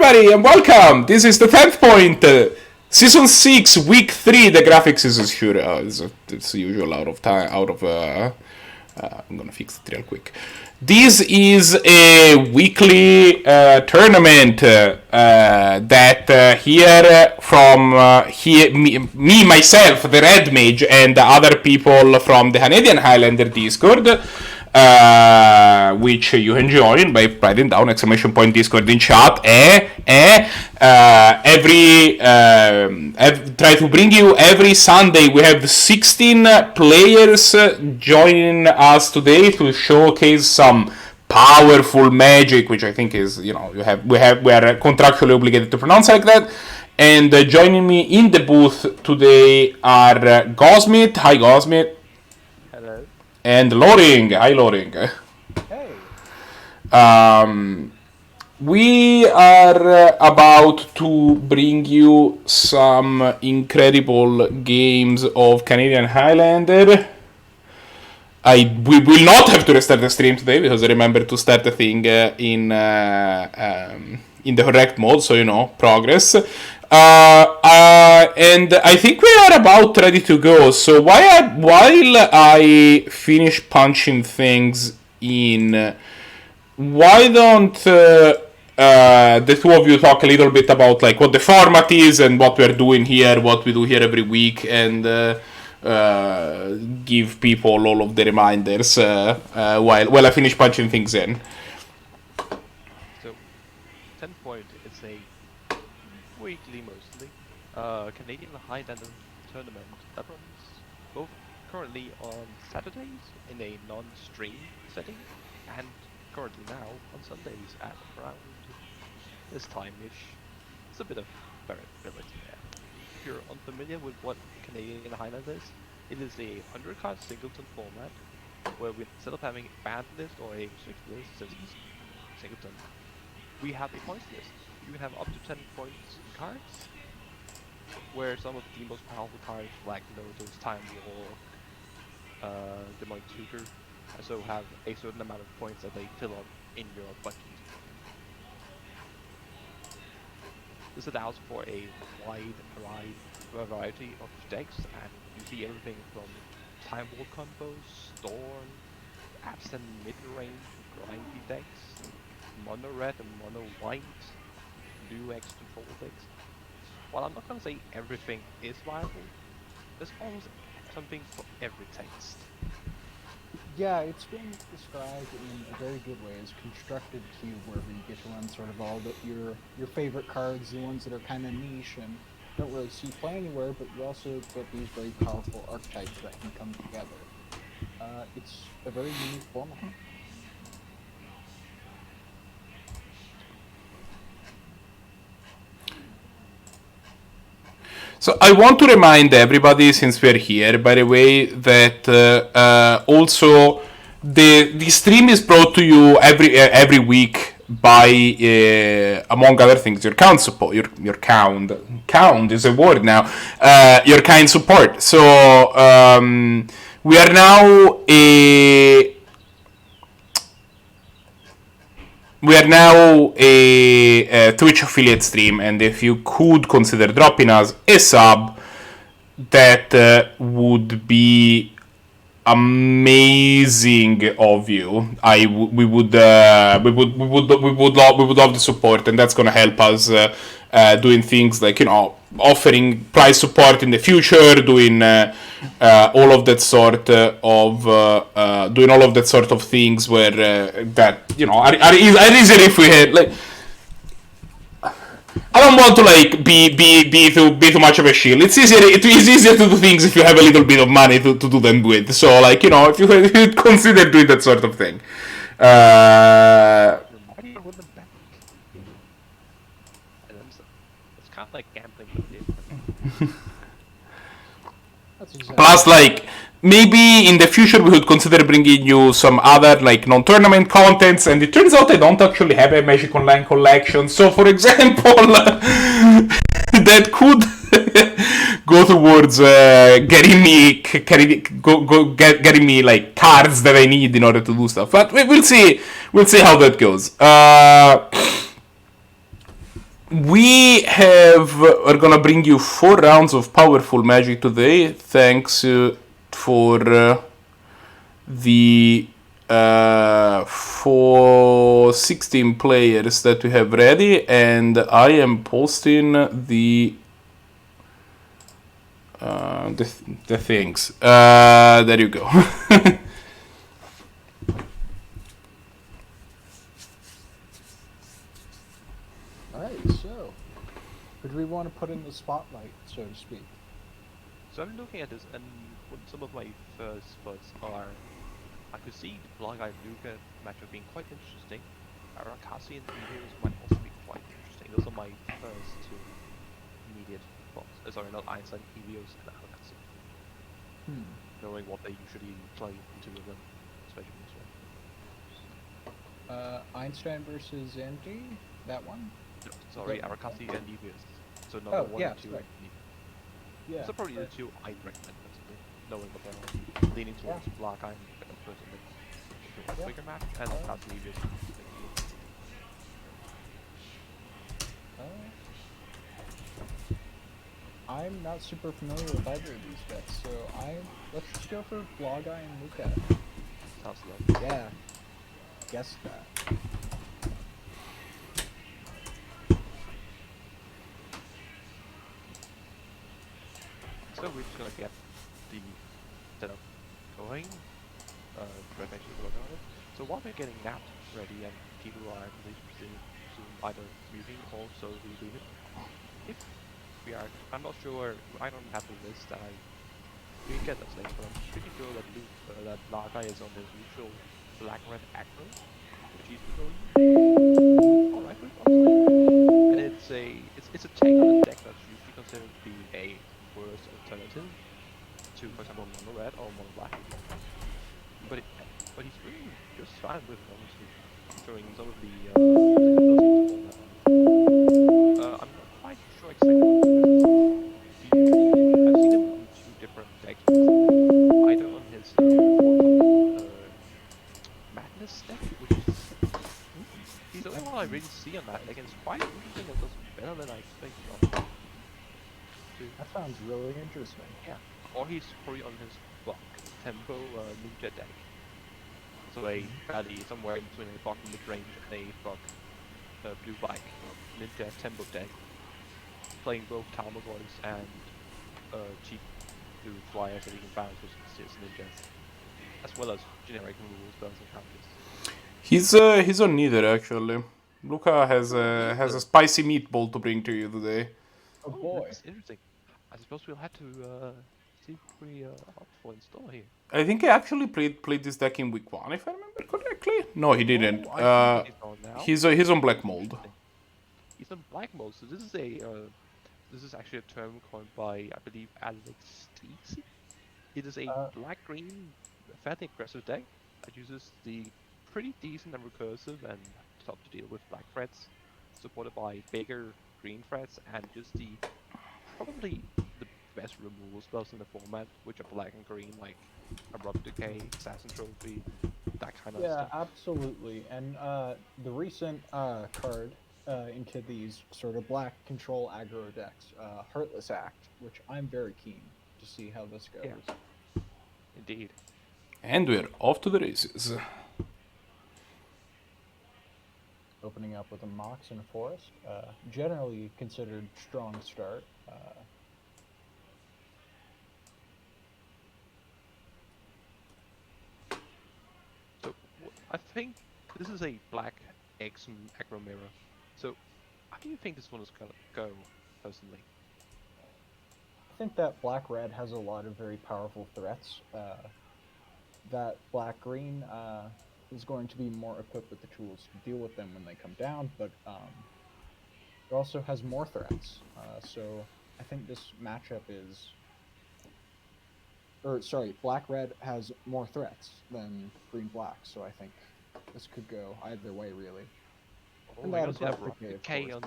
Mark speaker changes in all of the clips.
Speaker 1: everybody, and welcome! This is the 10th point, Season 6, Week 3. The graphics is sure, it's usual I'm gonna fix it real quick. This is a weekly tournament that here from me, myself, the Red Mage, and other people from the Canadian Highlander Discord, which you can join by writing down !Discord in chat. Try to bring you every Sunday. We have 16 players joining us today to showcase some powerful magic, which I think is, we are contractually obligated to pronounce like that. And joining me in the booth today are Gosmith. Hi, Gosmith.
Speaker 2: Hello.
Speaker 1: And Loring. Hi, Loring.
Speaker 2: Hey.
Speaker 1: We are about to bring you some incredible games of Canadian Highlander. We will not have to restart the stream today because I remember to start the thing in the correct mode, so progress. And I think we are about ready to go. So while I finish punching things in, why don't the two of you talk a little bit about like what the format is and what we're doing here, what we do here every week, and give people all of the reminders while I finish punching things in.
Speaker 2: So, 10 point is a weekly mostly Canadian Highlander tournament that runs both currently on Saturdays in a non-stream setting and currently now on Sundays at around this time-ish. It's a bit of variability there. If you're unfamiliar with what Canadian Highlander is, it is a 100-card singleton format where instead of having a banned list or a strict list singleton, we have a points list. You can have up to 10 points in cards, where some of the most powerful cards like Lotus, Time War, Demonic Tutor, also have a certain amount of points that they fill up in your budget. This allows for a wide variety of decks, and you see everything from Time War combos, Storm, absent mid-range grindy decks, mono red and mono white, blue X control decks. While I'm not gonna say everything is viable, there's almost something for every taste.
Speaker 3: Yeah, it's been described in a very good way as constructed cube, wherever you get to run sort of all your favorite cards, the ones that are kind of niche and don't really see play anywhere, but you also get these very powerful archetypes that can come together. It's a very unique format.
Speaker 1: So I want to remind everybody, since we're here, by the way, that also the stream is brought to you every week by, among other things, your count support. Your count is a word now. Your kind support. So we are now a Twitch affiliate stream, and if you could consider dropping us a sub, that would be amazing of you. We would love the support, and that's gonna help us doing things like offering prize support in the future, doing all of that sort of things where that are easier if we had like. I don't want to like be too much of a shield. It is easier to do things if you have a little bit of money to do them with. So like if you consider doing that sort of thing.
Speaker 2: It's kind of like gambling with different.
Speaker 1: Plus, like, maybe in the future we could consider bringing you some other, like, non-tournament contents, and it turns out I don't actually have a Magic Online collection, so, for example, that could go towards getting me, like, cards that I need in order to do stuff, but we'll see how that goes. we are gonna bring you 4 rounds of powerful magic today. Thanks for the for 16 players that we have ready, and I am posting the things. There you go.
Speaker 3: Alright, so who do we want to put in the spotlight, so to speak?
Speaker 2: So I'm looking at this, and what some of my first thoughts are, I could see the Blahguy Luca matchup being quite interesting. Arakasi and Helios might also be quite interesting. Those are my first two immediate thoughts. Sorry, not Einstein, Helios and Arakasi. Knowing what they usually play into the run, especially in this one.
Speaker 3: Einstein versus Zannty? That one?
Speaker 2: No, sorry, Arakasi and Helios. So
Speaker 3: Oh,
Speaker 2: number 1
Speaker 3: yeah,
Speaker 2: and 2
Speaker 3: right.
Speaker 2: actually.
Speaker 3: Yeah.
Speaker 2: So probably the two I'd recommend personally, knowing what they're leaning towards Blahguy personally. A quicker match and Arakasi Helios.
Speaker 3: I'm not super familiar with either of these decks, so let's just go for Blahguy and Luca.
Speaker 2: Sounds low.
Speaker 3: Yeah. Guess that.
Speaker 2: So we're just gonna get the setup going. Actually working on it. So while we're getting that ready and people are soon either muting or so leaving it. If we are, I'm not sure. I don't have the list. We can get that later, but I'm pretty sure that that Blahguy is on his usual black-red aggro, which he's been going alright with, honestly. And it's a take on a deck that's usually considered to be a worse alternative to, for example, mono red or mono black. But he's doing just fine with it, honestly. Showing some of the I'm not quite sure exactly what I've seen him on 2 different decks. Either on his Madness deck, which is he's the only one I really see on that deck, and it's quite interesting and does better than I expected on it.
Speaker 3: That sounds really interesting.
Speaker 2: Yeah. Or he's probably on his tempo ninja deck. So a valley somewhere in between a bottom mid-range and a blue bike ninja tempo deck. Playing both Talmagoys and cheap blue flyers that he can bounce with his ninjas. As well as generic removals, spells and counters.
Speaker 1: He's on neither actually. Luca has a spicy meatball to bring to you today.
Speaker 3: Oh boy.
Speaker 2: That's interesting. I suppose we'll have to see what we opt for in store here.
Speaker 1: I think he actually played this deck in week 1, if I remember correctly. No, he didn't.
Speaker 2: I think he's on now.
Speaker 1: He's on black mold.
Speaker 2: He's on black mold, so this is actually a term coined by, I believe, Alex Steezy. It is a black-green, fairly aggressive deck that uses the pretty decent and recursive and tough to deal with black threats, supported by bigger green threats and just probably the best removal spells in the format, which are black and green, like Abrupt Decay, Assassin Trophy, that kind of stuff.
Speaker 3: Yeah, absolutely. And the recent card into these sort of black control aggro decks, Heartless Act, which I'm very keen to see how this goes.
Speaker 2: Yeah. Indeed.
Speaker 1: And we're off to the races.
Speaker 3: Opening up with a Mox and a Forest, generally considered strong start.
Speaker 2: So I think this is a black aggro mirror. So how do you think this one is gonna go, personally?
Speaker 3: I think that black-red has a lot of very powerful threats. That black-green is going to be more equipped with the tools to deal with them when they come down, but it also has more threats. So I think this matchup is... black-red has more threats than green-black, so I think this could go either way, really.
Speaker 2: Oh, we also have Abrupt Decay on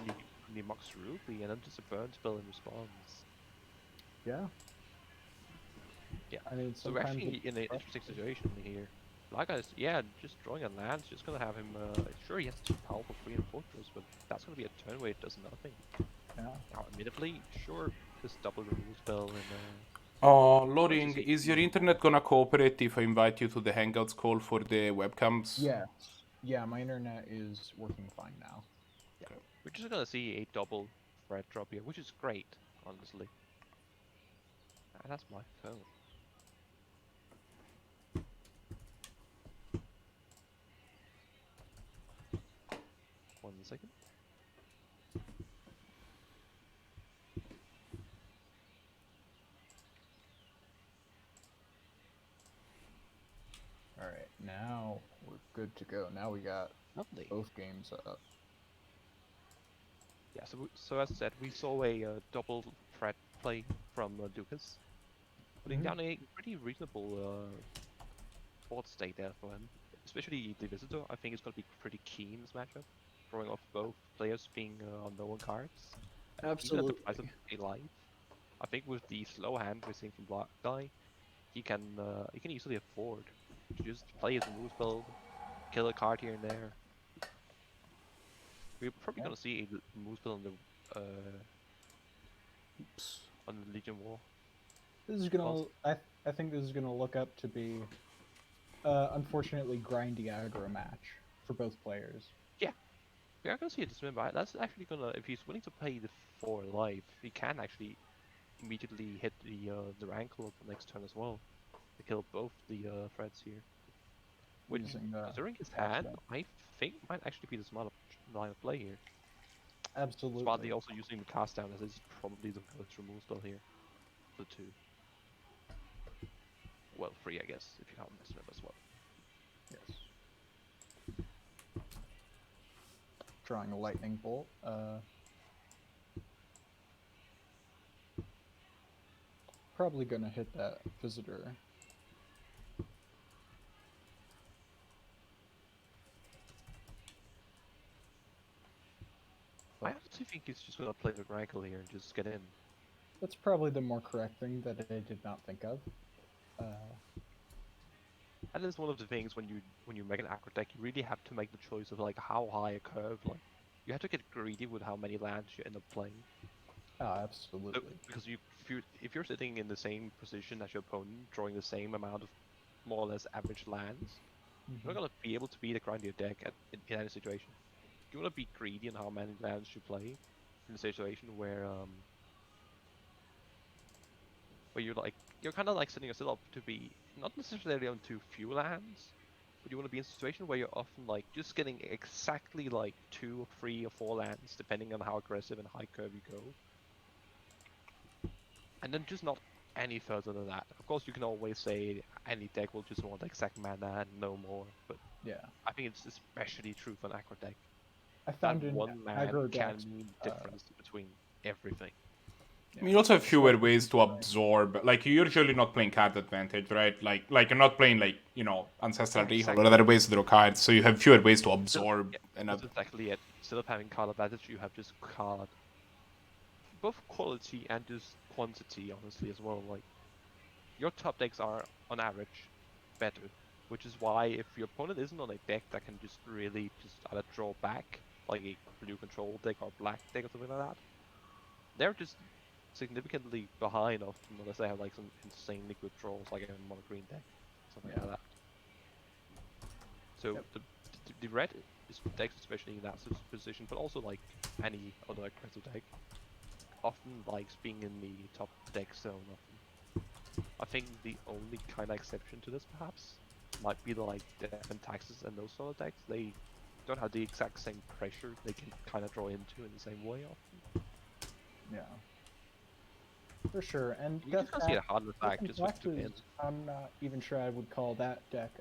Speaker 2: the Mox Ruby, and then just a burn spell in response.
Speaker 3: Yeah.
Speaker 2: Yeah.
Speaker 3: I mean,
Speaker 2: so we're actually in an interesting situation here. Blahguy is, just drawing a land, just gonna have him, sure he has 2 powerful 3 and Fortress, but that's gonna be a turn where it does nothing.
Speaker 3: Yeah.
Speaker 2: Now, admittedly, sure, this double removal spell and
Speaker 1: Oh,
Speaker 2: let's
Speaker 1: Loring,
Speaker 2: just see.
Speaker 1: is your internet gonna cooperate if I invite you to the Hangouts call for the webcams?
Speaker 3: Yes. Yeah, my internet is working fine now.
Speaker 2: Yeah, we're just gonna see a double threat drop here, which is great, honestly. And that's my phone. One second.
Speaker 3: All right, now we're good to go. Now we got
Speaker 2: Lovely.
Speaker 3: both games up.
Speaker 2: Yeah, so as I said, we saw a double threat play from Dukas, putting
Speaker 3: Mhm.
Speaker 2: down a pretty reasonable board state there for him. Especially the Visitor, I think it's going to be pretty key in this matchup, drawing off both players being unknown cards. And even at the price of a life, I think with the slow hand we're seeing from Blahguy, he can easily afford to just play his remove spell, kill a card here and there. We're probably
Speaker 3: Yeah.
Speaker 2: going to see a remove spell on the Legion War.
Speaker 3: This is gonna. I think this is gonna look up to be, unfortunately, grindy aggro match for both players.
Speaker 2: Yeah, we are going to see a dismember. That's actually going to, if he's willing to pay the 4 life, he can actually immediately hit the rankle of the next turn as well to kill both the threats here. Which,
Speaker 3: Using the
Speaker 2: considering his
Speaker 3: cast
Speaker 2: hand,
Speaker 3: deck.
Speaker 2: I think might actually be the smarter line of play here.
Speaker 3: Absolutely.
Speaker 2: Smartly also using the cast down as it's probably the worst remove spell here. The 2. Well, 3 I guess, if you count Mesmer as well.
Speaker 3: Yes. Drawing a lightning bolt. Probably gonna hit that visitor.
Speaker 2: I honestly think he's just gonna play the rankle here and just get in.
Speaker 3: That's probably the more correct thing that I did not think of.
Speaker 2: That is one of the things when you make an aggro deck, you really have to make the choice of like how high a curve. Like you have to get greedy with how many lands you end up playing.
Speaker 3: Absolutely.
Speaker 2: So, because if you're sitting in the same position as your opponent, drawing the same amount of more or less average lands, you're not gonna be able to beat a grindier deck in any situation. You wanna be greedy on how many lands you play in a situation where you're kind of like setting yourself up to be not necessarily on too few lands, but you want to be in a situation where you're often like just getting exactly like 2 or 3 or 4 lands, depending on how aggressive and high curve you go, and then just not any further than that. Of course, you can always say any deck will just want exact mana and no more, but
Speaker 3: Yeah.
Speaker 2: I think it's especially true for an aggro deck.
Speaker 3: I found
Speaker 2: That
Speaker 3: in
Speaker 2: one man
Speaker 3: aggro
Speaker 2: can
Speaker 3: decks,
Speaker 2: mean difference between everything.
Speaker 1: I mean, you also have fewer ways to absorb. Like you're usually not playing card advantage, right? Like you're not playing like Ancestral Recall
Speaker 2: Exactly.
Speaker 1: or other ways to draw cards. So you have fewer ways to absorb.
Speaker 2: That's exactly it. Instead of having card advantage, you have just card, both quality and just quantity, honestly, as well. Like your top decks are on average better, which is why if your opponent isn't on a deck that can just really just either draw back, like a blue control deck or black deck or something like that, they're just significantly behind often unless they have like some insanely good draws like a mono green deck, something like that. So the red is decks, especially in that sort of position, but also like any other aggressive deck, often likes being in the top deck zone often. I think the only kind of exception to this perhaps might be the like Death and Taxes and those sort of decks. They don't have the exact same pressure they can kind of draw into in the same way often.
Speaker 3: Yeah. For sure, and
Speaker 2: you just can't see a hard attack just with 2 in.
Speaker 3: I'm not even sure I would call that deck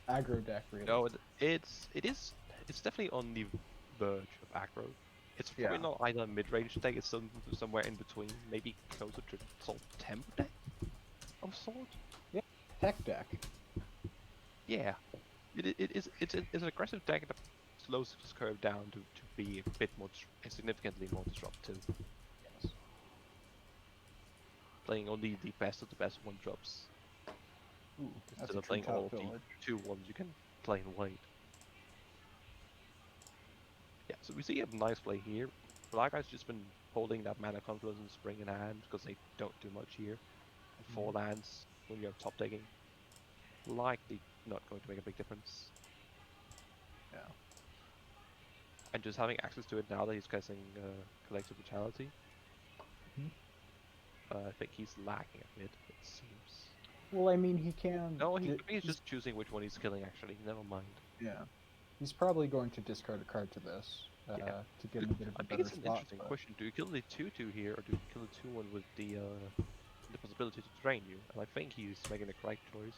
Speaker 3: aggro deck really.
Speaker 2: No, it's definitely on the verge of aggro. It's probably not either a mid-range deck, it's somewhere in between, maybe closer to sort of tempo deck of sort.
Speaker 3: Yeah, tech deck.
Speaker 2: Yeah, it's an aggressive deck that slows its curve down to be a bit more significantly more disruptive.
Speaker 3: Yes.
Speaker 2: Playing only the best of the best 1-drops. Instead of playing all of the 2-1s you can play in white. Yeah, So we see a nice play here. Blahguy's just been holding that mana confluence and spring in hand because they don't do much here. And 4 lands when you're top taking, likely not going to make a big difference.
Speaker 3: Yeah.
Speaker 2: And just having access to it now that he's casting Collective Brutality, I think he's lacking a bit, it seems.
Speaker 3: Well, I mean, he can.
Speaker 2: No, he's just choosing which one he's killing, actually. Never mind.
Speaker 3: Yeah. He's probably going to discard a card to this to get in a bit of a
Speaker 2: I think
Speaker 3: better
Speaker 2: it's an
Speaker 3: spot.
Speaker 2: interesting question. Do you kill the 2/2 here, or do you kill the 2/1 with the possibility to drain you? And I think he's making the correct choice.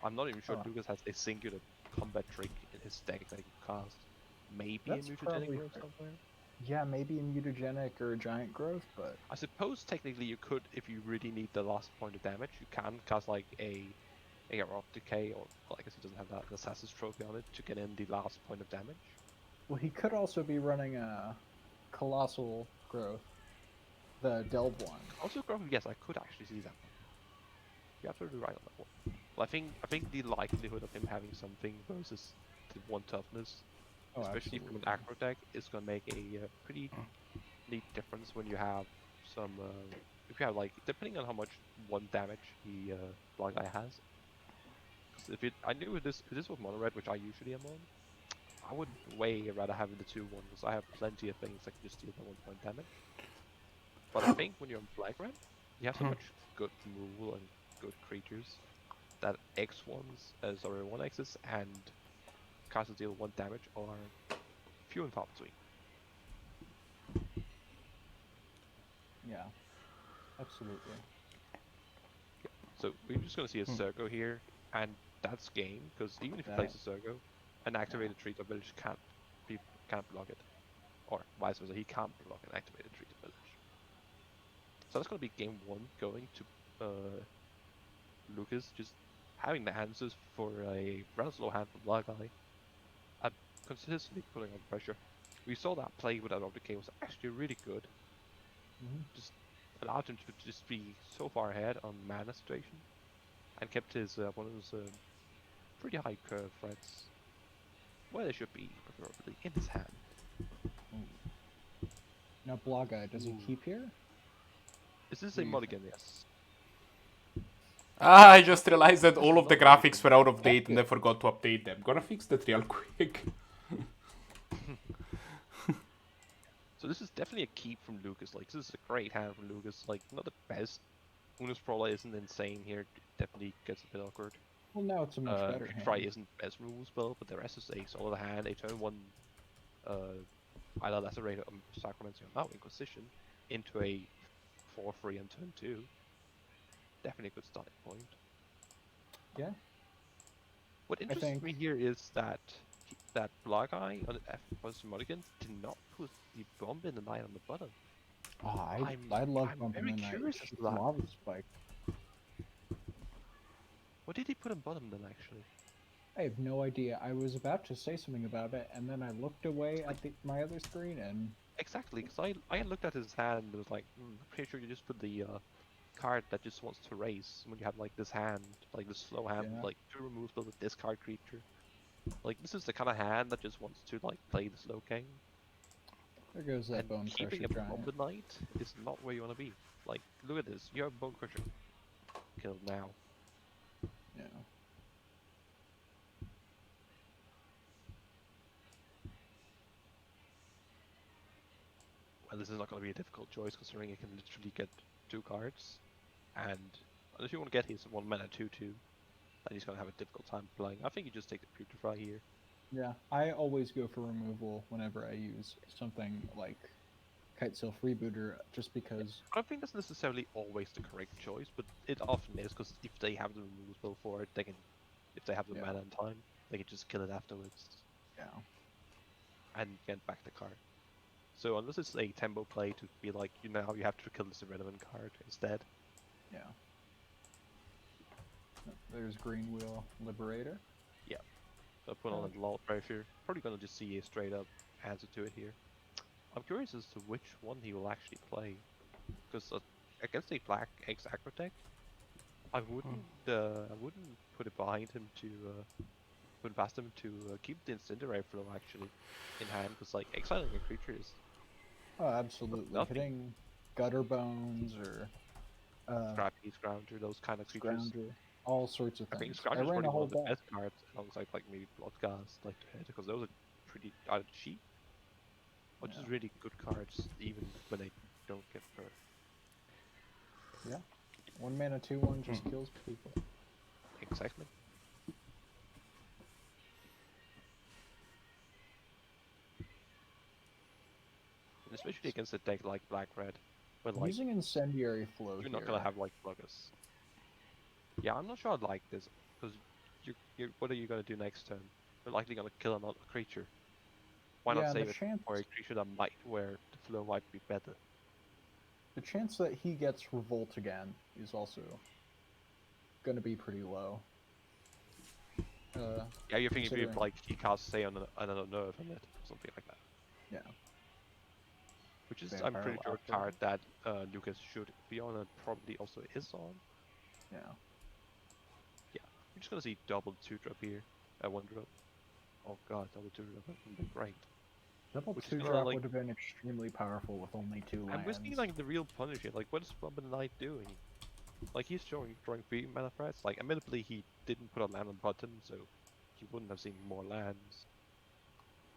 Speaker 2: I'm not even sure Lucas has a singular combat trick in his deck that he can cast. Maybe
Speaker 3: That's
Speaker 2: a mutagenic
Speaker 3: probably
Speaker 2: growth
Speaker 3: fair.
Speaker 2: somewhere?
Speaker 3: Yeah, maybe a mutagenic or a giant growth, but
Speaker 2: I suppose technically you could, if you really need the last point of damage, you can cast like a Rock Decay, or well, I guess he doesn't have that Assassin's Trophy on it to get in the last point of damage.
Speaker 3: well, he could also be running a colossal growth, the delve one.
Speaker 2: Also, growth, yes, I could actually see that one. You're absolutely right on that one. Well, I think the likelihood of him having something versus the 1 toughness, especially from an aggro deck, is going to make a pretty neat difference when you have some. If you have like, depending on how much 1 damage the Blahguy has. Because I knew if this was mono red, which I usually am on, I would way rather have the 2/1 because I have plenty of things that can just deal the 1 point damage. But I think when you're on black red, you have so much good removal and good creatures that X1s, sorry, 1Xs and casters deal 1 damage are few and far between.
Speaker 3: Yeah, absolutely.
Speaker 2: Yeah. So we're just going to see a Zergo here, and that's game, because even if he plays a Zergo, an activated Treat of Village can't block it. Or vice versa, he can't block an activated Treat of Village. So that's going to be game 1 going to Lucas, just having the answers for a rather slow hand from Blahguy, and consistently putting on pressure. We saw that play with that Object K was actually really good. Just allowed him to just be so far ahead on mana situation, and kept his one of his pretty high curve threats where they should be, preferably in his hand.
Speaker 3: Now, Blahguy, does he keep here?
Speaker 2: Is this a mulligan? Yes.
Speaker 1: I just realized that all of the graphics were out of date and I forgot to update them. Gonna fix that real quick.
Speaker 2: So this is definitely a keep from Lucas. Like, this is a great hand from Lucas. Like, not the best. Una's Prole isn't insane here. Definitely gets a bit awkward.
Speaker 3: Well, now it's a much better hand.
Speaker 2: Try isn't the best removal spell, but the rest is a solid hand. A turn 1 either Lacerator or Sacramental now Inquisition into a 4/3 on turn 2. Definitely a good starting point.
Speaker 3: Yeah.
Speaker 2: What interests me here is that Blahguy on F Mulligan did not put the bomb in the night on the button.
Speaker 3: Oh, I love bumping the night.
Speaker 2: Curious as to that.
Speaker 3: Lava spike.
Speaker 2: What did he put on bottom then, actually?
Speaker 3: I have no idea. I was about to say something about it, and then I looked away at my other screen, and
Speaker 2: exactly, because I looked at his hand and was like, I'm pretty sure you just put the card that just wants to race when you have like this hand, like this slow hand, like 2 removal spells with discard creature. Like, this is the kind of hand that just wants to like play the slow game.
Speaker 3: There goes that Bone Crusher
Speaker 2: keeping a
Speaker 3: giant.
Speaker 2: bomb at night is not where you want to be. Like, look at this, you have Bone Crusher killed now.
Speaker 3: Yeah.
Speaker 2: Well, this is not going to be a difficult choice considering you can literally get 2 cards, and if you want to get his 1 mana 2/2, then he's going to have a difficult time playing. I think you just take the Putrefy here.
Speaker 3: Yeah, I always go for removal whenever I use something like Kitesail Freebooter, just because.
Speaker 2: I don't think that's necessarily always the correct choice, but it often is, because if they have the removal spell for it, they can, if they have the mana and time, they can just kill it afterwards.
Speaker 3: Yeah.
Speaker 2: And get back the card. So unless it's a tempo play to be like, you know, you have to kill this irrelevant card instead.
Speaker 3: Yeah. There's Green Wheel Liberator.
Speaker 2: Yeah. So put on a lot of pressure. Probably gonna just see a straight up answer to it here. I'm curious as to which one he will actually play, because against a black X aggro deck, I wouldn't put it behind him to wouldn't pass them to keep the Incinerate flow actually in hand, because like exiling a creature is
Speaker 3: Oh, absolutely.
Speaker 2: nothing.
Speaker 3: Hitting Gutter Bones or
Speaker 2: Scrappy, Scrounger, those kind of creatures.
Speaker 3: Scrounger, all sorts of
Speaker 2: I think
Speaker 3: things. I
Speaker 2: Scrounger is
Speaker 3: ran
Speaker 2: probably
Speaker 3: a
Speaker 2: one
Speaker 3: whole
Speaker 2: of the
Speaker 3: deck.
Speaker 2: best cards alongside like maybe Bloodghast, like to hit, because those are pretty cheap, which is really good cards even when they don't get hurt.
Speaker 3: Yeah. 1 mana, 2/1 just kills people.
Speaker 2: Exactly. And especially against a deck like Black-Red, where like
Speaker 3: Using Incendiary Flow
Speaker 2: you're
Speaker 3: here.
Speaker 2: not gonna have like Bluggus. Yeah, I'm not sure I'd like this, because what are you gonna do next turn? You're likely gonna kill another creature. Why not
Speaker 3: Yeah,
Speaker 2: save
Speaker 3: the
Speaker 2: it
Speaker 3: chance,
Speaker 2: for a creature that might, where the flow might be better?
Speaker 3: the chance that he gets Revolt again is also going to be pretty low.
Speaker 2: Yeah, you're thinking if
Speaker 3: considering-
Speaker 2: like he casts say on another nerve on it, or something like that.
Speaker 3: Yeah.
Speaker 2: Which is, I'm
Speaker 3: Vampire
Speaker 2: pretty sure, a
Speaker 3: Laughter.
Speaker 2: card that Lucas should be on and probably also is on.
Speaker 3: Yeah.
Speaker 2: Yeah, we're just gonna see double 2-drop here, 1-drop. Oh god, double 2-drop would be great.
Speaker 3: Double
Speaker 2: Which is
Speaker 3: 2-drop
Speaker 2: like,
Speaker 3: would have been extremely powerful with only 2 lands.
Speaker 2: and we're seeing like the real punish here. Like, what is Bump the Knight doing? Like, he's drawing 3 mana threats. Like, admittedly, he didn't put a land on bottom, so he wouldn't have seen more lands.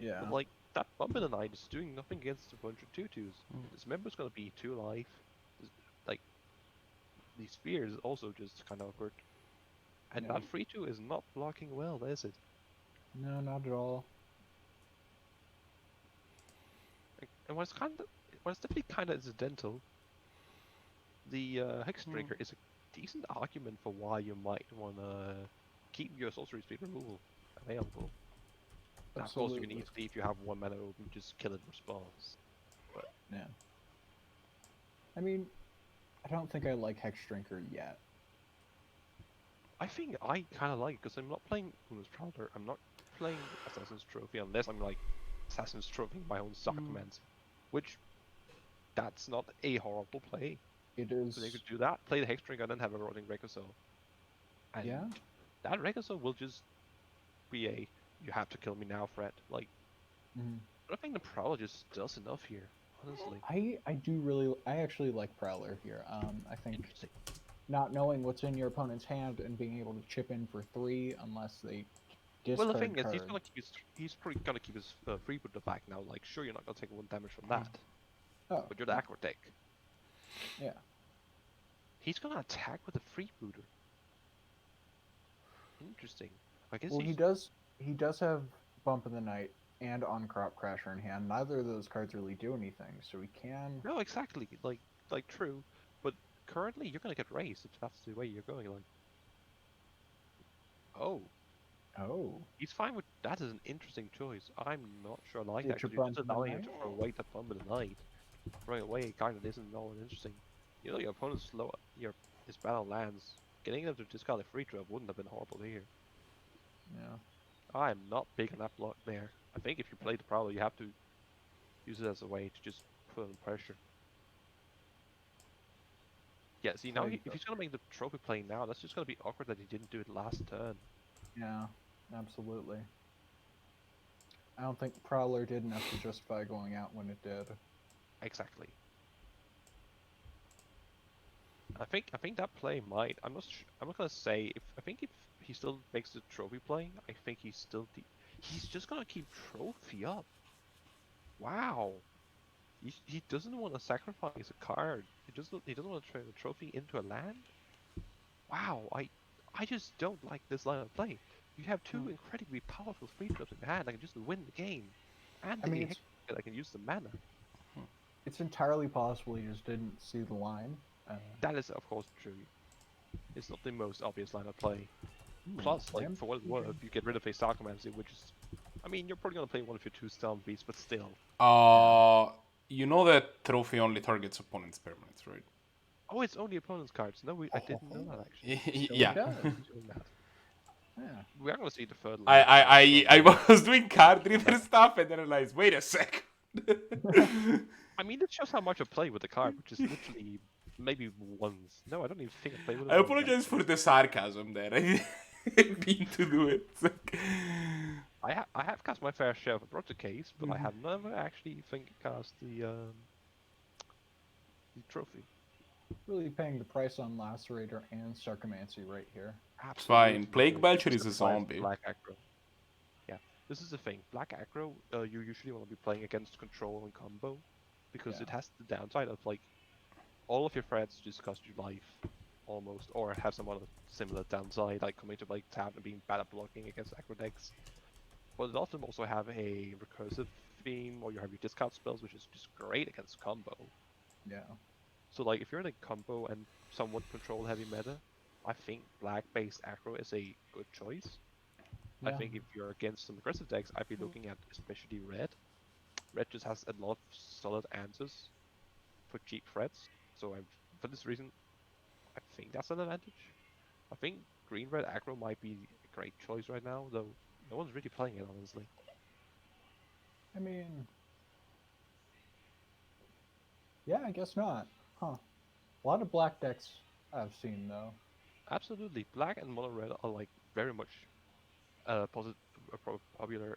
Speaker 3: Yeah.
Speaker 2: But like, that Bump in the Night is doing nothing against a bunch of 2/2s. This member's gonna be 2 life. Like, the sphere is also just kind of awkward. And
Speaker 3: Yeah.
Speaker 2: that 3/2 is not blocking well, is it?
Speaker 3: No, not at all.
Speaker 2: And what's definitely kind of incidental, the Hexbreaker is a decent argument for why you might wanna keep your sorcery speed removal available. Now, of course, you can easily, if you have 1 mana open, just kill it in response. But
Speaker 3: yeah. I mean, I don't think I like Hexdrinker yet.
Speaker 2: I think I kind of like it, because I'm not playing Una's Prowler, I'm not playing Assassin's Trophy, unless I'm like Assassin's Trophy my own Sacraments, which, that's not a horrible play.
Speaker 3: It is.
Speaker 2: So they could do that, play the Hexdrinker, and then have a Rotting Recusal. And
Speaker 3: Yeah.
Speaker 2: that Recusal will just be a, you have to kill me now threat. Like, I don't think the Prowler just does enough here, honestly.
Speaker 3: I actually like Prowler here. I think not knowing what's in your opponent's hand and being able to chip in for 3 unless they discard
Speaker 2: Well, the thing is,
Speaker 3: card.
Speaker 2: he's probably gonna keep his freebooter back now. Like, sure, you're not gonna take 1 damage from that,
Speaker 3: Oh,
Speaker 2: but you're the Aggro deck.
Speaker 3: yeah.
Speaker 2: He's gonna attack with a freebooter. Interesting. I guess
Speaker 3: Well, he does have Bump in the Night and On-Crop Crasher in hand. Neither of those cards really do anything, so he can.
Speaker 2: No, exactly. Like true, but currently you're gonna get raised if that's the way you're going. Like, oh, he's fine with that. Is an interesting choice. I'm not sure I like that,
Speaker 3: Did you
Speaker 2: because you're
Speaker 3: bump
Speaker 2: just
Speaker 3: in the
Speaker 2: allowing him
Speaker 3: night?
Speaker 2: to throw away that Bump in the Night. Throwing away a card that isn't all that interesting. You know, your opponent's slow. His battle lands. Getting them to discard a free drop wouldn't have been horrible here.
Speaker 3: Yeah.
Speaker 2: I'm not big on that block there. I think if you play the Prowler, you have to use it as a way to just put on pressure. Yeah, see, now if he's gonna make the trophy play now, that's just gonna be awkward that he didn't do it last turn.
Speaker 3: Yeah, absolutely. I don't think Prowler did enough to justify going out when it did.
Speaker 2: Exactly. I think that play might. I'm not gonna say if. I think if he still makes the trophy play, I think he's just gonna keep trophy up. Wow. He doesn't want to sacrifice a card. He doesn't want to turn a trophy into a land. Wow. I just don't like this line of play. You have 2 incredibly powerful free drops in your hand that can just win the game, and I can use the mana.
Speaker 3: It's entirely possible he just didn't see the line.
Speaker 2: That is, of course, true. It's not the most obvious line of play. Plus, like, for what it's worth, you get rid of a Sarcomancy, which is... I mean, you're probably gonna play one of your 2 Storm Beasts, but still.
Speaker 1: You know that trophy only targets opponent's permanents, right?
Speaker 2: Oh, it's only opponent's cards. No, I didn't know that, actually.
Speaker 1: Yeah.
Speaker 3: Yeah.
Speaker 2: We are gonna see the third line.
Speaker 1: I was doing card driver stuff and then realized, wait a sec.
Speaker 2: I mean, it shows how much I play with the card, which is literally maybe once. No, I don't even think I play with it.
Speaker 1: I apologize for the sarcasm there. mean to do it. It's like...
Speaker 2: I have cast my fair share of Case, but I have never actually cast the trophy.
Speaker 3: Really paying the price on Lacerator and Sarcomancy right here.
Speaker 2: Absolutely.
Speaker 1: Fine. Plague Belcher is a
Speaker 2: Besides
Speaker 1: zombie.
Speaker 2: Black Aggro. Yeah, this is the thing. Black Aggro, you usually want to be playing against control and combo, because it has the downside of like all of your threats just cost you life, almost, or have some other similar downside, like coming to like tap and being bad at blocking against aggro decks. But it often also have a recursive theme, or you have your discard spells, which is just great against combo.
Speaker 3: Yeah.
Speaker 2: So like if you're in a combo and somewhat control heavy meta, I think black based aggro is a good choice. I think if you're against some aggressive decks, I'd be looking at especially red. Red just has a lot of solid answers for cheap threats, so for this reason, I think that's an advantage. I think green-red aggro might be a great choice right now, though no one's really playing it, honestly.
Speaker 3: I mean, yeah, I guess not. Huh. A lot of black decks I've seen, though.
Speaker 2: Absolutely, black and mono red are like very much popular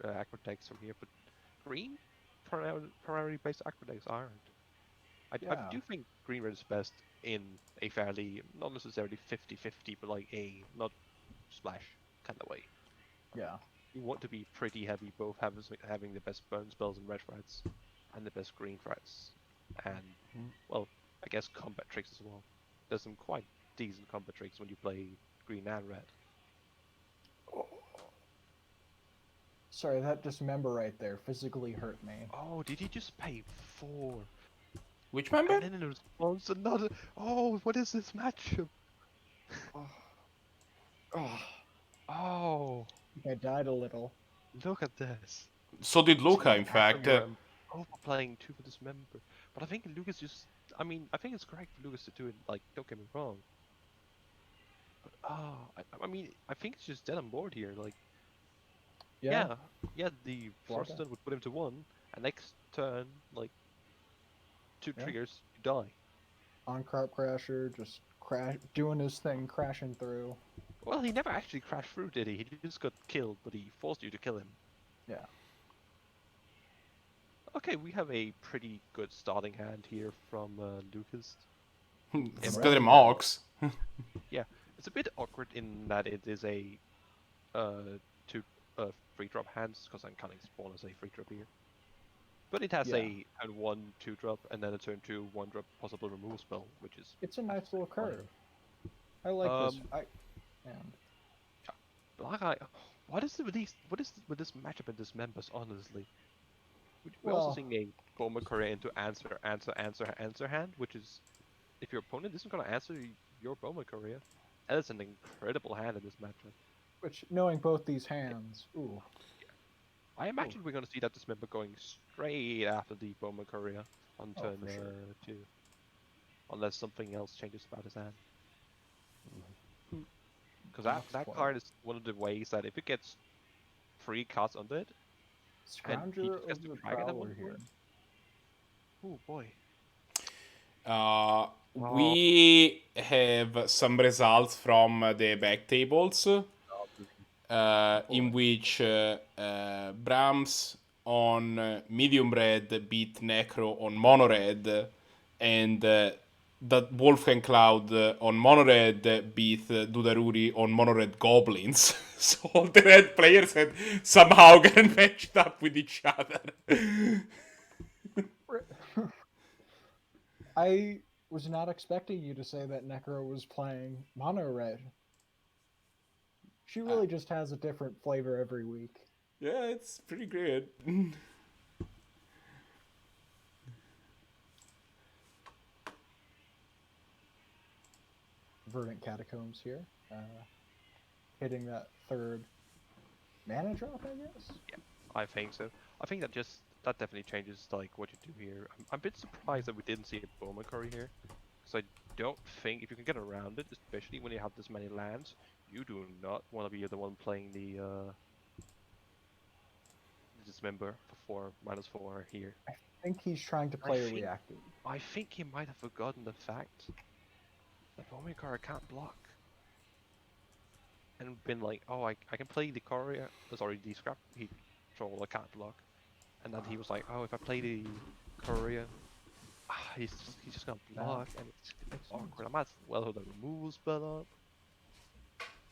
Speaker 2: aggro decks from here, but green priority based aggro decks aren't. I
Speaker 3: Yeah.
Speaker 2: do think green red is best in a fairly, not necessarily 50-50, but like a not splash kind of way.
Speaker 3: Yeah.
Speaker 2: You want to be pretty heavy, both having the best burn spells and red threats, and the best green threats, and well, I guess combat tricks as well. There's some quite decent combat tricks when you play green and red.
Speaker 3: Sorry, that dismember right there physically hurt me.
Speaker 2: Oh, did he just pay 4?
Speaker 1: Which member?
Speaker 2: And then in response, another. Oh, what is this matchup?
Speaker 3: Oh,
Speaker 2: Oh,
Speaker 3: I died a little.
Speaker 2: look at this.
Speaker 1: So did Luca, in fact.
Speaker 2: Overplaying 2 for this member. But I think Lucas just. I mean, I think it's correct for Lucas to do it, like, don't get me wrong. But, I mean, I think it's just dead on board here. Like, yeah, the first turn would put him to 1, and next turn, like, 2 triggers, you die.
Speaker 3: On Crop Crasher, just doing his thing, crashing through.
Speaker 2: Well, he never actually crashed through, did he? He just got killed, but he forced you to kill him.
Speaker 3: Yeah.
Speaker 2: Okay, we have a pretty good starting hand here from Lucas.
Speaker 1: It's better than Mox.
Speaker 2: Yeah, it's a bit awkward in that it is a 2 3-drop hands, because I'm counting spawn as a 3-drop here. But it has a turn 1 2-drop, and then a turn 2 1-drop possible removal spell, which is...
Speaker 3: It's a nice little curve. I like this.
Speaker 2: Blahguy, what is with this matchup and this members, honestly? We're also seeing a Bowman Courier into answer hand, which is, if your opponent isn't going to answer your Bowman Courier, that is an incredible hand in this matchup.
Speaker 3: Which, knowing both these hands, ooh.
Speaker 2: I imagine we're going to see that dismember going straight after the Bowman Courier on turn 2. Unless something else changes about his hand. Because that card is one of the ways that if it gets 3 cards under it,
Speaker 3: Scrounger of the Prowler here.
Speaker 2: Oh boy.
Speaker 1: We have some results from the back tables, in which Brahms on medium red beat Necro on mono red, and that WolfgangCloud on mono red beat Dudarudi on mono red Goblins. So all the red players had somehow gotten matched up with each other.
Speaker 3: I was not expecting you to say that Necro was playing mono red. She really just has a different flavor every week.
Speaker 1: Yeah, it's pretty great.
Speaker 3: Verdant Catacombs here. Hitting that 3rd mana drop, I guess?
Speaker 2: Yeah, I think so. I think that definitely changes like what you do here. I'm a bit surprised that we didn't see a Bowman Curry here, because I don't think, if you can get around it, especially when you have this many lands, you do not want to be the one playing the Dismember for 4/4 here.
Speaker 3: I think he's trying to play a reactive.
Speaker 2: I think he might have forgotten the fact that Bowman Curry can't block. and been like, oh, I can play the courier, sorry, the scrap heat troll, I can't block. And then he was like, oh, if I play the courier, he's just gonna block, and it's awkward. I might as well hold the removal spell up.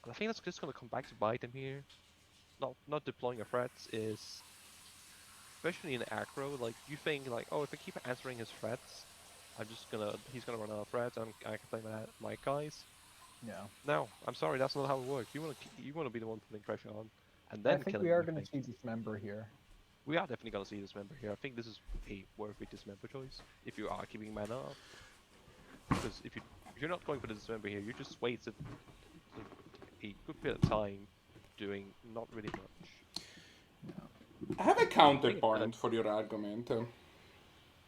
Speaker 2: And I think that's just gonna come back to bite him here. Not deploying a threats is, especially in aggro, like you think like, oh, if I keep answering his threats, he's gonna run out of threats, and I can play my guys.
Speaker 3: Yeah.
Speaker 2: No, I'm sorry, that's not how it works. You wanna be the one putting pressure on, and
Speaker 3: I
Speaker 2: then
Speaker 3: think
Speaker 2: killing
Speaker 3: we are
Speaker 2: the
Speaker 3: going to
Speaker 2: thing.
Speaker 3: see Dismember here.
Speaker 2: We are definitely gonna see Dismember here. I think this is a worthy Dismember choice if you are keeping mana up. Because if you're not going for the Dismember here, you just wasted a good bit of time doing not really much.
Speaker 1: I have a counterpoint for your argument.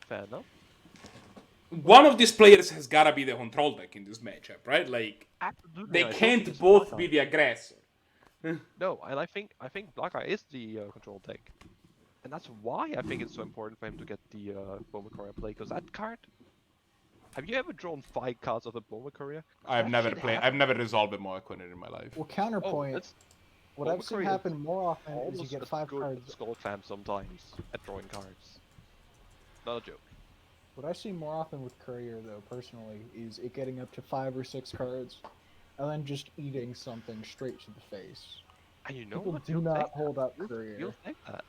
Speaker 2: Fair enough.
Speaker 1: One of these players has gotta be the control deck in this matchup, right? Like,
Speaker 2: Absolutely.
Speaker 1: they can't both be the aggressor.
Speaker 2: No, and I think Blahguy is the control deck, and that's why I think it's so important for him to get the Boma Courier play. Because that card, have you ever drawn 5 cards of a Boma Courier?
Speaker 1: I've never resolved a Moaquin in my life.
Speaker 3: Well, counterpoint. What I've seen happen more often is you get 5 cards.
Speaker 2: Skull Clamp sometimes at drawing cards. Not a joke.
Speaker 3: What I see more often with Courier, though, personally, is it getting up to 5 or 6 cards, and then just eating something straight to the face.
Speaker 2: And you know
Speaker 3: People
Speaker 2: what?
Speaker 3: do not hold up Courier.
Speaker 2: You'll think that.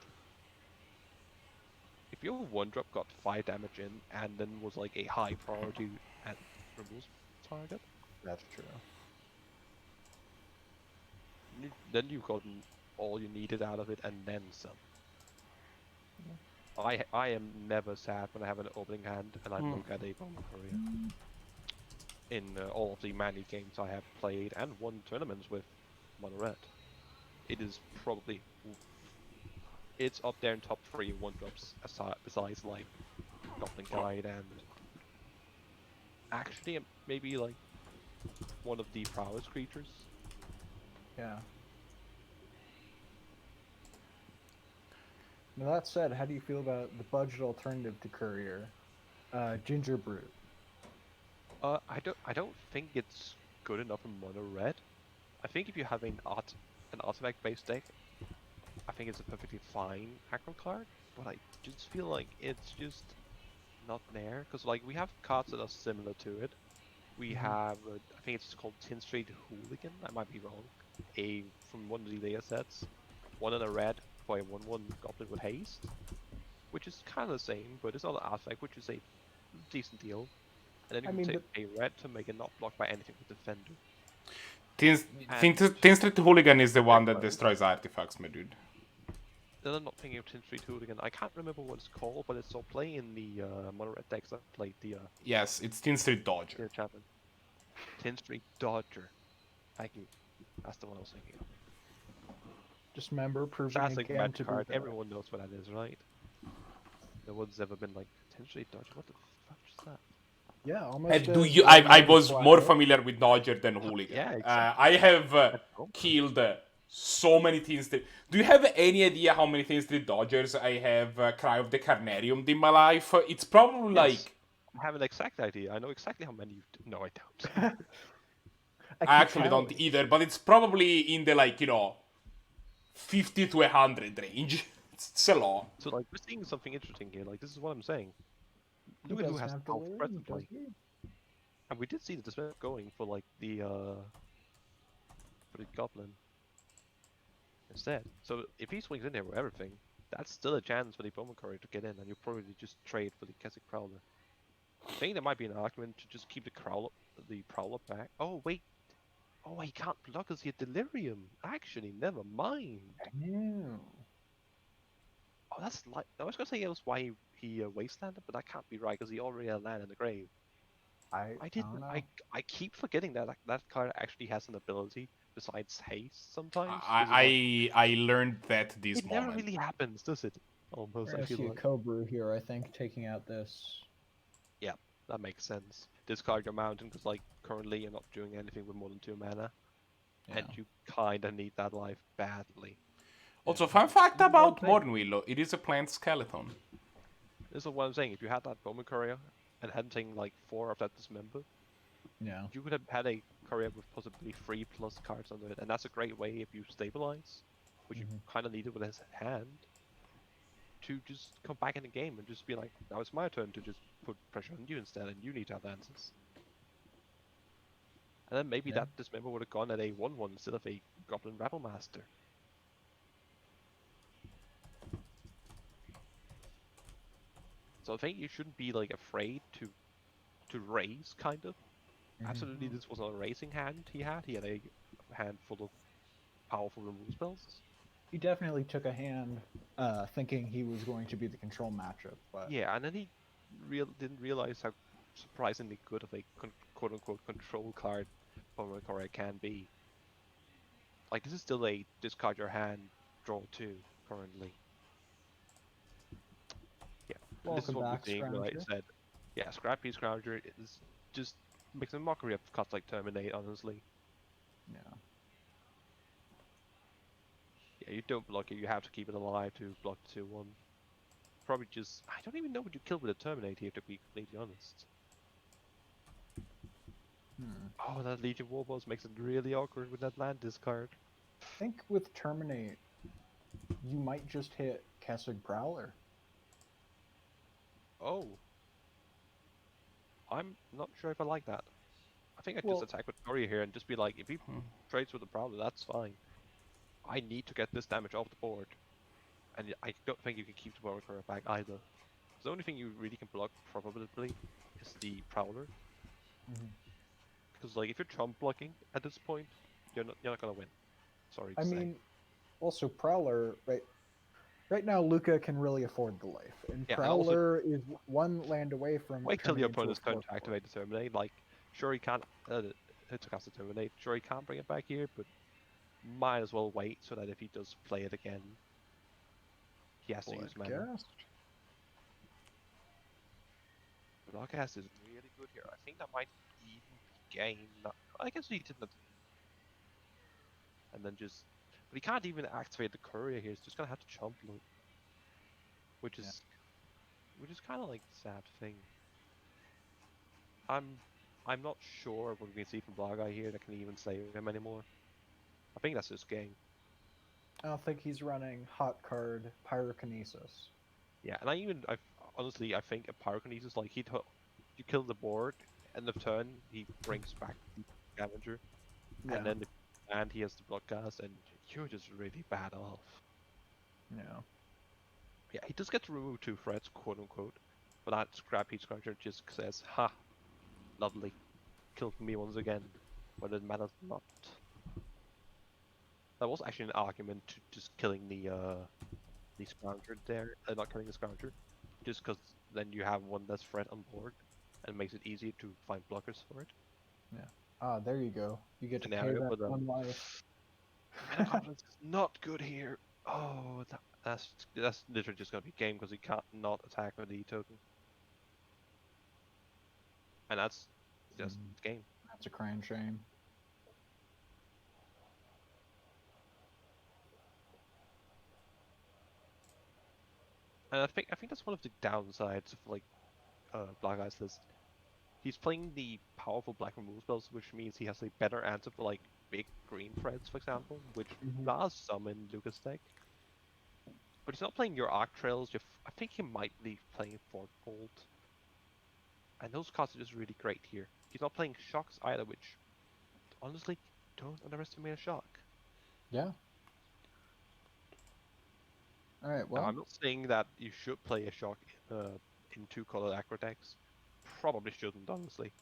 Speaker 2: If your 1-drop got 5 damage in, and then was like a high priority at removal target,
Speaker 3: That's true.
Speaker 2: then you've gotten all you needed out of it, and then some. I am never sad when I have an opening hand and I look at a Boma Courier. In all of the many games I have played and won tournaments with Mono Red, it is probably, it's up there in top 3 1-drops besides like Goblin Guide and actually maybe like one of the prowess creatures.
Speaker 3: Yeah. Now that said, how do you feel about the budget alternative to Courier, Ginger Brute?
Speaker 2: I don't think it's good enough in Mono Red. I think if you have an artifact based deck, I think it's a perfectly fine aggro card. But I just feel like it's just not there, because like we have cards that are similar to it. We have I think it's called Tin Street Hooligan. I might be wrong. From one of the layer sets, 1 in a red for a 1/1 Goblin with haste, which is kind of the same, but it's not an artifact, which is a decent deal. And then you can take a red to make it not blocked by anything with Defender.
Speaker 1: Tin Street Hooligan is the one that destroys artifacts, my dude.
Speaker 2: Then I'm not thinking of Tin Street Hooligan. I can't remember what it's called, but it's all playing in the Mono Red decks that played the...
Speaker 1: yes, it's Tin Street Dodger.
Speaker 2: Champion. Tin Street Dodger. Thank you. That's the one I was thinking of.
Speaker 3: Just remember, proving
Speaker 2: Classic
Speaker 3: again
Speaker 2: red
Speaker 3: to
Speaker 2: card.
Speaker 3: be
Speaker 2: Everyone knows what that is, right? No one's ever been like, Tin Street Dodger, what the fuck is that?
Speaker 3: Yeah, almost.
Speaker 1: I was more familiar with Dodger than Hooligan.
Speaker 2: Yeah, exactly.
Speaker 1: I have killed so many Tin Street. Do you have any idea how many Tin Street Dodgers I have Cry of the Carnarium in my life? It's probably like...
Speaker 2: I have an exact idea. I know exactly how many you've... No, I don't.
Speaker 1: I actually don't either, but it's probably in the, like, 50 to 100 range. It's a lot.
Speaker 2: So, like, we're seeing something interesting here. Like, this is what I'm saying. Look at who has health threat to play. And we did see the Dismember going for, like, the Goblin instead. So, if he swings in here with everything, that's still a chance for the Boma Courier to get in, and you probably just trade for the Keswick Prowler. I think there might be an argument to just keep the Prowler back. Oh, wait. Oh, he can't block because he had Delirium. Actually, never mind. Oh, that's like... I was going to say it was why he Wastelanded, but that can't be right because he already had land in the grave. I didn't... I keep forgetting that that card actually has an ability besides haste sometimes.
Speaker 1: I learned that this moment.
Speaker 2: It never really happens, does it? Almost, I feel like.
Speaker 3: a Cobra here, I think, taking out this.
Speaker 2: Yeah, that makes sense. Discard your mountain because, like, currently you're not doing anything with more than 2 mana. Yeah. And you kinda need that life badly.
Speaker 1: Also, fun fact about Modern Willow, it is a plant skeleton.
Speaker 2: This is what I'm saying. If you had that Boma Courier and hadn't taken like 4 of that Dismember,
Speaker 3: yeah,
Speaker 2: you could have had a courier with possibly 3+ cards under it, and that's a great way if you stabilize, which you kind of needed with his hand, to just come back in the game and just be like, now it's my turn to just put pressure on you instead, and you need to have answers. And then maybe that dismember would have gone at a 1/1 instead of a Goblin Rebel Master. So I think you shouldn't be like afraid to raise, kind of. Absolutely, this was not a racing hand he had. He had a hand full of powerful remove spells.
Speaker 3: He definitely took a hand thinking he was going to be the control matchup, but
Speaker 2: Yeah, and then he didn't realize how surprisingly good of a quote-unquote control card Pokemon Courier can be. Like, this is still a discard your hand, draw 2 currently. Yeah, and this is
Speaker 3: welcome
Speaker 2: what we're
Speaker 3: back,
Speaker 2: seeing, like I
Speaker 3: Scrounger.
Speaker 2: said. Yeah, Scrappy Scrounger is just makes a mockery of cards like Terminate, honestly.
Speaker 3: Yeah.
Speaker 2: Yeah, you don't block it, you have to keep it alive to block 2/1. Probably just... I don't even know what you kill with a Terminate here, to be completely honest. Oh, that Legion Warboss makes it really awkward with that land discard.
Speaker 3: I think with Terminate, you might just hit Kessig Prowler.
Speaker 2: Oh. I'm not sure if I like that. I think I'd
Speaker 3: Well-
Speaker 2: just attack with Courier here and just be like, if he trades with the Prowler, that's fine. I need to get this damage off the board. And I don't think you can keep the Warrior Courier back either. The only thing you really can block, probably, is the Prowler. Because like, if you're Trump blocking at this point, you're not gonna win. Sorry to
Speaker 3: I
Speaker 2: say.
Speaker 3: mean, also Prowler, right now Luca can really afford the life, and
Speaker 2: Yeah, and also-
Speaker 3: Prowler is one land away from
Speaker 2: Wait till your
Speaker 3: turning into a
Speaker 2: opponent's turn
Speaker 3: 4/4.
Speaker 2: to activate the Terminate. Like, sure he can't hit to cast the Terminate. Sure he can't bring it back here, but might as well wait so that if he does play it again, he has to use mana.
Speaker 3: Bloodcast?
Speaker 2: Rakdos is really good here. I think that might even be game. I guess he didn't. And then just, but he can't even activate the courier here. He's just gonna have to chomp loot, which is kind of like the sad thing. I'm not sure what we can see from Blahguy here that can even save him anymore. I think that's his game.
Speaker 3: I don't think he's running hot card Pyrokinesis.
Speaker 2: Yeah, and honestly, I think a Pyrokinesis, like you kill the board, end of turn, he brings back the Scavenger, and then he has the Bloodcast, and you're just really bad off.
Speaker 3: Yeah.
Speaker 2: Yeah, he does get to remove 2 threats, quote unquote, but that Scrappy Scrounger just says, "Ha, lovely, killed me once again," but it matters not. That was actually an argument to just killing the Scrounger there, not killing the Scrounger, just because then you have one less threat on board, and makes it easier to find blockers for it.
Speaker 3: Yeah. Ah, there you go. You get to pay
Speaker 2: Scenario,
Speaker 3: that
Speaker 2: but,
Speaker 3: one life.
Speaker 2: Goblins is not good here. Oh, that's literally just gonna be game because he can't not attack with the token, and that's just game.
Speaker 3: That's a crying shame.
Speaker 2: And I think that's one of the downsides of like Blahguy's list. He's playing the powerful black remove spells, which means he has a better answer for like big green threads, for example, which does summon Lucas deck. But he's not playing your Arc Trails. I think he might be playing Forkbolt. And those cards are just really great here. He's not playing Shocks either, which, honestly, don't underestimate a Shock.
Speaker 3: Yeah. Alright, well.
Speaker 2: Now, I'm not saying that you should play a Shock in 2-color Aggro decks. Probably shouldn't, honestly.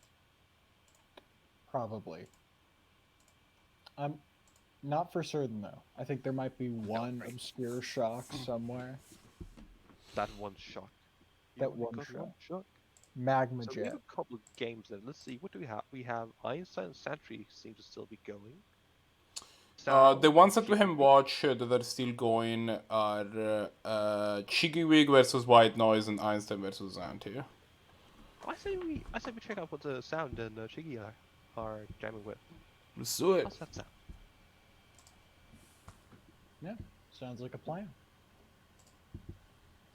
Speaker 3: Probably. I'm not for certain, though. I think there might be one obscure shock somewhere.
Speaker 2: That one Shock.
Speaker 3: That one shock. Magma
Speaker 2: So
Speaker 3: Jet.
Speaker 2: we have a couple of games then. Let's see, what do we have? We have Einstein and Zannty seem to still be going.
Speaker 1: The ones that we haven't watched that are still going are ChiggyWig versus WhiteNoise and Einstein versus Zannty.
Speaker 2: I say we check out what the Sound and Chiggy are jamming with.
Speaker 1: Let's do it.
Speaker 2: How's that sound?
Speaker 3: Yeah, sounds like a plan.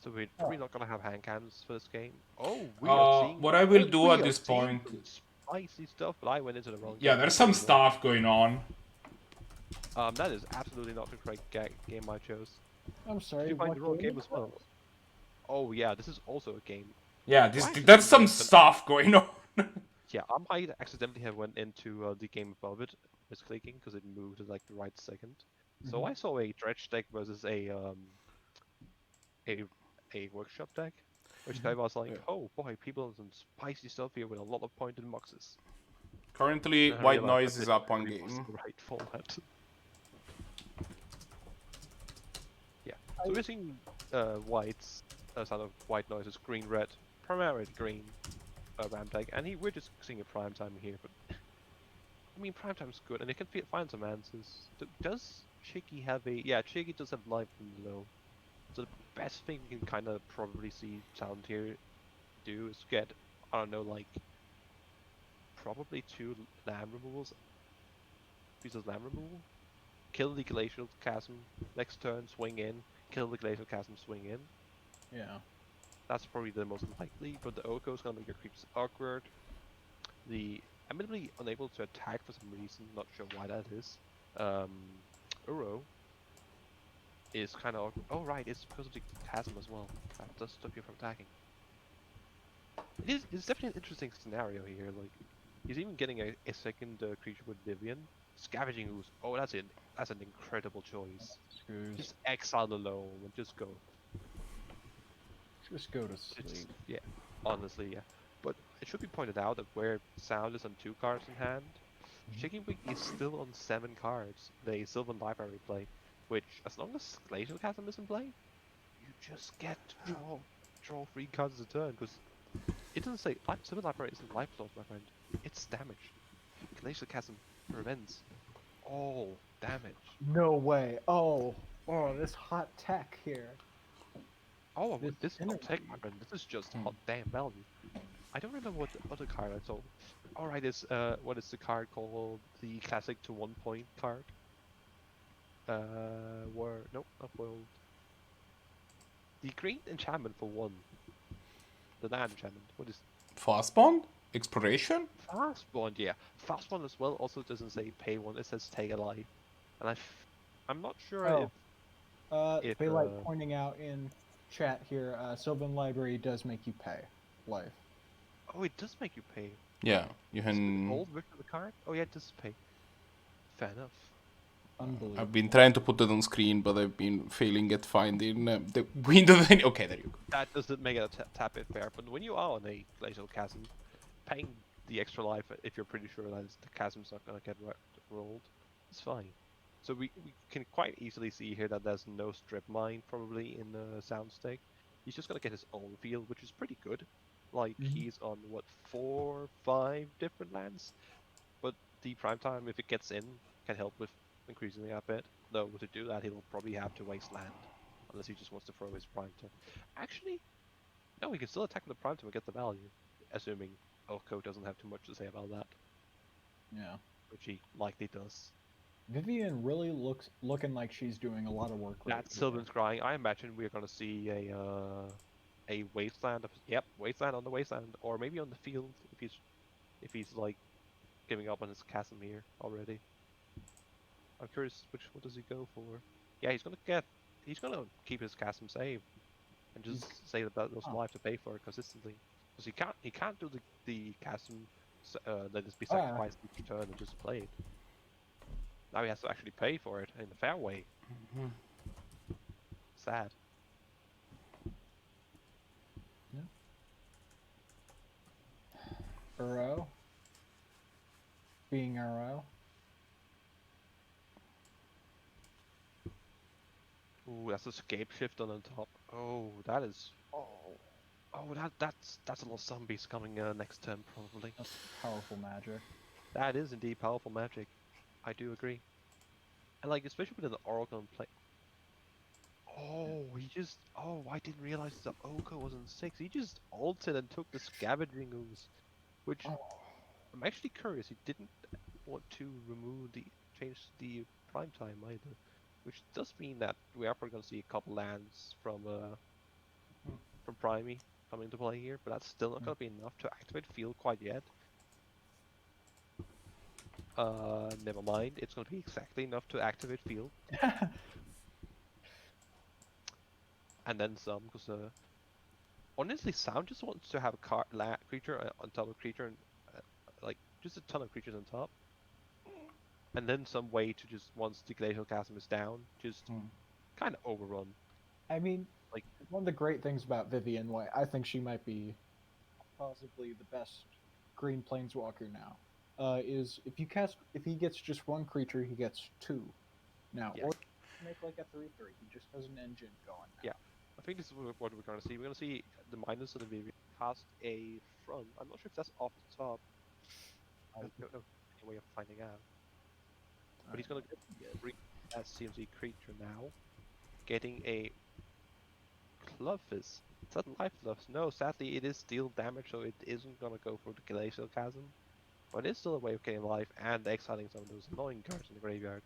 Speaker 2: So we're not gonna have hand cams for this game. Oh, we are seeing.
Speaker 1: What I will do
Speaker 2: we
Speaker 1: at
Speaker 2: are
Speaker 1: this
Speaker 2: seeing
Speaker 1: point.
Speaker 2: spicy stuff, but I went into the wrong
Speaker 1: Yeah,
Speaker 2: game.
Speaker 1: there's some stuff going on.
Speaker 2: That is absolutely not the correct game I chose.
Speaker 3: I'm
Speaker 2: Did
Speaker 3: sorry.
Speaker 2: you find
Speaker 3: What
Speaker 2: the wrong game
Speaker 3: is
Speaker 2: as well? Oh yeah, this is also a game.
Speaker 1: Yeah,
Speaker 2: I actually
Speaker 1: there's some
Speaker 2: went to-
Speaker 1: stuff going on.
Speaker 2: Yeah, I might accidentally have went into the game above it, misclicking, because it moved at like the right second. So I saw a dredge deck versus a workshop deck, which I was like, oh boy, people have some spicy stuff here with a lot of pointed boxes.
Speaker 1: Currently,
Speaker 2: And I
Speaker 1: White
Speaker 2: realized
Speaker 1: Noise
Speaker 2: that
Speaker 1: is
Speaker 2: this
Speaker 1: up on
Speaker 2: really was
Speaker 1: game.
Speaker 2: the right format. Yeah, so we're seeing White's sort of White Noise's green-red, primarily green ramp deck, and we're just seeing a prime time here, but I mean, prime time's good, and it can find some answers. Does Chiggy have a... Yeah, Chiggy does have life from below. So the best thing you can kind of probably see Sound here do is get, I don't know, like, probably 2 land removals. Pieces of land removal. Kill the Glacial Chasm, next turn, swing in. Kill the Glacial Chasm, swing in.
Speaker 3: Yeah.
Speaker 2: That's probably the most likely, but the Oko is gonna make your creeps awkward. The admittedly unable to attack for some reason, not sure why that is. Uro is kind of... Oh right, it's because of the chasm as well. That does stop you from attacking. It's definitely an interesting scenario here. Like, he's even getting a second creature with Vivian. Scavenging Ooze. Oh, that's an incredible choice.
Speaker 3: Screws.
Speaker 2: Just exile alone and just go.
Speaker 3: Just go to sleep.
Speaker 2: Yeah, honestly, yeah. But it should be pointed out that where Sound is on 2 cards in hand, ChiggyWig is still on 7 cards. The Sylvan Library play, which, as long as Glacial Chasm is in play, you just get to draw 3 cards a turn, because it doesn't say Sylvan Library isn't life loss, my friend. It's damage. Glacial Chasm prevents all damage.
Speaker 3: No way. Oh, this hot tech here.
Speaker 2: Oh,
Speaker 3: This
Speaker 2: this is not
Speaker 3: energy.
Speaker 2: tech, my friend. This is just hot damn value. I don't remember what the other card I saw. Alright, what is the card called? The classic to 1 point card? Nope, not world. The green enchantment for 1. The land enchantment. What is...
Speaker 1: Fast Bond? Exploration?
Speaker 2: Fast Bond, yeah. Fast Bond as well also doesn't say pay 1, it says take a life. And I'm not sure if
Speaker 3: Baylight pointing out in chat here, Sylvan Library does make you pay life.
Speaker 2: Oh, it does make you pay.
Speaker 1: Yeah, you
Speaker 2: Is it
Speaker 1: can...
Speaker 2: hold with the card? Oh yeah, it does pay. Fair enough.
Speaker 3: Unbelievable.
Speaker 1: I've been trying to put it on screen, but I've been failing at finding the window. Okay, there you go.
Speaker 2: That doesn't make it a tap it fair, but when you are on a Glacial Chasm, paying the extra life if you're pretty sure that the chasm's not going to get rolled, it's fine. So we can quite easily see here that there's no strip mine probably in the sound stake. He's just going to get his own field, which is pretty good. Like, he's on, what, 4, 5 different lands? But the prime time, if it gets in, can help with increasing that bit. Though, to do that, he'll probably have to waste land. Unless he just wants to throw his prime time. Actually, no, he can still attack with the prime time and get the value. Assuming Oko doesn't have too much to say about that.
Speaker 3: Yeah.
Speaker 2: Which he likely does.
Speaker 3: Vivian really looking like she's doing a lot of work.
Speaker 2: That's Sylvan's crying. I imagine we're gonna see a wasteland. Wasteland on the wasteland, or maybe on the field if he's like giving up on his chasm here already. I'm curious what does he go for? Yeah, he's gonna keep his chasm safe and just say that there's life to pay for it consistently. Because he can't do the chasm let it be sacrificed each turn and just play it. Now he has to actually pay for it in a fair way. Sad.
Speaker 3: Yeah. Uro. Being Uro.
Speaker 2: Ooh, that's a scape shift on the top. Oh, that is. Oh, that's a lot of zombies coming next turn probably.
Speaker 3: That's powerful magic.
Speaker 2: That is indeed powerful magic. I do agree. And like, especially with an Oracle in play. Oh, I didn't realize the Oko was on 6. He just ulted and took the Scavenging Ooze. Which, I'm actually curious, he didn't want to change the prime time either. Which does mean that we are probably going to see a couple lands from Primey coming into play here. But that's still not going to be enough to activate Field quite yet. Never mind. It's gonna be exactly enough to activate field, and then some. Because honestly, Sound just wants to have a creature on top of creature, and like just a ton of creatures on top, and then some way to just once the glacial chasm is down, just kind of overrun.
Speaker 3: I mean,
Speaker 2: Like,
Speaker 3: one of the great things about Vivian White, I think she might be possibly the best green planeswalker now. Is if he gets just one creature, he gets two now,
Speaker 2: yeah,
Speaker 3: or make like a 3/3. He just has an engine going now.
Speaker 2: yeah. I think this is what we're gonna see. We're gonna see the minus of the Vivian cast a front. I'm not sure if that's off the top. I don't know any way of finding out. But he's gonna get as CMC creature now, getting a Clubfist. Is that Lifeless? No, sadly it is steel damage, so it isn't gonna go for the Glacial Chasm. But it's still a way of getting life and exiling some of those annoying cards in the graveyard.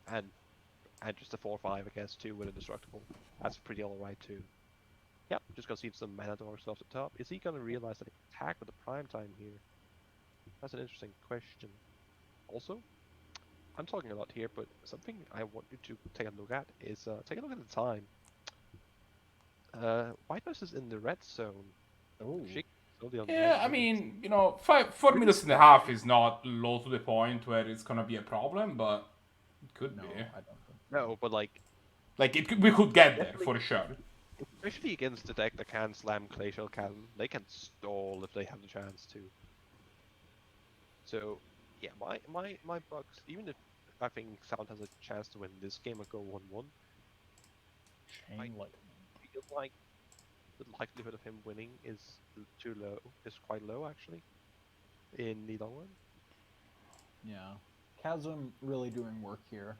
Speaker 2: And just a 4/5 I guess too with Indestructible. That's pretty alright too. Yep, just gonna see some mana dorks off the top. Is he gonna realize that he can attack with the prime time here? That's an interesting question. Also, I'm talking a lot here, but something I want you to take a look at is take a look at the time. White Noise is in the red zone.
Speaker 3: Oh,
Speaker 1: Yeah, I mean, 4 minutes and a half is not low to the point where it's gonna be a problem, but it could
Speaker 3: no,
Speaker 1: be.
Speaker 3: I don't think.
Speaker 2: No, but like
Speaker 1: We could get there for sure.
Speaker 2: especially against the deck that can slam Glacial Chasm, they can stall if they have the chance to. So, yeah, my Bucks, even if I think Sound has a chance to win this game and go 1-1,
Speaker 3: Chain Lightning.
Speaker 2: I feel like the likelihood of him winning is too low. Is quite low actually, in the long run.
Speaker 3: Yeah, Chasm really doing work here.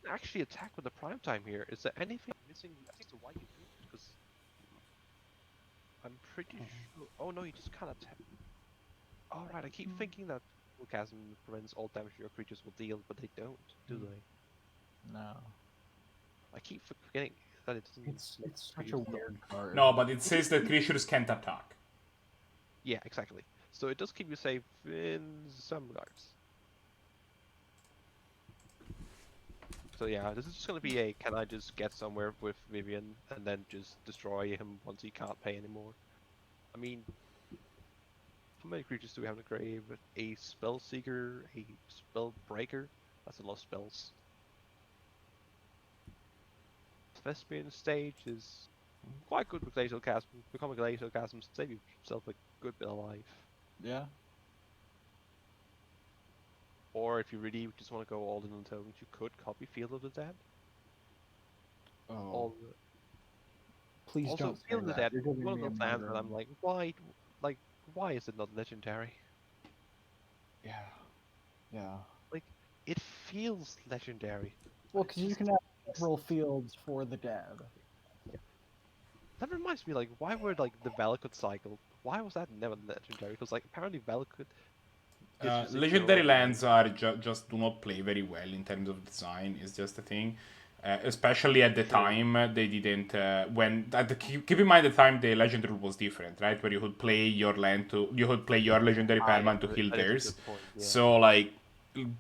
Speaker 2: Actually, attack with the prime time here. Is there anything missing as to why you do it? Because I'm pretty sure. Oh no, you just kind of. Alright, I keep thinking that Chasm prevents all damage your creatures will deal, but they don't, do they?
Speaker 3: No,
Speaker 2: I keep forgetting that it doesn't.
Speaker 3: it's such a weird card.
Speaker 1: No, but it says that creatures can't attack.
Speaker 2: Yeah, exactly. So it does keep you safe in some regards. So yeah, this is just gonna be a can I just get somewhere with Vivian and then just destroy him once he can't pay anymore? I mean, how many creatures do we have in the grave? A Spell Seeker, a Spell Breaker. That's a lot of spells. Thespian stage is quite good with Glacial Chasm. Become a Glacial Chasm, save yourself a good bit of life.
Speaker 3: Yeah.
Speaker 2: Or if you really just want to go all in on tokens, you could copy Field of the Dead.
Speaker 3: Oh. Please
Speaker 2: Also,
Speaker 3: don't.
Speaker 2: Field of the Dead,
Speaker 3: You're giving
Speaker 2: one of
Speaker 3: me a
Speaker 2: those lands
Speaker 3: murder.
Speaker 2: that I'm like, why is it not legendary?
Speaker 3: Yeah. Yeah.
Speaker 2: Like, it feels legendary.
Speaker 3: Well, because you can have several fields for the dead.
Speaker 2: That reminds me, like, why were like the Valakut cycle? Why was that never legendary? Because like apparently Valakut.
Speaker 1: Legendary lands are just do not play very well in terms of design. Is just a thing. Especially at the time, they didn't. Keep in mind the time the legendary was different, right? Where you would play your legendary permanent to kill theirs.
Speaker 2: Yeah.
Speaker 1: So like,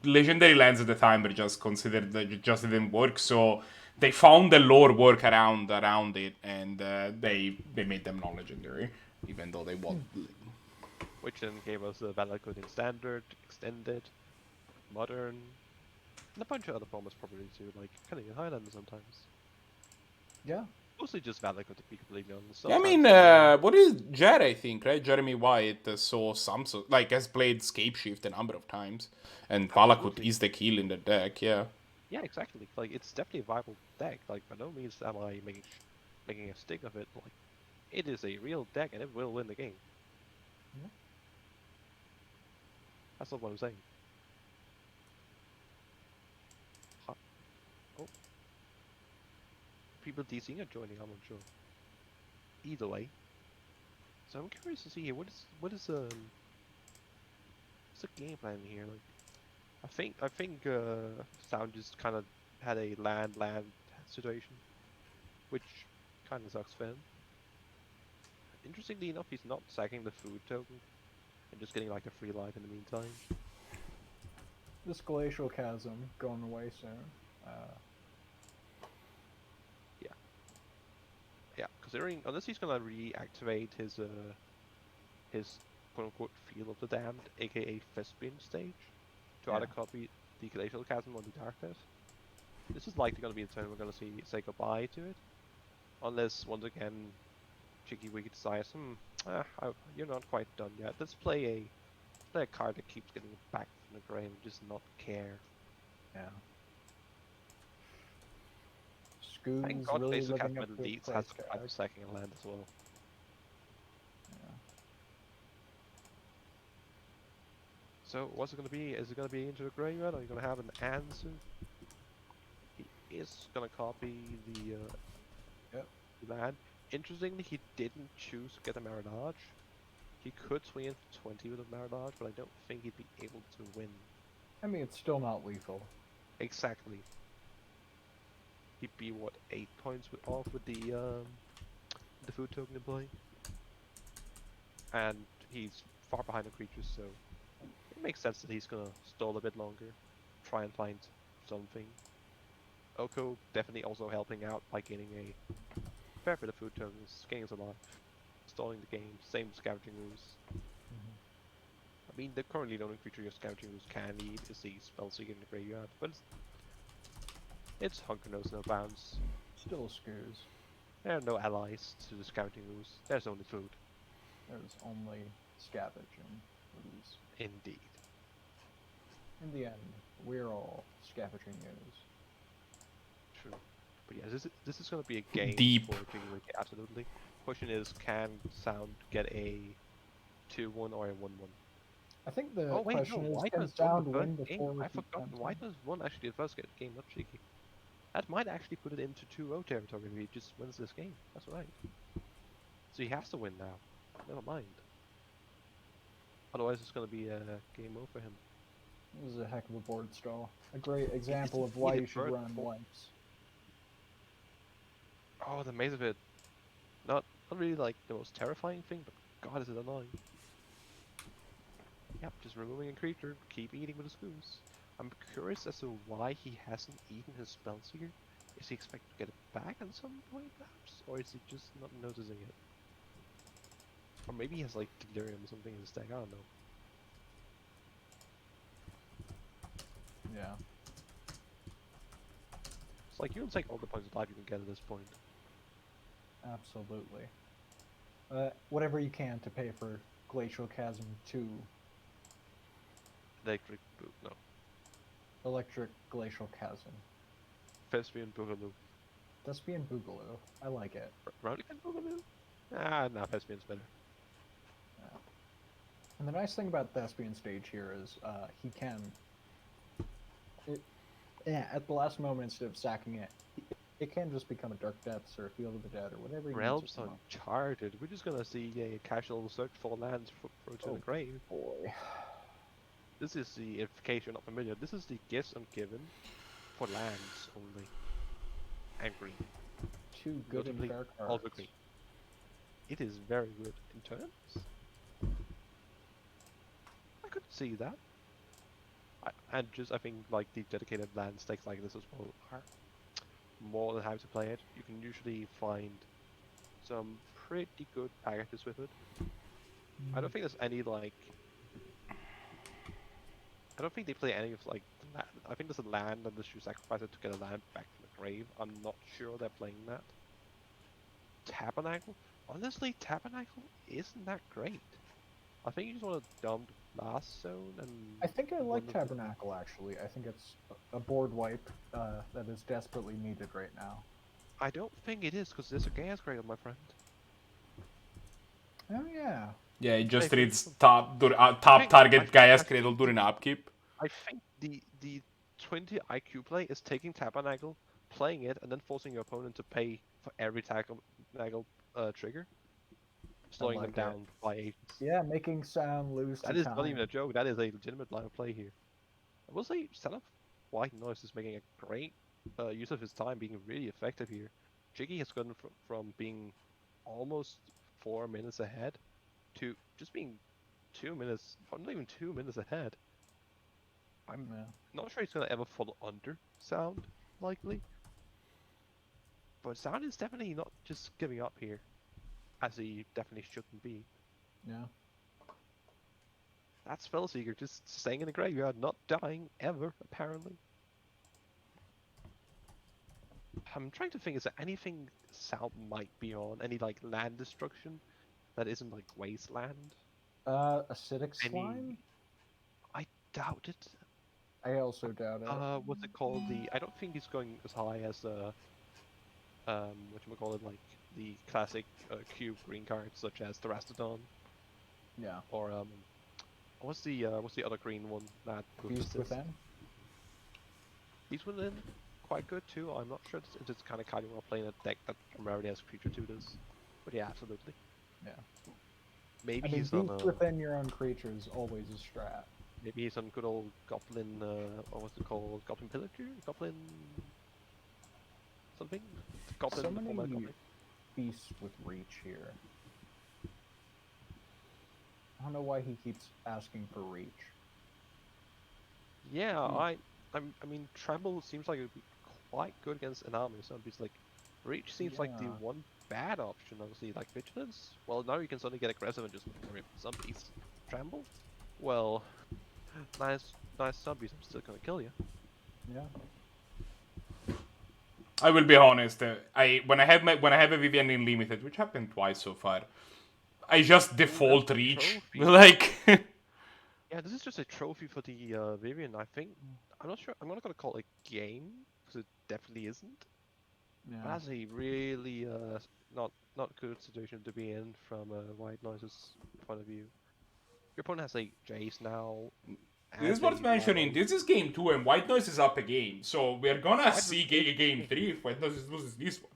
Speaker 1: legendary lands at the time were just considered that just didn't work. So they found the lore work around it, and they made them non-legendary, even though they won't.
Speaker 2: Which then gave us the Valakut in Standard, Extended, Modern, and a bunch of other formats probably too, like Canadian Highlander sometimes.
Speaker 3: Yeah.
Speaker 2: Mostly just Valakut to be completely honest.
Speaker 1: Yeah, I mean, what is Jer? I think right, Jeremy White saw some has played Scapeshift a number of times, and Valakut is the kill in the deck. Yeah.
Speaker 2: Yeah, exactly. Like it's definitely a viable deck. Like by no means am I making a stick of it. Like it is a real deck, and it will win the game.
Speaker 3: Yeah.
Speaker 2: That's not what I'm saying. Oh. People DCing are joining, I'm not sure. Either way. So I'm curious to see here, what's the game plan here? Like I think Sound just kinda had a land situation. Which kinda sucks for him. Interestingly enough, he's not sacking the food token. and just getting like a free life in the meantime.
Speaker 3: This glacial chasm going away soon.
Speaker 2: Yeah, considering unless he's gonna reactivate his quote unquote Field of the Damned, aka Thespian stage, to either copy the glacial chasm or the darkness. This is likely gonna be the turn we're gonna say goodbye to it, unless once again ChiggyWig decides, you're not quite done yet. Let's play a card that keeps getting back from the grave and just not care.
Speaker 3: Yeah.
Speaker 2: Thank
Speaker 3: Scoob's
Speaker 2: God
Speaker 3: really
Speaker 2: Glacial
Speaker 3: living
Speaker 2: Chasm
Speaker 3: up
Speaker 2: at
Speaker 3: to its
Speaker 2: least has
Speaker 3: price
Speaker 2: the price
Speaker 3: tag.
Speaker 2: of sacking a land as well.
Speaker 3: Yeah.
Speaker 2: So what's it gonna be? Is it gonna be into the graveyard? Are you gonna have an answer? He is gonna copy the land. Interestingly, he didn't choose to get a Marinage. He could swing in for 20 with a Marinage, but I don't think he'd be able to win.
Speaker 3: I mean, it's still not lethal.
Speaker 2: Exactly. He'd be what, 8 points off with the food token in play, and he's far behind the creatures, so it makes sense that he's gonna stall a bit longer, try and find something. Oko definitely also helping out by gaining a fair bit of food tokens, gaining a lot, stalling the game, same with Scavenging Ooze. I mean, the currently the only creature your Scavenging Ooze can eat is the Spellseeker in the graveyard, but it's Hunker knows no bounds.
Speaker 3: Still Scoos.
Speaker 2: There are no allies to the Scavenging Ooze, there's only food.
Speaker 3: There's only scavenging ooze.
Speaker 2: Indeed.
Speaker 3: In the end, we're all scavenging ooze.
Speaker 2: True. But yeah, this is going to be a game
Speaker 1: Deep.
Speaker 2: for ChiggyWig, absolutely. Question is, can Sound get a 2-1 or a 1-1?
Speaker 3: I think the
Speaker 2: Oh wait,
Speaker 3: question
Speaker 2: no,
Speaker 3: is,
Speaker 2: White
Speaker 3: can
Speaker 2: was won
Speaker 3: Sound
Speaker 2: the
Speaker 3: win
Speaker 2: first game.
Speaker 3: before
Speaker 2: I
Speaker 3: he
Speaker 2: forgot
Speaker 3: comes
Speaker 2: White
Speaker 3: in?
Speaker 2: was won actually the first game, not Cheeky. That might actually put it into 2-0 territory if he just wins this game. That's right. So he has to win now. Never mind. Otherwise it's going to be a game over for him.
Speaker 3: This is a heck of a board stall. A great example of why you should run wipes.
Speaker 2: Oh, the maze of it. Not really like the most terrifying thing, but God is it annoying. Yep, just removing a creature, keep eating with his goose. I'm curious as to why he hasn't eaten his Spellseeker. Is he expected to get it back at some point, perhaps? Or is he just not noticing it? Or maybe he has like Delirium or something in his deck, I don't know.
Speaker 3: Yeah.
Speaker 2: It's like you'll take all the points of life you can get at this point.
Speaker 3: Absolutely. Whatever you can to pay for Glacial Chasm 2.
Speaker 2: Electric Boot, no.
Speaker 3: Electric Glacial Chasm.
Speaker 2: Thespian Boogaloo.
Speaker 3: Thespian Boogaloo. I like it.
Speaker 2: Roundican Boogaloo? Ah, no, Thespian's better.
Speaker 3: Yeah. And the nice thing about Thespian stage here is he can... at the last moment, instead of sacking it, it can just become a Dark Depths or a Field of the Dead or whatever he
Speaker 2: Realms
Speaker 3: needs it to become.
Speaker 2: Uncharted. We're just gonna see a casual search for lands for to the grave.
Speaker 3: Boy.
Speaker 2: This is the, in case you're not familiar, this is the gifts ungiven for lands only. And green.
Speaker 3: Two good and
Speaker 2: Notably,
Speaker 3: fair
Speaker 2: all
Speaker 3: cards.
Speaker 2: the green. It is very good in turns. I could see that. I think like the dedicated land stakes like this as well are more than happy to play it. You can usually find some pretty good packages with it. I don't think there's any like. I don't think they play any of like. I think there's a land and you sacrifice it to get a land back from the grave. I'm not sure they're playing that. Tabernacle? Honestly, Tabernacle isn't that great. I think you just want to dump Blast Zone and...
Speaker 3: I think I like Tabernacle, actually. I think it's a board wipe that is desperately needed right now.
Speaker 2: I don't think it is, because there's a Chaos Cradle, my friend.
Speaker 3: Oh, yeah.
Speaker 1: Yeah, it just
Speaker 2: Hey,
Speaker 1: reads top target Gaia's Cradle during upkeep.
Speaker 2: I think the 20 IQ play is taking Tabernacle, playing it, and then forcing your opponent to pay for every Tabernacle trigger. Slowing them down by agents.
Speaker 3: Yeah, making Sound lose
Speaker 2: That
Speaker 3: to
Speaker 2: is
Speaker 3: time.
Speaker 2: not even a joke, that is a legitimate line of play here. I will say, ChiggyWig is making a great use of his time, being really effective here. Chiggy has gone from being almost 4 minutes ahead to just being 2 minutes, not even 2 minutes ahead. I'm
Speaker 3: Yeah.
Speaker 2: not sure he's gonna ever fall under Sound, likely. But Sound is definitely not just giving up here, as he definitely shouldn't be.
Speaker 3: Yeah.
Speaker 2: That's Spellseeker just staying in the graveyard, not dying ever, apparently. I'm trying to think, is there anything Sound might be on? Any like land destruction that isn't like wasteland?
Speaker 3: Acidic slime?
Speaker 2: I doubt it.
Speaker 3: I also doubt it.
Speaker 2: What's it called? I don't think he's going as high as whatchamacallit, like the classic cube green cards such as Terastodon
Speaker 3: Yeah.
Speaker 2: or what's the other green one that
Speaker 3: Beast Within?
Speaker 2: Beast Within, quite good too. I'm not sure it's kind of casual playing a deck that primarily has creature tutors, but yeah, absolutely.
Speaker 3: Yeah.
Speaker 2: Maybe
Speaker 3: I mean,
Speaker 2: he's
Speaker 3: Beast
Speaker 2: on
Speaker 3: Within your own creature is always a strat.
Speaker 2: maybe he's on good old Goblin. Or what's it called? Goblin Pillager? Goblin something? Goblin.
Speaker 3: So many
Speaker 2: Goblin.
Speaker 3: beasts with reach here. I don't know why he keeps asking for reach.
Speaker 2: Yeah, I mean, Tremble seems like it would be quite good against an army, so it's like, Reach seems like the
Speaker 3: Yeah.
Speaker 2: one bad option, obviously, like Vigilance. Well, now you can suddenly get aggressive and just rip zombies. Tremble? Well, nice zombies, I'm still gonna kill you.
Speaker 3: Yeah.
Speaker 1: I will be honest. When I have a Vivian in limited, which happened twice so far, I just default
Speaker 2: that's a
Speaker 1: reach.
Speaker 2: trophy.
Speaker 1: Like,
Speaker 2: Yeah, this is just a trophy for the Vivian, I think. I'm not sure, I'm not gonna call it a game, because it definitely isn't.
Speaker 3: Yeah.
Speaker 2: But that's a really not good situation to be in from White Noise's point of view. Your opponent has like Jace now.
Speaker 1: this is worth mentioning. This is game 2, and White Noise is up a game, so we're gonna see game 3 if White Noise loses this one.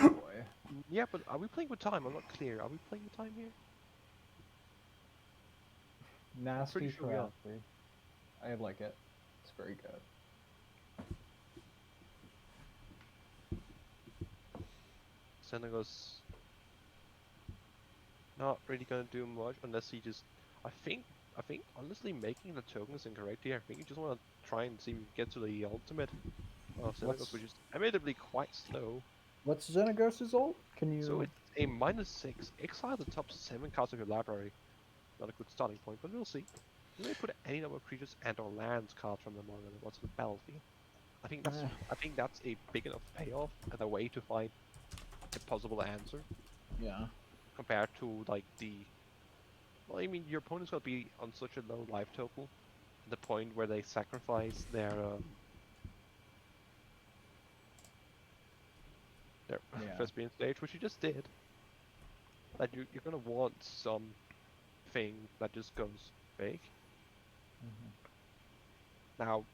Speaker 3: Oh boy.
Speaker 2: Yeah, but are we playing with time? I'm not clear. Are we playing with time here?
Speaker 3: Nasty
Speaker 2: pretty sure we are.
Speaker 3: crafty. I like it. It's very good.
Speaker 2: Senegos not really gonna do much unless he just. I think honestly making the tokens incorrect here. I think you just want to try and see if you get to the ultimate of Senegos, which is admittedly quite slow.
Speaker 3: What's Xenagos' ult? Can you...
Speaker 2: So it's a -6. Exile the top 7 cards of your library. Not a good starting point, but we'll see. You may put any number of creatures and/or lands cards from them on what's the battlefield. I think that's a big enough payoff and a way to find a possible answer.
Speaker 3: Yeah.
Speaker 2: Compared to like the. Well, I mean, your opponent's gonna be on such a low life total, at the point where they sacrifice their first being stage, which you just did. That you're gonna want something that just goes big. Now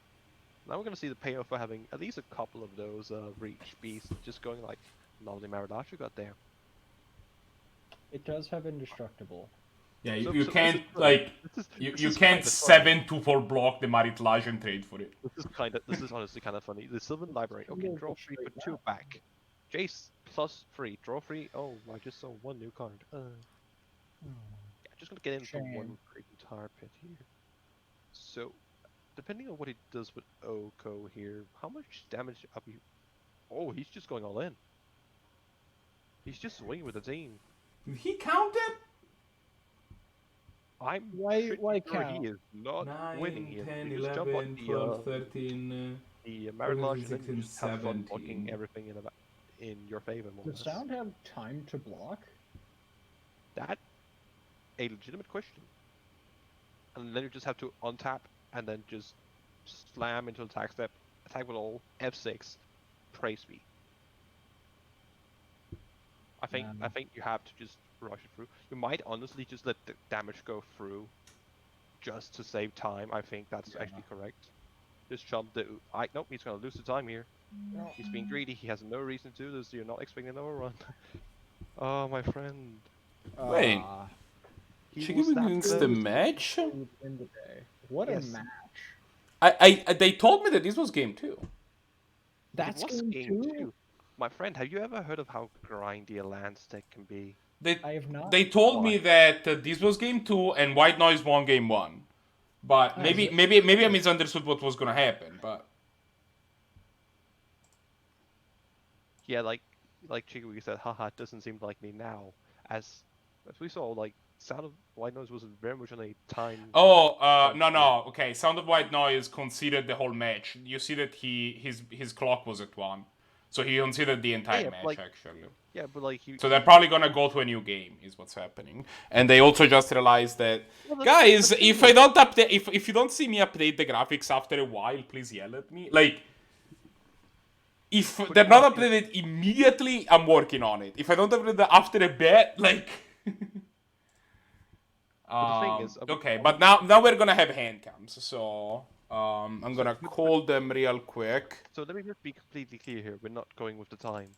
Speaker 2: we're gonna see the payoff for having at least a couple of those reach beasts just going like lovely Maridash you got there.
Speaker 3: It does have indestructible.
Speaker 1: Yeah,
Speaker 2: So
Speaker 1: you can't you can't 7/2/4 block the Maritlage and trade for it.
Speaker 2: This is honestly kind of funny. The Sylvan Library. Okay, draw 3, put 2 back. Jace +3, draw 3. Oh, I just saw 1 new card. Yeah, just gonna get into one freaking tar pit here. So, depending on what he does with Oko here, how much damage are we? Oh, he's just going all in. He's just swinging with the team.
Speaker 1: Did he count it?
Speaker 2: I'm
Speaker 3: Why
Speaker 2: sure
Speaker 3: count?
Speaker 2: he is not
Speaker 1: 9,
Speaker 2: winning here.
Speaker 1: 10,
Speaker 2: You just jump on
Speaker 1: 11, 12, 13...
Speaker 2: the Maridash and then
Speaker 1: 16,
Speaker 2: you just have fun
Speaker 1: 17.
Speaker 2: blocking everything in your favor. More or
Speaker 3: Does
Speaker 2: less.
Speaker 3: Sound have time to block?
Speaker 2: That a legitimate question. And then you just have to untap and then just slam into attack step, attack with all, F6, praise me. I think you have to just rush it through. You might honestly just let the damage go through just to save time. I think that's actually correct. Just jump the nope, he's gonna lose the time here.
Speaker 3: No.
Speaker 2: He's being greedy, he has no reason to do this, you're not expecting an overrun. Oh my friend.
Speaker 1: Wait. ChiggyWig wins the match?
Speaker 3: In the day. What a match.
Speaker 1: They told me that this was game 2.
Speaker 3: That's
Speaker 2: it was
Speaker 3: game 2?
Speaker 2: My friend, have you ever heard of how grindy a land stack can be?
Speaker 3: I have not.
Speaker 1: They told me
Speaker 2: Why?
Speaker 1: that this was game 2 and White Noise won game 1. But
Speaker 3: Is it?
Speaker 1: maybe I misunderstood what was gonna happen. But
Speaker 2: Yeah, like ChiggyWig said, haha, it doesn't seem like me now. As we saw, like Sound of White Noise was very much on a time.
Speaker 1: no. Okay, Sound of White Noise considered the whole match. You see that his clock was at 1, so he considered the entire match
Speaker 2: like
Speaker 1: actually.
Speaker 2: yeah, but like he.
Speaker 1: So they're probably gonna go to a new game, is what's happening. And they also just realized that, guys, if I don't update, if you don't see me update the graphics after a while, please yell at me. Like, if they're not updated immediately, I'm working on it. If I don't update it after a bit, like.
Speaker 2: But the thing is,
Speaker 1: Okay, but now we're gonna have hand cams, so I'm gonna call them real quick.
Speaker 2: So let me just be completely clear here. We're not going with the time.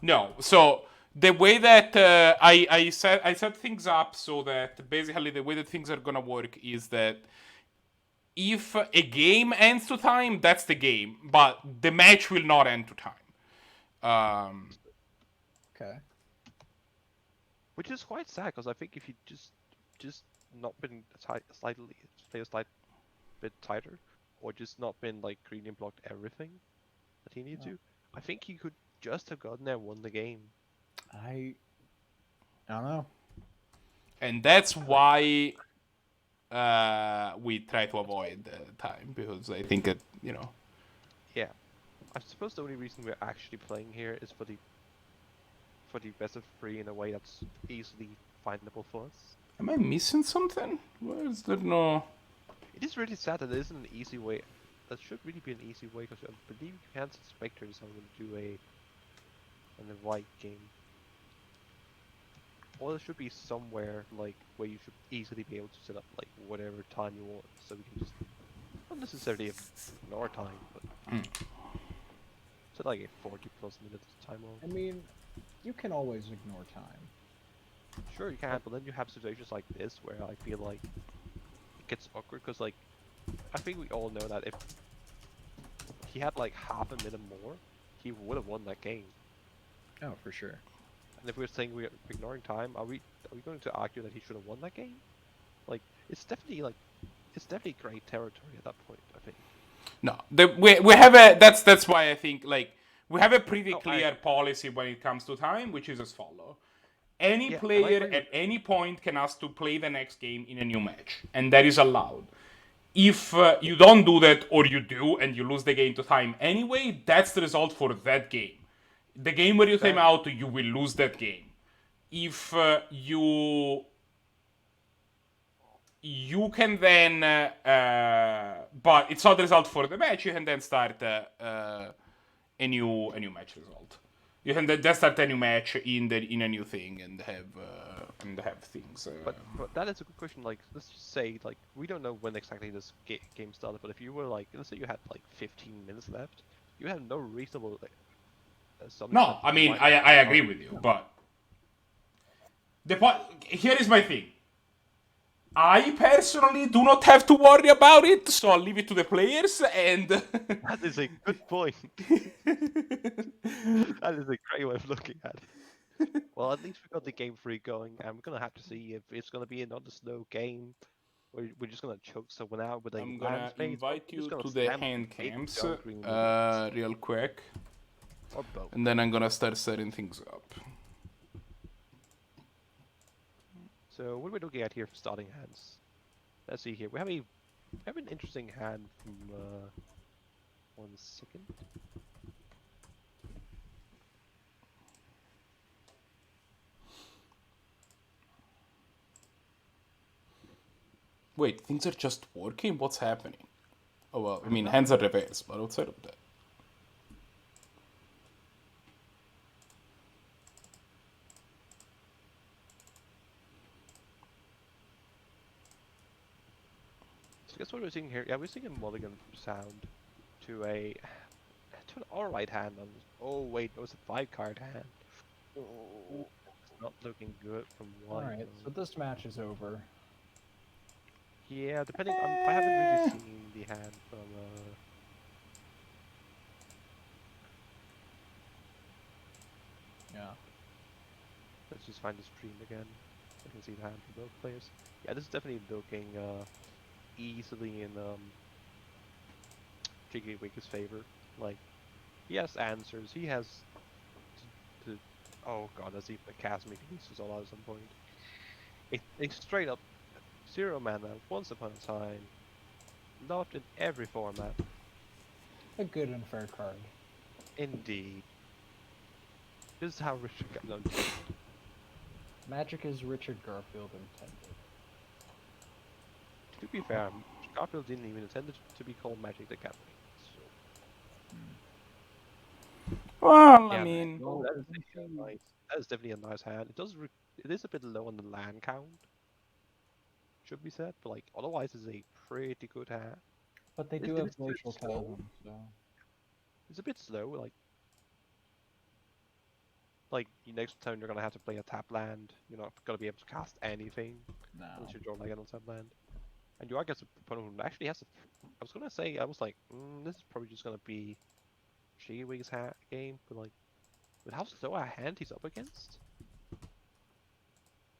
Speaker 1: No, so the way that I set things up so that basically the way that things are gonna work is that if a game ends to time, that's the game, but the match will not end to time.
Speaker 3: Okay.
Speaker 2: Which is quite sad because I think if you just not been slightly play a slight bit tighter, or just not been like greedy and blocked everything that he needed to, I think he could just have gotten there and won the game.
Speaker 3: I don't know.
Speaker 1: And that's why we try to avoid time, because I think that,
Speaker 2: Yeah, I suppose the only reason we're actually playing here is for the best of 3 in a way that's easily findable for us.
Speaker 1: Am I missing something? Where is there no?
Speaker 2: It is really sad that there isn't an easy way. That should really be an easy way because I believe you can't Specter is how to do an invite game. Or there should be somewhere like where you should easily be able to set up like whatever time you want, so we can just not necessarily ignore time, but set like a 40+ minutes timer.
Speaker 3: I mean, you can always ignore time.
Speaker 2: Sure you can, but then you have situations like this where I feel like it gets awkward because like I think we all know that if he had like half a minute more, he would have won that game.
Speaker 3: Oh, for sure.
Speaker 2: And if we're saying we're ignoring time, are we going to argue that he should have won that game? Like it's definitely great territory at that point, I think.
Speaker 1: No, we have a that's why I think like we have a pretty clear policy when it comes to time, which is as follow. Any player at any point can ask to play the next game in a new match, and that is allowed. If you don't do that, or you do, and you lose the game to time anyway, that's the result for that game. The game where you time out, you will lose that game. If you can then, but it's not the result for the match. You can then start a new match result. You can then start a new match in a new thing and have things.
Speaker 2: But that is a good question. Like, let's just say like we don't know when exactly this game started. But if you were like, let's say you had like 15 minutes left, you have no reasonable.
Speaker 1: No, I mean I agree with you, but the point here is my thing. I personally do not have to worry about it, so I'll leave it to the players. And
Speaker 2: that is a good point. That is a great way of looking at it. Well, at least we got the game 3 going, and we're gonna have to see if it's gonna be another slow game. We're just gonna choke someone out with a.
Speaker 1: I'm gonna invite you to the hand cams real quick, and then I'm gonna start setting things up.
Speaker 2: So what are we looking at here for starting hands? Let's see here. We have an interesting hand from 1 second.
Speaker 1: Wait, things are just working? What's happening? Oh well, I mean hands are reversed, but outside of that.
Speaker 2: So guess what we're seeing here? Yeah, we're seeing a mulligan sound to an alright hand. Oh wait, it was a 5-card hand. Oh, it's not looking good from one.
Speaker 3: Alright, so this match is over.
Speaker 2: Yeah, depending on, I haven't really seen the hand from
Speaker 3: Yeah.
Speaker 2: Let's just find the stream again. I can see the hand for both players. Yeah, this is definitely looking easily in ChiggyWig's favor. Like, he has answers. He has to oh god, that's even a cast meeting. This is all at some point. A straight up zero mana once upon a time. Loved in every format.
Speaker 3: A good and fair card.
Speaker 2: Indeed. This is how Richard got no.
Speaker 3: Magic is Richard Garfield intended.
Speaker 2: To be fair, Garfield didn't even intend it to be called Magic the Gathering. So.
Speaker 1: Well,
Speaker 2: Yeah,
Speaker 1: I mean,
Speaker 2: that is definitely a nice. That is definitely a nice hand. It does. It is a bit low on the land count. Should be said, but like otherwise, it's a pretty good hand.
Speaker 3: But they
Speaker 2: It
Speaker 3: do
Speaker 2: is
Speaker 3: have
Speaker 2: a bit
Speaker 3: Glacial
Speaker 2: slow.
Speaker 3: Chasm, so...
Speaker 2: It's a bit slow. Like next turn, you're gonna have to play a tap land. You're not gonna be able to cast anything
Speaker 3: No.
Speaker 2: unless you draw like on tap land. And you are against a opponent who actually has. I was gonna say, I was like, this is probably just gonna be ChiggyWig's game, but like, with how slow a hand he's up against.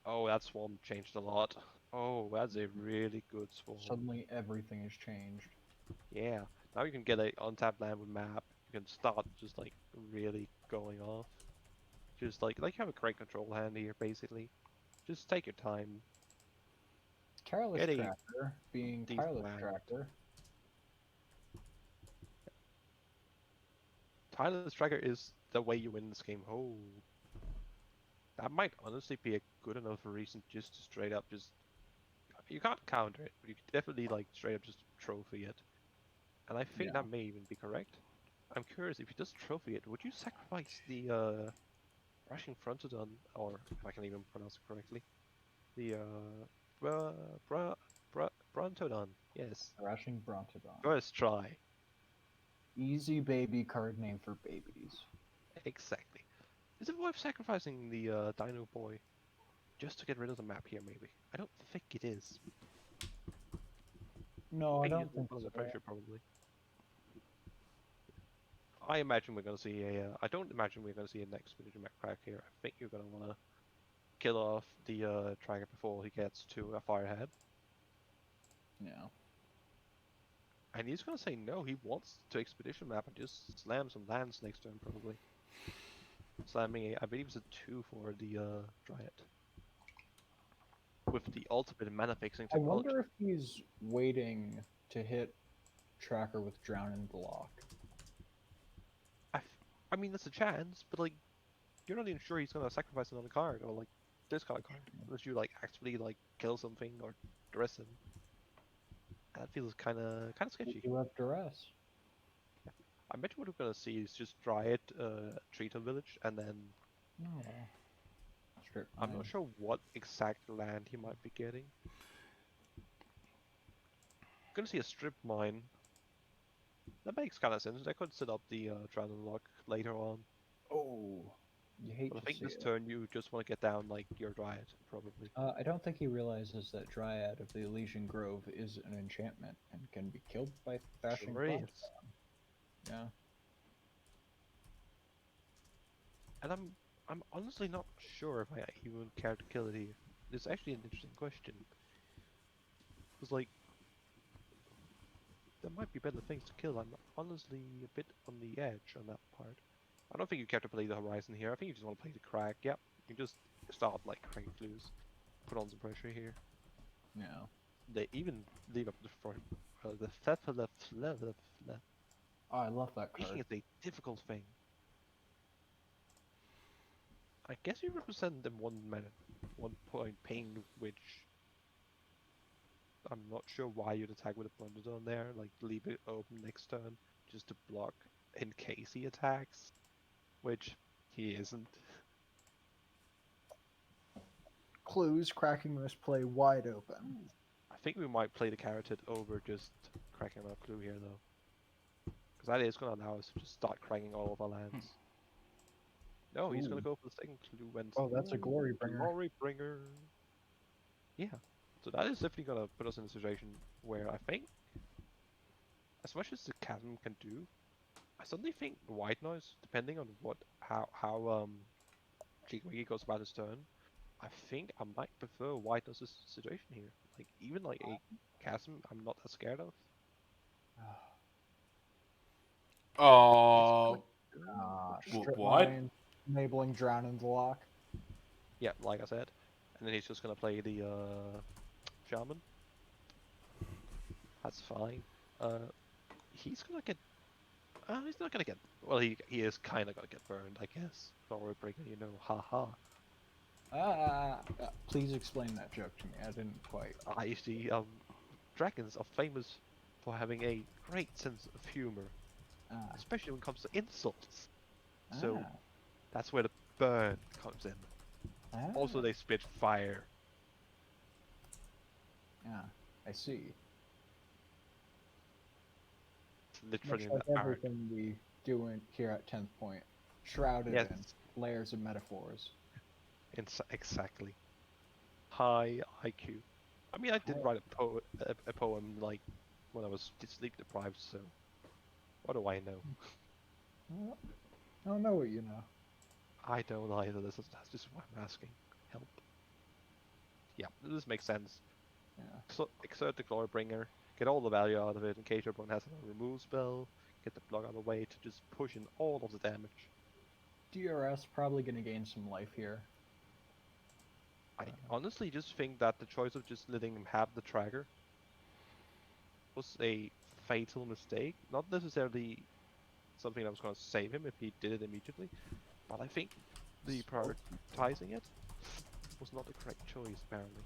Speaker 2: Oh, that swarm changed a lot. Oh, that's a really good swarm.
Speaker 3: Suddenly everything has changed.
Speaker 2: Yeah, now you can get a untapped land with map. You can start just like really going off. Just like you have a great control hand here, basically. Just take your time.
Speaker 3: Tireless
Speaker 2: Get a
Speaker 3: Tracker being
Speaker 2: decent
Speaker 3: Tireless
Speaker 2: land.
Speaker 3: Tracker.
Speaker 2: Tireless Tracker is the way you win this game. Oh, that might honestly be a good enough reason just to straight up just. You can't counter it, but you can definitely like straight up just trophy it. And I think
Speaker 3: Yeah.
Speaker 2: that may even be correct. I'm curious, if you just trophy it, would you sacrifice the Rushing Frontodon, or if I can even pronounce it correctly, the Brontodon? Yes.
Speaker 3: Thrashing Brontodon.
Speaker 2: First try.
Speaker 3: Easy baby card name for babies.
Speaker 2: Exactly. Is it worth sacrificing the Dino Boy just to get rid of the map here? Maybe. I don't think it is.
Speaker 3: No, I
Speaker 2: think
Speaker 3: don't
Speaker 2: it's
Speaker 3: think
Speaker 2: under
Speaker 3: so.
Speaker 2: pressure probably. I imagine we're gonna see a. I don't imagine we're gonna see a next Expedition map crack here. I think you're gonna wanna kill off the Tracker before he gets to a Firehead.
Speaker 3: Yeah.
Speaker 2: And he's gonna say no, he wants to Expedition map and just slam some lands next turn probably. Slamming a, I believe it's a 2 for the Dryad. With the ultimate mana fixing
Speaker 3: I
Speaker 2: technology.
Speaker 3: wonder if he's waiting to hit Tracker with Drown and Block.
Speaker 2: I mean, that's a chance, but like, you're not even sure he's gonna sacrifice another card or like discard a card unless you like actually like kill something or duress him. That feels kind of sketchy.
Speaker 3: You have Duress.
Speaker 2: I bet what we're gonna see is just Dryad, treat a village, and then
Speaker 3: No. Strip
Speaker 2: I'm not
Speaker 3: mine.
Speaker 2: sure what exact land he might be getting. Gonna see a strip mine. That makes kind of sense. I could set up the Drown and Lock later on.
Speaker 3: Oh. You hate
Speaker 2: But I
Speaker 3: to
Speaker 2: think
Speaker 3: see
Speaker 2: this
Speaker 3: it.
Speaker 2: turn you just want to get down like your Dryad, probably.
Speaker 3: I don't think he realizes that Dryad of the Elysian Grove is an enchantment and can be killed by Thrashing
Speaker 2: Sure is.
Speaker 3: Brontodon. Yeah.
Speaker 2: And I'm honestly not sure if I even care to kill it here. It's actually an interesting question. Because like, there might be better things to kill. I'm honestly a bit on the edge on that part. I don't think you care to play the Horizon here. I think you just want to play the Crack. Yep, you just start like cracking clues. Put on some pressure here.
Speaker 3: Yeah.
Speaker 2: They even leave up the front. The Thefla.
Speaker 3: Oh, I love that
Speaker 2: Making
Speaker 3: card.
Speaker 2: it a difficult thing. I guess you represent them 1 point pain, which I'm not sure why you'd attack with a Blunderdon there. Like, leave it open next turn just to block in case he attacks, which he isn't.
Speaker 3: Clues cracking this play wide open.
Speaker 2: I think we might play the Carrot over just cracking our clue here, though. Because that is going to allow us to just start cracking all of our lands. No, he's going to go for the second clue and...
Speaker 3: Oh, that's a Glory Bringer.
Speaker 2: Glory Bringer. Yeah. So that is definitely going to put us in a situation where I think, as much as the Chasm can do, I suddenly think White Noise, depending on how ChiggyWig goes about his turn, I think I might prefer WhiteNoise's situation here. Like, even like a chasm, I'm not that scared of.
Speaker 1: Oh,
Speaker 3: Strip
Speaker 1: what?
Speaker 3: mine, enabling drown in the lock.
Speaker 2: Yeah, like I said. And then he's just gonna play the shaman. That's fine. He's gonna get. He's not gonna get. Well, he is kind of gonna get burned, I guess. Glorybringer, you know, haha.
Speaker 3: Please explain that joke to me. I didn't quite.
Speaker 2: I see. Dragons are famous for having a great sense of humor, especially when it comes to insults. So that's where the burn comes in. Also, they spit fire.
Speaker 3: Yeah, I see.
Speaker 2: It's literally
Speaker 3: Much like
Speaker 2: in the art.
Speaker 3: everything we do here at 10th Point, shrouded
Speaker 2: Yes.
Speaker 3: in layers of metaphors.
Speaker 2: Exactly. High IQ. I mean, I did write a poem like when I was sleep deprived, so what do I know?
Speaker 3: I don't know what you know.
Speaker 2: I don't either. That's just why I'm asking. Help. Yeah, this makes sense.
Speaker 3: Yeah.
Speaker 2: So, exert the Glorybringer, get all the value out of it in case your opponent has a remove spell, get the block out of the way to just push in all of the damage.
Speaker 3: DRS probably going to gain some life here.
Speaker 2: I honestly just think that the choice of just letting him have the tracker was a fatal mistake. Not necessarily something that was going to save him if he did it immediately, but I think the prioritizing it was not the correct choice, apparently.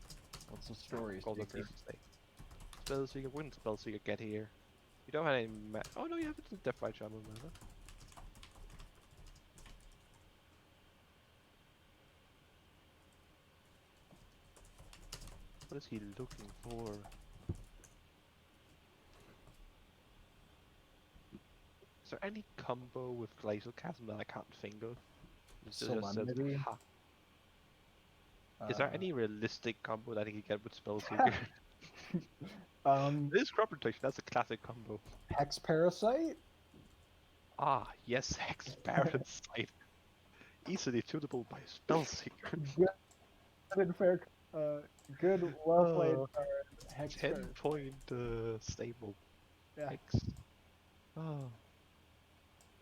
Speaker 3: What's the story,
Speaker 2: Called a
Speaker 3: Seeker?
Speaker 2: mistake. Spellseeker, wouldn't Spellseeker get here? You don't have any oh no, you have the Death Right Shaman mana. What is he looking for? Is there any combo with Glacial Chasm that I can't think of?
Speaker 3: Solemnity?
Speaker 2: Ha. Is there any realistic combo that he could get with Spellseeker? This crop protection, that's a classic combo.
Speaker 3: Hex Parasite?
Speaker 2: Ah, yes, Hex Parasite. Easily tunable by Spellseeker.
Speaker 3: Good and fair. Good, well played card. Hex
Speaker 2: 10-point stable.
Speaker 3: Yeah.
Speaker 2: Hex. Oh.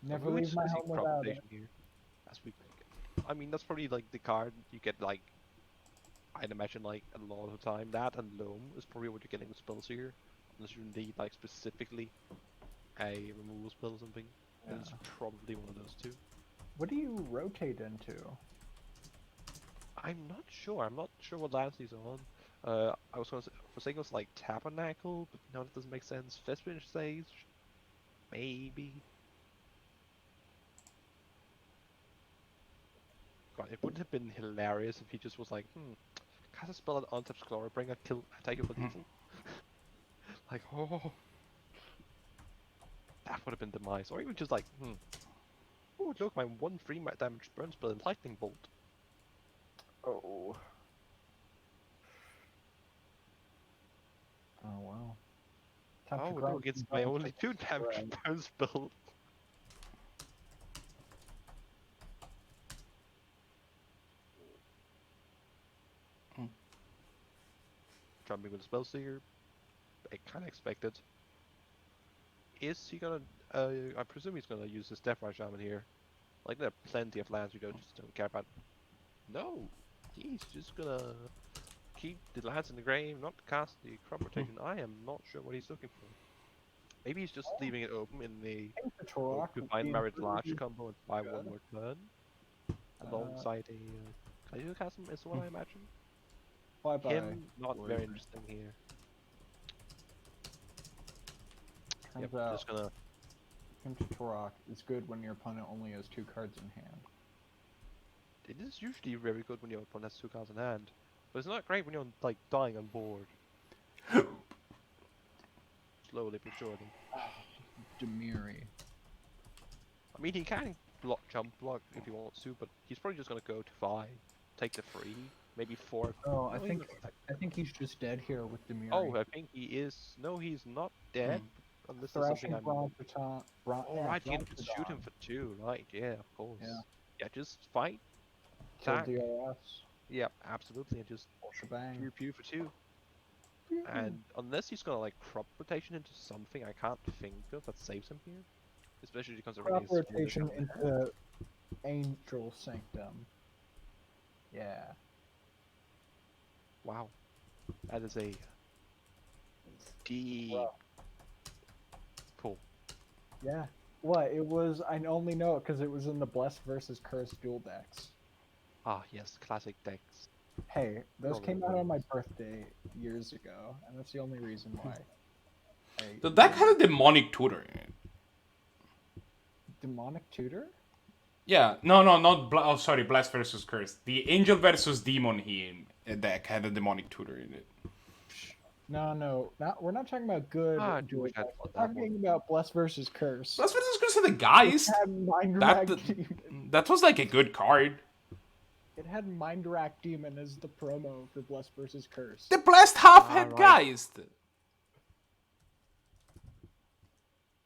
Speaker 3: Never leave my home without it.
Speaker 2: Here, as we, I mean, that's probably like the card you get like. I'd imagine like a lot of the time. That and Loam is probably what you're getting with Spellseeker, unless you need like specifically a removal spell or something.
Speaker 3: Yeah.
Speaker 2: It's probably one of those two.
Speaker 3: What do you rotate into?
Speaker 2: I'm not sure. I'm not sure what lands he's on. I was going to for saying it was like Tabernacle, but no, that doesn't make sense. Vesperian Sage, maybe. God, it wouldn't have been hilarious if he just was like, cast a spell at untapped Glorybringer, kill, attack it for lethal. Like, oh, that would have been demise. Or even just like, oh look, my 1/3 damage burn spell and lightning bolt.
Speaker 3: Oh. Oh wow.
Speaker 2: Oh look, it's my only 2 damage burn spell. Jumping with Spellseeker, I kind of expected. Is he gonna? I presume he's gonna use his Death Right Shaman here. Like there are plenty of lands you just don't care about. No, he's just gonna keep the lands in the grave, not cast the crop rotation. I am not sure what he's looking for. Maybe he's just leaving it open in the Divine Merit Large combo and buy one more turn, alongside a Glacial Chasm is what I imagine.
Speaker 3: Bye-bye.
Speaker 2: Him, not very interesting here.
Speaker 3: Turns
Speaker 2: Yep,
Speaker 3: out,
Speaker 2: just gonna.
Speaker 3: Him to Turok is good when your opponent only has 2 cards in hand.
Speaker 2: It is usually very good when your opponent has 2 cards in hand, but it's not great when you're like dying on board. Slowly but surely.
Speaker 3: Demiri.
Speaker 2: I mean, he can jump block if he wants to, but he's probably just gonna go to 5, take the 3, maybe 4.
Speaker 3: Oh, I think he's just dead here with Demiri.
Speaker 2: Oh, I think he is. No, he's not dead. Unless there's something I'm.
Speaker 3: Oh,
Speaker 2: right, you can shoot him for 2, right? Yeah, of course.
Speaker 3: Yeah.
Speaker 2: Yeah, just fight.
Speaker 3: Kill
Speaker 2: attack.
Speaker 3: DRS.
Speaker 2: Yep, absolutely, and just
Speaker 3: Full shebang.
Speaker 2: pew pew for 2.
Speaker 3: Phew.
Speaker 2: And unless he's gonna like crop rotation into something I can't think of that saves him here, especially considering
Speaker 3: Crop
Speaker 2: his units
Speaker 3: rotation
Speaker 2: come ahead.
Speaker 3: into Angel Sanctum. Yeah.
Speaker 2: Wow, that is a deep
Speaker 3: Wow.
Speaker 2: pull.
Speaker 3: Yeah. What? It was. I only know it because it was in the Blessed versus Cursed duel decks.
Speaker 2: Ah, yes, classic decks.
Speaker 3: Hey, those
Speaker 2: Love
Speaker 3: came
Speaker 2: those
Speaker 3: out on my
Speaker 2: ones.
Speaker 3: birthday years ago, and that's the only reason why.
Speaker 1: The deck had a demonic tutor in it.
Speaker 3: Demonic Tutor?
Speaker 1: Yeah, no, not sorry, Blast versus Curse. The Angel versus Demon deck had a demonic tutor in it.
Speaker 3: No, we're not talking about good
Speaker 2: Ah, I
Speaker 3: duel
Speaker 2: wish I'd
Speaker 3: decks.
Speaker 2: thought
Speaker 3: We're
Speaker 2: that one.
Speaker 3: talking about Blessed versus Curse.
Speaker 1: Blast versus Curse had a
Speaker 3: It
Speaker 1: Geist.
Speaker 3: had Mind
Speaker 1: That
Speaker 3: Rack Demon.
Speaker 1: that was like a good card.
Speaker 3: It had Mind Rack Demon as the promo for Blessed versus Curse.
Speaker 1: The Blast half had
Speaker 2: right.
Speaker 1: Geist.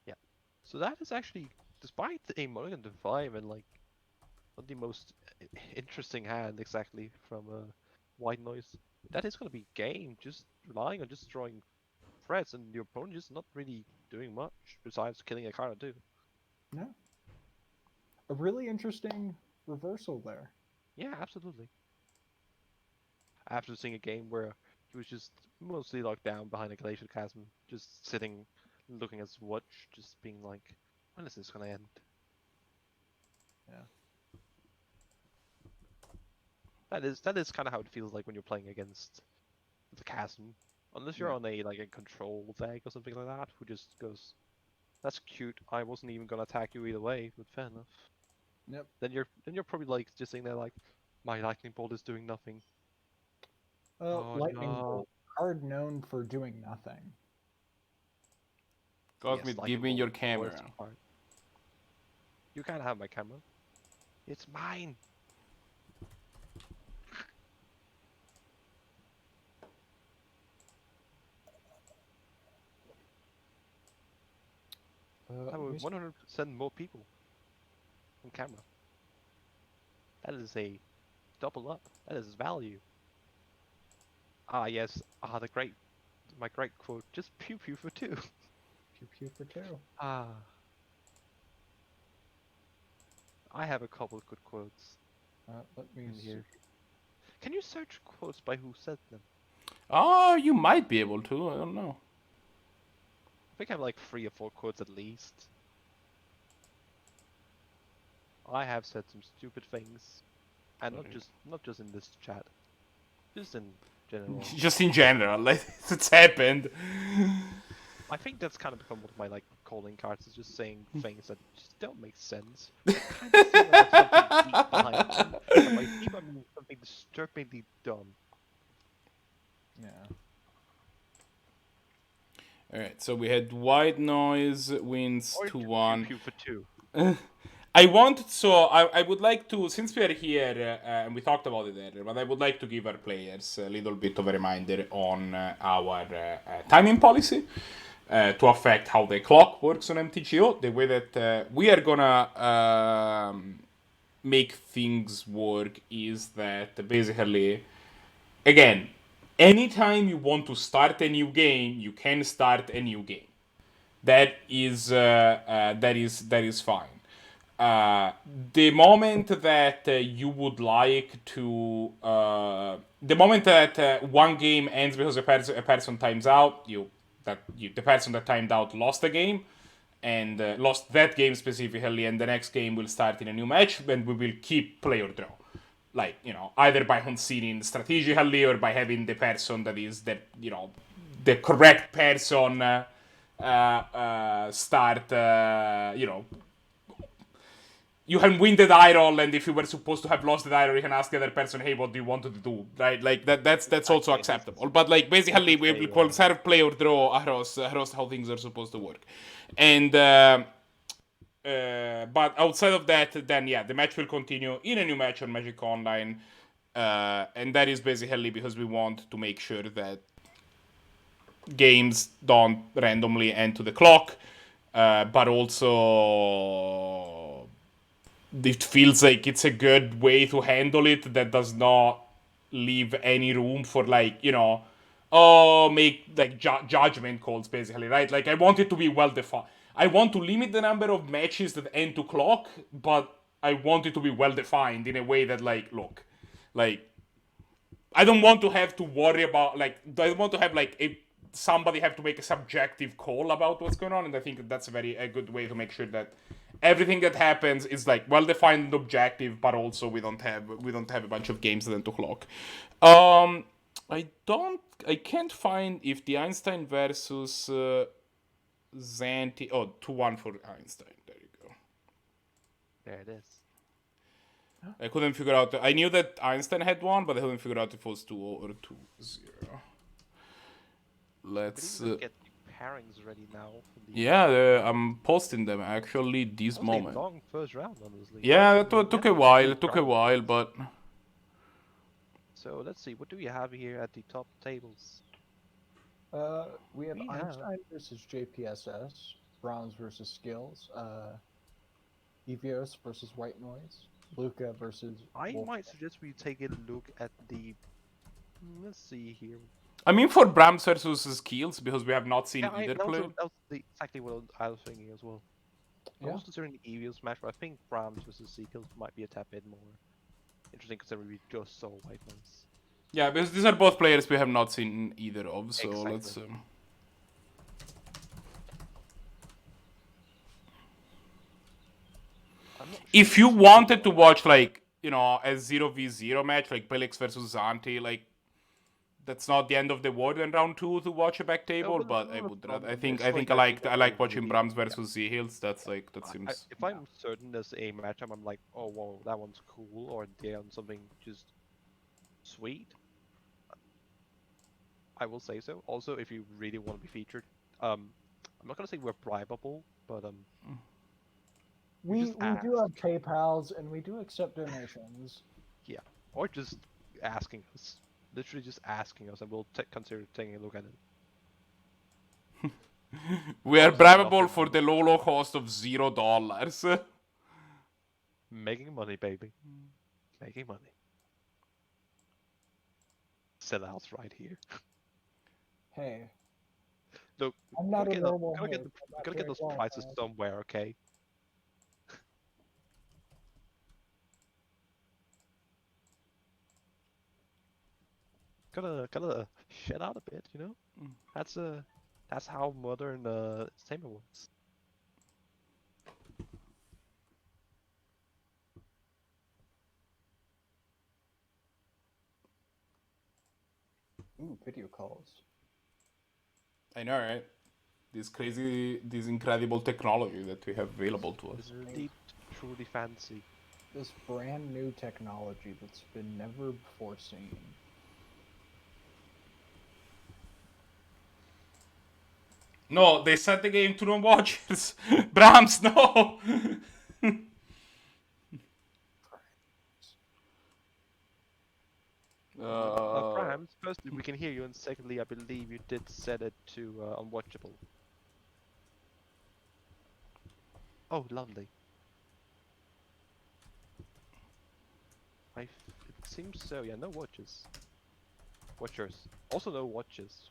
Speaker 2: Yeah. So that is actually, despite a Mulligan to 5 and like not the most interesting hand exactly from White Noise, that is gonna be game. Just relying on just destroying threats, and your opponent just not really doing much besides killing a card or two.
Speaker 3: No. A really interesting reversal there.
Speaker 2: Yeah, absolutely. After seeing a game where he was just mostly locked down behind a glacial chasm, just sitting, looking at his watch, just being like, when is this gonna end?
Speaker 3: Yeah.
Speaker 2: That is kind of how it feels like when you're playing against the chasm. Unless you're
Speaker 3: Yeah.
Speaker 2: on a control deck or something like that, who just goes, "That's cute. I wasn't even gonna attack you either way, but fair enough."
Speaker 3: Yep.
Speaker 2: Then you're probably like just sitting there like, "My lightning bolt is doing nothing." Oh
Speaker 3: Lightning
Speaker 2: no.
Speaker 3: Bolt. Card known for doing nothing.
Speaker 1: Cosmic,
Speaker 2: Yes,
Speaker 1: give
Speaker 2: lightning
Speaker 1: me
Speaker 2: bolt,
Speaker 1: your
Speaker 2: worst
Speaker 1: camera.
Speaker 2: part. You can't have my camera. It's mine. That would 100% more people on camera. That is a double up. That is value. Ah yes. Ah, my great quote. Just pew pew for 2.
Speaker 3: Pew pew for 2.
Speaker 2: Ah. I have a couple of good quotes
Speaker 3: Let me
Speaker 2: in
Speaker 3: see.
Speaker 2: here. Can you search quotes by who said them?
Speaker 1: Oh, you might be able to. I don't know.
Speaker 2: I think I have like 3 or 4 quotes at least. I have said some stupid things, and not just in this chat, just in general.
Speaker 1: Just in general, like it's happened.
Speaker 2: I think that's kind of become one of my like calling cards, is just saying things that just don't make sense. But kind of feel like there's something deep behind them. And by deep, I mean something disturbingly dumb.
Speaker 3: Yeah.
Speaker 1: Alright, so we had White Noise wins
Speaker 2: Or
Speaker 1: 2-1.
Speaker 2: pew for 2.
Speaker 1: I would like to, since we are here, and we talked about it earlier, but I would like to give our players a little bit of a reminder on our timing policy to affect how the clock works on MTGO. The way that we are gonna make things work is that basically, again, anytime you want to start a new game, you can start a new game. That is fine. The moment that you would like to, the moment that one game ends because a person times out, the person that timed out lost the game, and lost that game specifically, and the next game will start in a new match, and we will keep play or draw. Like, either by conceding strategically or by having the person that is the correct person start, you can win the die roll, and if you were supposed to have lost the die roll, you can ask the other person, hey, what do you want to do, right? Like, that's also acceptable. But, like, basically, we will conserve play or draw across how things are supposed to work. And, but outside of that, then, yeah, the match will continue in a new match on Magic Online. And that is basically because we want to make sure that games don't randomly end to the clock, but also it feels like it's a good way to handle it that does not leave any room for like, you know, make like judgment calls basically, right? Like I want it to be well defined. I want to limit the number of matches that end to clock, but I want it to be well defined in a way that like, look, like I don't want to have to worry about like I don't want to have like somebody have to make a subjective call about what's going on, and I think that's a good way to make sure that everything that happens is like well defined and objective, but also we don't have a bunch of games that end to clock. I can't find if the Einstein versus Zannty. Oh, 2-1 for Einstein. There you go.
Speaker 2: There it is.
Speaker 1: I couldn't figure out. I knew that Einstein had one, but I couldn't figure out if it was 2-0 or 2-0. Let's
Speaker 2: get the pairings ready now.
Speaker 1: Yeah, I'm posting them actually this moment.
Speaker 2: Long first round, honestly.
Speaker 1: Yeah, that took a while. It took a while, but.
Speaker 2: So let's see. What do we have here at the top tables?
Speaker 3: We have Einstein versus JPSS, Brahms versus zkillz, Evios versus WhiteNoise, Luca versus.
Speaker 2: I might suggest we take a look at the. Let's see here.
Speaker 1: I mean, for Brahms versus zkillz, because we have not seen either play.
Speaker 2: That was exactly what I was thinking as well. I was considering the Evios match, but I think Brahms versus zkillz might be a tad bit more interesting considering we just saw WhiteNoise.
Speaker 1: Yeah, because these are both players we have not seen either of, so
Speaker 2: exactly.
Speaker 1: Let's. If you wanted to watch like, you know, a 0v0 match like Balex versus Zannty, like that's not the end of the world in round 2 to watch a back table, but I would rather. I think I like watching Brahms versus zkillz. That's like that seems.
Speaker 2: If I'm certain there's a matchup, I'm like, oh whoa, that one's cool, or they're on something just sweet. I will say so. Also, if you really want to be featured, I'm not gonna say we're bribable, but
Speaker 3: we do have PayPals and we do accept donations.
Speaker 2: Yeah, or just asking us. Literally just asking us, and we'll consider taking a look at it.
Speaker 1: We are bribable for the low cost of $0.
Speaker 2: Making money, baby. Making money. Sellouts right here.
Speaker 3: Hey.
Speaker 2: Look,
Speaker 3: I'm not a normal.
Speaker 2: Gotta get those prices somewhere, okay? Gotta shed out a bit, you know. That's how modern entertainment works.
Speaker 3: Ooh, video calls.
Speaker 1: I know, right? This incredible technology that we have available to us.
Speaker 2: It's indeed truly fancy.
Speaker 3: This brand new technology that's been never before seen.
Speaker 1: No, they set the game to non-watchers. Brahms, no!
Speaker 2: Brahms, firstly, we can hear you, and secondly, I believe you did set it to unwatchable. Oh, lovely. It seems so, yeah, no watches. Watchers. Also no watches.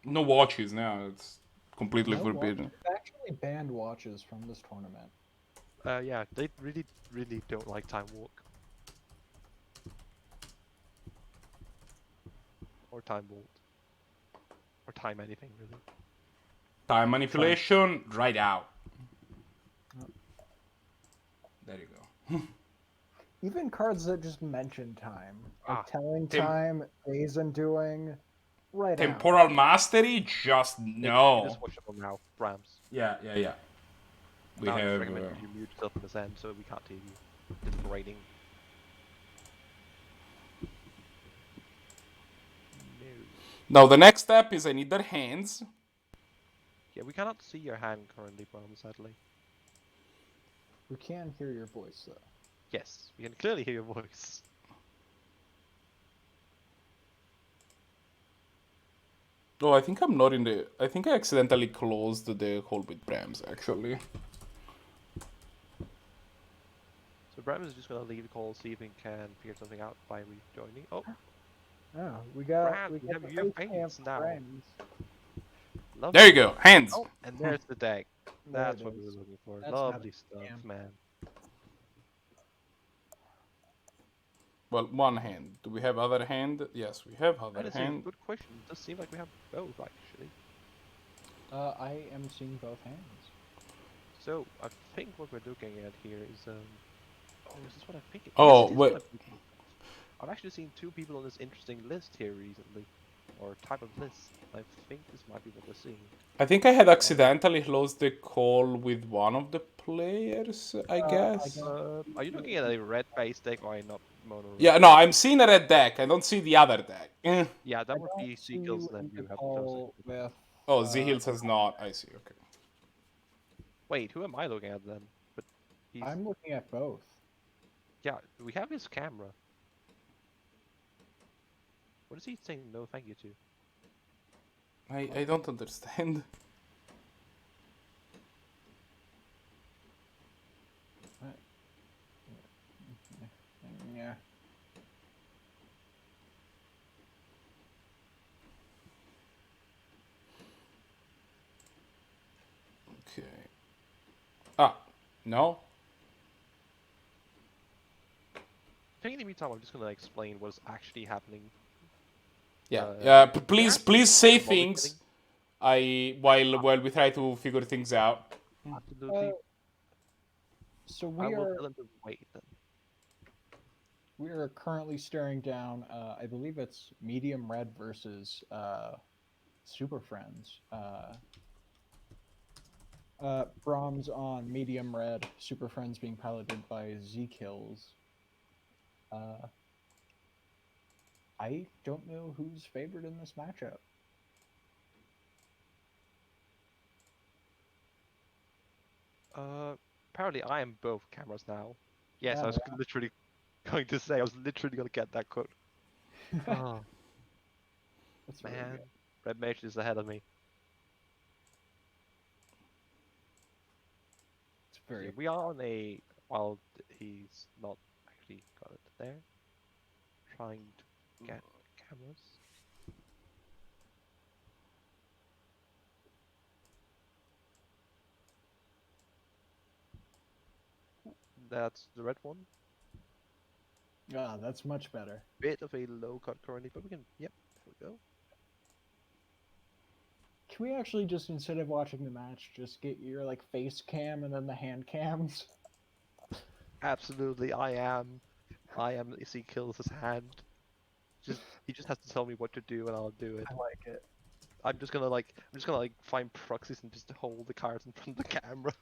Speaker 1: No watches now, it's completely forbidden.
Speaker 3: They've actually banned watches from this tournament.
Speaker 2: Yeah, they really don't like Time Walk. Or Time Vault. Or time anything, really.
Speaker 1: Time manipulation, right out. There you go.
Speaker 3: Even cards that just mention time. Like telling time, days undoing, right
Speaker 1: Temporal mastery, just no.
Speaker 2: It is watchable now, Brahms.
Speaker 1: Yeah. We
Speaker 2: now
Speaker 1: have...
Speaker 2: recommend you mute yourself in this end so we can't hear you. It's grating.
Speaker 1: Now the next step is I need their hands.
Speaker 2: Yeah, we cannot see your hand currently, Brahms, sadly.
Speaker 3: We can hear your voice, though.
Speaker 2: Yes, we can clearly hear your voice.
Speaker 1: Oh, I think I'm not in the... I think I accidentally closed the call with Brahms, actually.
Speaker 2: Brahms is just gonna leave the call, see if he can figure something out by rejoining. Oh,
Speaker 3: Oh, we got
Speaker 2: Brahms, you have
Speaker 3: the
Speaker 2: your
Speaker 3: face cam
Speaker 2: face now.
Speaker 3: friends.
Speaker 2: Lovely.
Speaker 1: There you go. Hands.
Speaker 2: Oh, and there's the deck.
Speaker 3: There
Speaker 2: That's
Speaker 3: it
Speaker 2: what we were
Speaker 3: is.
Speaker 2: looking for.
Speaker 3: That's not
Speaker 2: Lovely
Speaker 3: a
Speaker 2: stuff,
Speaker 3: scam.
Speaker 2: man.
Speaker 1: Well, one hand. Do we have other hand? Yes, we have
Speaker 2: That
Speaker 1: other
Speaker 2: is a
Speaker 1: hand.
Speaker 2: good question. It does seem like we have both, actually.
Speaker 3: I am seeing both hands.
Speaker 2: So, I think what we're looking at here is, oh, is this what I think?
Speaker 1: Oh,
Speaker 2: yes, it is
Speaker 1: wait.
Speaker 2: what I'm thinking. I've actually seen two people on this interesting list here recently. Or type of list. I think this might be what we're seeing.
Speaker 1: I think I had accidentally closed the call with one of the players, I guess.
Speaker 2: Are you looking at a red-based deck or a not mono?
Speaker 1: Yeah, no, I'm seeing a red deck. I don't see the other deck.
Speaker 2: Yeah, that
Speaker 3: I
Speaker 2: would
Speaker 3: don't
Speaker 2: be
Speaker 3: see
Speaker 2: zkillz,
Speaker 3: you
Speaker 2: then
Speaker 3: in
Speaker 2: you
Speaker 3: the
Speaker 2: have
Speaker 3: call
Speaker 2: to
Speaker 3: with.
Speaker 1: Oh, zkillz has not. I see. Okay.
Speaker 2: Wait, who am I looking at then? But he's...
Speaker 3: I'm looking at both.
Speaker 2: Yeah, we have his camera. What is he saying no thank you to?
Speaker 1: I don't understand.
Speaker 3: Yeah.
Speaker 1: Okay. Ah, no.
Speaker 2: I think in the meantime, I'm just gonna explain what's actually happening.
Speaker 1: Yeah. Please,
Speaker 2: actually
Speaker 1: please say
Speaker 2: slowly
Speaker 1: things. While we try to figure things out.
Speaker 2: Absolutely.
Speaker 3: So
Speaker 2: I
Speaker 3: we
Speaker 2: will
Speaker 3: are
Speaker 2: tell him to wait then.
Speaker 3: we are currently staring down. I believe it's medium red versus Super Friends. Brahms on medium red. Super Friends being piloted by zkillz. I don't know who's favored in this matchup.
Speaker 2: Apparently I am both cameras now. Yes, I
Speaker 3: Oh,
Speaker 2: was literally going to say, I was literally gonna get that quote. Oh,
Speaker 3: That's very
Speaker 2: man.
Speaker 3: good.
Speaker 2: Red Mage is ahead of me.
Speaker 3: It's very.
Speaker 2: Yeah, we are on a, while he's not actually got it there, trying to get cameras. That's the red one.
Speaker 3: Ah, that's much better.
Speaker 2: Bit of a low cut currently, but we can, yep, there we go.
Speaker 3: Can we actually just, instead of watching the match, just get your like face cam and then the hand cams?
Speaker 2: Absolutely, I am zkillz' hand. He just has to tell me what to do and I'll do it.
Speaker 3: I like it.
Speaker 2: I'm just gonna find proxies and just hold the cards in front of the camera.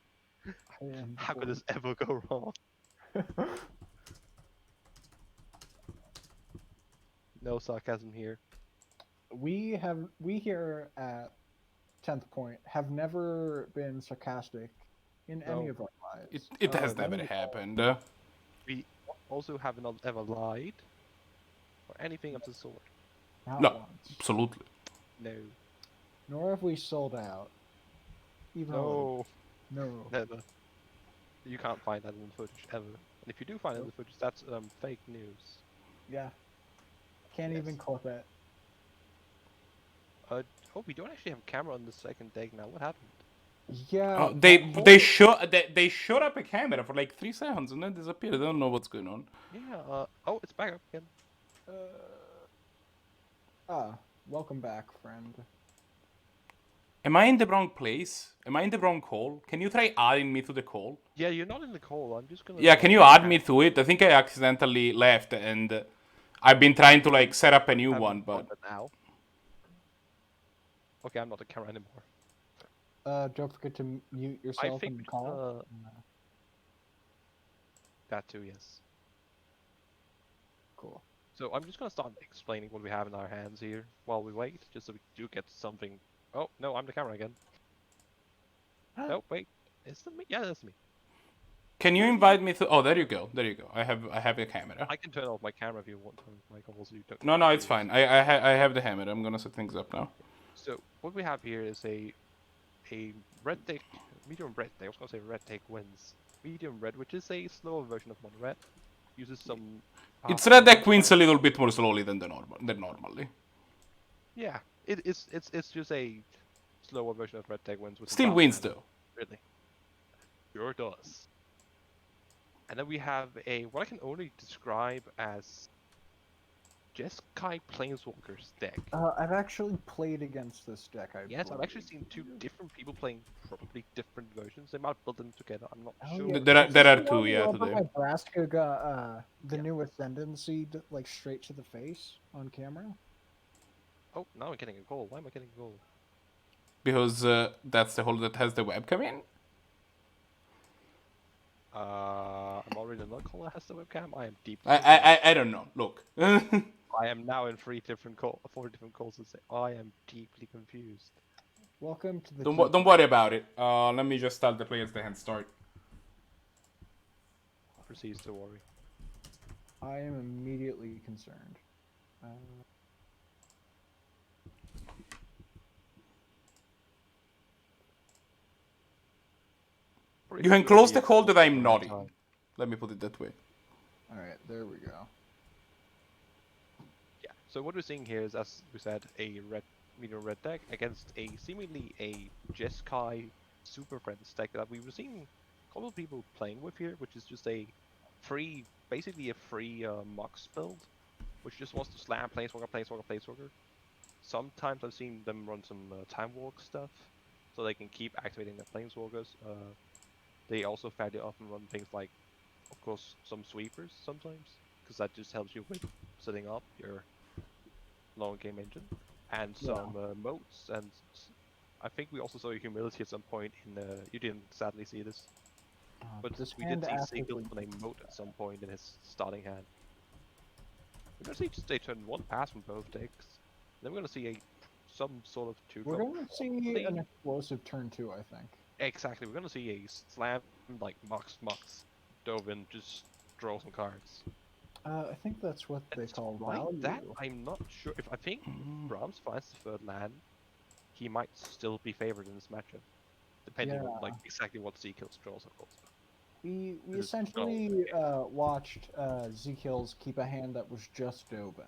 Speaker 3: I am.
Speaker 2: How could this ever go wrong? No sarcasm here.
Speaker 3: We here at 10th Point have never been sarcastic in any
Speaker 2: No.
Speaker 3: of our lives.
Speaker 1: It has
Speaker 3: Let
Speaker 1: never
Speaker 3: me-
Speaker 1: happened.
Speaker 2: We also have not ever lied or anything of the sort.
Speaker 3: Not
Speaker 1: No.
Speaker 3: once.
Speaker 1: Absolutely.
Speaker 2: No.
Speaker 3: Nor have we sold out. Even a little. No.
Speaker 2: Never. You can't find that in the footage ever. And if you do find it in the footage, that's fake news.
Speaker 3: Yeah. Can't
Speaker 2: Yes.
Speaker 3: even clip it.
Speaker 2: Oh, we don't actually have a camera on the second deck now. What happened?
Speaker 3: Yeah.
Speaker 1: Oh, they showed up a camera for like 3 seconds and then disappeared. I don't know what's going on.
Speaker 2: Yeah. Oh, it's back up again.
Speaker 3: Welcome back, friend.
Speaker 1: Am I in the wrong place? Am I in the wrong call? Can you try adding me to the call?
Speaker 2: Yeah, you're not in the call. I'm just gonna.
Speaker 1: Yeah, can you add me to it? I think I accidentally left and I've been trying to like set up a new one, but
Speaker 2: now. Okay, I'm not the camera anymore.
Speaker 3: Don't forget to mute yourself in the call.
Speaker 2: That too, yes.
Speaker 3: Cool.
Speaker 2: So I'm just gonna start explaining what we have in our hands here while we wait, just so we do get something. Oh no, I'm the camera again. No, wait, is it me? Yeah, that's me.
Speaker 1: can you invite me to? Oh, there you go. There you go. I have a camera.
Speaker 2: I can turn off my camera if you want to, Michael. So you don't.
Speaker 1: No, it's fine. I have the hammer. I'm gonna set things up now.
Speaker 2: So what we have here is a red deck, medium red deck. I was gonna say red deck wins. medium red, which is a slower version of mono red. Uses some.
Speaker 1: Its
Speaker 2: powerful
Speaker 1: red deck
Speaker 2: element
Speaker 1: wins a
Speaker 2: cards.
Speaker 1: little bit more slowly than normally.
Speaker 2: Yeah, it's just a slower version of red deck wins with some
Speaker 1: Still
Speaker 2: powerful
Speaker 1: wins
Speaker 2: hand.
Speaker 1: though.
Speaker 2: Really, sure does. And then we have a what I can only describe as Jeskai Planeswalkers deck.
Speaker 3: I've actually played against this deck. I
Speaker 2: Yes, I've actually
Speaker 3: believe.
Speaker 2: seen two different people playing probably different versions. They might build them together. I'm not
Speaker 3: Oh
Speaker 2: sure.
Speaker 3: yeah,
Speaker 1: There
Speaker 3: is
Speaker 1: there
Speaker 3: this
Speaker 1: are
Speaker 3: the
Speaker 1: two,
Speaker 3: one
Speaker 1: yeah,
Speaker 3: where
Speaker 1: today.
Speaker 3: Nebraska got the
Speaker 2: Yeah.
Speaker 3: new ascendancy like straight to the face on camera?
Speaker 2: Oh, now I'm getting a goal. Why am I getting a goal?
Speaker 1: Because that's the hole that has the webcam in.
Speaker 2: I'm already in the call that has the webcam. I am deeply
Speaker 1: I
Speaker 2: confused.
Speaker 1: I, I don't know. Look.
Speaker 2: I am now in four different calls and say I am deeply confused.
Speaker 3: Welcome to the
Speaker 1: Don't worry about it. Let me just tell the players the hand start.
Speaker 2: Proceeds to worry.
Speaker 3: I am immediately concerned.
Speaker 2: Probably
Speaker 1: You
Speaker 2: a
Speaker 1: can
Speaker 2: good
Speaker 1: close
Speaker 2: idea
Speaker 1: the
Speaker 2: to
Speaker 1: call
Speaker 2: look
Speaker 1: that
Speaker 2: at
Speaker 1: I'm
Speaker 2: the
Speaker 1: not
Speaker 2: right
Speaker 1: in.
Speaker 2: time.
Speaker 1: Let me put it that way.
Speaker 3: All right, there we go.
Speaker 2: Yeah. So what we're seeing here is, as we said, a medium red deck against a seemingly a Jeskai Superfriends deck that we were seeing a couple of people playing with here, which is just a free, basically a free Mox build, which just wants to slam planeswalker. Sometimes I've seen them run some time walk stuff, so they can keep activating their planeswalkers. They also fairly often run things like, of course, some sweepers sometimes, because that just helps you with setting up your long game engine, and some moats. And I think we also saw a humility at some point in. You didn't sadly see this, but
Speaker 3: This
Speaker 2: we did
Speaker 3: hand
Speaker 2: see
Speaker 3: actively.
Speaker 2: ChiggyWig on a moat at some point in his starting hand. We're gonna see just a turn one pass from both decks. Then we're gonna see some sort of two
Speaker 3: We're
Speaker 2: drop.
Speaker 3: going to see an explosive turn two, I think.
Speaker 2: Exactly, we're gonna see a slam like Mox, dove in, just draw some cards.
Speaker 3: I think that's what they call
Speaker 2: Despite that,
Speaker 3: value.
Speaker 2: I'm not sure if I think Brahms finds the third land, he might still be favored in this matchup, depending on
Speaker 3: Yeah.
Speaker 2: like exactly what zkillz draws, of course.
Speaker 3: We
Speaker 2: This is
Speaker 3: essentially watched zkillz keep a hand that was just open.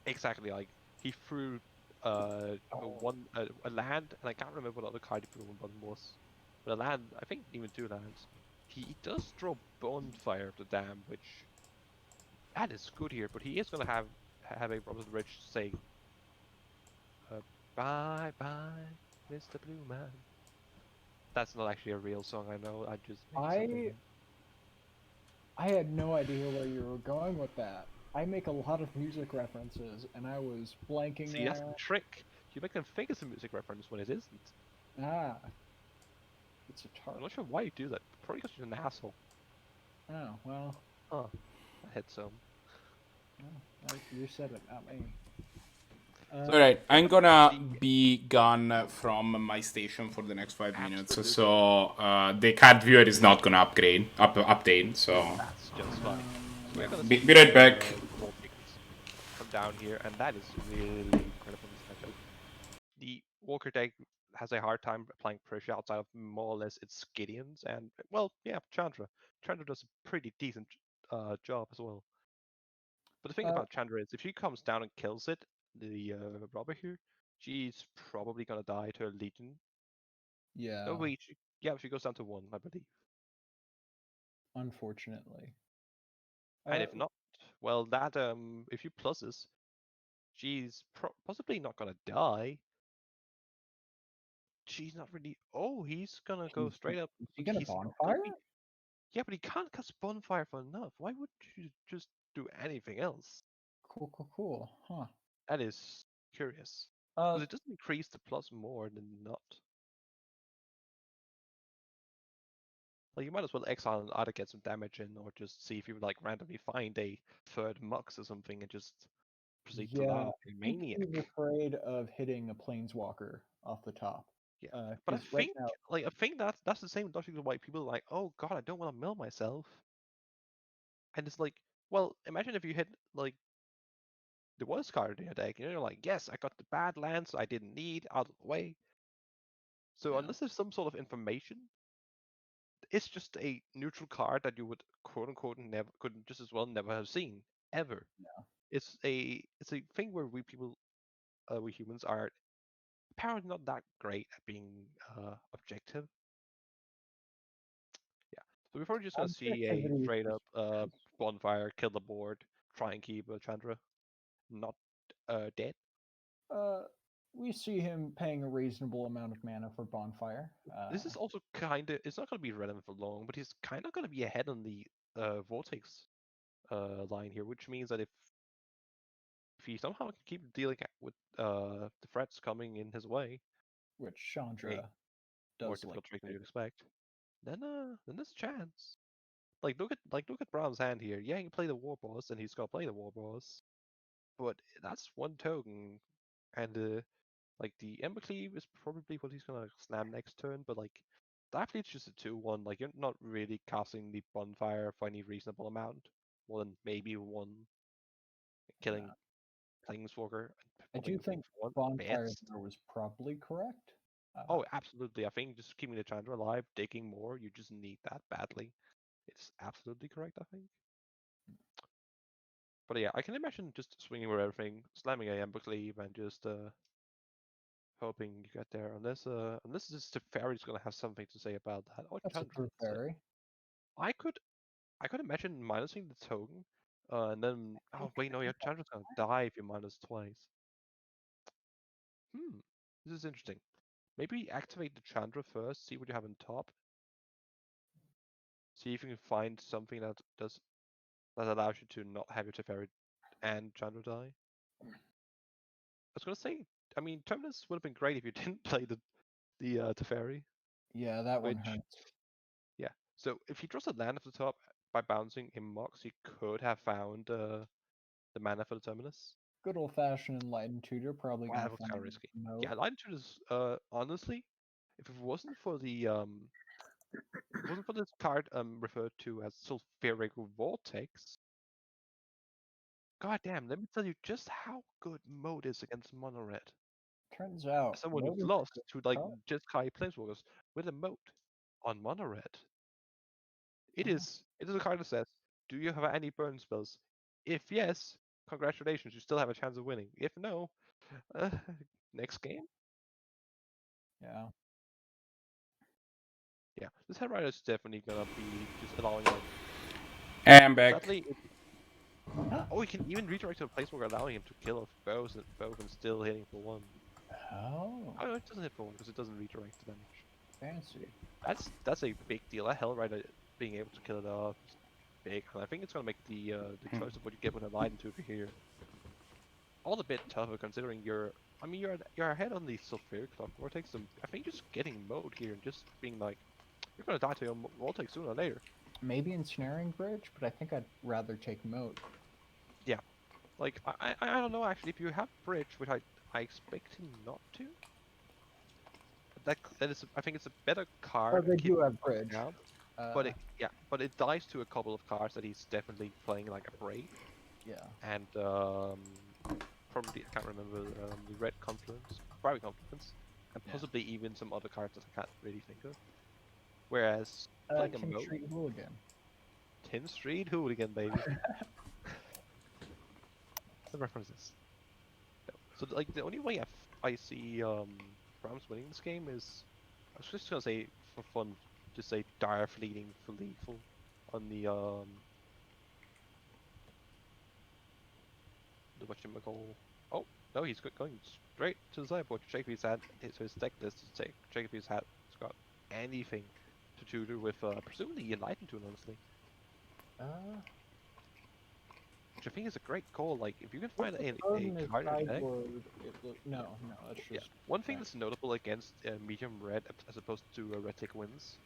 Speaker 2: exactly like he threw a land, and I can't remember what other card he threw on button was, but a land, I think even two lands. He does draw Bonfire of the Dam, which that is good here, but he is gonna have a Robert Rich say, "Bye bye, Mr. Blue Man." That's not actually a real song, I know. I just made something up.
Speaker 3: I had no idea where you were going with that. I make a lot of music references, and I was blanking
Speaker 2: See, that's the
Speaker 3: out.
Speaker 2: trick. You make them think it's a music reference when it isn't.
Speaker 3: Ah, it's a
Speaker 2: I'm
Speaker 3: tart.
Speaker 2: not sure why you do that. Probably because you're an asshole.
Speaker 3: Oh well,
Speaker 2: Huh. I had some.
Speaker 3: you said it, not me.
Speaker 1: Alright,
Speaker 2: We're
Speaker 1: I'm
Speaker 2: gonna
Speaker 1: gonna
Speaker 2: see
Speaker 1: be gone from my station for the next 5 minutes,
Speaker 2: absolutely.
Speaker 1: so the card viewer is not gonna update. So
Speaker 2: That's just fine. So we're gonna
Speaker 1: be
Speaker 2: see
Speaker 1: right back.
Speaker 2: more picks come down here, and that is really incredible in this matchup. The Walker deck has a hard time applying pressure outside of more or less its Gideons, and well, yeah, Chandra. Chandra does a pretty decent job as well. But the thing
Speaker 3: Uh,
Speaker 2: about Chandra is, if she comes down and kills it, the robber here, she's probably gonna die to a Legion.
Speaker 3: yeah,
Speaker 2: No, wait, yeah, she goes down to one, I believe.
Speaker 3: unfortunately.
Speaker 2: And if not, well, that if you pluses, she's possibly not gonna die. She's not really. Oh, he's gonna go straight up.
Speaker 3: Is he gonna
Speaker 2: He's not gonna
Speaker 3: bonfire?
Speaker 2: be. Yeah, but he can't cast bonfire for enough. Why would you just do anything else?
Speaker 3: Cool. Huh.
Speaker 2: That is curious.
Speaker 3: Uh,
Speaker 2: Because it doesn't increase the plus more than not. Like you might as well exile and either get some damage in, or just see if you would like randomly find a third Mux or something and just proceed to
Speaker 3: yeah,
Speaker 2: allow a
Speaker 3: I think he's
Speaker 2: maniac.
Speaker 3: afraid of hitting a planeswalker off the top.
Speaker 2: Yeah, but I
Speaker 3: Because right
Speaker 2: think
Speaker 3: now,
Speaker 2: like I think that's the same logic as why people are like, oh god, I don't want to mill myself. And it's like, well, imagine if you hit like the worst card in your deck, and you're like, yes, I got the bad lands I didn't need out of the way. So
Speaker 3: yeah,
Speaker 2: unless there's some sort of information, it's just a neutral card that you would quote unquote never could just as well never have seen ever.
Speaker 3: Yeah.
Speaker 2: It's a thing where we humans are apparently not that great at being objective. Yeah. So we're probably just gonna see a
Speaker 3: Objectivity is
Speaker 2: straight up
Speaker 3: nice.
Speaker 2: bonfire, kill the board, try and keep Chandra not dead.
Speaker 3: We see him paying a reasonable amount of mana for Bonfire.
Speaker 2: This is also kind of, it's not going to be relevant for long, but he's kind of going to be ahead on the Vortex line here, which means that if he somehow can keep dealing with the threats coming in his way,
Speaker 3: which Chandra
Speaker 2: more
Speaker 3: does
Speaker 2: difficult trick than
Speaker 3: like.
Speaker 2: you'd expect, then there's a chance. Like look at Brahms' hand here. Yeah, he can play the War Boss, and he's gonna play the War Boss, but that's one token, and like the Ember Cleave is probably what he's gonna slam next turn, but like that fleet's just a 2/1. Like you're not really casting the bonfire for any reasonable amount, more than maybe one killing Planeswalker.
Speaker 3: I do think
Speaker 2: one
Speaker 3: Bonfire
Speaker 2: best.
Speaker 3: there was probably correct.
Speaker 2: Oh, absolutely. I think just keeping the Chandra alive, digging more, you just need that badly. It's absolutely correct, I think. But yeah, I can imagine just swinging with everything, slamming a Ember Cleave, and just hoping you get there. Unless this Teferi's gonna have something to say about that. Oh,
Speaker 3: That's a
Speaker 2: Chandra.
Speaker 3: Teferi.
Speaker 2: I could imagine minusing the token, and then oh wait no, your Chandra's gonna die if you minus twice. This is interesting. Maybe activate the Chandra first, see what you have on top. See if you can find something that allows you to not have your Teferi and Chandra die. I was gonna say, I mean, Terminus would have been great if you didn't play the Teferi.
Speaker 3: Yeah, that one
Speaker 2: Which,
Speaker 3: hurts.
Speaker 2: yeah. So if he draws a land at the top by bouncing in Mox, he could have found the mana for the Terminus.
Speaker 3: Good old fashioned Enlightened Tutor probably
Speaker 2: Wow,
Speaker 3: gonna
Speaker 2: that was
Speaker 3: find
Speaker 2: kind of risky.
Speaker 3: no.
Speaker 2: Yeah, Line is honestly, if it wasn't for the this card referred to as Sulfuric Vortex, god damn, let me tell you just how good mode is against mono red.
Speaker 3: Turns out
Speaker 2: Someone
Speaker 3: Mode
Speaker 2: who's
Speaker 3: is
Speaker 2: lost
Speaker 3: good
Speaker 2: to like
Speaker 3: card.
Speaker 2: Jeskai Planeswalkers with a moat on mono red. It
Speaker 3: Oh.
Speaker 2: is a card that says, do you have any burn spells? If yes, congratulations, you still have a chance of winning. If no, next game.
Speaker 3: Yeah.
Speaker 2: Yeah, this head rider is definitely gonna be just allowing like.
Speaker 1: I'm back.
Speaker 2: Sadly, oh, he can even redirect to a placeholder, allowing him to kill off both and still hitting for one.
Speaker 3: Oh.
Speaker 2: Oh, it doesn't hit for one because it doesn't redirect the damage.
Speaker 3: Fancy.
Speaker 2: That's a big deal. That Hell Rider being able to kill it off is big, and I think it's gonna make the choice of what you get with a Light Tutor here all a bit tougher considering you're ahead on the Sulfuric Clock Vortex, so I think just getting mode here and just being like, you're gonna die to your Vortex sooner or later.
Speaker 3: Maybe Ensnaring Bridge, but I think I'd rather take Moat.
Speaker 2: Yeah. Like, I don't know actually, if you have Bridge, which I expect him not to. That is, I think it's a better card.
Speaker 3: Oh, they do have Bridge.
Speaker 2: Now, but it dies to a couple of cards that he's definitely playing like a Brave.
Speaker 3: Yeah.
Speaker 2: And probably, I can't remember, the Red Confluence, Private Confluence, and possibly even some other cards that I can't really think of. Whereas playing a
Speaker 3: 10th Street Hooligan.
Speaker 2: 10th Street Hooligan, baby. The references. No. So like the only way I see Brahms winning this game is, I was just gonna say for fun, just say Dire Fleeting for lethal on the whatchamacall. Oh no, he's going straight to the sideboard to check if he's had his deck list to check if he's got anything to tutor with presumably Enlightened Tool, honestly. Which I think is a great call. Like if you can find a card in your deck.
Speaker 3: No, that's just.
Speaker 2: Yeah. One thing that's notable against medium red as opposed to red tick wins,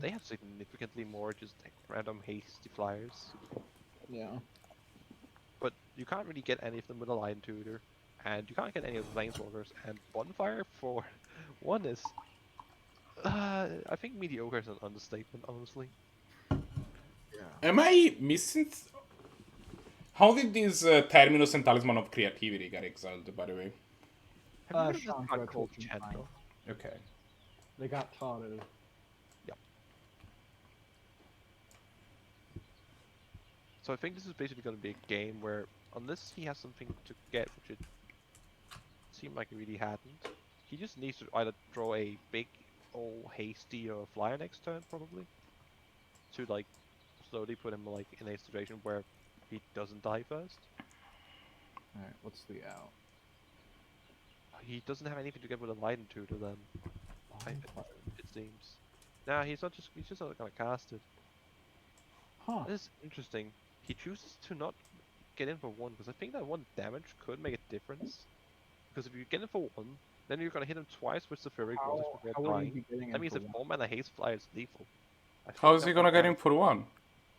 Speaker 2: they have significantly more just like random hasty flyers.
Speaker 3: Yeah.
Speaker 2: But you can't really get any of them with a Lion Tutor, and you can't get any of the Planeswalkers, and Bonfire for one is, I think mediocre is an understatement, honestly.
Speaker 3: Yeah.
Speaker 1: Am I missing? How did this Terminus and Talisman of Creativity get exiled, by the way?
Speaker 2: Have you heard of this card called Chandra?
Speaker 1: Okay.
Speaker 3: They got taught it.
Speaker 2: Yep. So I think this is basically going to be a game where, unless he has something to get, which it seemed like he really hadn't, he just needs to either draw a big or hasty or flyer next turn, probably, to like slowly put him like in a situation where he doesn't die first.
Speaker 3: Alright, what's the out?
Speaker 2: He doesn't have anything to get with a light into to them, it seems. Nah, he's just not gonna cast it.
Speaker 3: Huh.
Speaker 2: This is interesting. He chooses to not get in for one, because I think that one damage could make a difference. Because if you get in for one, then you're gonna hit him twice with Zephyric Voltage before
Speaker 3: How would he
Speaker 2: dying.
Speaker 3: be getting in
Speaker 2: That means
Speaker 3: for
Speaker 2: the
Speaker 3: one?
Speaker 2: 4-mana haste flyer is lethal. I
Speaker 1: How
Speaker 2: think
Speaker 1: is
Speaker 2: that
Speaker 1: he gonna
Speaker 2: one
Speaker 1: get
Speaker 2: damage
Speaker 1: in for one?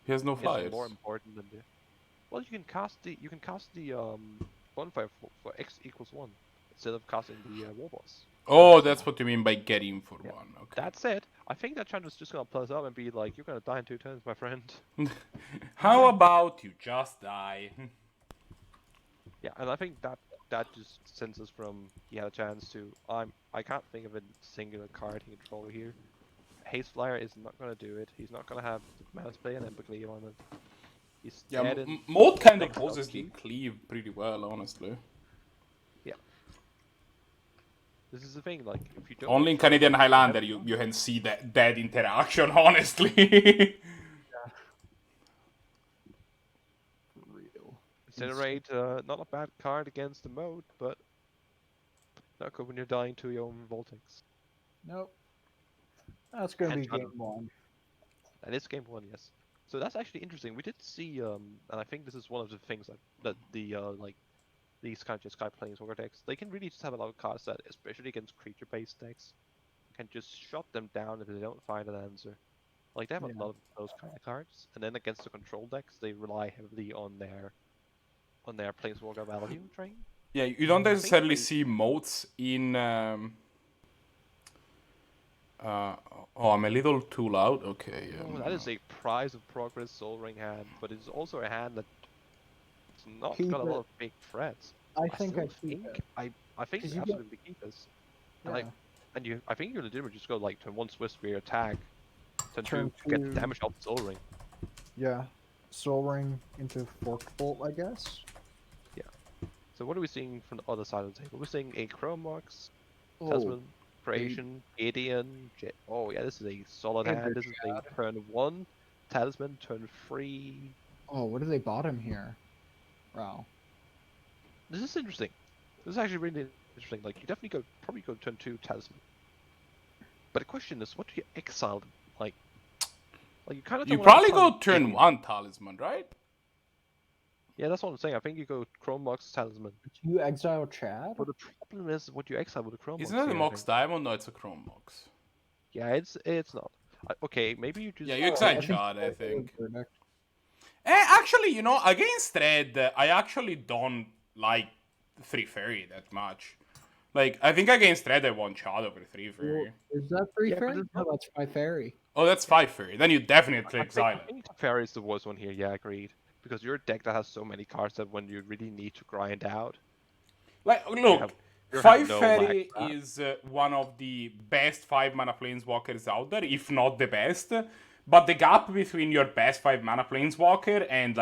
Speaker 1: He has no
Speaker 2: is
Speaker 1: flyers.
Speaker 2: more important than the. Well, you can cast the bonfire for X equals 1 instead of casting the war boss.
Speaker 1: Oh, that's what you mean by getting for
Speaker 2: Yeah.
Speaker 1: one. Okay.
Speaker 2: That said, I think that Chandra's just gonna plus up and be like, "You're gonna die in 2 turns, my friend."
Speaker 1: How about you just die?
Speaker 2: Yeah, and I think that just sends us from he had a chance to I can't think of a singular card he can control here. Haste Flyer is not gonna do it. He's not gonna have the mouse play and Empathy on it. He's
Speaker 1: Yeah,
Speaker 2: dead in
Speaker 1: Mode kind of
Speaker 2: next
Speaker 1: poses the
Speaker 2: upkeep.
Speaker 1: cleave pretty well, honestly.
Speaker 2: Yeah. This is the thing, like if you don't
Speaker 1: Only in
Speaker 2: make sure
Speaker 1: Canadian
Speaker 2: you
Speaker 1: Highlander
Speaker 2: have-
Speaker 1: you can see that interaction, honestly.
Speaker 3: Real.
Speaker 2: Incinerate, not a bad card against the mode, but not good when you're dying to your own Voltex.
Speaker 3: Nope. That's gonna be
Speaker 2: Headshot.
Speaker 3: game one.
Speaker 2: And it's game 1, yes. So that's actually interesting. We did see, and I think this is one of the things that the like these kind of Jeskai Planeswalker decks, they can really just have a lot of cards that, especially against creature-based decks, can just shut them down if they don't find an answer. Like they have
Speaker 3: Yeah.
Speaker 2: a lot of those kind of cards, and then against the control decks, they rely heavily on their Planeswalker value train.
Speaker 1: Yeah, you don't
Speaker 2: I think
Speaker 1: necessarily
Speaker 2: we-
Speaker 1: see modes in. Oh, I'm a little too loud. Okay.
Speaker 2: Oh, that is a Prize of Progress Soul Ring hand, but it's also a hand that's not
Speaker 3: Keep
Speaker 2: got a lot
Speaker 3: it.
Speaker 2: of big threats.
Speaker 3: I think
Speaker 2: still
Speaker 3: I keep
Speaker 2: think
Speaker 3: it.
Speaker 2: I think
Speaker 3: 'Cause
Speaker 2: you
Speaker 3: you get-
Speaker 2: absolutely keep this.
Speaker 3: Yeah.
Speaker 2: Like, and I think you legitimately just go like turn 1 Swiss for your attack, turn
Speaker 3: Turn
Speaker 2: 2 get
Speaker 3: two-
Speaker 2: damage off the Soul Ring.
Speaker 3: Yeah. Soul Ring into Forked Bolt, I guess.
Speaker 2: So what are we seeing from the other side of the table? We're seeing a Chromox,
Speaker 3: Oh,
Speaker 2: Tasman, Creation, Gideon, Jet. Oh yeah, this is a solid
Speaker 3: Every
Speaker 2: hand. This is a turn 1, Talisman, turn 3.
Speaker 3: oh, what do they bottom here? Wow.
Speaker 2: This is interesting. This is actually really interesting. Like you definitely probably go turn 2 Talisman. But the question is, what do you exile? Like you kind of
Speaker 1: You probably go turn 1 talisman, right?
Speaker 2: Yeah, that's what I'm saying. I think you go Chromox Talisman.
Speaker 3: Do you exile Chad?
Speaker 2: But the problem is what you exile with the Chromox.
Speaker 1: Isn't that a
Speaker 2: here, I
Speaker 1: Mox
Speaker 2: think.
Speaker 1: Diamond? No, it's a Chrome Mox.
Speaker 2: Yeah, it's not. Okay, maybe you just.
Speaker 1: Yeah, you exile
Speaker 3: I think
Speaker 1: Chad, I think.
Speaker 3: Verdict.
Speaker 1: Actually, against Red, I actually don't like 3 Fairy that much. Like, I think against Red, I want Chad over 3 Fairy.
Speaker 3: Is that 3
Speaker 2: Yeah, but
Speaker 3: fairy?
Speaker 2: it's
Speaker 3: No, that's 5 fairy.
Speaker 1: Oh, that's 5 Fairy. Then you definitely exile
Speaker 2: I
Speaker 1: it.
Speaker 2: think Fairy is the worst one here. Yeah, agreed. Because you're a deck that has so many cards that when you really need to grind out,
Speaker 1: Like, look,
Speaker 2: you
Speaker 1: 5
Speaker 2: have no
Speaker 1: Fairy
Speaker 2: life.
Speaker 1: is one of the best 5-mana Planeswalkers out there, if not the best. But the gap between your best 5-mana Planeswalker and,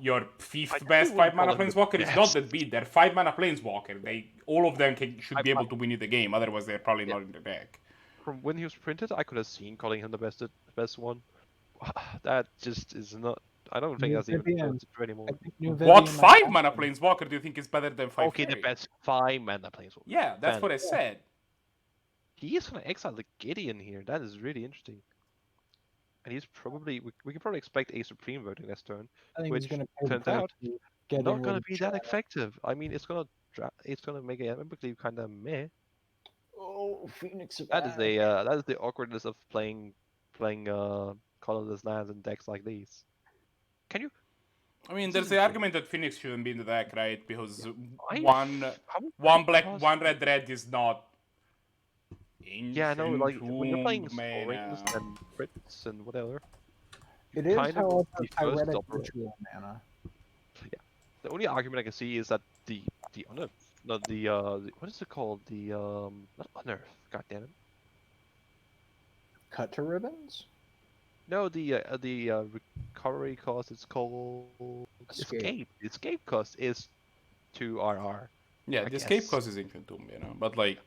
Speaker 1: your 5th best
Speaker 2: wouldn't
Speaker 1: 5-mana
Speaker 2: call him the
Speaker 1: Planeswalker is not
Speaker 2: best.
Speaker 1: that big. They're 5-mana Planeswalker. All of them should be able to win you the game. Otherwise, they're probably not in the deck.
Speaker 2: From when he was printed, I could have seen calling him the best one. That just is not. I don't think
Speaker 3: New
Speaker 2: that's even
Speaker 3: Vivian.
Speaker 2: true anymore.
Speaker 3: I think New
Speaker 1: What
Speaker 3: Vivian
Speaker 1: 5-mana Planeswalker do you think is better than 5
Speaker 2: Okay,
Speaker 1: Fairy?
Speaker 2: the best 5-mana Planeswalker.
Speaker 1: Yeah, that's
Speaker 2: Fan.
Speaker 1: what I said.
Speaker 2: He is gonna exile the Gideon here. That is really interesting. And he's probably we can probably expect a Supreme voting next turn.
Speaker 3: I think
Speaker 2: which
Speaker 3: he's gonna pay the
Speaker 2: turns
Speaker 3: price
Speaker 2: out
Speaker 3: to get
Speaker 2: Not
Speaker 3: in
Speaker 2: gonna
Speaker 3: with
Speaker 2: be that effective. I mean, it's gonna make a Empathy kind of meh.
Speaker 3: Oh, Phoenix of
Speaker 2: That is the awkwardness of playing colorless lands and decks like these. Can you?
Speaker 1: I mean,
Speaker 2: This
Speaker 1: there's
Speaker 2: is
Speaker 1: the
Speaker 2: interesting.
Speaker 1: argument that Phoenix shouldn't be in the deck, right? Because
Speaker 2: I-
Speaker 1: one
Speaker 2: how
Speaker 1: black,
Speaker 2: possible-
Speaker 1: one red is not.
Speaker 2: Yeah, no, like when you're playing
Speaker 1: Ancient
Speaker 2: Soul Rings
Speaker 1: mana.
Speaker 2: and crits and whatever.
Speaker 3: It is,
Speaker 2: kind of
Speaker 3: however,
Speaker 2: the first
Speaker 3: Pyretic
Speaker 2: double.
Speaker 3: ritual mana.
Speaker 2: The only argument I can see is that the unearth, not the what is it called? The not unearth. God damn it.
Speaker 3: Cut to ribbons?
Speaker 2: No, the recovery cost is called
Speaker 3: Escape.
Speaker 2: The escape cost is 2 RR,
Speaker 1: Yeah,
Speaker 2: I
Speaker 1: the escape
Speaker 2: guess.
Speaker 1: cost is Infintum, but like,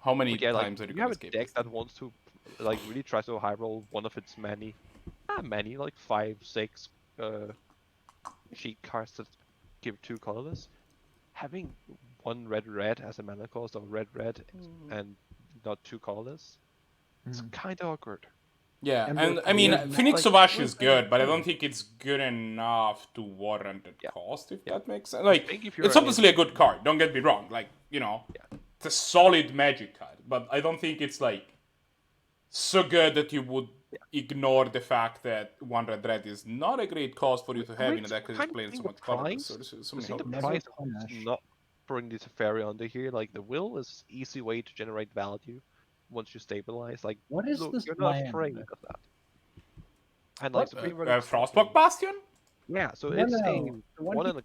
Speaker 1: how many
Speaker 2: But yeah, like
Speaker 1: times are you
Speaker 2: you
Speaker 1: gonna
Speaker 2: have a
Speaker 1: escape
Speaker 2: deck
Speaker 1: this
Speaker 2: that
Speaker 1: thing?
Speaker 2: wants to like really try to high roll one of its many, not many, like 5, 6 uh cheat cards that give 2 colorless. Having one red as a mana cost or red and not 2 colorless, it's
Speaker 3: Mhm.
Speaker 2: kind of awkward.
Speaker 1: Yeah,
Speaker 3: And
Speaker 1: and
Speaker 3: with
Speaker 1: I mean,
Speaker 3: one,
Speaker 1: Phoenix
Speaker 2: Like
Speaker 1: Sauvage
Speaker 2: what
Speaker 1: is
Speaker 2: is the
Speaker 1: good, but I don't
Speaker 2: point?
Speaker 1: think it's good enough to warrant that
Speaker 2: Yeah,
Speaker 1: cost, if
Speaker 2: yeah.
Speaker 1: that makes sense.
Speaker 2: I
Speaker 1: Like,
Speaker 2: think if
Speaker 1: it's
Speaker 2: you're
Speaker 1: obviously a
Speaker 2: in,
Speaker 1: good card, don't get me wrong. Like,
Speaker 2: yeah,
Speaker 1: it's a solid magic card, but I don't think it's, like, so good that you would
Speaker 2: yeah.
Speaker 1: ignore the fact that one red is not a great cost for you to have in a deck
Speaker 2: I
Speaker 1: because it's
Speaker 2: kind of
Speaker 1: playing so
Speaker 2: think the
Speaker 1: much colorless. So
Speaker 2: price,
Speaker 1: there's so
Speaker 2: I
Speaker 1: many
Speaker 2: think the
Speaker 1: colorless.
Speaker 3: never
Speaker 2: price is
Speaker 3: punish.
Speaker 2: not throwing the Teferi under here. Like the will is easy way to generate value once you stabilize. Like,
Speaker 3: What is
Speaker 2: look,
Speaker 3: this
Speaker 2: you're not afraid
Speaker 3: land?
Speaker 2: of that. And like
Speaker 3: What?
Speaker 2: Supreme Verdict is
Speaker 1: Frostblock
Speaker 2: also,
Speaker 1: Bastion?
Speaker 2: yeah. So
Speaker 3: No,
Speaker 2: it's a
Speaker 3: no. The one
Speaker 2: one and a,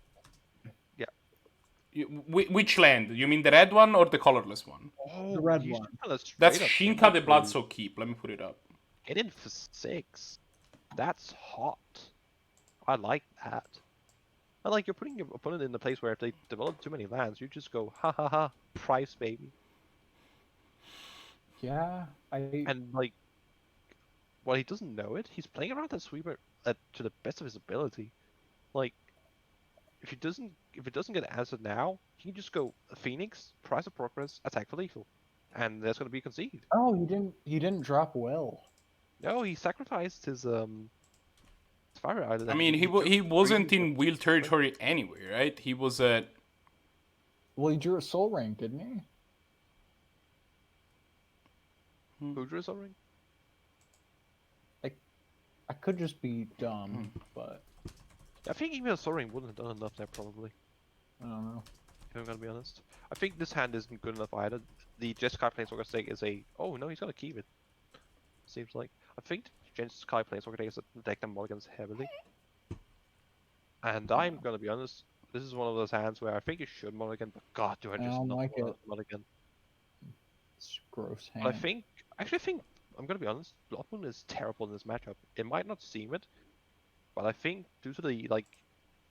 Speaker 2: yeah.
Speaker 1: Which land? You mean the red one or the colorless one?
Speaker 3: the
Speaker 2: Oh,
Speaker 3: red
Speaker 2: he's
Speaker 3: one.
Speaker 2: just gonna
Speaker 1: That's
Speaker 2: straight up
Speaker 1: Shinka the
Speaker 2: for
Speaker 1: Bloodsoul Keep. Let me put it up.
Speaker 2: get in for 6. That's hot. I like that. And like you're putting your opponent in the place where if they develop too many lands, you just go ha ha ha, price baby.
Speaker 3: Yeah,
Speaker 2: And like, while he doesn't know it, he's playing around that sweeper to the best of his ability. Like, if it doesn't get answered now, he can just go Phoenix, price of progress, attack for lethal, and that's gonna be conceded.
Speaker 3: Oh, you didn't drop well.
Speaker 2: No, he sacrificed his fire island
Speaker 1: I
Speaker 2: and
Speaker 1: mean,
Speaker 2: he took
Speaker 1: he
Speaker 2: 3
Speaker 1: wasn't
Speaker 2: for
Speaker 1: in wheel
Speaker 2: strength.
Speaker 1: territory anyway, right? He was at.
Speaker 3: Well, he drew a soul ring, didn't he?
Speaker 2: Who drew a ring?
Speaker 3: I could just be dumb, but
Speaker 2: I think even a Soul Ring wouldn't have done enough there probably.
Speaker 3: I don't know.
Speaker 2: If I'm gonna be honest. I think this hand isn't good enough either. The Jeskai Planeswalker stake is a oh no, he's gonna keep it. Seems like. I think Jeskai Planeswalker deck is a deck that mulligans heavily. And I'm gonna be honest, this is one of those hands where I think you should mulligan, but god do I
Speaker 3: I
Speaker 2: just
Speaker 3: don't
Speaker 2: not
Speaker 3: like
Speaker 2: want
Speaker 3: it.
Speaker 2: to mulligan.
Speaker 3: It's a gross
Speaker 2: But
Speaker 3: hand.
Speaker 2: I actually think I'm gonna be honest, Blood Moon is terrible in this matchup. It might not seem it, but I think due to the like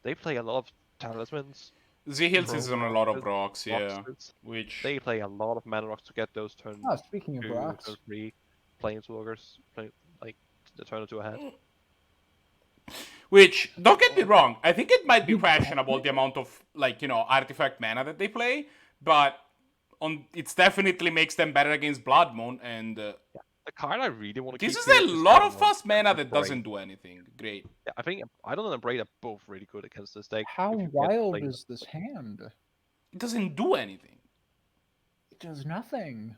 Speaker 2: they play a lot of talismans,
Speaker 1: zkillz
Speaker 2: pro
Speaker 1: is on a lot of
Speaker 2: boxes,
Speaker 1: rocks, yeah.
Speaker 2: boxes.
Speaker 1: Which.
Speaker 2: They play a lot of mana rocks to get those turn
Speaker 3: Oh, speaking of
Speaker 2: 2,
Speaker 3: rocks,
Speaker 2: turn 3 planeswalkers, like the turn or 2 ahead.
Speaker 1: Which, don't get me wrong, I think it might be
Speaker 3: You
Speaker 1: questionable the amount of, like, artifact mana that they play, but it's definitely makes them better against Blood Moon, and
Speaker 2: Yeah. The card I really want to
Speaker 1: this
Speaker 2: keep
Speaker 1: is
Speaker 2: here
Speaker 1: a
Speaker 2: is
Speaker 1: lot of
Speaker 2: Embrace.
Speaker 1: fast mana that
Speaker 2: Embrace.
Speaker 1: doesn't do anything. Great.
Speaker 2: Yeah, I think Idol and Braid are both really good against this deck.
Speaker 3: how
Speaker 2: if you get
Speaker 3: wild
Speaker 2: played
Speaker 3: is
Speaker 2: up.
Speaker 3: this hand?
Speaker 1: It doesn't do anything.
Speaker 3: It does nothing.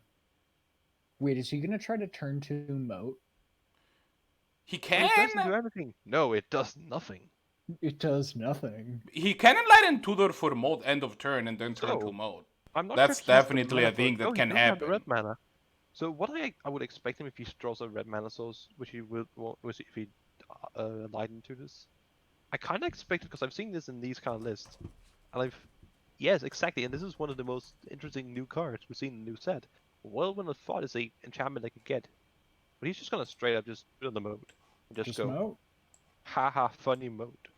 Speaker 3: Wait, is he gonna try to turn to moat?
Speaker 1: He
Speaker 2: But it doesn't do
Speaker 1: can.
Speaker 2: anything. No, it does nothing.
Speaker 3: It does nothing.
Speaker 1: He can enlighten Tudor for mode end of turn and then turn to
Speaker 2: So,
Speaker 1: mode.
Speaker 2: I'm not
Speaker 1: That's
Speaker 2: sure if he has the
Speaker 1: definitely
Speaker 2: mana
Speaker 1: a
Speaker 2: for it.
Speaker 1: thing that
Speaker 2: No, he
Speaker 1: can
Speaker 2: doesn't have the red
Speaker 1: happen.
Speaker 2: mana. So what I would expect him if he draws a red mana source, which he will, if he enlighten to this. I kind of expect it because I've seen this in these kind of lists, and yes, exactly, and this is one of the most interesting new cards we've seen in the new set. Whirlwind of Thought is a enchantment they could get, but he's just gonna straight up just put on the mode and just go,
Speaker 3: moat?
Speaker 2: haha, funny mode,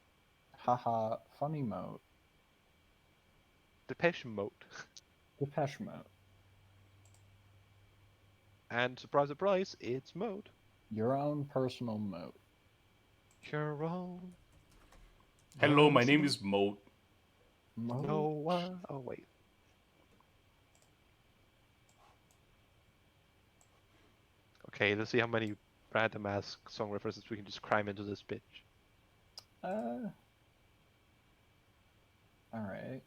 Speaker 3: Haha, funny mode.
Speaker 2: Depeche mode,
Speaker 3: Depeche mode.
Speaker 2: and surprise, surprise, it's mode.
Speaker 3: Your own personal mode.
Speaker 2: Your own.
Speaker 1: Hello, my name is Moat.
Speaker 3: Mode?
Speaker 2: No one. Oh wait. Okay, let's see how many random ass song references we can just cram into this bitch.
Speaker 3: Alright.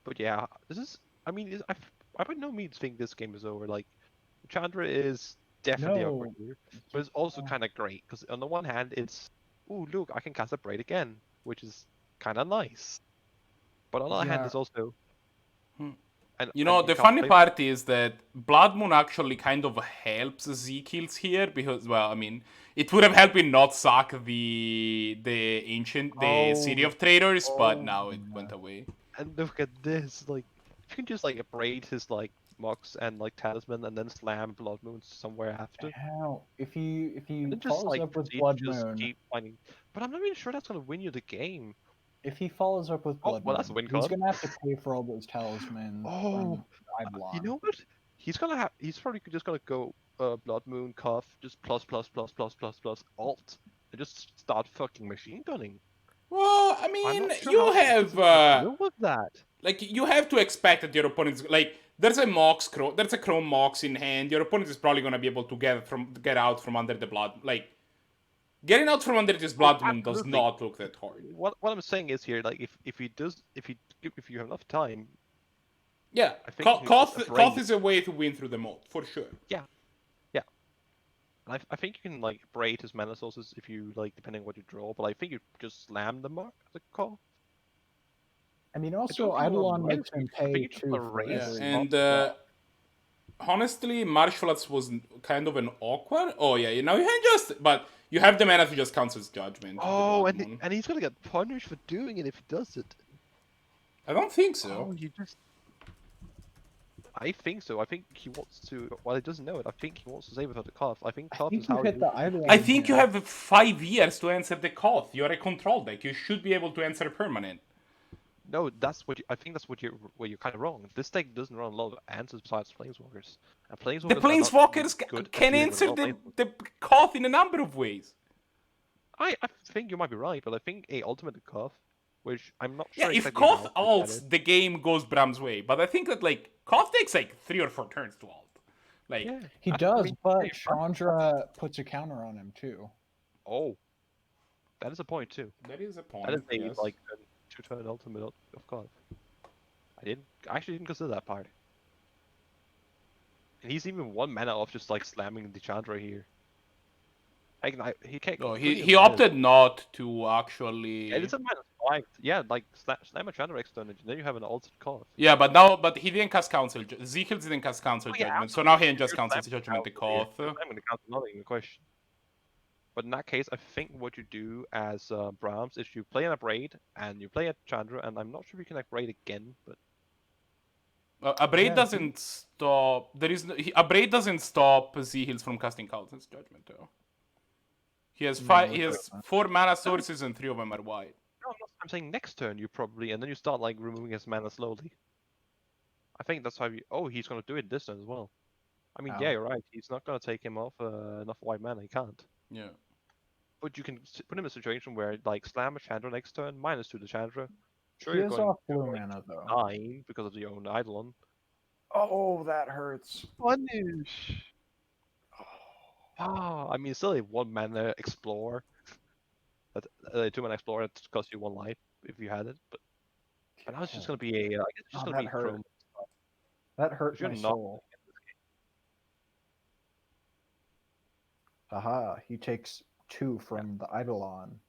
Speaker 2: But yeah, this is. I mean, I by no means think this game is over. Like, Chandra is definitely
Speaker 3: No.
Speaker 2: awkward here, but it's also kind of great because on the one hand, it's, ooh, look, I can cast a Braid again, which is kind of nice. But on the other hand,
Speaker 3: Yeah.
Speaker 2: it's also. And
Speaker 1: The
Speaker 2: can't
Speaker 1: funny
Speaker 2: play-
Speaker 1: part is that Blood Moon actually kind of helps zkillz here because, well, I mean, it would have helped me not suck the City of Traders, but now it went away.
Speaker 2: And look at this, like, you can just like braid his like Mox and like Talisman, and then slam Blood Moon somewhere after.
Speaker 3: How if he
Speaker 2: And then just
Speaker 3: follows
Speaker 2: like
Speaker 3: up with
Speaker 2: proceed
Speaker 3: Blood
Speaker 2: to just
Speaker 3: Moon,
Speaker 2: keep finding. But I'm not even sure that's gonna win you the game.
Speaker 3: if he follows up with
Speaker 2: Oh,
Speaker 3: Blood
Speaker 2: well, that's a
Speaker 3: Moon,
Speaker 2: win
Speaker 3: he's
Speaker 2: con.
Speaker 3: gonna have to pay for all those talismans
Speaker 2: Oh,
Speaker 3: from Eidolon.
Speaker 2: you know what? He's gonna have. He's probably just gonna go Blood Moon, Cuff, just plus alt, and just start fucking machine gunning.
Speaker 1: Well, I
Speaker 2: I'm
Speaker 1: mean,
Speaker 2: not sure
Speaker 1: you
Speaker 2: how
Speaker 1: have
Speaker 2: deal with that.
Speaker 1: like you have to expect that your opponent's like there's a Chrome Mox in hand. Your opponent is probably gonna be able to get out from under the blood. Like getting out from under this Blood Moon does
Speaker 2: Absolutely.
Speaker 1: not look that hard.
Speaker 2: What I'm saying is here, like if you have enough time,
Speaker 1: Yeah,
Speaker 2: I think
Speaker 1: Koth is a way to win through the mode for sure.
Speaker 2: yeah. I think you can like braid his mana sources if you like, depending on what you draw. But I think you just slam them mark as a call.
Speaker 3: I mean,
Speaker 2: I
Speaker 3: also
Speaker 2: don't think you
Speaker 3: Eidolon
Speaker 2: want
Speaker 3: makes
Speaker 2: to.
Speaker 3: him
Speaker 2: I think
Speaker 3: pay
Speaker 2: you just
Speaker 3: too
Speaker 2: wanna
Speaker 3: for
Speaker 2: raise
Speaker 3: every.
Speaker 1: And honestly, Marshflats was kind of an awkward. Oh yeah, now you can just, but you have the mana to just cancel his judgment. with the
Speaker 2: Oh,
Speaker 1: Blood Moon.
Speaker 2: and he's gonna get punished for doing it if he does it.
Speaker 1: I don't think so.
Speaker 2: Oh, you just. I think so. I think he wants to. Well, he doesn't know it. I think he wants to save it for the Cuff. I think
Speaker 3: I
Speaker 2: Cuff
Speaker 3: think
Speaker 2: is
Speaker 3: you
Speaker 2: how
Speaker 3: hit
Speaker 2: you.
Speaker 3: the Eidolon.
Speaker 1: I think you
Speaker 3: here.
Speaker 1: have 5 years to answer the Koth. You're a control deck. You should be able to answer permanent.
Speaker 2: No, that's what I think. That's what where you're kind of wrong. This deck doesn't run a lot of answers besides Planeswalkers, and Planeswalkers.
Speaker 1: The Planeswalkers
Speaker 2: good at
Speaker 1: can
Speaker 2: dealing with
Speaker 1: answer
Speaker 2: all Planeswalkers.
Speaker 1: the Koth in a number of ways.
Speaker 2: I think you might be right, but I think a ultimate Cuff, which I'm not
Speaker 1: Yeah,
Speaker 2: sure
Speaker 1: if
Speaker 2: exactly
Speaker 1: Koth
Speaker 2: how
Speaker 1: ults, the game goes Brahms' way. But I think that like Koth takes like 3 or 4 turns to ult. Like
Speaker 2: Yeah,
Speaker 3: He
Speaker 2: I
Speaker 3: does,
Speaker 2: mean,
Speaker 3: but
Speaker 2: hey,
Speaker 3: Chandra puts a counter on him too.
Speaker 2: Oh, that is a point too.
Speaker 1: that is a point.
Speaker 2: That is a
Speaker 1: yes.
Speaker 2: like a 2-turn ultimate of Cuff. I actually didn't consider that part. And he's even 1 mana off just like slamming the Chandra here. He can't.
Speaker 1: No,
Speaker 2: couldn't
Speaker 1: he
Speaker 2: even
Speaker 1: opted not to actually.
Speaker 2: Yeah, it's a -5. Yeah, like slam a Chandra external, and then you have an ulted Cuff.
Speaker 1: Yeah, but he didn't cast Council. zkillz didn't cast Council Judgment, so now he can just cancel Judgment the Koth.
Speaker 2: I'm gonna count nothing in question. But in that case, I think what you do as Brahms is you play an Abrade and you play a Chandra, and I'm not sure if you can Abrade again, but
Speaker 1: Abrade
Speaker 3: Yeah,
Speaker 1: doesn't stop. Abrade doesn't stop zkillz from casting Council's Judgment though. He has five. He has 4 mana sources and 3 of them are white.
Speaker 2: no, I'm saying next turn you probably, and then you start like removing his mana slowly. I think that's how you. Oh, he's gonna do it this turn as well. I mean,
Speaker 3: Oh.
Speaker 2: yeah, you're right. He's not gonna take him off enough white mana. He can't.
Speaker 1: Yeah.
Speaker 2: But you can put him in a situation where like slam a Chandra next turn, -2 the Chandra. Sure,
Speaker 3: He
Speaker 2: you're
Speaker 3: is
Speaker 2: going
Speaker 3: off blue mana though.
Speaker 2: dying because of your own Eidolon.
Speaker 3: Oh, that hurts.
Speaker 2: Punish. Ah, I mean, still a 1 mana Explorer. That 2 mana Explorer that costs you 1 life if you had it, but now it's just gonna be a. I guess it's just gonna
Speaker 3: that
Speaker 2: be
Speaker 3: hurt.
Speaker 2: Chrome.
Speaker 3: That hurt
Speaker 2: You're
Speaker 3: my
Speaker 2: not
Speaker 3: soul. Aha, he takes 2 from the Eidolon.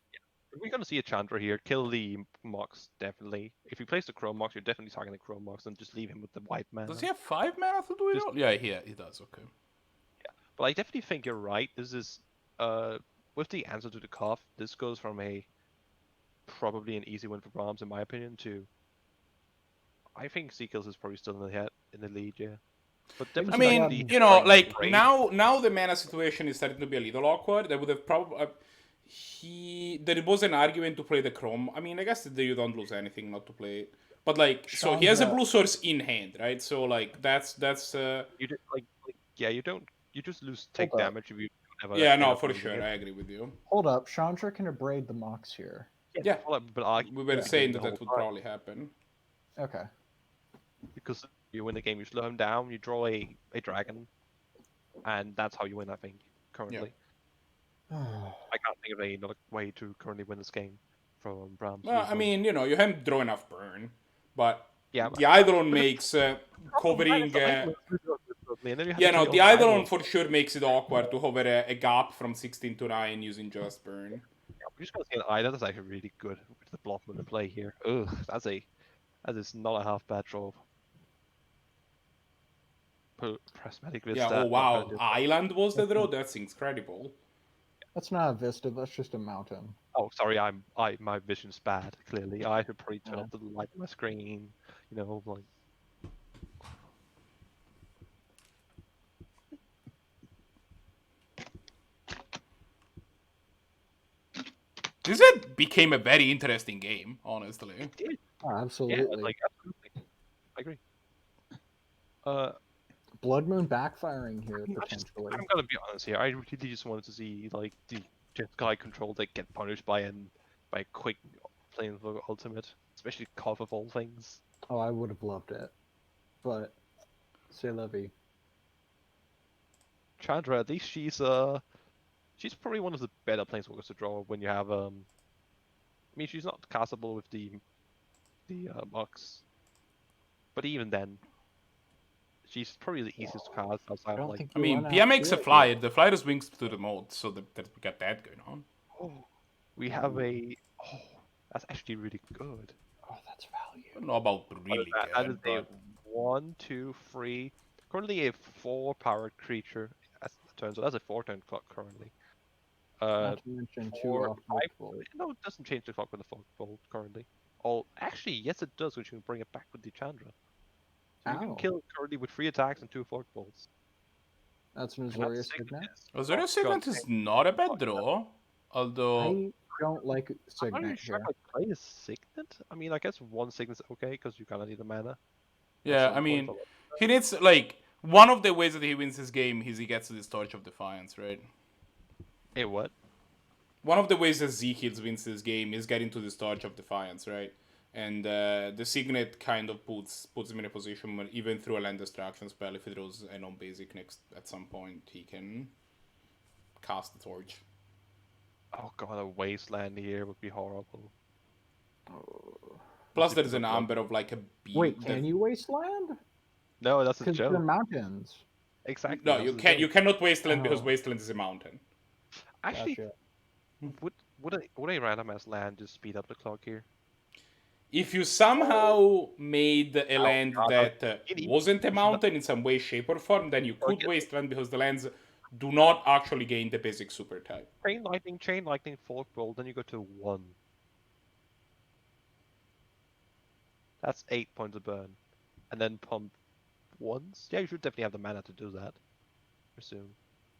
Speaker 2: We're gonna see a Chandra here. Kill the Mox definitely. If you place the Chrome Mox, you're definitely targeting the Chrome Mox, and just leave him with the white mana.
Speaker 1: Does he have 5 mana to do it
Speaker 2: Just-
Speaker 1: all? Yeah, he does. Okay.
Speaker 2: But I definitely think you're right. This is with the answer to the Cuff. This goes from a probably an easy win for Brahms in my opinion to. I think zkillz is probably still in the lead, yeah. But
Speaker 1: I
Speaker 2: definitely
Speaker 1: mean,
Speaker 2: the
Speaker 1: you know,
Speaker 2: strength
Speaker 1: like
Speaker 2: rate-
Speaker 1: now the mana situation is starting to be a little awkward. They would have probably there was an argument to play the Chrome. I mean, I guess that you don't lose anything not to play it. But like, so he has a
Speaker 3: Chandra-
Speaker 1: blue source in hand, right? So like that's
Speaker 2: you just, yeah, you just lose take
Speaker 3: Hold up.
Speaker 2: damage if you don't have a
Speaker 1: yeah,
Speaker 2: end
Speaker 1: no,
Speaker 2: up
Speaker 1: for
Speaker 2: losing
Speaker 1: sure,
Speaker 2: it.
Speaker 1: I agree with you.
Speaker 3: Hold up, Chandra can abrade the Mox here.
Speaker 1: Yeah,
Speaker 2: But
Speaker 1: we were
Speaker 2: yeah,
Speaker 1: saying
Speaker 2: the
Speaker 1: that
Speaker 2: whole
Speaker 1: would
Speaker 2: time.
Speaker 1: probably happen.
Speaker 3: Okay.
Speaker 2: Because you win the game, you slow him down, you draw a dragon, and that's how you win. I think currently. I can't think of another way to currently win this game from Brahms.
Speaker 1: Well, I mean, you know, you haven't drawn enough burn, but
Speaker 2: yeah,
Speaker 1: the Eidolon makes covering. Yeah, no, the Eidolon for sure makes it awkward to hover a gap from 16 to 9 using just burn.
Speaker 2: Yeah, we're just gonna see an eye. That is actually really good with the Blockman in play here. Ugh, that is not a half bad draw. Prismatic Vista.
Speaker 1: Yeah, oh wow, Island was the draw? That's incredible.
Speaker 3: That's not a Vista, that's just a mountain.
Speaker 2: Oh, sorry, my vision's bad. Clearly, I should probably turn up the light on my screen. You know, like.
Speaker 1: This became a very interesting game, honestly.
Speaker 2: It did.
Speaker 3: Oh,
Speaker 2: Yeah,
Speaker 3: absolutely.
Speaker 2: like absolutely. I agree.
Speaker 3: Blood Moon backfiring here
Speaker 2: I'm
Speaker 3: potentially.
Speaker 2: gonna be honest here. I really just wanted to see like the Jeskai control that get punished by a quick Planeswalker ultimate, especially Cough of all things.
Speaker 3: Oh, I would have loved it, but c'est la vie.
Speaker 2: Chandra, at least she's probably one of the better Planeswalkers to draw when you have I mean she's not castable with the Mox, but even then, she's probably the easiest to cast outside of like.
Speaker 1: I mean, Pia makes a flyer. The flyer is wings to the mold, so that we got that going on.
Speaker 2: Oh, we have a. Oh, that's actually really good.
Speaker 3: Oh, that's value.
Speaker 1: I don't know about really
Speaker 2: That is
Speaker 1: good,
Speaker 2: a 1, 2, 3. Currently a 4-powered creature as the turn, so that's a 4-turn clock currently.
Speaker 3: Not to mention 2 off multiple.
Speaker 2: No, it doesn't change the clock with the 4-fold currently. Oh, actually, yes, it does, which you can bring it back with the Chandra. So you can kill currently with 3 attacks and 2 4-folds.
Speaker 3: That's an Azorius Signet.
Speaker 1: Azorius Signet is not a bad draw, although
Speaker 3: I don't like Signet
Speaker 2: I'm not sure
Speaker 3: here.
Speaker 2: if I play a Signet. I mean, I guess 1 Signet's okay because you kind of need the mana.
Speaker 1: Yeah, I mean, he needs like one of the ways that he wins this game is he gets to this Torch of Defiance, right?
Speaker 2: Hey, what?
Speaker 1: One of the ways that zkillz wins this game is getting to this Torch of Defiance, right? And the Signet kind of puts him in a position where even through a land destruction spell, if he throws a non-basic next at some point, he can cast the Torch.
Speaker 2: Oh god, a Wasteland here would be horrible.
Speaker 1: Plus, there's an Amber of like a beat.
Speaker 3: Wait, can you Wasteland?
Speaker 2: No, that's a
Speaker 3: Because
Speaker 2: joke.
Speaker 3: they're mountains.
Speaker 2: Exactly.
Speaker 1: No, you can't. You cannot Wasteland because
Speaker 3: Oh.
Speaker 1: Wasteland is a mountain.
Speaker 2: Actually,
Speaker 3: Gotcha.
Speaker 2: would a random ass land just speed up the clock here?
Speaker 1: If you somehow made a land
Speaker 2: God,
Speaker 1: that wasn't a mountain in some way, shape, or form, then you could Wasteland because the lands do not actually gain the basic super type.
Speaker 2: Chain lightning, 4-fold, then you go to 1. That's 8 points of burn. And then pump once? Yeah, you should definitely have the mana to do that. I presume.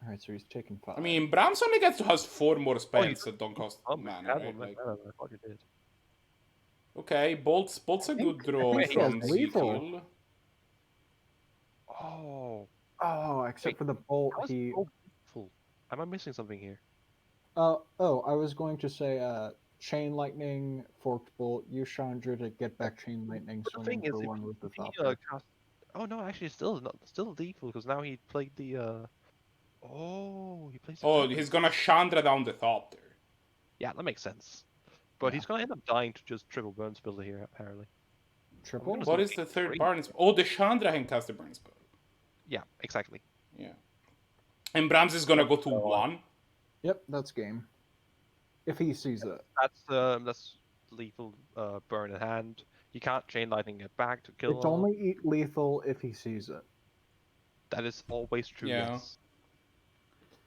Speaker 3: Alright, so he's taking 5.
Speaker 1: I mean, Brahms only gets to has 4 more spells that don't cost
Speaker 2: Oh,
Speaker 1: mana, right? Like,
Speaker 2: I thought you did.
Speaker 1: okay, Bolt's a good draw
Speaker 3: think he has
Speaker 1: from
Speaker 3: lethal.
Speaker 1: zkillz.
Speaker 2: Oh,
Speaker 3: Oh, except for the bolt,
Speaker 2: how is
Speaker 3: he...
Speaker 2: Bolt full? Am I missing something here?
Speaker 3: I was going to say, Chain Lightning, Forked Bolt, use Chandra to get back Chain Lightning,
Speaker 2: But the thing
Speaker 3: swinging
Speaker 2: is,
Speaker 3: for
Speaker 2: if
Speaker 3: 1 with the
Speaker 2: he,
Speaker 3: Thopter.
Speaker 2: oh no, actually, it's still lethal because now he played the Oh, he plays.
Speaker 1: Oh, he's gonna Chandra down the Thopter.
Speaker 2: Yeah, that makes sense. But he's gonna end up dying to just triple burn spell here, apparently.
Speaker 3: Triple?
Speaker 1: What is the third burn spell? Oh, the Chandra can cast the burn spell.
Speaker 2: Yeah, exactly.
Speaker 1: Yeah. And Brahms is gonna go to 1.
Speaker 3: Yep, that's game. If he sees it.
Speaker 2: That's lethal burn in hand. You can't chain lightning it back to kill.
Speaker 3: It's only lethal if he sees it.
Speaker 2: That is always true.
Speaker 1: Yeah.
Speaker 2: Yes.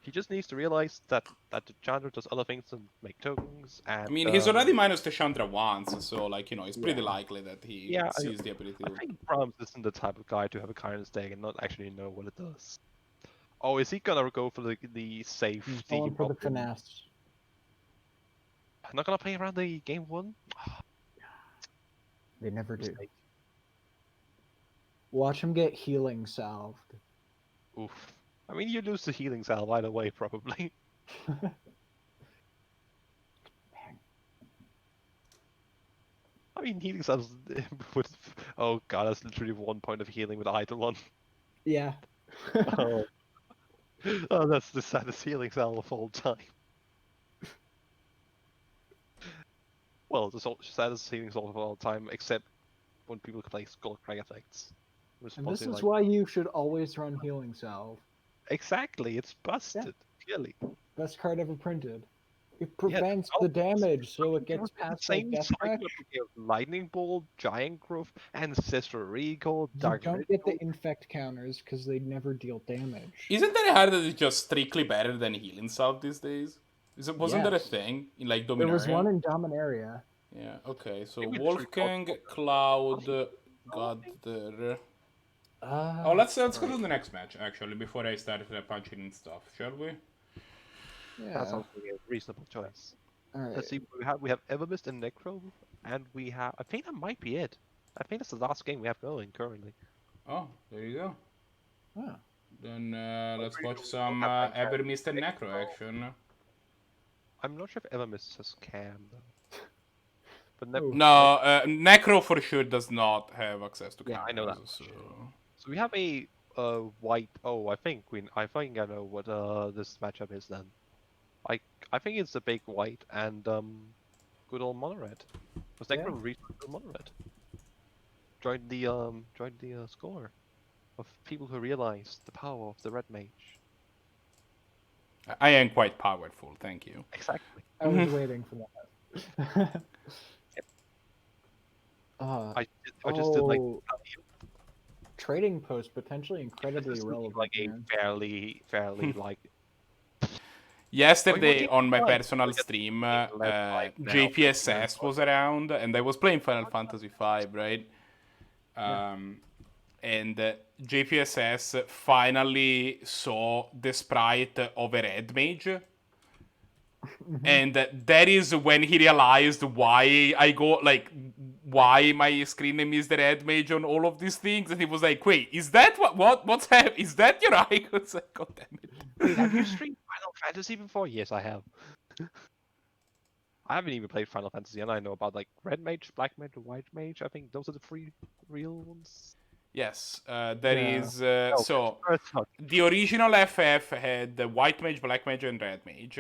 Speaker 2: He just needs to realize that the Chandra does other things to make tokens. And
Speaker 1: I mean, he's already minus the Chandra once, so like it's pretty likely that he sees the ability.
Speaker 2: I think Brahms isn't the type of guy to have a Kindness deck and not actually know what it does. Oh, is he gonna go for the safety?
Speaker 3: He's going for the finesse.
Speaker 2: I'm not gonna play around the game 1.
Speaker 3: They never do.
Speaker 2: Mistake.
Speaker 3: Watch him get healing salved.
Speaker 2: Oof. I mean, you lose the healing salve either way, probably. I mean, healing salves with... Oh god, that's literally 1 point of healing with Eidolon.
Speaker 3: Yeah.
Speaker 2: Oh. Oh, that's the saddest healing salve of all time. Well, the saddest healing salve of all time, except when people play Skullcrag effects.
Speaker 3: And this is why you should always run healing salve.
Speaker 2: Exactly, it's busted, clearly.
Speaker 3: Best card ever printed. It prevents the damage, so it gets past like Death Crash.
Speaker 2: Lightning Bolt, Giant Growth, Ancestral Recall,
Speaker 3: You
Speaker 2: Dark
Speaker 3: don't get the infect counters because they never deal damage.
Speaker 1: Isn't that a card that is just strictly better than Healing Salve these days? Wasn't there a thing in like Dominaria?
Speaker 3: There was one in Dominaria.
Speaker 1: Yeah. Okay. So WolfgangCloud got there. Oh, let's go to the next match actually before I start punching in stuff, shall we?
Speaker 3: Yeah.
Speaker 2: That sounds like a reasonable choice.
Speaker 3: All right.
Speaker 2: Let's see. We have Evermist and Necro, and we have. I think that might be it. I think that's the last game we have going currently.
Speaker 1: Oh, there you go.
Speaker 3: Oh.
Speaker 1: Then let's
Speaker 2: pretty
Speaker 1: watch
Speaker 2: sure we
Speaker 1: some
Speaker 2: don't have rank
Speaker 1: Evermist and Necro
Speaker 2: Necro.
Speaker 1: action.
Speaker 2: I'm not sure if Evermist has cam though. But
Speaker 3: Ooh.
Speaker 1: No, Necro for sure does not have access to
Speaker 2: Yeah,
Speaker 1: cameras.
Speaker 2: I know that.
Speaker 1: So.
Speaker 2: So we have a white. Oh, I think I know what this matchup is then. I think it's the big white and good old mono red. Was
Speaker 3: Yeah.
Speaker 2: Necro recently good mono red? Joined the score of people who realize the power of the red mage.
Speaker 1: I am quite powerful, thank you.
Speaker 2: Exactly.
Speaker 3: I was waiting for that.
Speaker 2: I just did like
Speaker 3: trading post potentially incredibly relevant.
Speaker 2: like a
Speaker 3: man.
Speaker 2: fairly like
Speaker 1: Yesterday
Speaker 2: Oh,
Speaker 1: on my
Speaker 2: you
Speaker 1: personal
Speaker 2: get
Speaker 1: stream,
Speaker 2: left right now.
Speaker 1: JPSS was around, and I was playing Final Fantasy V, right? And JPSS finally saw the sprite of a red mage. And that is when he realized why I go, like, why my screen name is the red mage on all of these things. And he was like, wait, is that what's happening? Is that your icon? It's like, God damn it.
Speaker 2: Wait, have you streamed Final Fantasy before? Yes, I have. I haven't even played Final Fantasy, and I know about like red mage, black mage, and white mage. I think those are the three real ones.
Speaker 1: Yes, there
Speaker 3: Yeah.
Speaker 1: is. So the original FF had the white mage, black mage, and red mage,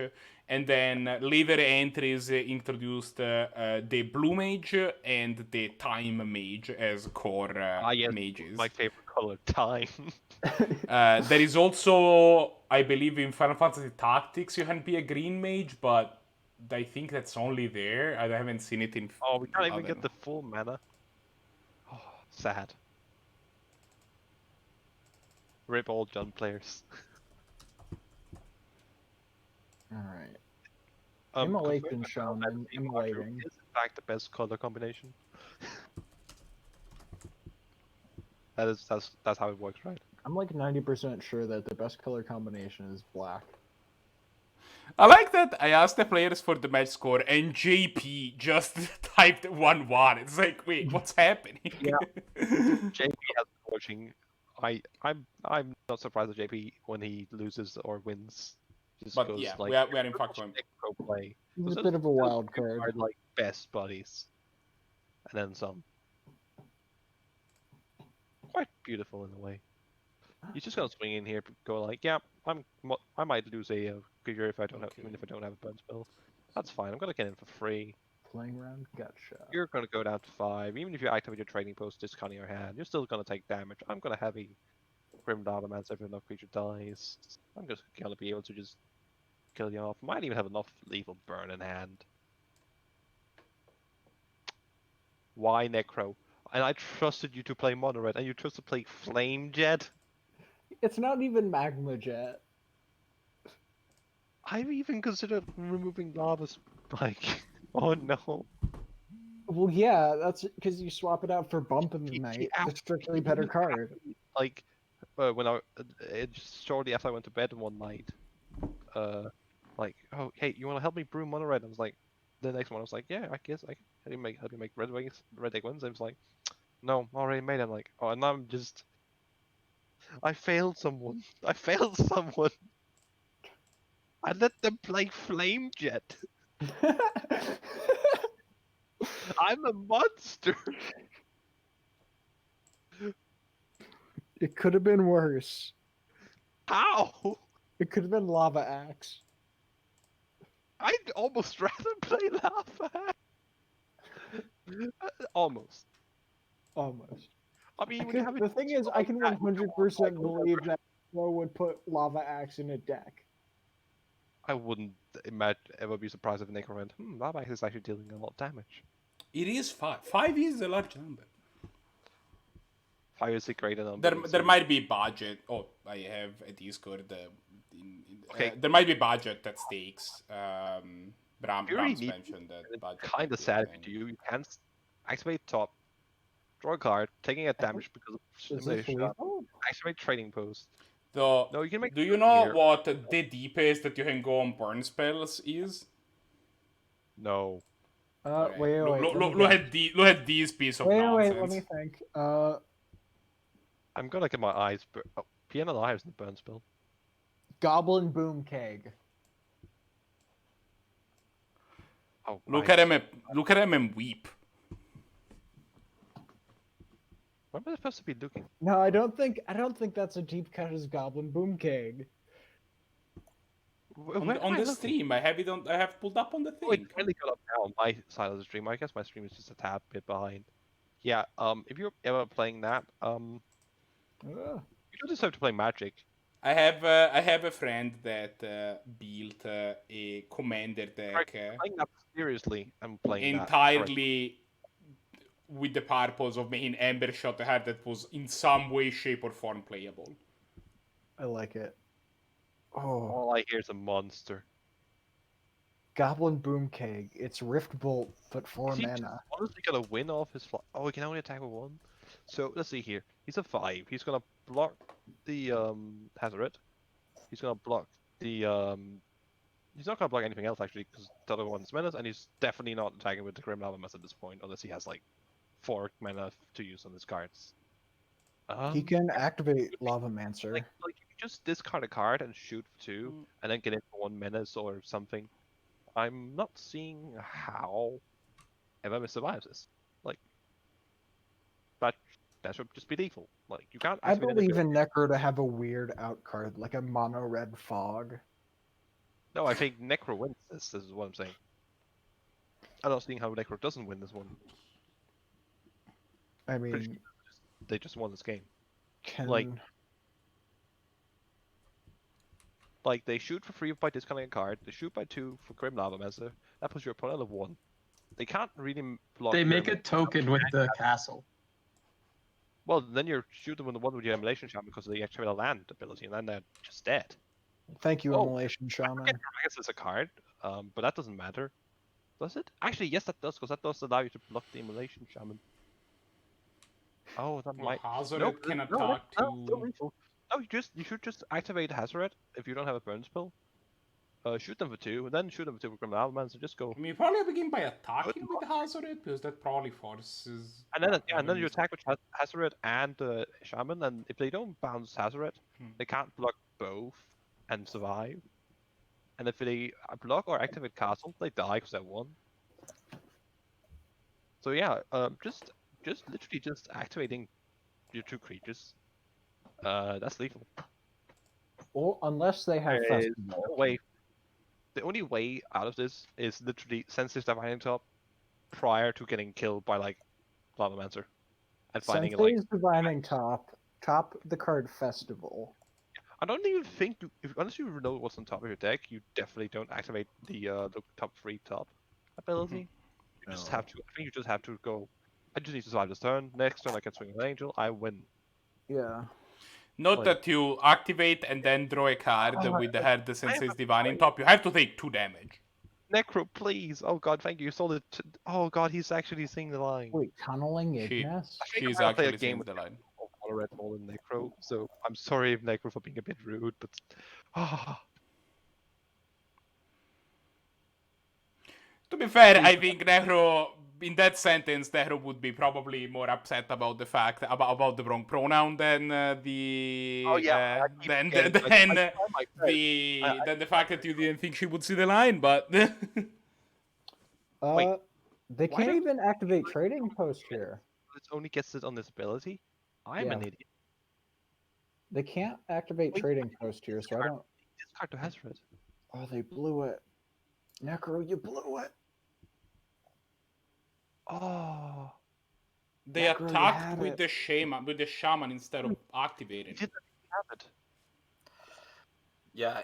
Speaker 1: and then later entries introduced the blue mage and the time mage as core
Speaker 2: Yes,
Speaker 1: mages.
Speaker 2: my favorite color, time.
Speaker 1: There is also, I believe, in Final Fantasy Tactics you can be a green mage, but I think that's only there. I haven't seen it in.
Speaker 2: Oh, we can't even
Speaker 1: other-
Speaker 2: get the full mana. Oh, sad. Rip all Jun players.
Speaker 3: All right. Immolate been shown. I'm immolating.
Speaker 2: Is in fact the best color combination. That's how it works, right?
Speaker 3: I'm like 90% sure that the best color combination is black.
Speaker 1: I like that I asked the players for the match score and JP just typed 1-1. It's like, wait, what's happening?
Speaker 2: Yeah. JP has been watching. I'm not surprised at JP when he loses or wins. Just
Speaker 1: But
Speaker 2: goes,
Speaker 1: yeah,
Speaker 2: like,
Speaker 1: we are in fact
Speaker 2: watching
Speaker 1: going.
Speaker 2: Necro play.
Speaker 3: He's
Speaker 2: Those
Speaker 3: a
Speaker 2: are-
Speaker 3: bit of a
Speaker 2: those
Speaker 3: wild
Speaker 2: two
Speaker 3: card.
Speaker 2: Are like best buddies, and then some. Quite beautiful in a way. He's just gonna swing in here, go like, yeah, I might lose a figure if I don't have, even if I don't have a burn spell. That's fine. I'm gonna get in for free.
Speaker 3: Playing around gotcha.
Speaker 2: You're gonna go down to 5. Even if you activate your trading post, discounting your hand, you're still gonna take damage. I'm gonna heavy Grim Dardamancer if enough creature dies. I'm just gonna be able to just kill you off. Might even have enough lethal burn in hand. Why Necro? And I trusted you to play Mono Red, and you chose to play Flame Jet?
Speaker 3: It's not even Magma Jet.
Speaker 2: I've even considered removing Lava Spike. Oh no.
Speaker 3: Well, yeah, that's because you swap it out for Bump in the Night.
Speaker 2: Yeah.
Speaker 3: It's strictly better card.
Speaker 2: Like, when shortly after I went to bed one night, like, oh, hey, you want to help me brew Mono Red? I was like, the next one I was like, yeah, I guess I can help you make red egg wings. I was like, no, already made it. I'm like, oh, and I'm just, I failed someone. I failed someone. I let them play Flame Jet. I'm a monster.
Speaker 3: It could have been worse.
Speaker 2: How?
Speaker 3: It could have been Lava Axe.
Speaker 2: I'd almost rather play Lava. Almost.
Speaker 3: Almost.
Speaker 2: I mean, when you have
Speaker 3: The thing is, I can 100% believe that Pro would put Lava Axe in a deck.
Speaker 2: I wouldn't ever be surprised if Necro went, Lava Axe is actually dealing a lot of damage.
Speaker 1: It is 5. 5 is a large number.
Speaker 2: 5 is a greater number.
Speaker 1: There might be budget. Oh, I have a Discord.
Speaker 2: Okay.
Speaker 1: There might be budget at stakes. Brahms
Speaker 2: need-
Speaker 1: mentioned that budget.
Speaker 2: Kind
Speaker 1: might
Speaker 2: of
Speaker 1: be a
Speaker 2: sad if
Speaker 1: thing.
Speaker 2: you do. You can't activate top, draw a card, taking a damage because of
Speaker 3: Is this
Speaker 2: simulation,
Speaker 3: lethal?
Speaker 2: activate trading post.
Speaker 1: So,
Speaker 2: No, you can make.
Speaker 1: do you know
Speaker 2: here.
Speaker 1: what the deepest that you can go on burn spells is?
Speaker 2: No.
Speaker 1: Okay.
Speaker 3: Wait,
Speaker 1: Look,
Speaker 3: wait,
Speaker 1: look,
Speaker 3: let me
Speaker 1: look, look
Speaker 3: guess.
Speaker 1: at the look at this piece of
Speaker 3: Wait,
Speaker 1: nonsense.
Speaker 3: let me think.
Speaker 2: I'm gonna get my eyes. Oh, piano lives in the burn spell.
Speaker 3: Goblin Boom Keg.
Speaker 2: Oh,
Speaker 1: Look
Speaker 2: right.
Speaker 1: at him. Look at him and weep.
Speaker 2: Where am I supposed to be looking?
Speaker 3: No, I don't think that's a deep cut as Goblin Boom Keg.
Speaker 2: Where
Speaker 1: On
Speaker 2: am I
Speaker 1: the
Speaker 2: looking?
Speaker 1: stream, I have it on. I have pulled up on the
Speaker 2: Oh, it
Speaker 1: thing.
Speaker 2: finally got up now on my side of the stream. I guess my stream is just a tad bit behind. Yeah. If you're ever playing that,
Speaker 3: Ugh.
Speaker 2: you don't deserve to play Magic.
Speaker 1: I have a friend that built a commander deck
Speaker 2: Playing that seriously, I'm playing that.
Speaker 1: entirely with the purpose of making Ember Shot a card that was in some way, shape, or form playable.
Speaker 3: I like it. Oh,
Speaker 2: All I hear is a monster.
Speaker 3: Goblin Boom Keg. It's Rift Bolt, but 4
Speaker 2: Is he
Speaker 3: mana.
Speaker 2: honestly gonna win off his Oh, he can only attack with 1. So let's see here. He's a 5. He's gonna block the Hazoret. He's gonna block the He's not gonna block anything else actually because the other one's menace, and he's definitely not attacking with the Grim Lavamas at this point unless he has like 4 mana to use on his cards.
Speaker 3: He can activate Lavamancer.
Speaker 2: Like if you just discard a card and shoot for 2, and then get in for 1 menace or something. I'm not seeing how Evermist survives this. Like, that should just be lethal. Like, you can't.
Speaker 3: I
Speaker 2: activate
Speaker 3: believe
Speaker 2: anything.
Speaker 3: in Necro to have a weird out card, like a mono red fog.
Speaker 2: No, I think Necro wins this. This is what I'm saying. I'm not seeing how Necro doesn't win this one.
Speaker 3: I
Speaker 2: Pretty
Speaker 3: mean,
Speaker 2: sure they just won this game.
Speaker 3: can
Speaker 2: Like they shoot for 3 by discarding a card. They shoot by 2 for Grim Lavamancer. That puts your opponent at 1. They can't really block.
Speaker 4: They make a
Speaker 2: Grim-
Speaker 4: token with the castle.
Speaker 2: Well, then you're shooting with the one with your Immolation Shaman because they activate a land ability, and then they're just dead.
Speaker 3: thank you,
Speaker 2: Oh,
Speaker 3: Immolation Shaman.
Speaker 2: I guess it's a card, but that doesn't matter. Does it? Actually, yes, that does, because that does allow you to block the Immolation Shaman. Oh, that
Speaker 1: Well,
Speaker 2: might.
Speaker 1: Hazoret can attack
Speaker 2: No, you should just activate Hazoret if you don't have a burn spell. Shoot them for 2, and then shoot them for 2 with Grim Lavamancer, and just go.
Speaker 1: I mean, you probably begin by attacking with Hazoret because that probably forces.
Speaker 2: And then you attack with Hazoret and Shaman, and if they don't bounce Hazoret, they can't block both and survive. And if they block or activate Castle, they die because they're 1. So yeah, just literally just activating your 2 creatures. That's lethal.
Speaker 3: Well, unless they have Festival.
Speaker 2: The only way out of this is literally Sensitive Divining Top prior to getting killed by like Lavamancer and finding it like.
Speaker 3: Sensei's Divining Top the card Festival.
Speaker 2: I don't even think unless you know what's on top of your deck, you definitely don't activate the top 3 top ability. You just have to. I think you just have to go. I just need to survive this turn. Next turn I can swing an angel. I win.
Speaker 3: Yeah.
Speaker 1: Note that you activate and then draw a card with the Sensei's Divining Top. You have to take 2 damage.
Speaker 2: Necro, please! Oh god, thank you. You sold it. Oh god, he's actually seeing the line.
Speaker 3: Wait, Tunneling Ignis?
Speaker 1: She's
Speaker 2: I'm gonna play a
Speaker 1: actually
Speaker 2: game
Speaker 1: seeing
Speaker 2: with
Speaker 1: the line.
Speaker 2: Red Ball and Necro, so I'm sorry, Necro, for being a bit rude, but
Speaker 1: To be fair, I think Necro, in that sentence, Necro would be probably more upset about the fact about the wrong pronoun than than the fact that you didn't think she would see the line. But
Speaker 2: Wait,
Speaker 3: they can't even activate Trading Post here.
Speaker 2: it only gets it on this ability. I'm an idiot.
Speaker 3: They can't activate Trading Post here, so I don't.
Speaker 2: Discard to Hazoret.
Speaker 3: Oh, they blew it. Necro, you blew it.
Speaker 2: Oh.
Speaker 1: they
Speaker 3: Necro,
Speaker 1: attacked with the shaman instead of activating.
Speaker 2: He didn't have it.
Speaker 5: Yeah.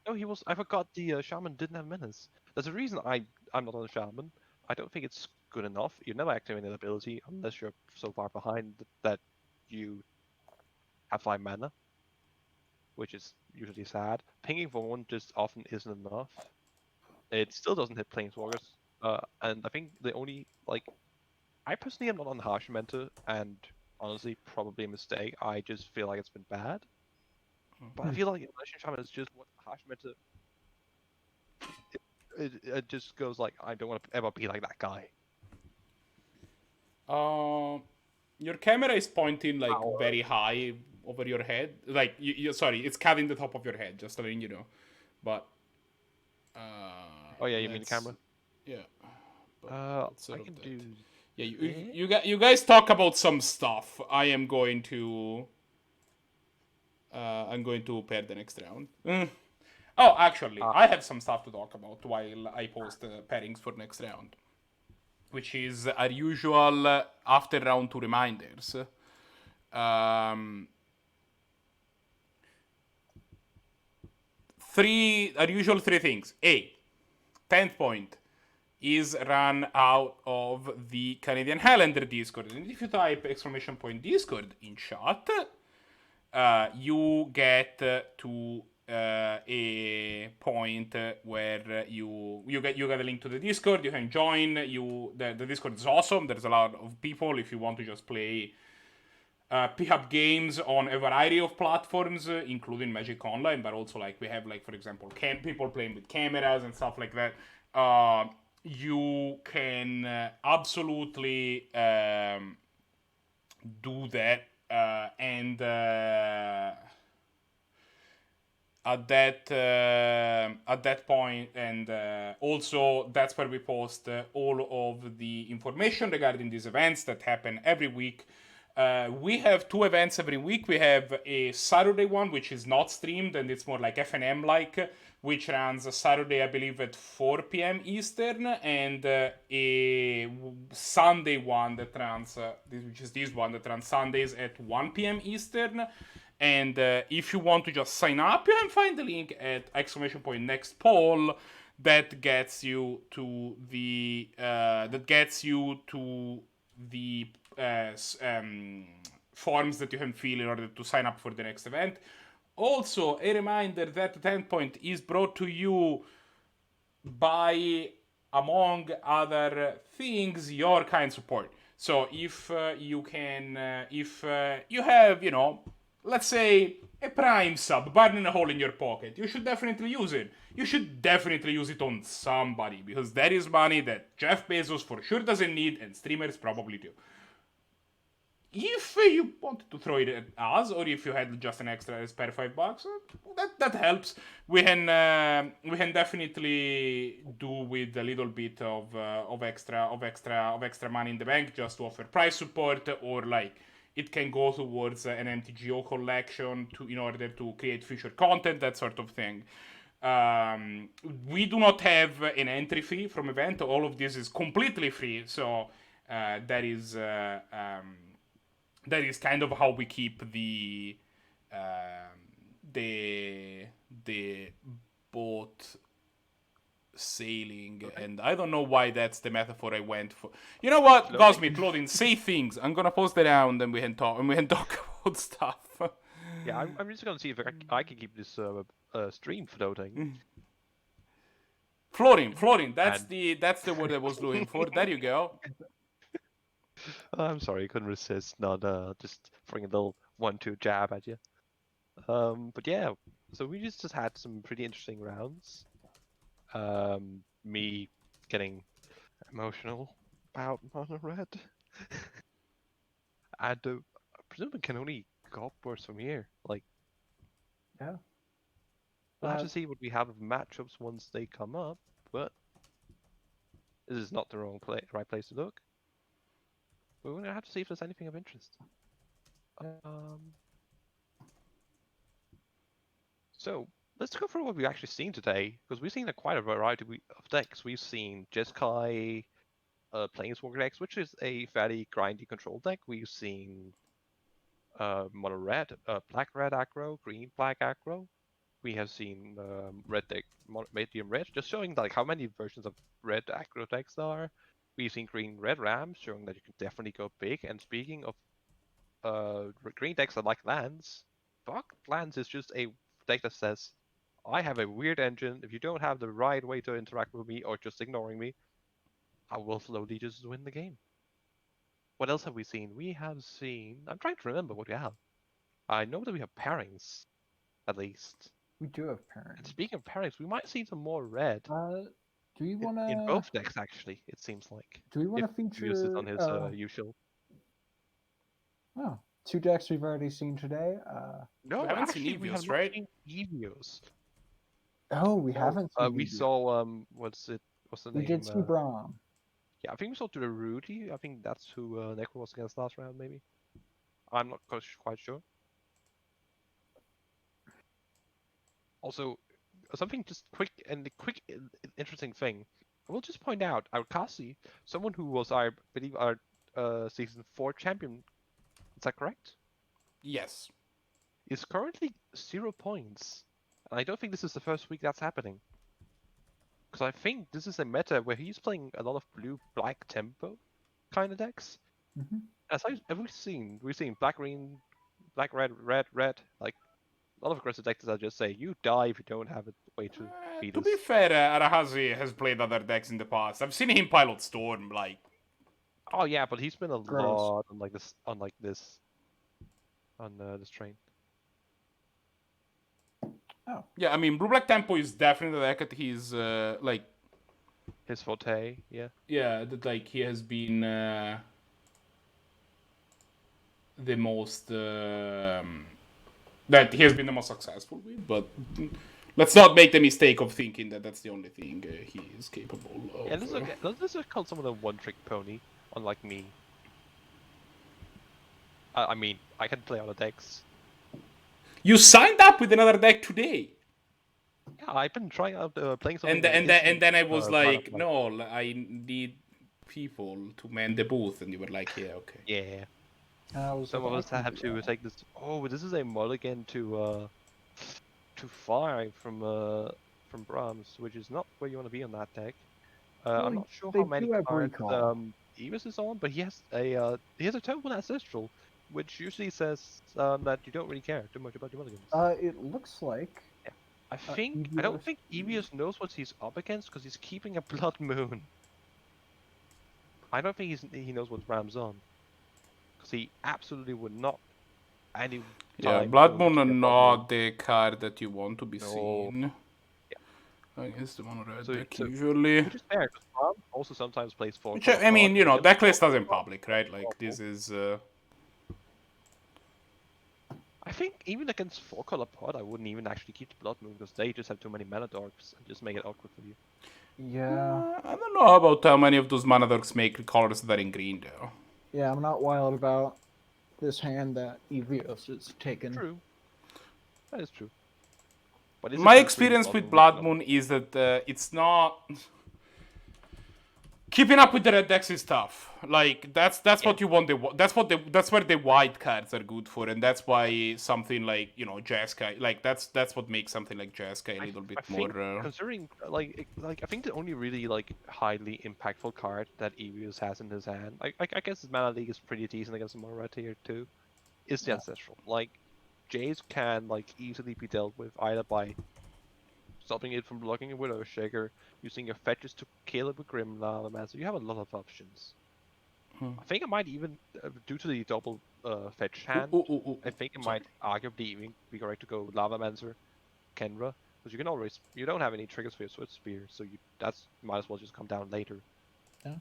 Speaker 2: No, he was. I forgot the shaman didn't have menace. There's a reason I'm not on the shaman. I don't think it's good enough. You never activate an ability unless you're so far behind that you have 5 mana, which is usually sad. Pinging for 1 just often isn't enough. It still doesn't hit Planeswalkers. And I think the only, I personally am not on Harsh Mentor, and honestly, probably a mistake. I just feel like it's been bad. But I feel like Evolution Shaman is just what Harsh Mentor it just goes like, I don't want to ever be like that guy.
Speaker 1: Your camera is pointing like very high over your head. Like sorry, it's covering the top of your head. Just letting you know. But
Speaker 2: Oh yeah, you mean the camera?
Speaker 1: Yeah. But that's sort
Speaker 2: I
Speaker 1: of
Speaker 2: can
Speaker 1: that.
Speaker 2: do.
Speaker 1: Yeah, you guys talk about some stuff. I'm going to pair the next round. Oh, actually, I have some stuff to talk about while I post pairings for next round, which is our usual after round 2 reminders. Our usual three things. 10th point is run out of the Canadian Highlander Discord. And if you type !Discord in chat, you get to a point where you get a link to the Discord. You can join. The Discord is awesome. There's a lot of people if you want to just play. Pick up games on a variety of platforms, including Magic Online, but also like we have like for example people playing with cameras and stuff like that. You can absolutely do that, and at that point, and also that's where we post all of the information regarding these events that happen every week. We have 2 events every week. We have a Saturday one, which is not streamed, and it's more like FNM like, which runs Saturday, I believe, at 4 p.m. Eastern, and a Sunday one that runs, which is this one that runs Sundays at 1 p.m. Eastern. And if you want to just sign up, you can find the link at !next poll. That gets you to the forms that you can fill in order to sign up for the next event. Also, a reminder that the 10 point is brought to you by, among other things, your kind support. So if you have, let's say a Prime sub burning a hole in your pocket, you should definitely use it. You should definitely use it on somebody, because that is money that Jeff Bezos for sure doesn't need, and streamers probably do. If you wanted to throw it at us, or if you had just an extra spare $5, that helps. We can definitely do with a little bit of extra money in the bank just to offer price support, or like it can go towards an MTGO collection in order to create future content, that sort of thing. We do not have an entry fee from event. All of this is completely free, so that is kind of how we keep the boat sailing. Okay. And I don't know why that's the metaphor I went for. You know what, Gosmith, Loading, say things. I'm gonna post it down, and we can talk about stuff.
Speaker 2: Yeah, I'm just gonna see if I can keep this stream floating.
Speaker 1: Floating. That's the word I was looking for. There you go.
Speaker 2: I'm sorry, I couldn't resist not just throwing a little 1-2 jab at you. But yeah, so we just had some pretty interesting rounds. Me getting emotional about mono red, and I presume it can only go upwards from here. Like,
Speaker 3: yeah,
Speaker 2: we'll have to see what we have of matchups once they come up. But this is not the right place to look. We're gonna have to see if there's anything of interest. So let's go through what we've actually seen today, because we've seen quite a variety of decks. We've seen Jeskai Planeswalker decks, which is a fairly grindy control deck. We've seen mono red, black red aggro, green black aggro. We have seen red deck, medium red, just showing like how many versions of red aggro decks there are. We've seen green red Rams, showing that you can definitely go big. And speaking of green decks that like lands, fuck, lands is just a deck that says, I have a weird engine. If you don't have the right way to interact with me or just ignoring me, I will slowly just win the game. What else have we seen? We have seen... I'm trying to remember what we have. I know that we have pairings, at least.
Speaker 3: we do have pairings.
Speaker 2: And speaking of pairings, we might see some more red.
Speaker 3: Do we want
Speaker 2: In
Speaker 3: to?
Speaker 2: both decks, actually, it seems like.
Speaker 3: Do we want to
Speaker 2: If he uses
Speaker 3: feature?
Speaker 2: on his usual.
Speaker 3: Oh, 2 decks we've already seen today.
Speaker 2: No,
Speaker 1: We haven't seen
Speaker 2: actually, we have
Speaker 1: Evios,
Speaker 2: not
Speaker 1: right?
Speaker 2: seen Evios.
Speaker 3: Oh, we
Speaker 2: No,
Speaker 3: haven't seen.
Speaker 2: we
Speaker 3: Eevee.
Speaker 2: saw What's the
Speaker 3: We
Speaker 2: name?
Speaker 3: did see Brahms.
Speaker 2: Yeah, I think we saw Dudarudi. I think that's who Necro was against last round, maybe. I'm not quite sure. Also, something just quick interesting thing. I will just point out Arakasi, someone who was, I believe, our season 4 champion. Is that correct?
Speaker 1: Yes.
Speaker 2: Is currently 0 points, and I don't think this is the first week that's happening. Because I think this is a meta where he's playing a lot of blue-black tempo kind of decks.
Speaker 3: Mm-hmm.
Speaker 2: As we've seen black green, black red, red. Like a lot of aggressive decks that just say you die if you don't have a way to beat
Speaker 1: To
Speaker 2: us.
Speaker 1: be fair, Arakasi has played other decks in the past. I've seen him pilot Storm, like.
Speaker 2: Oh yeah, but he's been a
Speaker 3: Gross.
Speaker 2: lot on this train.
Speaker 3: Oh,
Speaker 1: Yeah, I mean, Blue Black Tempo is definitely the deck that he's like.
Speaker 2: His forte, yeah.
Speaker 1: Yeah, that like he has been the most that he has been the most successful with. But let's not make the mistake of thinking that that's the only thing he is capable of.
Speaker 2: Yeah, this is okay. This is called someone a one-trick pony, unlike me. I mean, I can play other decks.
Speaker 1: You signed up with another deck today.
Speaker 2: Yeah, I've been trying out playing something.
Speaker 1: And then I was like,
Speaker 2: mana.
Speaker 1: no, I need people to man the booth, and you were like, yeah, okay.
Speaker 2: Yeah.
Speaker 3: I was
Speaker 2: Some
Speaker 3: like,
Speaker 2: of
Speaker 3: I
Speaker 2: us
Speaker 3: can
Speaker 2: have
Speaker 3: do
Speaker 2: to
Speaker 3: that.
Speaker 2: take this. Oh, this is a mulligan to 5 from Brahms, which is not where you want to be on that deck.
Speaker 3: Well,
Speaker 2: I'm not sure
Speaker 3: they
Speaker 2: how many
Speaker 3: do have
Speaker 2: cards
Speaker 3: recall.
Speaker 2: Evis is on, but he has a total ancestral, which usually says that you don't really care too much about your mulligans.
Speaker 3: It looks like.
Speaker 2: I don't
Speaker 3: Evios-
Speaker 2: think Evius knows what he's up against because he's keeping a Blood Moon. I don't think he knows what's Brahms on, because he absolutely would not any
Speaker 1: Yeah,
Speaker 2: time
Speaker 1: Blood
Speaker 2: go
Speaker 1: Moon
Speaker 2: to
Speaker 1: are
Speaker 2: get Blood Moon.
Speaker 1: not the card that you want to be
Speaker 2: No.
Speaker 1: seen.
Speaker 2: Yeah.
Speaker 1: Against the mono red
Speaker 2: So-
Speaker 1: deck
Speaker 2: so-
Speaker 1: usually.
Speaker 2: Which is fair, because Brahms also sometimes plays 4
Speaker 1: Which
Speaker 2: color
Speaker 1: I mean,
Speaker 2: pod,
Speaker 1: you know,
Speaker 2: and against
Speaker 1: decklist
Speaker 2: 4
Speaker 1: does in
Speaker 2: color pod,
Speaker 1: public, right? Like this is.
Speaker 2: I think even against 4 color pod, I wouldn't even actually keep the Blood Moon because they just have too many mana dorks and just make it awkward for you.
Speaker 3: Yeah.
Speaker 1: I don't know about how many of those mana dorks make colors that are in green though.
Speaker 3: Yeah, I'm not wild about this hand that Evios is taking.
Speaker 2: True. That is true. But is it
Speaker 1: My
Speaker 2: true for
Speaker 1: experience with
Speaker 2: making
Speaker 1: Blood
Speaker 2: up-
Speaker 1: Moon is that it's not. Keeping up with the red decks is tough. Like that's what you want. That's where the white cards are good for, and that's why something like Jeskai, like that's what makes something like Jeskai a little bit
Speaker 2: think,
Speaker 1: more.
Speaker 2: considering like I think the only really like highly impactful card that Evius has in his hand, I guess his mana league is pretty decent against the Mono here too, is the ancestral. Like Jays can like easily be dealt with either by stopping it from blocking it with Earth Shaker, using your fetches to kill it with Grim Lava Man, so you have a lot of options. I think it might even, due to the double fetch hand, I think it might arguably even be correct to go Lava Mancer, Kenra, because you don't have any triggers for your Sword Spear, so you might as well just come down later.
Speaker 3: Yeah.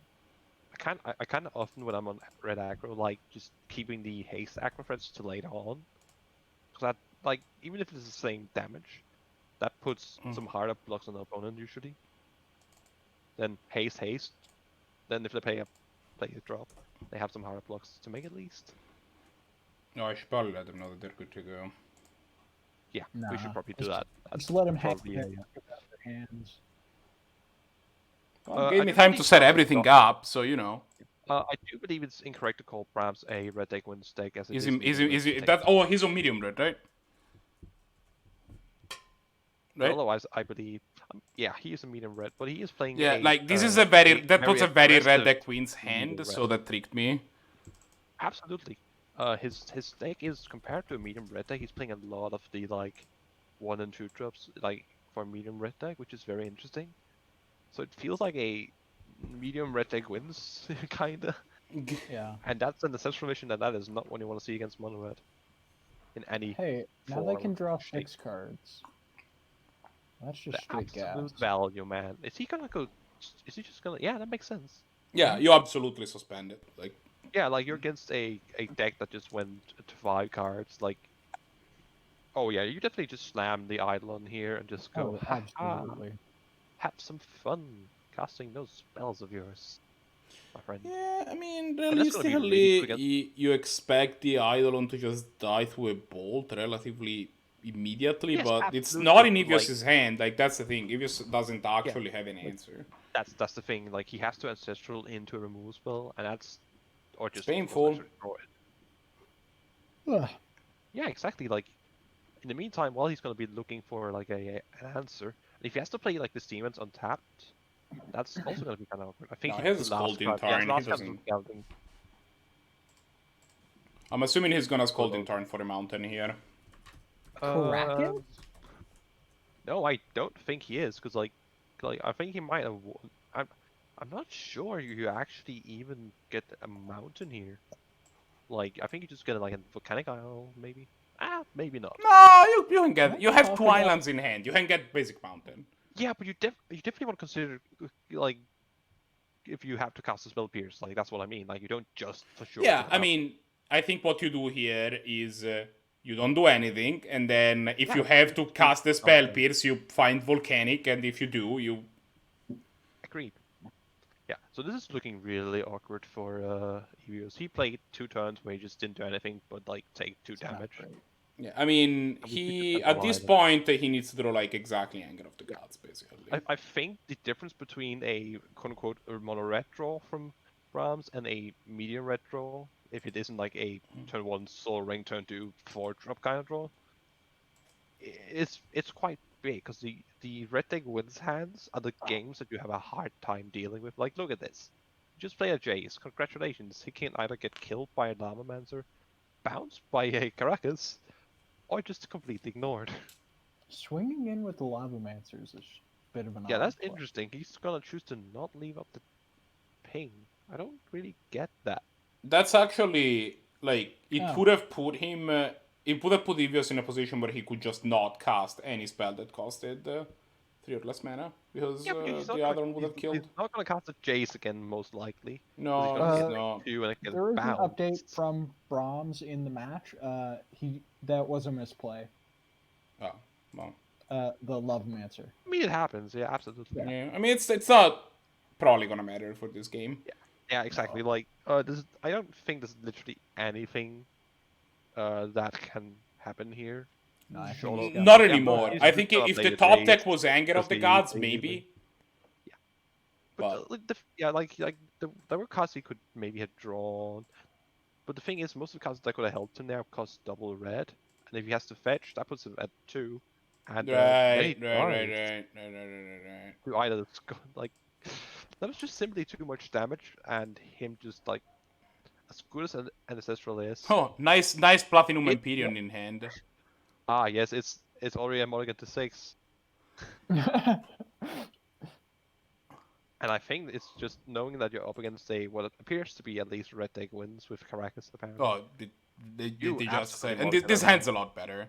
Speaker 2: I kind of often when I'm on red aggro like just keeping the haste aggro threats to later on, because that like even if it's the same damage, that puts some harder blocks on the opponent usually. Then haste. Then if they play a drop, they have some harder blocks to make at least.
Speaker 1: No, I should probably let them know that they're good to go.
Speaker 2: Yeah, we should probably do that.
Speaker 3: Just let them have
Speaker 2: probably
Speaker 3: their hands.
Speaker 1: Well,
Speaker 2: I
Speaker 1: gave me
Speaker 2: do
Speaker 1: time
Speaker 2: believe
Speaker 1: to set
Speaker 2: Brahms is
Speaker 1: everything
Speaker 2: not-
Speaker 1: up, so you know.
Speaker 2: I do believe it's incorrect to call Brahms a red deck wins deck as it
Speaker 1: Is
Speaker 2: is.
Speaker 1: he that? Oh, he's on medium red, right? Right.
Speaker 2: Otherwise, I believe, yeah, he is a medium red, but he is playing.
Speaker 1: Yeah,
Speaker 2: a,
Speaker 1: like this is a very puts a very red
Speaker 2: aggressive
Speaker 1: deck wins
Speaker 2: medium
Speaker 1: hand,
Speaker 2: red.
Speaker 1: so that tricked me.
Speaker 2: Absolutely. His deck is compared to a medium red deck. He's playing a lot of the like 1 and 2 drops like for a medium red deck, which is very interesting. So it feels like a medium red deck wins kinda.
Speaker 3: Yeah.
Speaker 2: And that's an ancestral mission that is not what you want to see against mono red. In any
Speaker 3: Hey, now they
Speaker 2: form,
Speaker 3: can draw
Speaker 2: shape.
Speaker 3: 6 cards. That's
Speaker 2: The
Speaker 3: just straight gas.
Speaker 2: absolute value, man. Is he gonna go is he just gonna? Yeah, that makes sense.
Speaker 1: Yeah, you absolutely suspend it. Like,
Speaker 2: Yeah, like you're against a deck that just went to 5 cards. Like, oh yeah, you definitely just slam the Eidolon here and just go,
Speaker 3: Oh, absolutely.
Speaker 2: have some fun casting those spells of yours, my friend.
Speaker 1: yeah, I mean,
Speaker 2: And that's gonna be really
Speaker 1: realistically,
Speaker 2: good against.
Speaker 1: you expect the Eidolon to just die through a bolt relatively immediately,
Speaker 2: Yes,
Speaker 1: but it's
Speaker 2: absolutely.
Speaker 1: not in
Speaker 2: But, like,
Speaker 1: Evios's hand. Like, that's the thing. Evios doesn't actually have an answer.
Speaker 2: that's the thing. Like he has to ancestral into a remove spell, and that's or just
Speaker 1: painful.
Speaker 2: actually draw it.
Speaker 3: Ugh.
Speaker 2: Yeah, exactly. Like in the meantime, while he's gonna be looking for like an answer, and if he has to play like this demons untapped, that's also gonna be kind of awkward. I think
Speaker 1: No, he has a
Speaker 2: last
Speaker 1: Scalding
Speaker 2: card, yeah,
Speaker 1: Tarn,
Speaker 2: last
Speaker 1: he
Speaker 2: card
Speaker 1: doesn't-
Speaker 2: was Scalding.
Speaker 1: I'm assuming he's gonna Scalding Tarn for a mountain here.
Speaker 3: Kraken?
Speaker 2: No, I don't think he is, because like I think he might have. I'm not sure you actually even get a mountain here. Like I think you just get like a volcanic isle, maybe. Maybe not.
Speaker 1: No, you can get.
Speaker 3: What
Speaker 1: You
Speaker 3: are you
Speaker 1: have
Speaker 3: talking
Speaker 1: two
Speaker 3: about?
Speaker 1: islands in hand. You can get basic mountain.
Speaker 2: Yeah, but you definitely want to consider like if you have to cast a spell pierce, like that's what I mean. Like you don't just for sure.
Speaker 1: Yeah,
Speaker 2: get
Speaker 1: I
Speaker 2: out.
Speaker 1: mean, I think what you do here is you don't do anything, and then if you
Speaker 2: Yeah,
Speaker 1: have to
Speaker 2: just
Speaker 1: cast the
Speaker 2: keep
Speaker 1: spell
Speaker 2: something.
Speaker 1: pierce, you find volcanic, and if you do, you.
Speaker 2: Agreed. Yeah, so this is looking really awkward for Evios. He played 2 turns where he just didn't do anything but like take 2
Speaker 3: Not
Speaker 2: damage.
Speaker 3: great.
Speaker 1: Yeah, I mean,
Speaker 2: we
Speaker 1: he
Speaker 2: just
Speaker 1: at this
Speaker 2: analyze it.
Speaker 1: point he needs to draw like exactly Anger of the Gods, basically.
Speaker 2: I think the difference between a quote unquote mono red draw from Brahms and a medium red draw, if it isn't like a turn 1 soul ring, turn 2 4-drop kind of draw, it's quite big because the red deck wins hands are the games that you have a hard time dealing with. Like look at this, you just play a Jace. Congratulations, he can either get killed by a Llamamancer, bounced by a Caracas, or just completely ignored.
Speaker 3: Swinging in with the Lavamancers is a bit of an
Speaker 2: Yeah,
Speaker 3: odd
Speaker 2: that's
Speaker 3: play.
Speaker 2: interesting. He's gonna choose to not leave up the ping. I don't really get that.
Speaker 1: That's actually like it
Speaker 3: Oh.
Speaker 1: would have put him. It would have put Evios in a position where he could just not cast any spell that costed 3 or less mana because
Speaker 2: Yeah, but he's
Speaker 1: the
Speaker 2: not
Speaker 1: other
Speaker 2: gonna,
Speaker 1: one would have
Speaker 2: he's
Speaker 1: killed.
Speaker 2: not gonna cast a Jace again, most likely. 'cause
Speaker 1: No,
Speaker 2: he's gonna
Speaker 1: he's
Speaker 2: get
Speaker 1: not.
Speaker 2: 2 and it gets
Speaker 3: There is an
Speaker 2: bounced.
Speaker 3: update from Brahms in the match. That was a misplay.
Speaker 1: Oh, well.
Speaker 3: The Lovemancer.
Speaker 2: I mean, it happens. Yeah, absolutely.
Speaker 1: Yeah, I mean it's not probably gonna matter for this game.
Speaker 2: Yeah, exactly. Like, I don't think there's literally anything that can happen here.
Speaker 3: No, I
Speaker 2: Short
Speaker 3: think
Speaker 2: of-
Speaker 1: Not
Speaker 2: Yeah,
Speaker 1: anymore.
Speaker 2: he's
Speaker 1: I
Speaker 2: just
Speaker 1: think
Speaker 2: gonna
Speaker 1: if
Speaker 2: play
Speaker 1: the
Speaker 2: the
Speaker 1: top
Speaker 2: Jace,
Speaker 1: deck was Anger of the
Speaker 2: because
Speaker 1: Gods,
Speaker 2: he-
Speaker 1: maybe.
Speaker 2: But like the Arakasi could maybe have drawn. But the thing is, most of the cards that could have helped him now cost double red, and if he has to fetch, that puts him at 2. And then he dies
Speaker 1: Right.
Speaker 2: to either like that was just simply too much damage, and him just like as good as an ancestral is.
Speaker 1: Oh, nice Platinum
Speaker 2: It-
Speaker 1: Empyrean in hand.
Speaker 2: Ah, yes, it's already a mulligan to 6. And I think it's just knowing that you're up against a what appears to be at least red deck wins with Caracas apparently.
Speaker 1: Oh, they
Speaker 2: You
Speaker 1: just said,
Speaker 2: absolutely
Speaker 1: and
Speaker 2: want
Speaker 1: this
Speaker 2: to-
Speaker 1: hand's a lot better.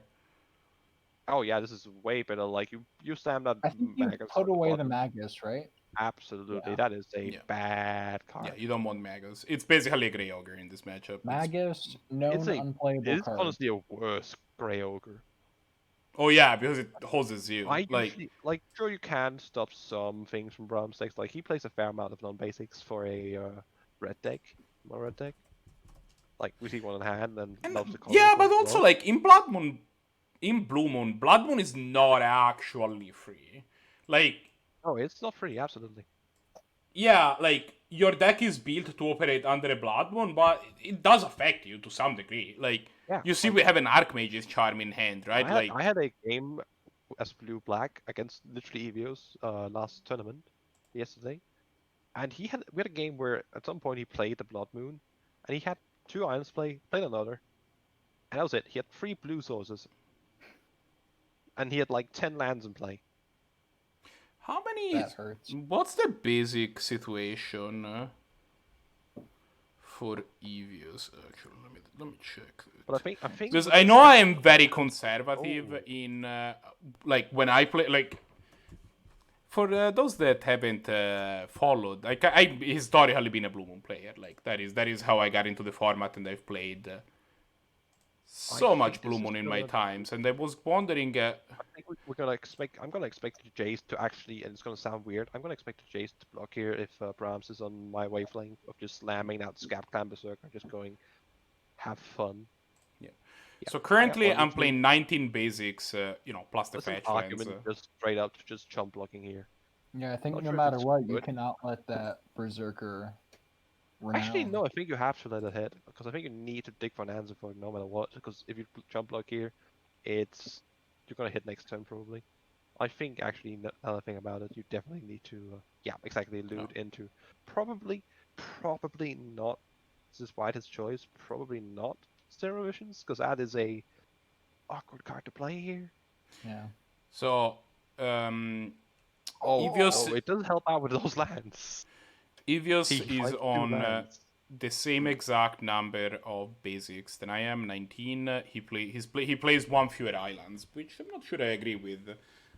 Speaker 2: Oh yeah, this is way better. Like you slam that
Speaker 3: I think you
Speaker 2: Magus
Speaker 3: put
Speaker 2: on the
Speaker 3: away the
Speaker 2: bottom.
Speaker 3: Magus, right?
Speaker 2: Absolutely,
Speaker 3: Yeah.
Speaker 2: that is a
Speaker 1: Yeah.
Speaker 2: bad card.
Speaker 1: Yeah, you don't want Magus. It's basically a Grey Ogre in this matchup.
Speaker 3: Magus, known
Speaker 2: It's a-
Speaker 3: unplayable
Speaker 2: It is
Speaker 3: card.
Speaker 2: honestly a worse Grey Ogre.
Speaker 1: Oh yeah, because it hoses you.
Speaker 2: I
Speaker 1: Like,
Speaker 2: usually sure you can stop some things from Brahms decks. Like he plays a fair amount of non-basics for a red deck, more red deck. Like we see one in hand and loves the
Speaker 1: yeah,
Speaker 2: colors
Speaker 1: but
Speaker 2: as
Speaker 1: also
Speaker 2: well.
Speaker 1: like in Blue Moon, Blood Moon is not actually free. Like,
Speaker 2: Oh, it's not free, absolutely.
Speaker 1: yeah, like your deck is built to operate under a Blood Moon, but it does affect you to some degree. Like,
Speaker 2: Yeah,
Speaker 1: you see, we have an Archmage's Charm in hand, right?
Speaker 2: I had a game as blue-black against literally Evios last tournament yesterday, and we had a game where at some point he played the Blood Moon, and he had 2 Irons play, played another, and that was it. He had 3 blue sources, and he had like 10 lands in play.
Speaker 1: How many?
Speaker 3: That hurts.
Speaker 1: What's the basic situation for Evios? Actually, let me check.
Speaker 2: But I think
Speaker 1: Because I know I am very conservative in like when I play like for those that haven't followed, like I historically been a Blue Moon player. Like that is how I got into the format, and I've played so much Blue Moon in my times. And I was wondering.
Speaker 2: I think we're gonna expect. I'm gonna expect Jace to actually, and it's gonna sound weird. I'm gonna expect Jace to block here if Brahms is on my wavelength of just slamming out Scab Clan Berserker, just going, have fun.
Speaker 1: Yeah.
Speaker 2: Yeah.
Speaker 1: So currently I'm
Speaker 2: honestly,
Speaker 1: playing 19 basics, plus the
Speaker 2: that's an
Speaker 1: fetch lands.
Speaker 2: argument just straight up just chump blocking here.
Speaker 3: Yeah, I think
Speaker 2: Not
Speaker 3: no
Speaker 2: sure if
Speaker 3: matter
Speaker 2: it's
Speaker 3: what, you
Speaker 2: good.
Speaker 3: cannot let that Berserker
Speaker 2: Actually,
Speaker 3: renown.
Speaker 2: no, I think you have to let it hit, because I think you need to dig for an answer for it no matter what, because if you jump block here, you're gonna hit next turn probably. I think actually, another thing about it, you definitely need to, yeah, exactly, loot into, probably not, this is White's choice, probably not Stereo Visions, because that is a awkward card to play here.
Speaker 3: Yeah.
Speaker 1: So, Evios,
Speaker 2: it does help out with those lands.
Speaker 1: Evios
Speaker 2: He
Speaker 1: is
Speaker 2: finds two
Speaker 1: on
Speaker 2: lands.
Speaker 1: the same exact number of basics than I am, 19. He plays one fewer islands, which I'm not sure I agree with.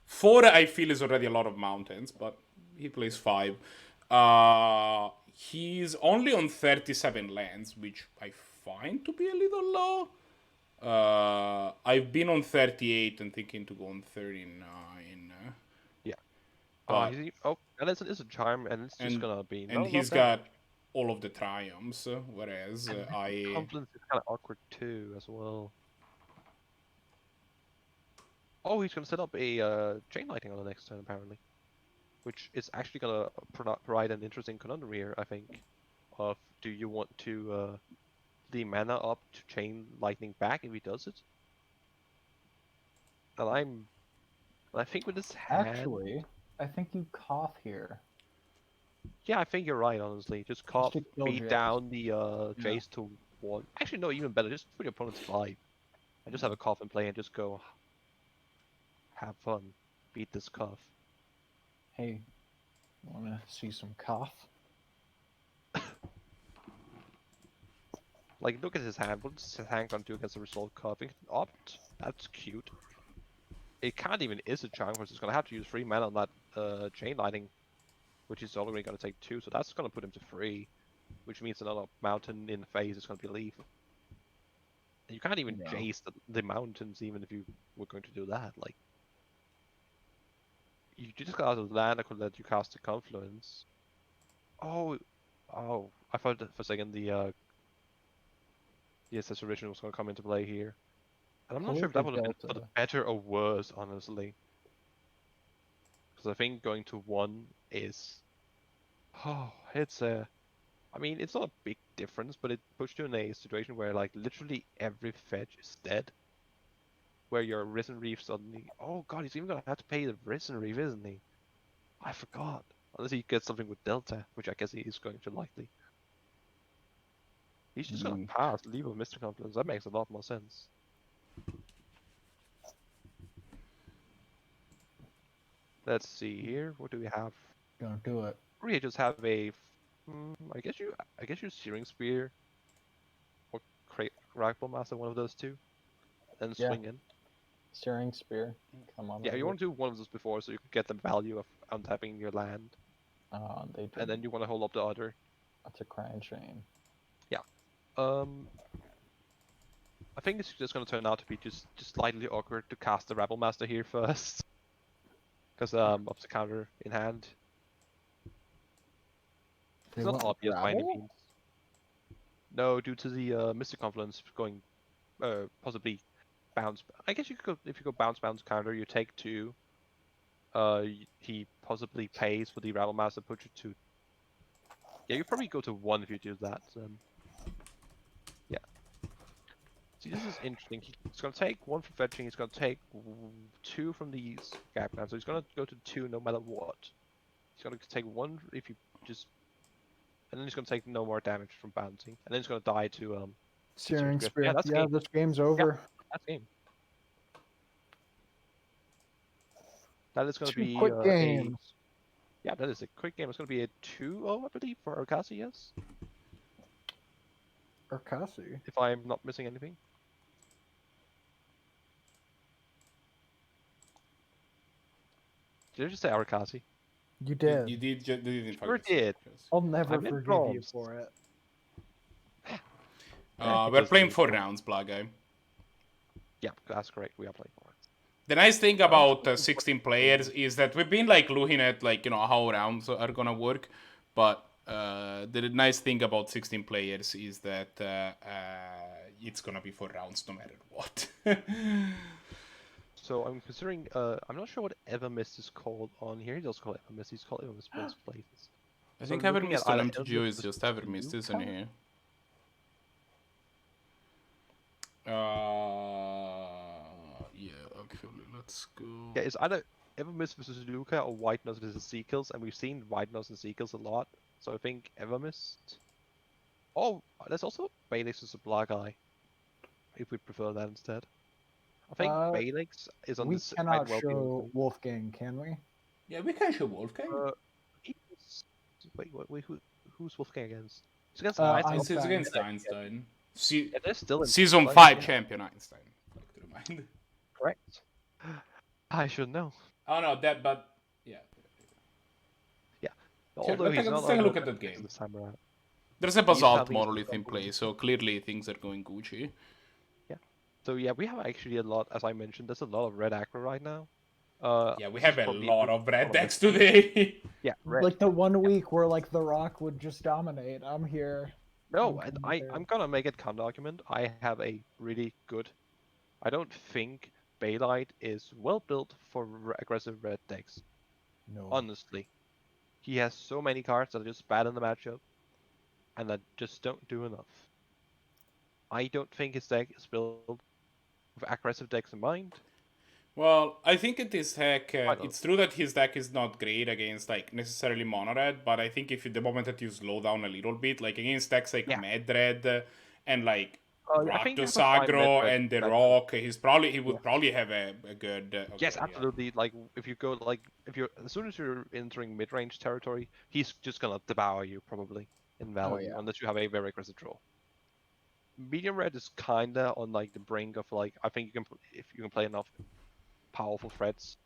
Speaker 1: 4 I feel is already a lot of mountains, but he plays 5. He's only on 37 lands, which I find to be a little low. I've been on 38 and thinking to go on 39.
Speaker 2: Yeah.
Speaker 1: But
Speaker 2: and it's a charm, and it's just gonna be
Speaker 1: and he's got all of the triumphs, whereas
Speaker 2: Confluence is kind of awkward too, as well. Oh, he's gonna set up a chain lighting on the next turn apparently, which is actually gonna provide an interesting conundrum here, I think. Of do you want to the mana up to chain lightning back if he does it? And I think with this hand,
Speaker 3: Actually, I think you cough here.
Speaker 2: yeah, I think you're right. Honestly, just cough,
Speaker 3: to kill
Speaker 2: beat
Speaker 3: Jace.
Speaker 2: down the Jace to 1. Actually, no, even better. Just put your opponent's 5. And just have a cough and play, and just go have fun, beat this cough.
Speaker 3: Hey, wanna see some cough?
Speaker 2: Like, look at his hand. What's his hand gonna do against the resolved cough? It can opt. That's cute. It can't even is a charm, because it's gonna have to use 3 mana on that chain lighting, which is already gonna take 2. So that's gonna put him to 3, which means another mountain in the phase is gonna be leaf. And you can't even Jace the mountains, even if you were going to do that. Like, you just got out of land that could let you cast the Confluence. Oh, I thought that for a second the ESS original was going to come into play here. And I'm not sure if that would have been for the better or worse, honestly. Because I think going to 1 is... Oh, it's a... I mean, it's not a big difference, but it puts you in a situation where, like, literally every fetch is dead. Where your Risen Reef suddenly... Oh god, he's even gonna have to pay the Risen Reef, isn't he? I forgot. Unless he gets something with Delta, which I guess he is going to likely. He's just gonna pass, leave with Mr. Confluence. That makes a lot more sense. Let's see here. What do we have?
Speaker 3: Gonna do it.
Speaker 2: We just have a... I guess you Searing Spear or Rackball Master, one of those two, and swing in.
Speaker 3: Searing Spear. Come on.
Speaker 2: Yeah, you want to do one of those before, so you can get the value of untapping your land.
Speaker 3: And
Speaker 2: then you want to hold up the other.
Speaker 3: That's a crying shame.
Speaker 2: Yeah. I think it's just going to turn out to be just slightly awkward to cast the Rebel Master here first, because of the counter in hand. It's not obvious by any means. No, due to the Mystic Confluence going possibly bounce. I guess you could go, if you go bounce counter, you take 2. He possibly pays for the Rebel Master, put you to... Yeah, you probably go to 1 if you do that. Yeah. See, this is interesting. He's going to take 1 from fetching, he's going to take 2 from these gap lands, so he's going to go to 2 no matter what. He's going to take 1 if you just... And then he's going to take no more damage from bouncing. And then he's going to die to...
Speaker 3: Searing Spear.
Speaker 2: Yeah, that's game.
Speaker 3: This game's over.
Speaker 2: Yeah, that's game. That is going to be
Speaker 3: quick games.
Speaker 2: Yeah, that is a quick game. It's going to be a 2-0, I believe, for Arakasi, yes?
Speaker 3: Arakasi?
Speaker 2: If I'm not missing anything. Did I just say Arakasi?
Speaker 3: You did.
Speaker 1: You did in fact.
Speaker 2: Sure did.
Speaker 3: I'll never
Speaker 2: I'm in
Speaker 3: forgive you
Speaker 2: Brahms.
Speaker 3: for it.
Speaker 2: He
Speaker 1: We're
Speaker 2: doesn't
Speaker 1: playing
Speaker 2: need
Speaker 1: 4
Speaker 2: to.
Speaker 1: rounds, Blahguy.
Speaker 2: Yeah, that's correct. We are playing for it.
Speaker 1: The nice thing
Speaker 2: I'm
Speaker 1: about
Speaker 2: just
Speaker 1: 16 players is that we've been like looking at like how rounds are gonna work, but the nice thing about 16 players is that it's gonna be 4 rounds no matter what.
Speaker 2: So I'm considering. I'm not sure what Evermist is called on here. He does call it Evermist. He's called Evermist most places.
Speaker 1: I
Speaker 2: So
Speaker 1: think
Speaker 2: looking at
Speaker 1: Evermist on
Speaker 2: either
Speaker 1: MTGO is
Speaker 2: Evermist
Speaker 1: just
Speaker 2: versus
Speaker 1: Evermist, isn't
Speaker 2: Luca?
Speaker 1: he? Yeah, actually, let's go.
Speaker 2: Yeah, it's either Evermist versus Luca or WhiteNoise versus zkillz, and we've seen WhiteNoise and zkillz a lot. So I think Evermist. Oh, there's also Balex versus Blahguy, if we prefer that instead. I think
Speaker 3: Uh,
Speaker 2: Balex is on
Speaker 3: We
Speaker 2: this might
Speaker 3: cannot
Speaker 2: well be
Speaker 3: show
Speaker 2: open.
Speaker 3: Wolfgang, can we?
Speaker 1: Yeah, we can show Wolfgang.
Speaker 2: Wait, who's Wolfgang against? It's against
Speaker 3: Einstein.
Speaker 1: It's against Einstein.
Speaker 2: Yeah, they're still in
Speaker 1: Season
Speaker 2: play,
Speaker 1: 5
Speaker 2: yeah,
Speaker 1: champion Einstein. Like to remind.
Speaker 2: correct. I should know.
Speaker 1: Oh no, but yeah.
Speaker 2: Yeah,
Speaker 1: Here,
Speaker 2: although he's
Speaker 1: let's
Speaker 2: not
Speaker 1: take a
Speaker 2: on
Speaker 1: look at that game.
Speaker 2: this time around.
Speaker 1: There's a
Speaker 2: He's
Speaker 1: basalt
Speaker 2: at least
Speaker 1: monolith in play, so clearly things are going Gucci.
Speaker 2: Yeah. So yeah, we have actually a lot, as I mentioned, there's a lot of red aggro right now.
Speaker 1: Yeah, we
Speaker 2: This
Speaker 1: have
Speaker 2: is
Speaker 1: a
Speaker 2: probably
Speaker 1: lot of red
Speaker 2: one
Speaker 1: decks
Speaker 2: the-
Speaker 1: today.
Speaker 2: Yeah, red.
Speaker 3: Like the 1 week where like The Rock would just dominate. I'm here.
Speaker 2: No,
Speaker 3: I'm
Speaker 2: I'm gonna make a counter argument. I have a really good. I don't think Baylight is well built for aggressive red decks.
Speaker 3: No.
Speaker 2: Honestly, he has so many cards that are just bad in the matchup, and that just don't do enough. I don't think his deck is built with aggressive decks in mind.
Speaker 1: Well, I think in this deck,
Speaker 2: I don't.
Speaker 1: it's true that his deck is not great against like necessarily mono red, but I think if the moment that you slow down a little bit, like against decks like
Speaker 2: Yeah.
Speaker 1: Mad Red and like
Speaker 2: I think
Speaker 1: Rakdos
Speaker 2: you have a fine
Speaker 1: Aggro
Speaker 2: mid-red
Speaker 1: and the
Speaker 2: matchup.
Speaker 1: Rock, he would probably have a good. Okay,
Speaker 2: Yes,
Speaker 1: yeah.
Speaker 2: absolutely. Like if you go if you're as soon as you're entering mid-range territory, he's just gonna devour you probably in value
Speaker 3: yeah.
Speaker 2: unless you have a very aggressive draw. Medium red is kinda on like the brink of like I think you can if you can play enough powerful threats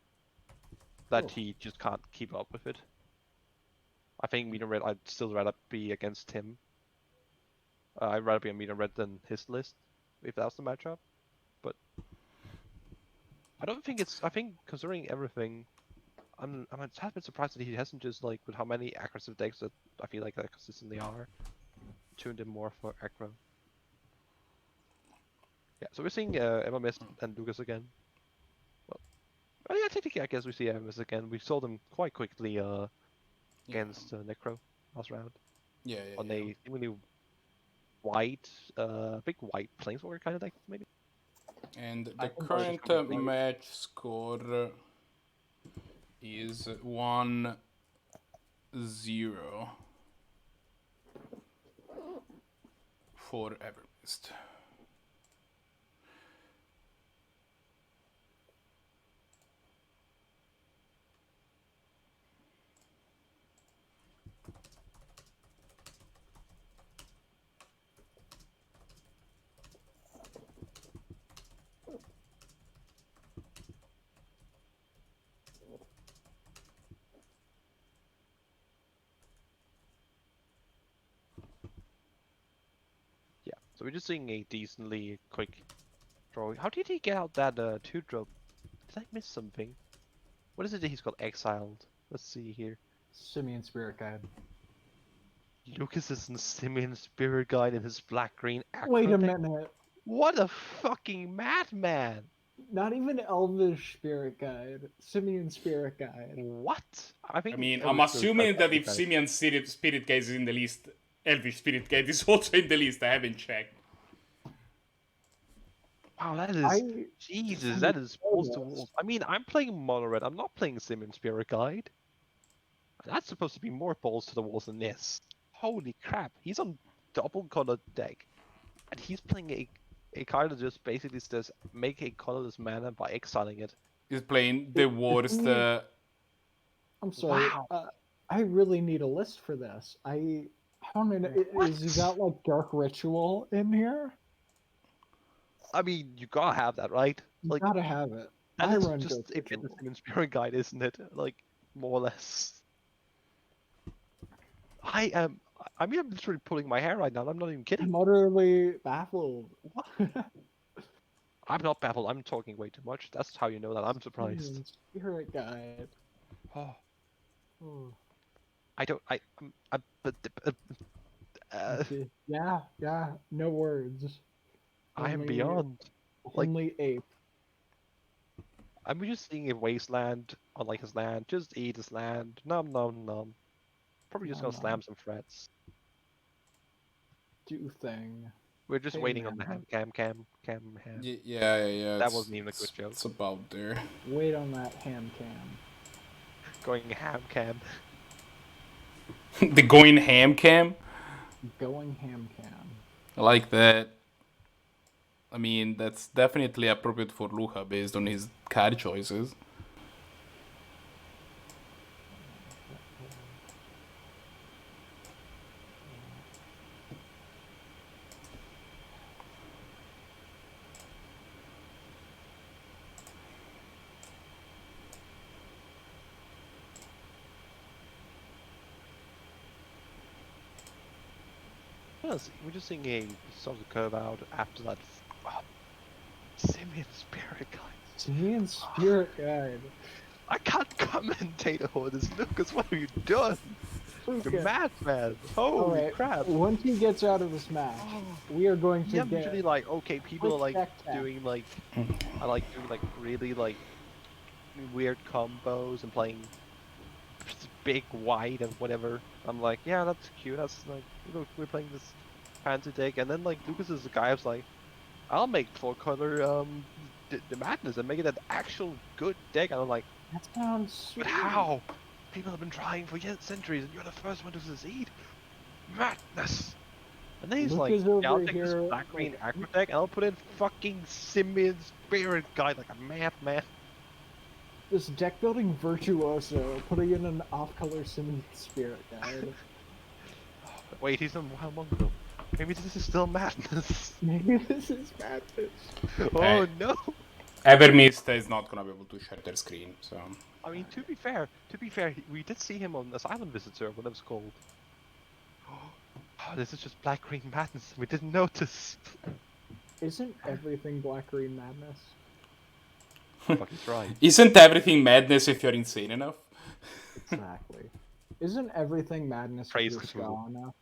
Speaker 2: that he just can't keep up with it. I think medium red I'd still rather be against him. I'd rather be on medium red than his list if that's the matchup. But I don't think it's. I think considering everything, I'm a tad bit surprised that he hasn't just like with how many aggressive decks that I feel like that consistently are tuned in more for aggro. Yeah, so we're seeing Evermist and Lucas again. Well, yeah, technically I guess we see Evermist again. We saw them quite quickly against Necro last round.
Speaker 1: Yeah,
Speaker 2: On a seemingly white, big white planeswalker kind of deck maybe.
Speaker 1: And the current match score is 1-0 for Evermist.
Speaker 2: Yeah, so we're just seeing a decently quick draw. How did he get out that 2-drop? Did I miss something? What is it that he's got exiled? Let's see here.
Speaker 3: Simian Spirit Guide.
Speaker 2: Lucas is in Simian Spirit Guide in his black-green aggro
Speaker 3: Wait a
Speaker 2: deck?
Speaker 3: minute.
Speaker 2: What a fucking madman!
Speaker 3: Not even Elvish Spirit Guide. Simian Spirit Guide.
Speaker 2: What?
Speaker 1: I mean, I'm assuming that if Simeon's Spirit Guide is in the list, Elvish Spirit Guide is also in the list. I haven't checked.
Speaker 2: Wow, that is... Jesus, that is balls to walls. I mean, I'm playing Mono Red. I'm not playing Simian Spirit Guide. That's supposed to be more balls to the walls than this. Holy crap. He's on double colored deck. And he's playing a card that just basically says make a colorless mana by exiling it.
Speaker 1: He's playing the worst.
Speaker 3: I'm sorry.
Speaker 2: Wow.
Speaker 3: I really need a list for this. I don't know. Is he got like Dark Ritual in here?
Speaker 2: I mean, you gotta have that, right?
Speaker 3: You gotta have it.
Speaker 2: That
Speaker 3: I
Speaker 2: is
Speaker 3: run
Speaker 2: just
Speaker 3: Dark
Speaker 2: a bit
Speaker 3: Ritual.
Speaker 2: of Simian Spirit Guide, isn't it? Like, more or less. I mean, I'm literally pulling my hair right now. I'm not even kidding.
Speaker 3: I'm utterly baffled.
Speaker 2: What? I'm not baffled. I'm talking way too much. That's how you know that I'm surprised.
Speaker 3: Spirit guide.
Speaker 2: Oh,
Speaker 3: Oh.
Speaker 2: I don't.
Speaker 3: Yeah, no words.
Speaker 2: I am
Speaker 3: Only,
Speaker 2: beyond. Like,
Speaker 3: only ape.
Speaker 2: I'm just seeing a wasteland on like his land. Just eat his land. Nom nom nom. Probably just
Speaker 3: Nom
Speaker 2: gonna
Speaker 3: nom.
Speaker 2: slam some frets.
Speaker 3: Do thing.
Speaker 2: We're just
Speaker 3: Hey,
Speaker 2: waiting on
Speaker 3: man.
Speaker 2: the ham.
Speaker 1: Yeah.
Speaker 2: That wasn't even a good joke.
Speaker 1: It's about there.
Speaker 3: Wait on that ham cam.
Speaker 2: Going ham cam.
Speaker 1: The going ham cam.
Speaker 3: Going ham cam.
Speaker 1: I like that. I mean, that's definitely appropriate for Luca based on his card choices.
Speaker 2: Yes, we're just seeing a sort of curve out after that. Simian spirit guys.
Speaker 3: Simian spirit guide.
Speaker 2: I can't commentate all this, Lucas. What have you done? You're mad, man. Holy
Speaker 3: Alright,
Speaker 2: crap.
Speaker 3: once he gets out of this match, we are going to
Speaker 2: Yeah, I'm
Speaker 3: get
Speaker 2: usually like, okay, people are like
Speaker 3: quick tech.
Speaker 2: doing like, I like doing like really like weird combos and playing big white and whatever. I'm like, yeah, that's cute. That's like, look, we're playing this fancy deck, and then like Lucas is the guy who's like, I'll make 4-color the madness and make it an actual good deck. And I'm like,
Speaker 3: That sounds sweet.
Speaker 2: but how? People have been trying for centuries, and you're the first one to succeed. Madness. And then he's
Speaker 3: Luke
Speaker 2: like,
Speaker 3: is
Speaker 2: yeah, I'll
Speaker 3: over
Speaker 2: take this
Speaker 3: here,
Speaker 2: black green
Speaker 3: like,
Speaker 2: aggro deck, and I'll put in fucking Simian Spirit Guide like a madman.
Speaker 3: This deck building virtuoso putting in an off-color Simian spirit guide.
Speaker 2: Wait, he's on Wild Mongrel. Maybe this is still madness.
Speaker 3: Maybe this is madness.
Speaker 2: Oh no!
Speaker 1: Evermist is not gonna be able to share their screen, so.
Speaker 2: I mean, to be fair, we did see him on Asylum Visitor, what it was called. Oh, this is just black green madness. We didn't notice.
Speaker 3: Isn't everything black-green madness?
Speaker 2: Fucking right.
Speaker 1: Isn't everything madness if you're insane enough?
Speaker 3: Exactly. Isn't everything madness
Speaker 2: Praise
Speaker 3: if you're
Speaker 2: Cthulhu.
Speaker 3: ska enough?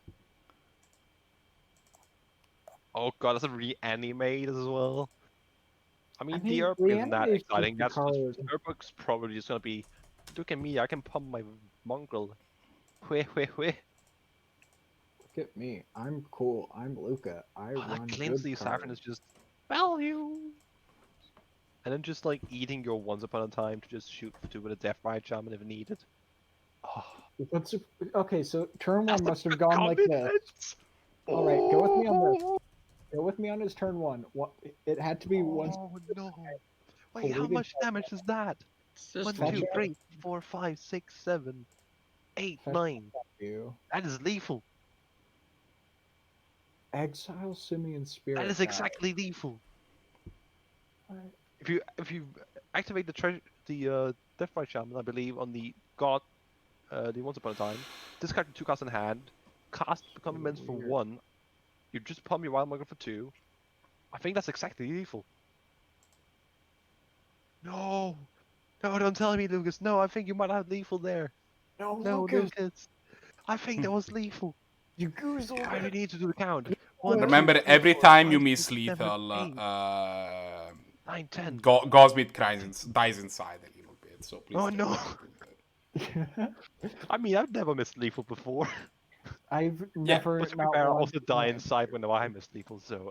Speaker 2: Oh god, that's a reanimate as well. I mean, the
Speaker 3: mean,
Speaker 2: herb isn't that
Speaker 3: reanimate's
Speaker 2: exciting.
Speaker 3: just
Speaker 2: That's
Speaker 3: because-
Speaker 2: just, Herbbook's probably just gonna be. Look at me, I can pump my mongrel. Wheh.
Speaker 3: Look at me. I'm cool. I'm Luca. I
Speaker 2: Oh,
Speaker 3: run
Speaker 2: that
Speaker 3: good
Speaker 2: Cleansley Saffron
Speaker 3: cards.
Speaker 2: is just value. And then just like eating your once upon a time to just shoot to with a death ride shaman if needed. Oh,
Speaker 3: What's okay? So turn
Speaker 2: that's
Speaker 3: one
Speaker 2: a
Speaker 3: must have
Speaker 2: good
Speaker 3: gone like this.
Speaker 2: combination.
Speaker 3: All right, go with me on this. Go with me on his turn one. What? It had to be once.
Speaker 2: Oh no! Wait, how
Speaker 3: Polluted
Speaker 2: much damage is that?
Speaker 4: It's just
Speaker 2: 1,
Speaker 3: Fetch
Speaker 2: 2,
Speaker 3: it.
Speaker 2: 3, 4, 5, 6, 7, 8,
Speaker 3: Fetch
Speaker 2: 9.
Speaker 3: You
Speaker 2: That is lethal.
Speaker 3: exile Simian spirit.
Speaker 2: That is
Speaker 3: guide.
Speaker 2: exactly lethal.
Speaker 3: Alright.
Speaker 2: If you activate the Death Ride Shaman, I believe, on the God, the Once Upon a Time, discard 2 cards in hand, cast Become Immense for
Speaker 3: Weird.
Speaker 2: 1, you just pump your Wild Mugger for 2. I think that's exactly lethal. No! No, don't tell me, Lucas. No, I think you might have lethal there.
Speaker 3: No,
Speaker 2: No,
Speaker 3: Lucas,
Speaker 2: Lucas. I think that was lethal.
Speaker 3: you goozled
Speaker 2: I
Speaker 3: it.
Speaker 2: need to do the count. 1,
Speaker 1: Remember,
Speaker 2: 2, 3,
Speaker 1: every
Speaker 2: 4,
Speaker 1: time
Speaker 2: 5,
Speaker 1: you miss
Speaker 2: 6, 7,
Speaker 1: lethal,
Speaker 2: 8, 9, 10.
Speaker 1: Gosmith dies inside a little bit, so please.
Speaker 2: Oh,
Speaker 1: try
Speaker 2: no.
Speaker 1: not to do that.
Speaker 2: I mean, I've never missed lethal before.
Speaker 3: I've
Speaker 1: Yeah,
Speaker 3: never.
Speaker 2: But to be
Speaker 3: not
Speaker 2: fair, I
Speaker 3: once
Speaker 2: also die
Speaker 3: time.
Speaker 2: inside when I miss lethal, so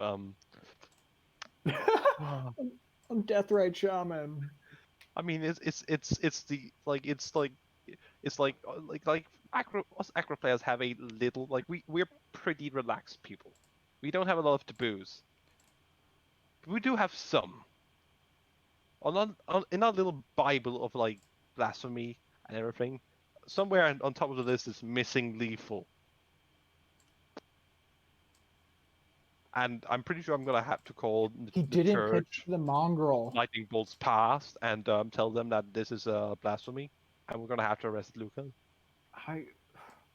Speaker 3: I'm Death Right Shaman.
Speaker 2: I mean, it's the like it's like Aggro, us Aggro players have a little like we're pretty relaxed people. We don't have a lot of taboos. We do have some. In our little Bible of like blasphemy and everything, somewhere on top of the list is missing lethal. And I'm pretty sure I'm gonna have to call
Speaker 3: He
Speaker 2: the
Speaker 3: didn't
Speaker 2: church,
Speaker 3: pitch the mongrel.
Speaker 2: lightning bolts past, and tell them that this is blasphemy, and we're gonna have to arrest Luca.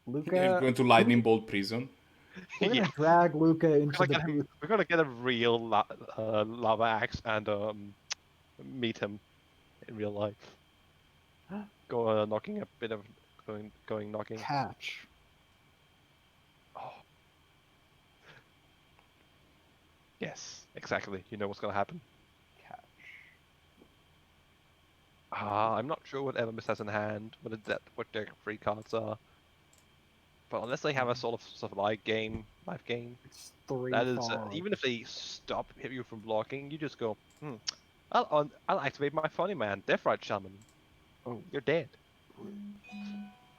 Speaker 3: Luca,
Speaker 1: Going to lightning bolt prison.
Speaker 3: we're gonna
Speaker 2: Yeah.
Speaker 3: drag Luca into
Speaker 2: We're
Speaker 3: the
Speaker 2: gonna get him.
Speaker 3: booth.
Speaker 2: We're gonna get a real lava axe and meet him in real life. Go knocking a bit of going knocking.
Speaker 3: Catch.
Speaker 2: Oh. Yes, exactly. You know what's gonna happen.
Speaker 3: Catch.
Speaker 2: I'm not sure what Evermist has in hand, what their free cards are. But unless they have a sort of life game,
Speaker 3: It's 3
Speaker 2: that is
Speaker 3: fog.
Speaker 2: even if they stop you from blocking, you just go, I'll activate my funny man, Death Ride Shaman.
Speaker 3: Oh.
Speaker 2: You're dead.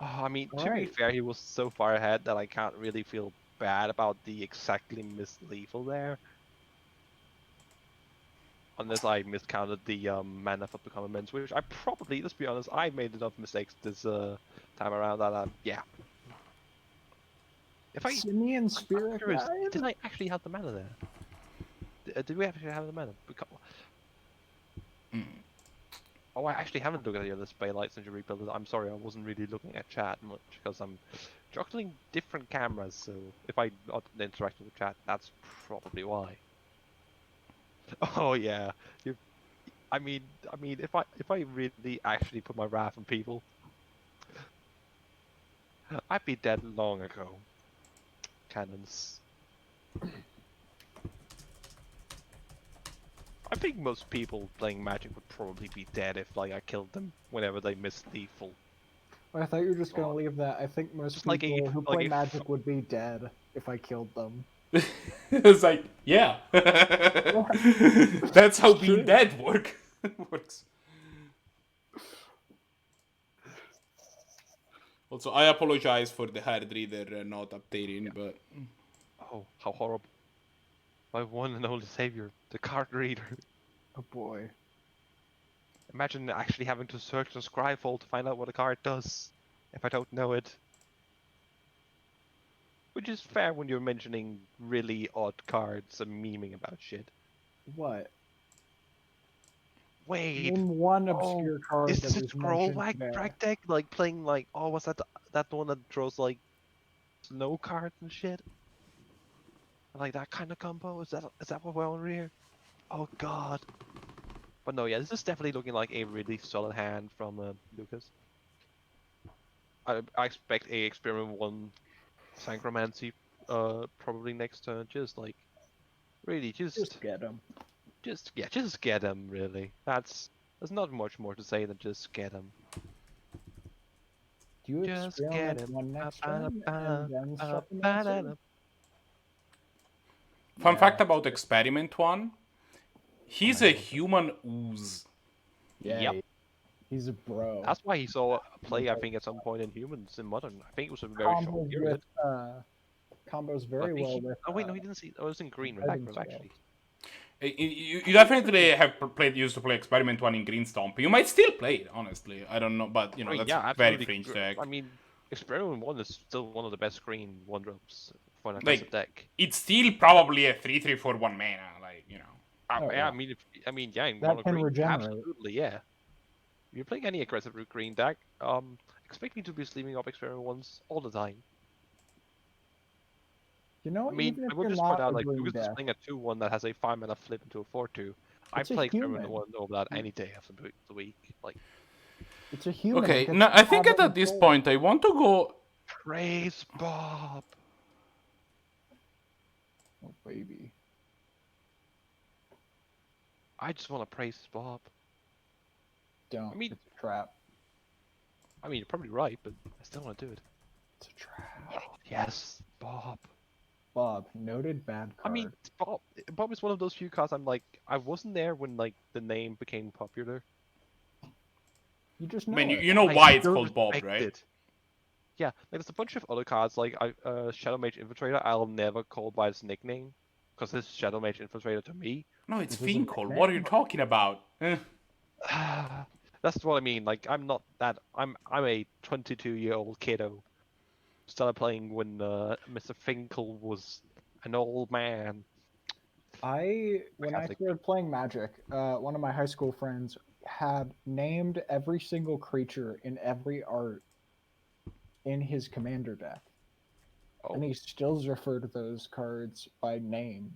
Speaker 2: I mean, to be
Speaker 3: Alright.
Speaker 2: fair, he was so far ahead that I can't really feel bad about the exactly missed lethal there. Unless I miscounted the mana for Become Immense, which I probably, let's be honest, I made enough mistakes this time around that, yeah. If I,
Speaker 3: Simian Spirit
Speaker 2: I'm curious,
Speaker 3: Guide?
Speaker 2: did I actually have the mana there? Did we actually have the mana? Oh, I actually haven't looked at the other Balex since you rebuilt it. I'm sorry, I wasn't really looking at chat much because I'm juggling different cameras. So if I not interacting with chat, that's probably why. Oh yeah, I mean, if I really actually put my wrath on people, I'd be dead long ago. Cannons. I think most people playing Magic would probably be dead if like I killed them whenever they missed lethal.
Speaker 3: I thought you were just gonna leave that. I think most
Speaker 2: Just
Speaker 3: people
Speaker 2: like
Speaker 3: who
Speaker 2: like
Speaker 3: play
Speaker 2: a
Speaker 3: Magic would be dead if I killed them.
Speaker 1: It's like, yeah. That's how being dead works. Also, I apologize for the hard reader not updating, but
Speaker 2: Oh, how horrible. My one and only savior, the card reader.
Speaker 3: Oh boy.
Speaker 2: Imagine actually having to search the Scryfall to find out what a card does, if I don't know it. Which is fair when you're mentioning really odd cards and memeing about shit.
Speaker 3: What?
Speaker 2: Wait,
Speaker 3: Name one obscure card
Speaker 2: is
Speaker 3: that
Speaker 2: this a
Speaker 3: is
Speaker 2: scroll
Speaker 3: mentioned there.
Speaker 2: drag deck? Like playing like, oh, what's that the one that draws like snow cards and shit? Like that kind of combo? Is that what we're on here? Oh god. But no, yeah, this is definitely looking like a really solid hand from Lucas. I expect a Experiment 1 Synchromancy probably next turn. Just like, really,
Speaker 3: Just get him.
Speaker 2: just get him, really. There's not much more to say than just get him.
Speaker 3: Do you
Speaker 2: Just get
Speaker 3: experiment
Speaker 2: him.
Speaker 3: one next turn and then second answer?
Speaker 1: fun
Speaker 3: Yeah.
Speaker 1: fact about Experiment 1, he's a human ooze.
Speaker 3: Yeah.
Speaker 2: Yep.
Speaker 3: He's a bro.
Speaker 2: That's why he saw a play, I think, at some point in Humans in Modern. I think it was a very short
Speaker 3: Combos
Speaker 2: period.
Speaker 3: with combos
Speaker 2: I
Speaker 3: very
Speaker 2: think
Speaker 3: well with.
Speaker 2: oh wait, no, he didn't see. Oh, it was in green with
Speaker 3: Guidance
Speaker 2: Aggro,
Speaker 3: well.
Speaker 2: actually.
Speaker 1: You definitely have used to play Experiment 1 in Green Stomp. You might still play it, honestly. I don't know, but, you know,
Speaker 2: I mean,
Speaker 1: that's
Speaker 2: yeah,
Speaker 1: a very
Speaker 2: absolutely.
Speaker 1: fringe deck.
Speaker 2: I mean, Experiment 1 is still one of the best green 1-drops for an aggressive
Speaker 1: Like,
Speaker 2: deck.
Speaker 1: it's still probably a 3/3 for 1 mana, like, you know.
Speaker 3: Oh,
Speaker 2: Yeah,
Speaker 3: yeah.
Speaker 2: yeah, in
Speaker 3: That
Speaker 2: mono
Speaker 3: can
Speaker 2: green,
Speaker 3: regenerate.
Speaker 2: absolutely, yeah. If you're playing any aggressive root green deck, expect me to be sleeving up Experiment 1s all the time.
Speaker 3: You know,
Speaker 2: I mean,
Speaker 3: even if
Speaker 2: I will
Speaker 3: you're
Speaker 2: just point
Speaker 3: not
Speaker 2: out,
Speaker 3: a
Speaker 2: like,
Speaker 3: green
Speaker 2: Lucas is
Speaker 3: deck,
Speaker 2: playing a 2/1 that has a 5-mana flip into a 4/2. I
Speaker 3: it's a
Speaker 2: play Experiment
Speaker 3: human.
Speaker 2: 1 over that any day of the week. Like,
Speaker 3: It's a human.
Speaker 1: Okay,
Speaker 3: It gets
Speaker 1: now I think
Speaker 3: combat
Speaker 1: at this
Speaker 3: control.
Speaker 1: point I want to go.
Speaker 2: praise Bob!
Speaker 3: Oh baby.
Speaker 2: I just want to praise Bob.
Speaker 3: Don't.
Speaker 2: I mean-
Speaker 3: It's a trap.
Speaker 2: I mean, you're probably right, but I still want to do it.
Speaker 3: It's a trap.
Speaker 2: Oh, yes, Bob.
Speaker 3: Bob, noted bad card.
Speaker 2: I mean, Bob is one of those few cards I'm like, I wasn't there when, like, the name became popular.
Speaker 3: you just know
Speaker 1: I mean,
Speaker 3: it.
Speaker 1: you know
Speaker 2: I
Speaker 1: why it's
Speaker 2: still
Speaker 1: called Bob,
Speaker 2: respect
Speaker 1: right?
Speaker 2: it. Yeah, like there's a bunch of other cards, like Shadow Mage Infiltrator, I'll never call by its nickname, because it's Shadow Mage Infiltrator to me.
Speaker 1: No, it's
Speaker 3: It is a
Speaker 1: Finkel.
Speaker 3: nickname.
Speaker 1: What are you talking about?
Speaker 2: That's what I mean. Like, I'm not that. I'm a 22-year-old kiddo. Started playing when Mr. Finkel was an old man.
Speaker 3: When I
Speaker 2: Catholic.
Speaker 3: started playing Magic, one of my high school friends had named every single creature in every art in his commander deck.
Speaker 2: Oh,
Speaker 3: And he still refer to those cards by name.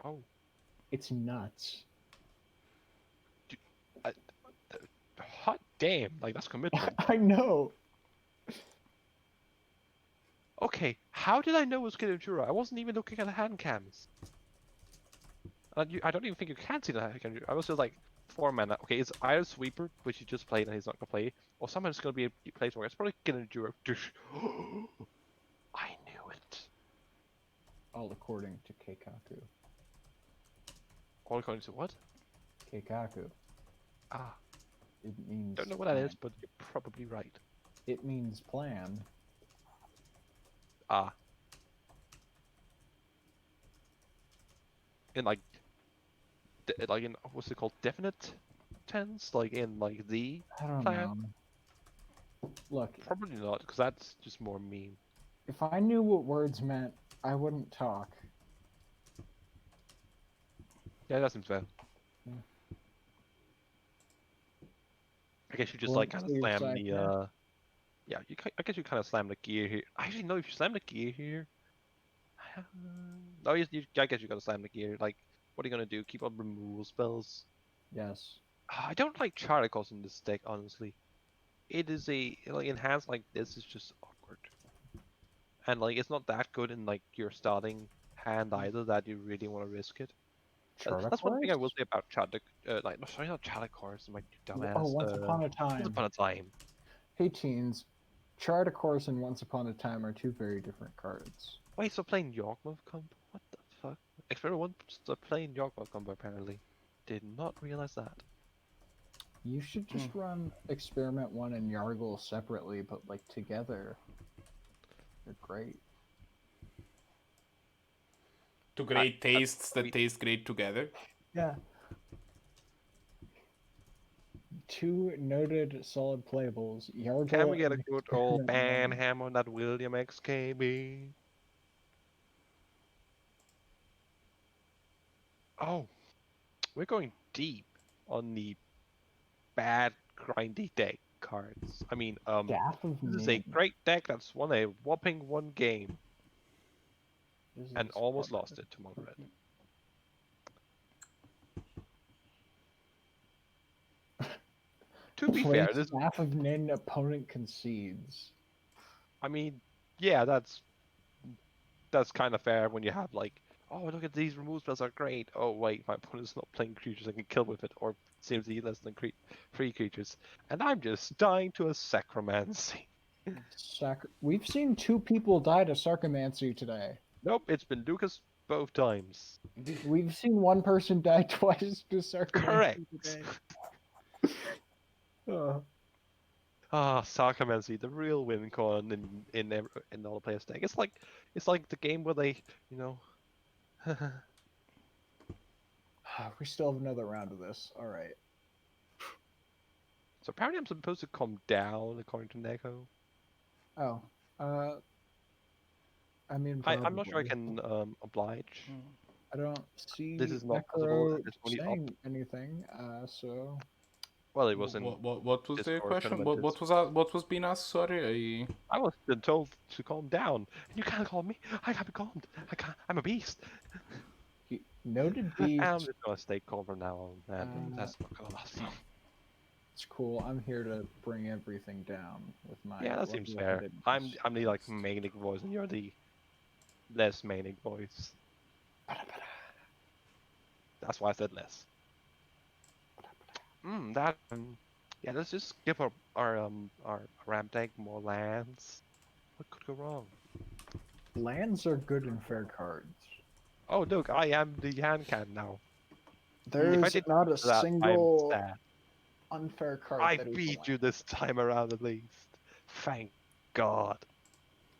Speaker 2: oh.
Speaker 3: It's nuts.
Speaker 2: I, hot damn! Like that's commitment.
Speaker 3: I know.
Speaker 2: Okay, how did I know it was Killajura? I wasn't even looking at the hand cams. I don't even think you can see the hand cams. I was just like 4 mana. Okay, it's either Sweeper, which he just played and he's not gonna play, or someone's gonna be a planeswalker. It's probably Killajura. I knew it.
Speaker 3: All according to Keikaku.
Speaker 2: All according to what?
Speaker 3: Keikaku.
Speaker 2: Ah,
Speaker 3: It means.
Speaker 2: don't know what that is,
Speaker 3: plan.
Speaker 2: but you're probably right.
Speaker 3: It means plan.
Speaker 2: Ah. In like, like in what's it called? Definite tense, like in like the
Speaker 3: I don't
Speaker 2: plan.
Speaker 3: know. Look,
Speaker 2: Probably not, because that's just more mean.
Speaker 3: if I knew what words meant, I wouldn't talk.
Speaker 2: Yeah, that seems fair.
Speaker 3: Yeah.
Speaker 2: I guess you just
Speaker 3: Well,
Speaker 2: like kind of
Speaker 3: so your
Speaker 2: slam
Speaker 3: side
Speaker 2: the
Speaker 3: there?
Speaker 2: yeah. I guess you kind of slam the gear here. Actually, no. If you slam the gear here, no. I guess you gotta slam the gear. Like, what are you gonna do? Keep on removal spells?
Speaker 3: Yes.
Speaker 2: I don't like Charticles in this deck, honestly. It is like enhanced like this is just awkward, and like it's not that good in like your starting hand either that you really want to risk it. That's one thing I will
Speaker 3: Charticles?
Speaker 2: say about like, no, sorry, not Charticles, my dumbass.
Speaker 3: Oh, Once Upon a Time.
Speaker 2: Once Upon a Time.
Speaker 3: Hey teens, Charticles and Once Upon a Time are two very different cards.
Speaker 2: Wait, so playing Yawgmoth combo? What the fuck? Experiment 1 playing Yawgmoth combo apparently. Did not realize that.
Speaker 3: You should just run Experiment 1 and Yargle separately, but like together. They're great.
Speaker 1: Two great tastes that taste great together.
Speaker 3: Yeah. Two noted solid playables. Yargle.
Speaker 2: Can we get a
Speaker 3: and
Speaker 2: good old
Speaker 3: Experiment 1.
Speaker 2: banham on that William XKB? Oh, we're going deep on the bad grindy deck cards. I mean,
Speaker 3: Staff of
Speaker 2: this is a
Speaker 3: Nin.
Speaker 2: great deck that's won a whopping 1 game
Speaker 3: This
Speaker 2: and
Speaker 3: is
Speaker 2: almost
Speaker 3: perfect.
Speaker 2: lost it to Mono Red. To be
Speaker 3: Play
Speaker 2: fair, this
Speaker 3: Staff of Nin, opponent concedes.
Speaker 2: I mean, yeah, that's kind of fair when you have like, oh look at these remove spells are great. Oh wait, my opponent's not playing creatures I can kill with it, or seems to be less than 3 creatures, and I'm just dying to a Sacromancy.
Speaker 3: We've seen 2 people die to Sarcomancy today.
Speaker 2: Nope, it's been Lucas both times.
Speaker 3: We've seen 1 person die twice to Sarcomancy
Speaker 2: Correct.
Speaker 3: today. Oh.
Speaker 2: Ah, Sarcomancy, the real win con in all the players' deck. It's like the game where they, you know.
Speaker 3: We still have another round of this. All right.
Speaker 2: So apparently I'm supposed to calm down according to Neko.
Speaker 3: Oh. I mean,
Speaker 2: I'm not sure I
Speaker 3: probably.
Speaker 2: can oblige.
Speaker 3: I don't see
Speaker 2: This is not possible.
Speaker 3: Necro
Speaker 2: It's only up.
Speaker 3: saying anything. So.
Speaker 2: Well, it wasn't.
Speaker 1: What was the
Speaker 2: Discord
Speaker 1: question?
Speaker 2: tournament
Speaker 1: What was being asked? Sorry,
Speaker 2: I was been told to calm down. You can't calm me. I can't be calmed. I can't. I'm a beast.
Speaker 3: Noted
Speaker 2: I'm
Speaker 3: beast.
Speaker 2: just gonna stay calm from now on, man. That's not gonna last long.
Speaker 3: It's cool. I'm here to bring everything down with my.
Speaker 2: Yeah, that seems fair.
Speaker 3: level-headedness.
Speaker 2: I'm the like manic voice, and you're the less manic voice. That's why I said less. Yeah, let's just give our ramp deck more lands. What could go wrong?
Speaker 3: Lands are good and fair cards.
Speaker 2: Oh look, I am the hand can now.
Speaker 3: There's
Speaker 2: did
Speaker 3: not a
Speaker 2: that, I'm
Speaker 3: single
Speaker 2: sad.
Speaker 3: unfair card.
Speaker 2: I
Speaker 3: that is a
Speaker 2: beat you
Speaker 3: land.
Speaker 2: this time around at least. Thank God.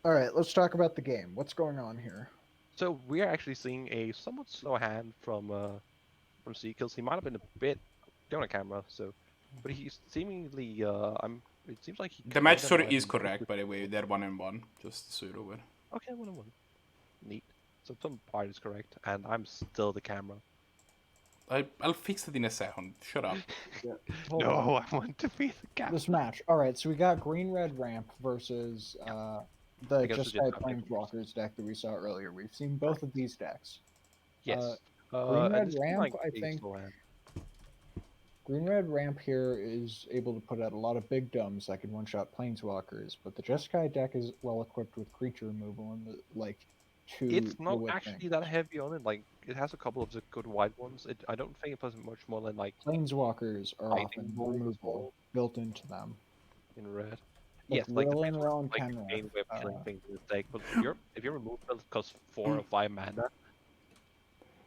Speaker 3: All right, let's talk about the game. What's going on here?
Speaker 2: So we are actually seeing a somewhat slow hand from zkillz. He might have been a bit down on camera, so, but he's seemingly It seems like he.
Speaker 1: the match
Speaker 2: kinda
Speaker 1: story
Speaker 2: might
Speaker 1: is
Speaker 2: have
Speaker 1: correct, by the way. They're 1-1. Just so you're aware.
Speaker 2: Okay, 1-1. Neat. So some part is correct, and I'm still the camera.
Speaker 1: I'll fix it in a second. Shut up.
Speaker 3: Hold
Speaker 2: No,
Speaker 3: on.
Speaker 2: I want to be the captain.
Speaker 3: This match. All right, so we got green-red ramp versus the
Speaker 2: Against the
Speaker 3: Jeskai
Speaker 2: Jeskai
Speaker 3: Planeswalkers deck that we saw earlier. We've seen both of these decks.
Speaker 2: Yes.
Speaker 3: Green
Speaker 2: and
Speaker 3: red
Speaker 2: it's been,
Speaker 3: ramp,
Speaker 2: like,
Speaker 3: I
Speaker 2: a
Speaker 3: think.
Speaker 2: slow hand.
Speaker 3: Green-red ramp here is able to put out a lot of big dumbs that can one-shot Planeswalkers, but the Jeskai deck is well equipped with creature removal and
Speaker 2: It's
Speaker 3: the
Speaker 2: not
Speaker 3: whip
Speaker 2: actually
Speaker 3: things.
Speaker 2: that heavy on it. Like, it has a couple of the good white ones. I don't think it puts much more than like
Speaker 3: Planeswalkers are
Speaker 2: lightning
Speaker 3: often
Speaker 2: bolts
Speaker 3: removable built into them.
Speaker 2: in red.
Speaker 3: Like
Speaker 2: Yes, like the
Speaker 3: Lil and
Speaker 2: Planeswalker
Speaker 3: Roan
Speaker 2: is, like the
Speaker 3: Kenrith,
Speaker 2: main way of killing things in this deck. But if your remove build costs 4 or 5 mana,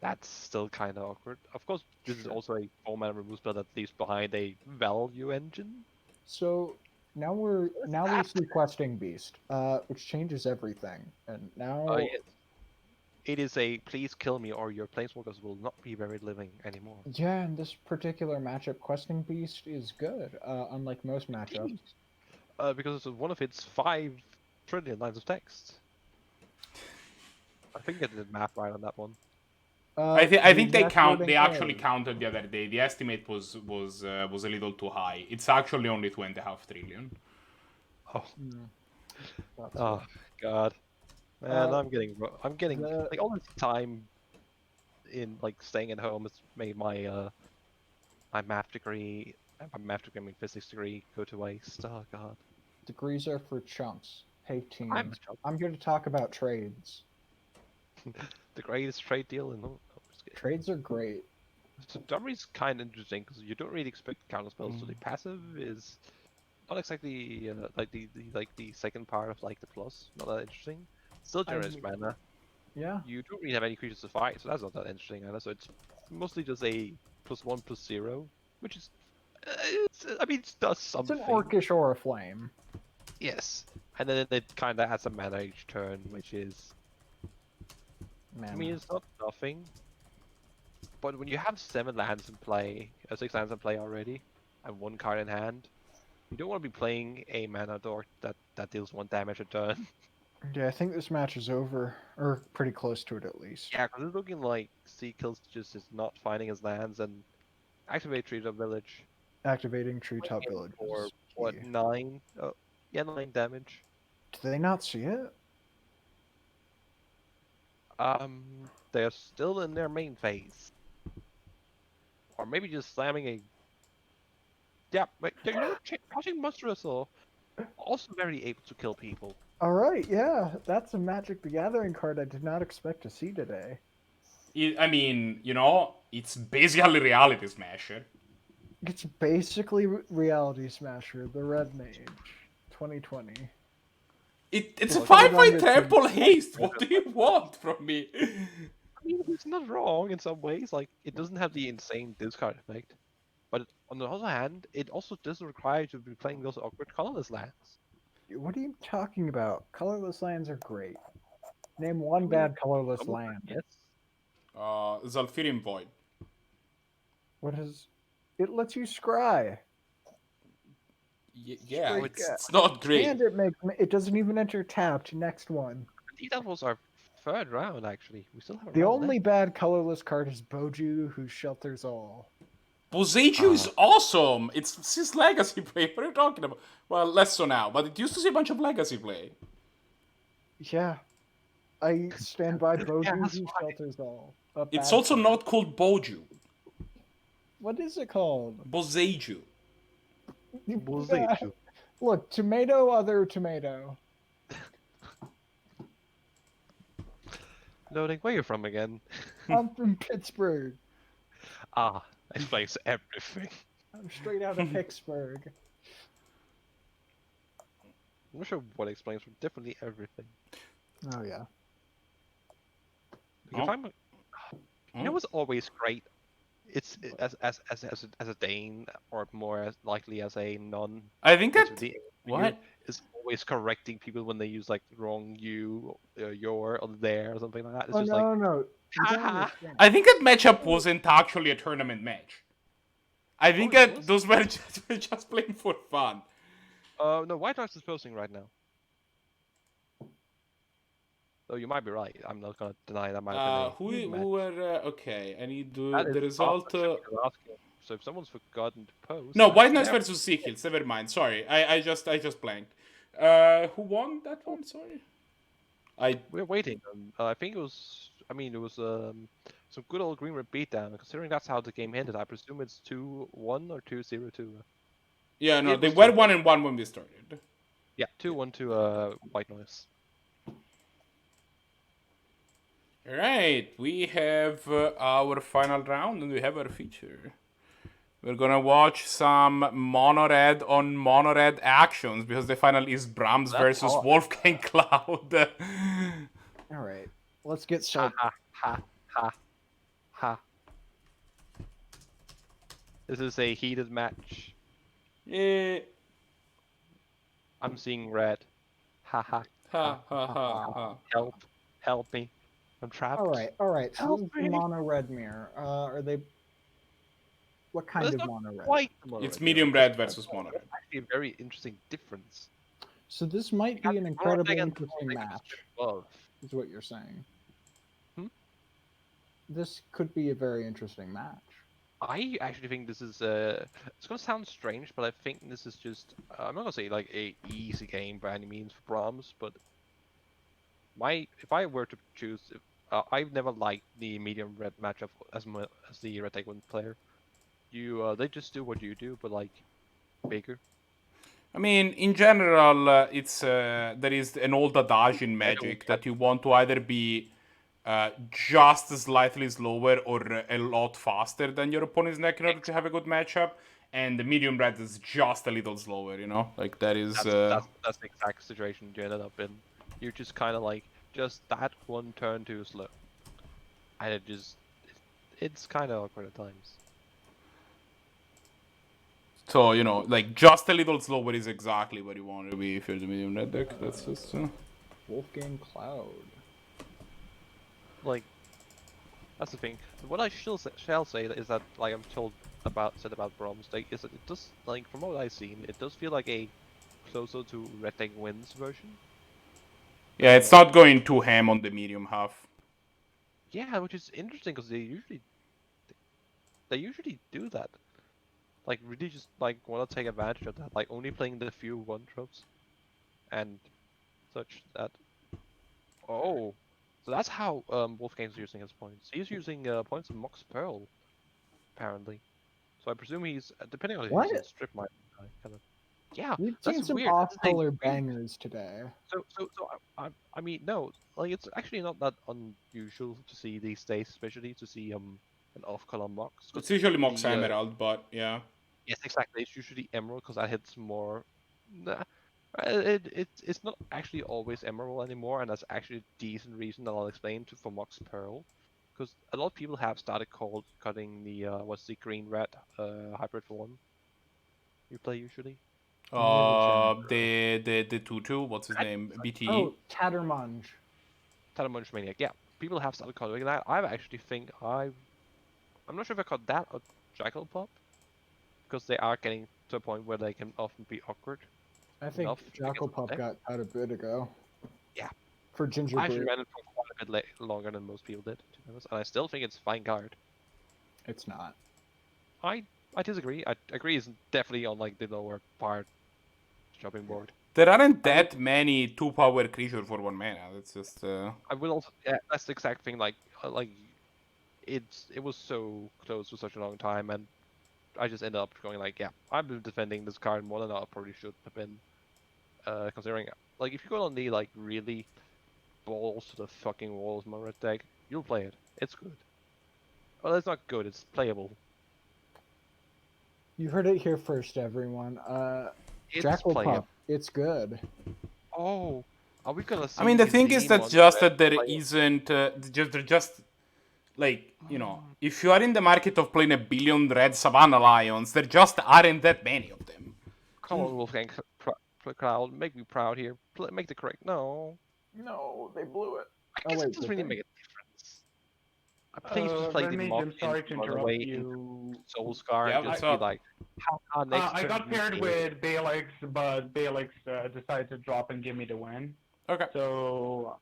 Speaker 2: that's still kind of awkward. Of course, this is also a 4 mana remove spell that leaves behind a value engine.
Speaker 3: So now we see Questing Beast, which changes everything. And now
Speaker 2: Yes. It is a please kill me or your planeswalkers will not be very living anymore.
Speaker 3: yeah, in this particular matchup, Questing Beast is good, unlike most matchups.
Speaker 2: Because it's one of its 5 trillion lines of text. I think I did math right on that one.
Speaker 1: I
Speaker 3: The
Speaker 1: think they
Speaker 3: exact wording
Speaker 1: they actually
Speaker 3: is-
Speaker 1: counted the other day. The estimate was a little too high. It's actually only 2.5 trillion.
Speaker 2: Oh,
Speaker 3: That's
Speaker 2: oh
Speaker 3: good.
Speaker 2: God, man,
Speaker 3: Uh,
Speaker 2: I'm getting
Speaker 3: the-
Speaker 2: like all this time in like staying at home has made my my math degree, by math degree I mean physics degree, go to waste. Oh God.
Speaker 3: Degrees are for chumps. Hey team,
Speaker 2: I'm a chump.
Speaker 3: I'm here to talk about trades.
Speaker 2: The greatest trade deal in the. Oh, just kidding.
Speaker 3: Trades are great.
Speaker 2: So Dumry's kind of interesting because you don't really expect counter spells, so the passive is not exactly like the second part of like the plus. Not that interesting. Still generates
Speaker 3: mean-
Speaker 2: mana.
Speaker 3: Yeah.
Speaker 2: You don't really have any creatures to fight, so that's not that interesting either. So it's mostly just a +1/+0, which is I mean it does
Speaker 3: It's
Speaker 2: something.
Speaker 3: an orcish or a flame.
Speaker 2: Yes, and then it kind of adds a mana each turn, which is
Speaker 3: Man.
Speaker 2: I mean it's not nothing. But when you have 7 lands in play, 6 lands in play already, and 1 card in hand, you don't want to be playing a mana dork that deals 1 damage a turn.
Speaker 3: Yeah, I think this match is over, or pretty close to it at least.
Speaker 2: Yeah, because it's looking like ChiggyWig just is not finding his lands and activate Treetop Village.
Speaker 3: Activating Treetop Village.
Speaker 2: For
Speaker 3: is
Speaker 2: what,
Speaker 3: key.
Speaker 2: 9? Oh, yeah, 9 damage.
Speaker 3: Do they not see it?
Speaker 2: They're still in their main phase. Or maybe just slamming a. Yeah, but you know, Crushing Monstrous are also very able to kill people.
Speaker 3: All right, yeah, that's a Magic the Gathering card I did not expect to see today.
Speaker 1: I mean, you know, it's basically Reality Smasher.
Speaker 3: It's basically Reality Smasher, the Red Mage, 2020.
Speaker 1: It's a
Speaker 3: Well, put it on
Speaker 1: 5/5
Speaker 3: your
Speaker 1: triple haste. What do you want from me?
Speaker 2: I mean, it's not wrong in some ways. Like, it doesn't have the insane discard effect. But on the other hand, it also doesn't require you to be playing those awkward colorless lands.
Speaker 3: What are you talking about? Colorless lands are great. Name one bad colorless land.
Speaker 2: Yes.
Speaker 1: Zalfirian Void.
Speaker 3: What is... It lets you scry.
Speaker 1: Yeah,
Speaker 3: Straight
Speaker 1: it's not great.
Speaker 3: And it doesn't even enter tapped. Next one.
Speaker 2: I think that was our 3rd round, actually. We still have a
Speaker 3: The
Speaker 2: round
Speaker 3: only
Speaker 2: left.
Speaker 3: bad colorless card is Boju, who shelters all.
Speaker 1: Boseiju is awesome. It's his legacy play. What are you talking about? Well, less so now, but it used to see a bunch of legacy play.
Speaker 3: Yeah. I stand by Boju,
Speaker 2: that's
Speaker 3: who
Speaker 2: fine.
Speaker 3: shelters all.
Speaker 1: It's
Speaker 3: bad
Speaker 1: also
Speaker 3: card.
Speaker 1: not called Boju.
Speaker 3: What is it called?
Speaker 1: Boseiju.
Speaker 2: Boseiju.
Speaker 3: Look, tomato, other tomato.
Speaker 2: Loading, where you from again?
Speaker 3: I'm from Pittsburgh.
Speaker 2: Ah, explains everything.
Speaker 3: I'm straight out of Pittsburgh.
Speaker 2: I'm not sure what explains definitely everything.
Speaker 3: Oh yeah.
Speaker 2: If I'm, you know what's always great? It's as a Dane, or more as likely as a non.
Speaker 1: I think that
Speaker 2: the
Speaker 1: what?
Speaker 2: is always correcting people when they use like the wrong you, your, or there, or something like that. It's
Speaker 3: Oh
Speaker 2: just
Speaker 3: no,
Speaker 2: like,
Speaker 3: no. You don't
Speaker 2: "Ah."
Speaker 3: understand.
Speaker 1: I think that matchup wasn't actually a tournament match. I think
Speaker 2: it
Speaker 1: that
Speaker 2: was?
Speaker 1: those were just playing for fun.
Speaker 2: No, White House is posting right now. Though you might be right. I'm not gonna deny that might have been a good match.
Speaker 1: Who were okay? I need
Speaker 2: That
Speaker 1: the
Speaker 2: is
Speaker 1: result.
Speaker 2: asking. So if someone's forgotten to post,
Speaker 1: No,
Speaker 2: that's
Speaker 1: White Noise
Speaker 2: their
Speaker 1: versus zkillz. Never mind. Sorry, I just blanked. Who won that one? Sorry.
Speaker 2: We're waiting. I think it was. I mean, it was some good old green red beatdown. Considering that's how the game ended, I presume it's 2-1 or 2-0
Speaker 1: Yeah, no,
Speaker 2: It
Speaker 1: they
Speaker 2: was
Speaker 1: were
Speaker 2: 2-1.
Speaker 1: 1-1 when we started.
Speaker 2: Yeah, 2-1 to White Noise.
Speaker 1: Alright, we have our final round and we have our feature. We're gonna watch some mono red on mono red actions because the final is Brahms
Speaker 2: That's
Speaker 1: versus
Speaker 2: hot.
Speaker 1: WolfgangCloud.
Speaker 3: All right, let's get
Speaker 2: Ha
Speaker 3: started.
Speaker 2: ha ha ha ha. This is a heated match.
Speaker 1: Yeah.
Speaker 2: I'm seeing red. Ha ha.
Speaker 1: Ha ha ha ha.
Speaker 2: Help me. I'm trapped.
Speaker 3: All right. So
Speaker 2: Help
Speaker 3: this is the
Speaker 2: me.
Speaker 3: mono red mirror. Are they? What kind
Speaker 2: It's
Speaker 3: of
Speaker 2: not
Speaker 3: mono red?
Speaker 2: quite the mono
Speaker 1: It's
Speaker 2: red
Speaker 1: medium
Speaker 2: mirror.
Speaker 1: red versus mono red.
Speaker 2: Actually, a very interesting difference.
Speaker 3: So this might be an
Speaker 2: Mono
Speaker 3: incredibly
Speaker 2: red and
Speaker 3: interesting
Speaker 2: mono red
Speaker 3: match,
Speaker 2: above.
Speaker 3: is what you're saying.
Speaker 2: Hmm?
Speaker 3: This could be a very interesting match.
Speaker 2: I actually think this is it's gonna sound strange, but I think this is just I'm not gonna say like a easy game by any means for Brahms, but if I were to choose, I've never liked the medium red matchup as the red Taekwondo player. They just do what you do, but like bigger.
Speaker 1: I mean, in general, it's there is an old adage in Magic that you want to either be just slightly slower or a lot faster than your opponent's neck in order to have a good matchup. And the medium red is just a little slower, you know? Like, that is.
Speaker 2: That's the exact situation you ended up in. You're just kind of like just that one turn too slow, and it's kind of awkward at times.
Speaker 1: So, you know, like, just a little slower is exactly where you want to be if you're the medium red deck. That's just.
Speaker 3: WolfgangCloud.
Speaker 2: Like, that's the thing. What I shall say is that, like I'm said about Brahms deck, is that it does, like, from what I've seen, it does feel like a closer to Red Deck Wins version.
Speaker 1: Yeah, it's not going too ham on the medium half.
Speaker 2: Yeah, which is interesting because they usually do that. Like, really just like want to take advantage of that, like only playing the few one drops and such that. Oh, so that's how Wolfgang's using his points. He's using points of Mox Pearl, apparently. So I presume he's depending on
Speaker 3: What?
Speaker 2: if he's a strip mine kind of. Yeah,
Speaker 3: We've
Speaker 2: that's
Speaker 3: seen some
Speaker 2: weird. That's the
Speaker 3: off-color
Speaker 2: thing.
Speaker 3: bangers today.
Speaker 2: So I mean no, like it's actually not that unusual to see these days, especially to see an off-color Mox.
Speaker 1: It's usually Mox Emerald, but yeah.
Speaker 2: Yes, exactly. It's usually Emerald because that hits more. Nah, it's not actually always Emerald anymore, and that's actually a decent reason that I'll explain for Mox Pearl, because a lot of people have started cutting the what's the green red hybrid form you play usually.
Speaker 1: The tutu, what's his name? BTE.
Speaker 3: Oh, Tattermunge.
Speaker 2: Talamunch Maniac. Yeah, people have started cutting that. I actually think I'm not sure if I caught that or Jackal Pop, because they are getting to a point where they can often be awkward.
Speaker 3: I think Jackal Pop got out a bit ago.
Speaker 2: Yeah.
Speaker 3: For Ginger
Speaker 2: I actually
Speaker 3: Brew.
Speaker 2: ran it for quite a bit longer than most people did, to be honest, and I still think it's a fine card.
Speaker 3: It's not.
Speaker 2: I disagree. I agree it's definitely on like the lower part chopping board.
Speaker 1: There aren't that many 2-power creatures for 1 mana. That's just.
Speaker 2: I will also, yeah, that's the exact thing. Like it was so close for such a long time, and I just ended up going like, yeah, I've been defending this card more than I probably should have been. Considering, like, if you go on the like really balls to the fucking walls my red deck, you'll play it. It's good. Well, it's not good. It's playable.
Speaker 3: You heard it here first, everyone.
Speaker 2: It's
Speaker 3: Jackal
Speaker 2: playable.
Speaker 3: Pop. It's good.
Speaker 2: Oh, are we gonna see?
Speaker 1: I mean, the thing is that just that there isn't. They're just. Like, you know, if you are in the market of playing a billion red Savannah Lions, there just aren't that many of them.
Speaker 2: Come on, Wolfgang Cloud, make me proud here. Make the correct. No.
Speaker 3: No, they blew it.
Speaker 2: I guess it doesn't really make a difference. Please just play the mock.
Speaker 4: I'm sorry to interrupt you.
Speaker 2: Soul Scar
Speaker 1: Yeah,
Speaker 2: and just
Speaker 1: what's
Speaker 2: be
Speaker 1: up?
Speaker 2: like, how next
Speaker 4: I
Speaker 2: turn
Speaker 4: got
Speaker 2: you
Speaker 4: paired
Speaker 2: do
Speaker 4: with Balex, but Balex decided to drop and give me the win.
Speaker 1: Okay.
Speaker 4: So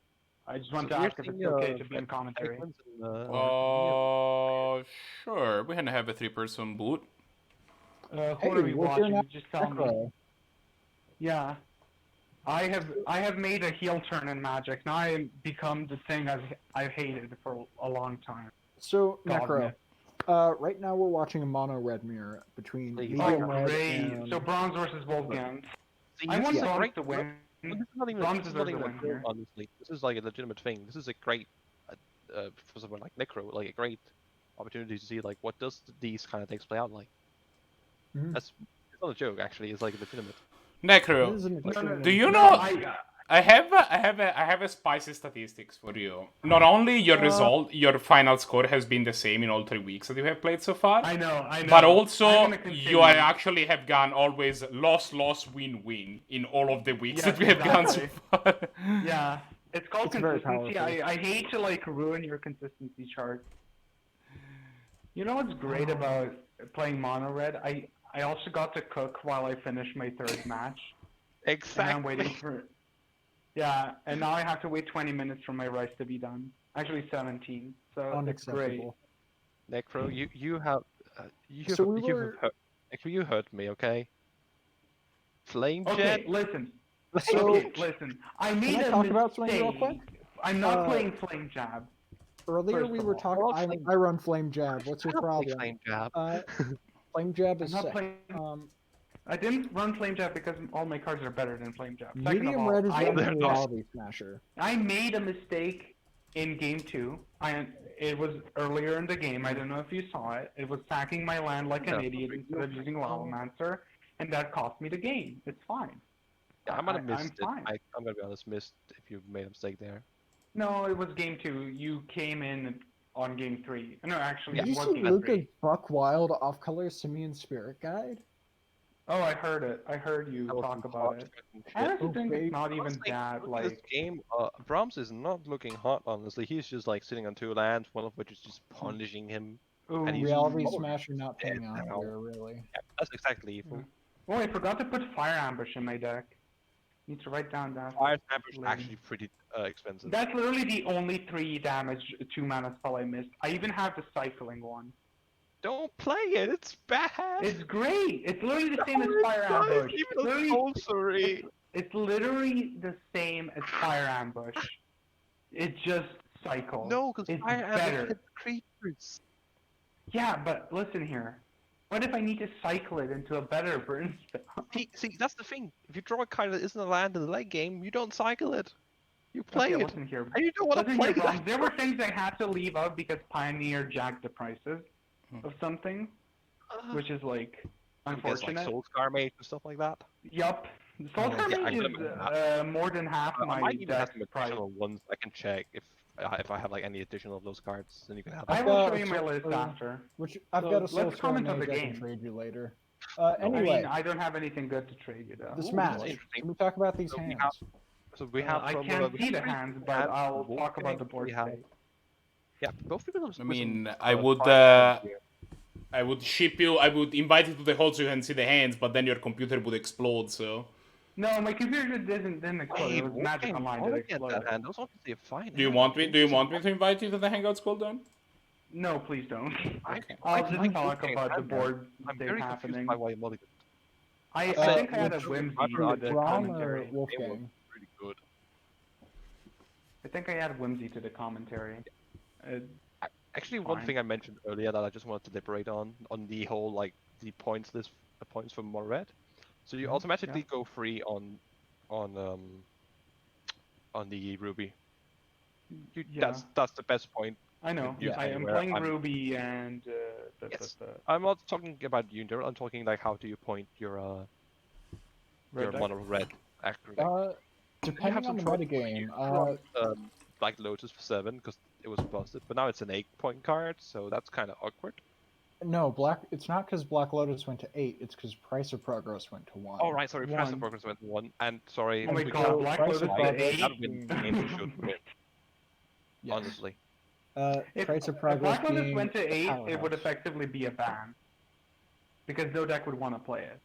Speaker 4: I just want
Speaker 2: So
Speaker 4: to
Speaker 2: we're
Speaker 4: ask if it's
Speaker 2: seeing,
Speaker 4: okay to be in commentary.
Speaker 2: Eloquence and,
Speaker 1: Sure. We can have a 3-person boot.
Speaker 4: Who
Speaker 3: Hey,
Speaker 4: are we
Speaker 3: we're here
Speaker 4: watching?
Speaker 3: now.
Speaker 4: Just tell me.
Speaker 3: Necro.
Speaker 4: Yeah. I have made a heel turn in Magic. Now I become the thing I've hated for a long time.
Speaker 3: So,
Speaker 4: God,
Speaker 3: Necro, right now we're watching a mono red mirror between
Speaker 2: Please.
Speaker 3: medium
Speaker 4: Oh,
Speaker 3: red
Speaker 4: great.
Speaker 3: and...
Speaker 4: So Bronze versus Wolfgang.
Speaker 2: See,
Speaker 4: I
Speaker 2: this
Speaker 4: want
Speaker 2: is a
Speaker 4: Bronze
Speaker 2: great-
Speaker 4: to win.
Speaker 2: This is not even,
Speaker 4: Bronze
Speaker 2: this is not
Speaker 4: deserves
Speaker 2: even
Speaker 4: a
Speaker 2: a
Speaker 4: win
Speaker 2: joke,
Speaker 4: here.
Speaker 2: honestly. This is like a legitimate thing. This is a great, for someone like Necro, like a great opportunity to see like what does these kind of things play out like.
Speaker 3: Mhm.
Speaker 2: That's it's not a joke actually. It's like legitimate.
Speaker 1: Necro,
Speaker 3: This is an extreme
Speaker 1: do you
Speaker 3: game.
Speaker 1: know? I have a spicy statistics for you. Not only your final score has been the same in all 3 weeks that you have played so far.
Speaker 4: I know.
Speaker 1: But
Speaker 4: I'm
Speaker 1: also,
Speaker 4: gonna continue.
Speaker 1: you actually have gone always loss, win in all of the weeks
Speaker 4: Yes,
Speaker 1: that we have gone so
Speaker 4: exactly.
Speaker 1: far.
Speaker 4: Yeah. It's called
Speaker 3: It's very
Speaker 4: consistency.
Speaker 3: powerful.
Speaker 4: I hate to like ruin your consistency chart. You know what's great about playing mono red? I also got to cook while I finished my 3rd match. And I'm waiting for... Yeah, and now I have to wait 20 minutes for my rice to be done. Actually 17, so it's great.
Speaker 3: Unacceptable.
Speaker 2: Necro, you have
Speaker 3: So we were-
Speaker 2: Necro, you hurt me, okay? Flame
Speaker 4: Okay,
Speaker 2: Jet.
Speaker 4: listen.
Speaker 3: So-
Speaker 4: Okay, listen. I made
Speaker 3: I
Speaker 4: a
Speaker 3: talk about something real
Speaker 4: mistake.
Speaker 3: quick?
Speaker 4: I'm not playing Flame Jab.
Speaker 3: Earlier
Speaker 4: First
Speaker 3: we
Speaker 4: of
Speaker 3: were
Speaker 4: all,
Speaker 3: talking...
Speaker 2: well, Flame-
Speaker 3: I run Flame Jab. What's your
Speaker 2: I don't like
Speaker 3: problem?
Speaker 2: Flame Jab.
Speaker 3: Flame Jab
Speaker 4: I'm
Speaker 3: is
Speaker 4: not
Speaker 3: sick.
Speaker 4: playing... I didn't run Flame Jab because all my cards are better than Flame Jab. Second of
Speaker 3: Medium
Speaker 4: all,
Speaker 3: red is
Speaker 4: I,
Speaker 3: running Reality Smasher.
Speaker 4: I made a mistake in game 2. It was earlier in the game. I don't know if you saw it. It was sacking my land like an
Speaker 2: Yeah.
Speaker 4: idiot instead of using Lavamancer, and that cost me the game. It's fine.
Speaker 2: Yeah, I might have missed it.
Speaker 4: fine.
Speaker 2: I'm gonna be honest, missed if you made a mistake there.
Speaker 4: No, it was game 2. You came in on game 3. No, actually,
Speaker 3: Did
Speaker 4: it
Speaker 3: you
Speaker 4: was
Speaker 3: see
Speaker 4: game
Speaker 3: Luca's
Speaker 4: 3.
Speaker 3: Buck Wild off-color Simian Spirit Guide?
Speaker 4: Oh, I heard it. I heard you
Speaker 2: That was
Speaker 4: talk
Speaker 2: some
Speaker 4: about
Speaker 2: hot
Speaker 4: it.
Speaker 2: fucking
Speaker 4: I
Speaker 2: shit.
Speaker 4: honestly think
Speaker 3: babe.
Speaker 4: it's not even
Speaker 2: Honestly,
Speaker 4: that,
Speaker 2: look at this
Speaker 4: like...
Speaker 2: game, Brahms is not looking hot, honestly. He's just like sitting on 2 lands, one of which is just punishing him.
Speaker 4: Ooh,
Speaker 2: And he's-
Speaker 3: Reality
Speaker 2: Oh,
Speaker 3: Smasher not paying off
Speaker 2: now.
Speaker 3: here, really.
Speaker 2: Yeah, that's exactly evil.
Speaker 4: Oh, I forgot to put Fire Ambush in my deck. Need to write down that.
Speaker 2: Fire Ambush is
Speaker 4: Lame.
Speaker 2: actually pretty expensive.
Speaker 4: That's literally the only 3 damage 2 mana spell I missed. I even have the cycling one.
Speaker 2: Don't play it, it's bad!
Speaker 4: It's great. It's literally the same as
Speaker 2: No, it's
Speaker 4: Fire
Speaker 2: not,
Speaker 4: Ambush.
Speaker 2: Even a
Speaker 4: Literally,
Speaker 2: sorcery!
Speaker 4: it's literally the same as Fire Ambush. It just cycles.
Speaker 2: No, because
Speaker 4: it's
Speaker 2: Fire Ambush
Speaker 4: better.
Speaker 2: hits creatures.
Speaker 4: Yeah, but listen here. What if I need to cycle it into a better burn spell?
Speaker 2: See, that's the thing. If you draw a card that isn't a land in the late game, you don't cycle it. You play
Speaker 4: Okay,
Speaker 2: it.
Speaker 4: listen here.
Speaker 2: And you don't want to
Speaker 4: Listen
Speaker 2: play
Speaker 4: here, Brom.
Speaker 2: that.
Speaker 4: There were things I had to leave out because Pioneer jacked the prices of something, which is like unfortunate.
Speaker 2: Like Soul Scar Mage and stuff like that.
Speaker 4: Yup. Soul
Speaker 2: Yeah,
Speaker 4: Scar
Speaker 2: I
Speaker 4: Mage
Speaker 2: could've
Speaker 4: is more than half
Speaker 2: I
Speaker 4: my
Speaker 2: might even have
Speaker 4: deck
Speaker 2: some
Speaker 4: price.
Speaker 2: additional ones. I can check if I have like any additional of those cards, then you can have
Speaker 4: I
Speaker 2: them.
Speaker 4: will
Speaker 3: got
Speaker 4: show
Speaker 3: a
Speaker 4: you my
Speaker 3: Soul-
Speaker 4: list after.
Speaker 3: Which I've
Speaker 4: So,
Speaker 3: got a Soul
Speaker 4: let's
Speaker 3: Scar
Speaker 4: comment on
Speaker 3: Mage
Speaker 4: the
Speaker 3: I can
Speaker 4: game.
Speaker 3: trade you later.
Speaker 4: I
Speaker 3: Anyway,
Speaker 4: mean, I don't have anything good to trade you though.
Speaker 3: this
Speaker 2: Ooh,
Speaker 3: match.
Speaker 2: that's interesting.
Speaker 3: Can we talk about these
Speaker 2: So we
Speaker 3: hands?
Speaker 2: have- So we have
Speaker 4: I
Speaker 2: from,
Speaker 4: can't see the
Speaker 2: three
Speaker 4: hands,
Speaker 2: hands,
Speaker 4: but I'll
Speaker 2: Wolfgang,
Speaker 4: talk about the board
Speaker 2: we have-
Speaker 4: state.
Speaker 2: Yeah, both people have
Speaker 1: I mean,
Speaker 2: some,
Speaker 1: I would
Speaker 2: cards here.
Speaker 1: I would ship you. I would invite you to the hall so you can see the hands, but then your computer would explode. So,
Speaker 4: No, my computer didn't explode.
Speaker 2: Wait,
Speaker 4: It was Magic
Speaker 2: Wolfgang,
Speaker 4: Online
Speaker 2: I
Speaker 4: that
Speaker 2: wanna get
Speaker 4: exploded.
Speaker 2: that hand. That was obviously a fine
Speaker 1: do you
Speaker 2: hand.
Speaker 1: want me? Do you want me to invite you to the Hangouts call then?
Speaker 4: No, please don't.
Speaker 1: Okay.
Speaker 4: I'll
Speaker 2: I
Speaker 4: just
Speaker 2: like
Speaker 4: talk
Speaker 2: Wolfgang's
Speaker 4: about the
Speaker 2: hand, man.
Speaker 4: board
Speaker 2: I'm
Speaker 4: state
Speaker 2: very
Speaker 4: happening.
Speaker 2: confused by why you mulligan.
Speaker 4: I
Speaker 3: Uh,
Speaker 4: think I had a
Speaker 3: which-
Speaker 4: whimsy
Speaker 2: I'd
Speaker 4: to
Speaker 2: rather
Speaker 4: the
Speaker 3: Braum or
Speaker 4: commentary.
Speaker 3: Wolfgang?
Speaker 2: Pretty good.
Speaker 4: I think I had whimsy to the commentary.
Speaker 2: Actually, one
Speaker 4: Fine.
Speaker 2: thing I mentioned earlier that I just wanted to deliberate on the whole like the points list, the points for more red. So you automatically go free on the Ruby.
Speaker 4: Yeah.
Speaker 2: That's the best point.
Speaker 4: I know.
Speaker 2: Yeah,
Speaker 4: I am
Speaker 2: where
Speaker 4: playing
Speaker 2: I'm-
Speaker 4: Ruby and
Speaker 2: Yes. I'm not talking about you in general. I'm talking like how do you point your
Speaker 4: Red deck?
Speaker 2: mono red Aggro deck.
Speaker 3: Depending on the metagame,
Speaker 2: Black Lotus for 7 because it was busted, but now it's an 8-point card, so that's kind of awkward.
Speaker 3: no, it's not because Black Lotus went to 8, it's because Price of Progress went to 1.
Speaker 2: Oh right, sorry, Price of
Speaker 4: One.
Speaker 2: Progress went to 1, and sorry.
Speaker 4: Oh my
Speaker 3: we
Speaker 4: god,
Speaker 3: go
Speaker 4: Black
Speaker 3: Price of
Speaker 4: Lotus
Speaker 3: Progress
Speaker 4: to 8?
Speaker 2: That win game we should win,
Speaker 3: Yes.
Speaker 2: honestly.
Speaker 4: If,
Speaker 3: Price of
Speaker 4: if
Speaker 3: Progress
Speaker 4: Black Lotus
Speaker 3: being
Speaker 4: went to
Speaker 3: a
Speaker 4: 8, it would
Speaker 3: powerhouse.
Speaker 4: effectively be a ban. Because no deck would want to play it.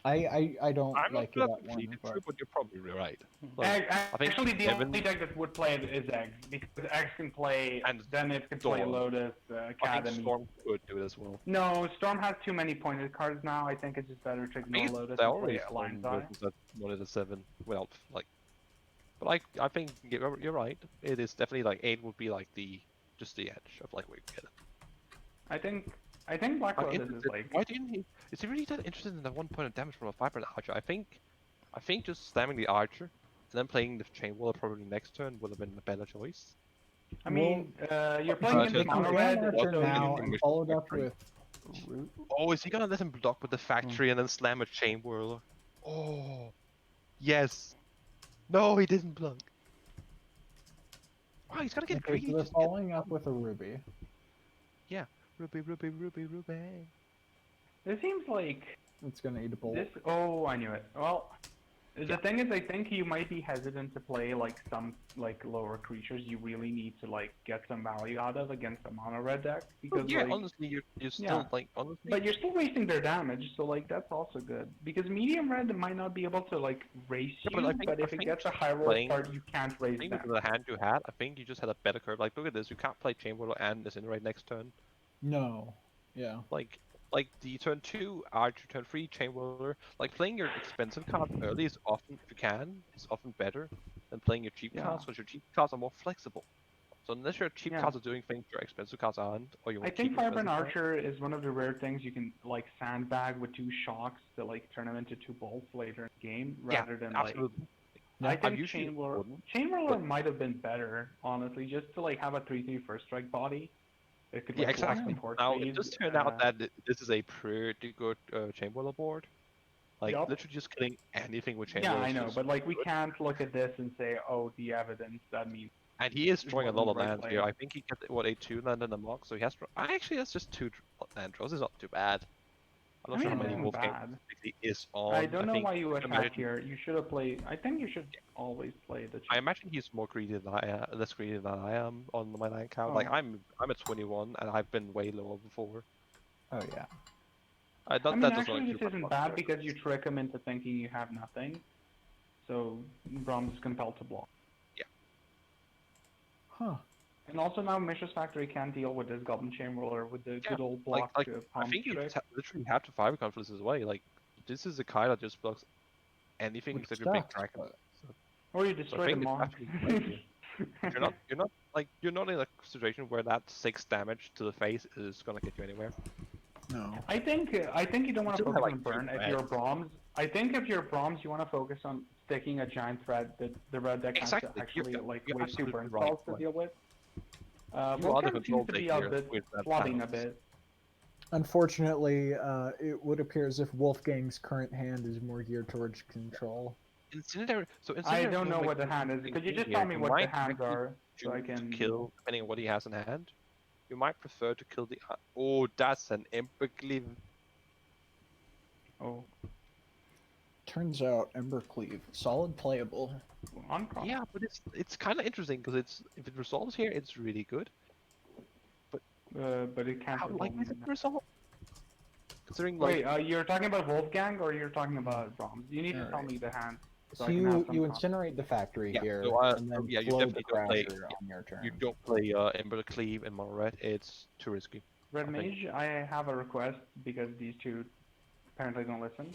Speaker 3: I don't
Speaker 2: I'm not
Speaker 3: like it
Speaker 2: sure
Speaker 3: at
Speaker 2: that's
Speaker 3: one,
Speaker 2: completely
Speaker 3: but
Speaker 2: true, but you're probably right. Like, I think
Speaker 4: Actually, the
Speaker 2: Evan
Speaker 4: only deck that would play it is Eggs, because Eggs can play,
Speaker 2: and
Speaker 4: then it can play
Speaker 2: Storm.
Speaker 4: Lotus,
Speaker 2: I think
Speaker 4: Academy.
Speaker 2: Storm could do it as well.
Speaker 4: No, Storm has too many pointed cards now. I think it's just better to
Speaker 2: I
Speaker 4: ignore
Speaker 2: think
Speaker 4: Lotus
Speaker 2: they
Speaker 4: and
Speaker 2: already
Speaker 4: play Lion's
Speaker 2: Storm
Speaker 4: Eye.
Speaker 2: versions that 1 without like. But I think you're right. It is definitely like 8 would be like just the edge of like where you get it.
Speaker 4: I think Black
Speaker 2: I'm
Speaker 4: Lotus is
Speaker 2: interested.
Speaker 4: like.
Speaker 2: Why didn't he? Is he really that interested in the 1 point of damage from a 5 archer? I think just slamming the archer and then playing the chain wall probably next turn would have been a better choice.
Speaker 4: I mean, you're
Speaker 2: Well,
Speaker 4: playing
Speaker 2: uh,
Speaker 4: into
Speaker 2: just-
Speaker 4: mono
Speaker 3: ban
Speaker 4: red,
Speaker 3: Archer
Speaker 4: so
Speaker 3: now
Speaker 4: you,
Speaker 3: and followed up with Root.
Speaker 2: Oh, is he gonna let him block with the factory and then slam a chain whirler? Oh, yes. No, he didn't block. Wow, he's gonna get
Speaker 3: Okay,
Speaker 2: greedy.
Speaker 3: so they're
Speaker 2: just get-
Speaker 3: following up with a Ruby.
Speaker 2: Ruby, Ruby, Ruby, Ruby.
Speaker 4: it seems like
Speaker 3: It's gonna eat a bolt.
Speaker 4: this. Oh, I knew it. Well, the thing is, I think you might be hesitant to play like some like lower creatures. You really need to like get some value out of against a mono red deck because
Speaker 2: Yeah,
Speaker 4: like.
Speaker 2: honestly, you're still
Speaker 4: yeah.
Speaker 2: like honestly.
Speaker 4: But you're still wasting their damage, so like that's also good. Because medium red might not be able to like race
Speaker 2: Yeah,
Speaker 4: you,
Speaker 2: but I think-
Speaker 4: if
Speaker 2: I
Speaker 4: it
Speaker 2: think
Speaker 4: gets a high roll
Speaker 2: playing-
Speaker 4: card, you can't raise
Speaker 2: I think
Speaker 4: them.
Speaker 2: with the hand you had, I think you just had a better curve. Like, look at this. You can't play chain whirler and Incinerate next turn.
Speaker 3: No. Yeah.
Speaker 2: Like the turn 2 archer, turn 3 chain whirler. Like playing your expensive card early is often, if you can, is often better than playing your cheap
Speaker 4: Yeah.
Speaker 2: cards because your cheap cards are more flexible. So unless your cheap
Speaker 4: Yeah.
Speaker 2: cards are doing things your expensive cards aren't, or you
Speaker 4: I
Speaker 2: want
Speaker 4: think
Speaker 2: cheap
Speaker 4: Firebrand
Speaker 2: expensive cards-
Speaker 4: Archer is one of the rare things you can like sandbag with 2 shocks to like turn them into 2 bolts later in the game, rather than like.
Speaker 2: absolutely.
Speaker 4: I
Speaker 2: I'm
Speaker 4: think
Speaker 2: usually
Speaker 4: Chain Whirler,
Speaker 2: but-
Speaker 4: might have been better, honestly, just to like have a 3/3 first strike body. It could
Speaker 2: Yeah,
Speaker 4: like block
Speaker 2: exactly.
Speaker 4: support
Speaker 2: Now
Speaker 4: speeds,
Speaker 2: it does turn out that this is a pretty good chain whirler board. Like
Speaker 4: Yup.
Speaker 2: literally just killing anything with chain
Speaker 4: yeah,
Speaker 2: whirler
Speaker 4: I
Speaker 2: is
Speaker 4: know,
Speaker 2: just
Speaker 4: but like we
Speaker 2: good.
Speaker 4: can't look at this and say, oh, the evidence. That means
Speaker 2: And he is drawing a lot
Speaker 4: wasn't
Speaker 2: of
Speaker 4: the right
Speaker 2: lands
Speaker 4: play.
Speaker 2: here. I think he kept a 2 land in the mock, so he has. Actually, that's just 2 land draws. It's not too bad. I'm not
Speaker 4: I
Speaker 2: sure how
Speaker 4: mean,
Speaker 2: many
Speaker 4: it
Speaker 2: Wolfgang
Speaker 4: wasn't
Speaker 2: he is on.
Speaker 4: I don't know
Speaker 2: think,
Speaker 4: why you
Speaker 2: I
Speaker 4: attack
Speaker 2: imagine-
Speaker 4: here. You should have played. I think you should always play the.
Speaker 2: I imagine he's more greedy than less greedy than I am on my land count. Like
Speaker 4: Oh.
Speaker 2: I'm at 21 and I've been way lower before.
Speaker 3: Oh yeah.
Speaker 2: I
Speaker 4: I
Speaker 2: thought
Speaker 4: mean,
Speaker 2: that doesn't
Speaker 4: actually,
Speaker 2: include
Speaker 4: this
Speaker 2: my
Speaker 4: isn't
Speaker 2: block
Speaker 4: bad
Speaker 2: there.
Speaker 4: because you trick him into thinking you have nothing. So Brahms is compelled to block.
Speaker 3: Huh.
Speaker 4: And also now Mishra's Factory can deal with this Goblin Chain Roller with the
Speaker 2: Yeah,
Speaker 4: good old
Speaker 2: like-
Speaker 4: block
Speaker 2: I
Speaker 4: pump
Speaker 2: think you
Speaker 4: trick.
Speaker 2: just literally have to fire conflicts as well. Like this is a guy that just blocks anything
Speaker 3: Which
Speaker 2: except your big
Speaker 3: sucks,
Speaker 2: dragon.
Speaker 3: but-
Speaker 4: Or you
Speaker 2: So I
Speaker 4: destroy
Speaker 2: think
Speaker 4: them all.
Speaker 2: it's actually you're not in a situation where that 6 damage to the face is gonna get you anywhere.
Speaker 3: No.
Speaker 4: I think you don't want to
Speaker 2: still
Speaker 4: focus
Speaker 2: have, like,
Speaker 4: on burn
Speaker 2: 2
Speaker 4: if you're
Speaker 2: reds.
Speaker 4: Brahms. I think if you're Brahms, you want to focus on sticking a giant threat that the red deck has
Speaker 2: Exactly.
Speaker 4: to actually
Speaker 2: You're
Speaker 4: like
Speaker 2: absolutely
Speaker 4: waste 2 burn
Speaker 2: right,
Speaker 4: spells to
Speaker 2: like-
Speaker 4: deal with.
Speaker 2: You are the
Speaker 4: Wolfgang
Speaker 2: control
Speaker 4: seems to be
Speaker 2: deck
Speaker 4: a
Speaker 2: here
Speaker 4: bit
Speaker 2: with that
Speaker 4: flooding a
Speaker 2: balance.
Speaker 4: bit.
Speaker 3: Unfortunately, it would appear as if Wolfgang's current hand is more geared towards control.
Speaker 2: Incendiary. So
Speaker 4: I
Speaker 2: Incendiary
Speaker 4: don't
Speaker 2: will
Speaker 4: know
Speaker 2: make
Speaker 4: what the
Speaker 2: you
Speaker 4: hand is.
Speaker 2: think
Speaker 4: Could you just
Speaker 2: here.
Speaker 4: tell me what the
Speaker 2: might
Speaker 4: hands
Speaker 2: actually
Speaker 4: are so I
Speaker 2: choose to
Speaker 4: can
Speaker 2: kill depending on what he has in hand. You might prefer to kill the. Oh, that's an Embercleave.
Speaker 4: Oh,
Speaker 3: Turns out Embercleave, solid playable.
Speaker 4: on call.
Speaker 2: Yeah, but it's kind of interesting because if it resolves here, it's really good.
Speaker 4: But it can't.
Speaker 2: How
Speaker 4: resolve
Speaker 2: likely is it
Speaker 4: in
Speaker 2: to resolve? Considering like
Speaker 4: Wait, you're talking about Wolfgang or you're talking about Brahms? You need to tell
Speaker 3: Alright.
Speaker 4: me the hand.
Speaker 3: So
Speaker 4: I can have
Speaker 3: you
Speaker 4: some
Speaker 3: incinerate the factory
Speaker 2: Yeah,
Speaker 3: here,
Speaker 2: so,
Speaker 3: and then
Speaker 2: yeah, you
Speaker 3: flow the
Speaker 2: definitely don't play-
Speaker 3: Crasher on your turn.
Speaker 2: you don't play Embercleave and Mono Red, it's too risky.
Speaker 4: Red
Speaker 2: I think-
Speaker 4: Mage, I have a request because these two apparently don't listen.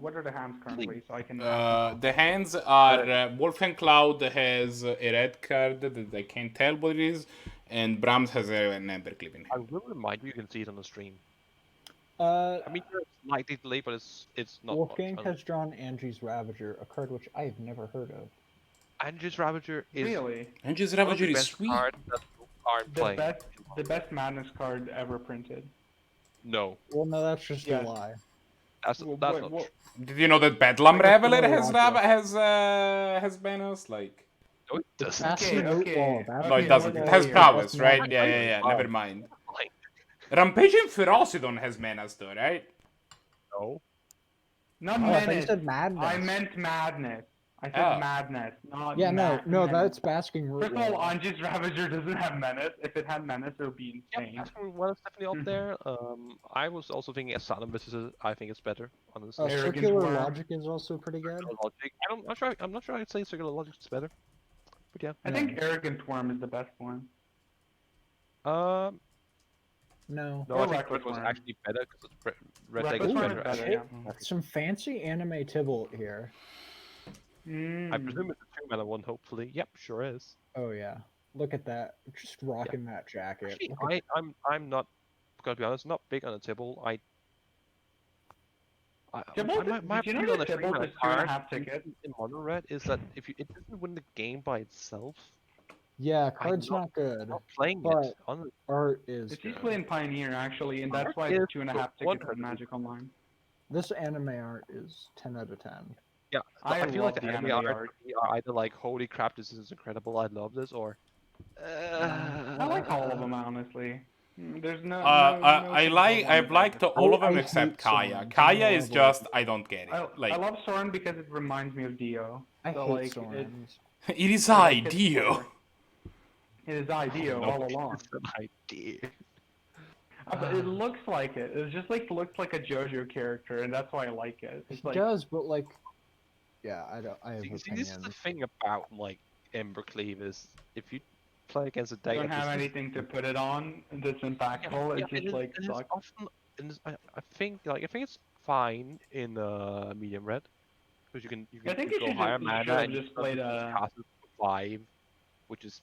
Speaker 4: What are the hands currently so I can...
Speaker 1: The hands are WolfgangCloud has a red card that I can't tell what it is, and Brahms has an Embercleave in
Speaker 2: I
Speaker 1: hand.
Speaker 2: will remind you can see it on the stream.
Speaker 3: Uh,
Speaker 2: I mean, you're slightly delayed, but it's not
Speaker 3: Wolfgang
Speaker 2: much.
Speaker 3: has drawn Angie's Ravager, a card which I have never heard of.
Speaker 2: Angie's Ravager is
Speaker 4: Really?
Speaker 1: And just
Speaker 2: one of
Speaker 1: Ravager
Speaker 2: the
Speaker 1: is
Speaker 2: best
Speaker 1: sweet.
Speaker 2: cards that you aren't playing.
Speaker 4: The best Madness card ever printed.
Speaker 2: No,
Speaker 3: Well, no, that's just
Speaker 4: Yeah.
Speaker 3: a lie.
Speaker 2: that's
Speaker 4: Well,
Speaker 2: that's
Speaker 4: what-
Speaker 2: not
Speaker 4: what-
Speaker 2: true.
Speaker 1: Did you know that Bedlam
Speaker 3: Like a
Speaker 1: Reveler
Speaker 3: small
Speaker 1: has banners? Like,
Speaker 2: No, it doesn't.
Speaker 3: Absolute
Speaker 4: okay.
Speaker 3: wall, that's
Speaker 1: no, it
Speaker 4: Okay,
Speaker 1: doesn't.
Speaker 4: what
Speaker 1: It
Speaker 4: are
Speaker 1: has
Speaker 4: you-
Speaker 1: prowess,
Speaker 3: that's
Speaker 1: right?
Speaker 3: not-
Speaker 1: Yeah.
Speaker 2: Oh.
Speaker 1: Never mind.
Speaker 2: Like,
Speaker 1: Rampaging Ferocidon has manas though, right?
Speaker 2: no.
Speaker 4: Not
Speaker 3: Oh, I thought you
Speaker 4: Menace.
Speaker 3: said Madness.
Speaker 4: I meant Madness. I said madness, not
Speaker 3: Yeah, no,
Speaker 4: menace.
Speaker 3: that's basking root.
Speaker 4: First of all, Anji's Ravager doesn't have menace. If it had menace, it would be
Speaker 2: Yeah,
Speaker 4: insane.
Speaker 2: Aspen one is definitely up there. I was also thinking Asylum I think it's better, honestly.
Speaker 4: Arrogant
Speaker 3: Circular
Speaker 4: Worm.
Speaker 3: Logic is also pretty good.
Speaker 2: Circular Logic. I'm not sure I'd say Circular Logic is better. But yeah.
Speaker 4: I think Arrogant Worm is the best one.
Speaker 2: Um,
Speaker 3: No.
Speaker 2: no,
Speaker 4: Or
Speaker 2: I think
Speaker 4: Reckless
Speaker 2: Red was
Speaker 4: Worm.
Speaker 2: actually better because Red Deck
Speaker 4: Reckless
Speaker 2: is
Speaker 4: Worm
Speaker 2: better.
Speaker 4: is better,
Speaker 2: actually.
Speaker 4: yeah.
Speaker 3: Some fancy anime Tybalt here.
Speaker 2: I presume it's a 2-mana one, hopefully. Yep, sure is.
Speaker 3: Oh yeah, look at that! Just rocking that jacket.
Speaker 2: Actually,
Speaker 3: Look at
Speaker 2: I'm not gonna be honest, not big on a Tibble.
Speaker 4: Tybalt,
Speaker 2: my
Speaker 4: did you know
Speaker 2: opinion on
Speaker 4: that
Speaker 2: the
Speaker 4: Tybalt
Speaker 2: 3-mana
Speaker 4: is
Speaker 2: card
Speaker 4: 2.5 tickets?
Speaker 2: in Mono Red is that if it doesn't win the game by itself,
Speaker 3: yeah, card's not good.
Speaker 2: I'm not playing
Speaker 3: but
Speaker 2: it. Honestly.
Speaker 3: art is
Speaker 4: It's
Speaker 3: good.
Speaker 4: usually in Pioneer, actually, and that's
Speaker 2: Art
Speaker 4: why
Speaker 2: is
Speaker 4: it's 2.5
Speaker 2: good.
Speaker 4: tickets in Magic Online.
Speaker 3: This anime art is 10 out of 10.
Speaker 2: Yeah,
Speaker 4: I
Speaker 2: I feel like
Speaker 4: love
Speaker 2: the
Speaker 4: the
Speaker 2: anime
Speaker 4: anime
Speaker 2: art
Speaker 4: art.
Speaker 2: are either like, holy crap, this is incredible, I love this, or
Speaker 4: I like all of them, honestly. There's no.
Speaker 1: I've liked all of them
Speaker 3: I
Speaker 1: except
Speaker 3: hate
Speaker 1: Kaya.
Speaker 3: Soren.
Speaker 1: Kaya is
Speaker 3: Don't
Speaker 1: just
Speaker 3: love
Speaker 1: I don't get it.
Speaker 4: I
Speaker 1: Like
Speaker 4: love Soren because it reminds me of Dio.
Speaker 3: I
Speaker 4: So,
Speaker 3: hate
Speaker 4: like,
Speaker 3: Sorens.
Speaker 1: it is
Speaker 4: I like his
Speaker 1: ideal.
Speaker 4: flair. It is Dio all along.
Speaker 2: it's an idea.
Speaker 4: But it looks like it. It just like looks like a JoJo character, and that's why I like it. It's
Speaker 3: It
Speaker 4: like
Speaker 3: does, but like, yeah, I have
Speaker 2: See, this is
Speaker 3: opinions.
Speaker 2: the thing about like Embercleave is if you play against a
Speaker 4: you
Speaker 2: deck
Speaker 4: don't
Speaker 2: that
Speaker 4: have
Speaker 2: just-
Speaker 4: anything to put it on that's impactful. It just like
Speaker 2: it is
Speaker 4: sucks.
Speaker 2: often, I think it's fine in medium red because you can
Speaker 4: I think
Speaker 2: control
Speaker 4: you
Speaker 2: higher
Speaker 4: should
Speaker 2: mana
Speaker 4: have
Speaker 2: and you
Speaker 4: just played a.
Speaker 2: cast it for 5, which is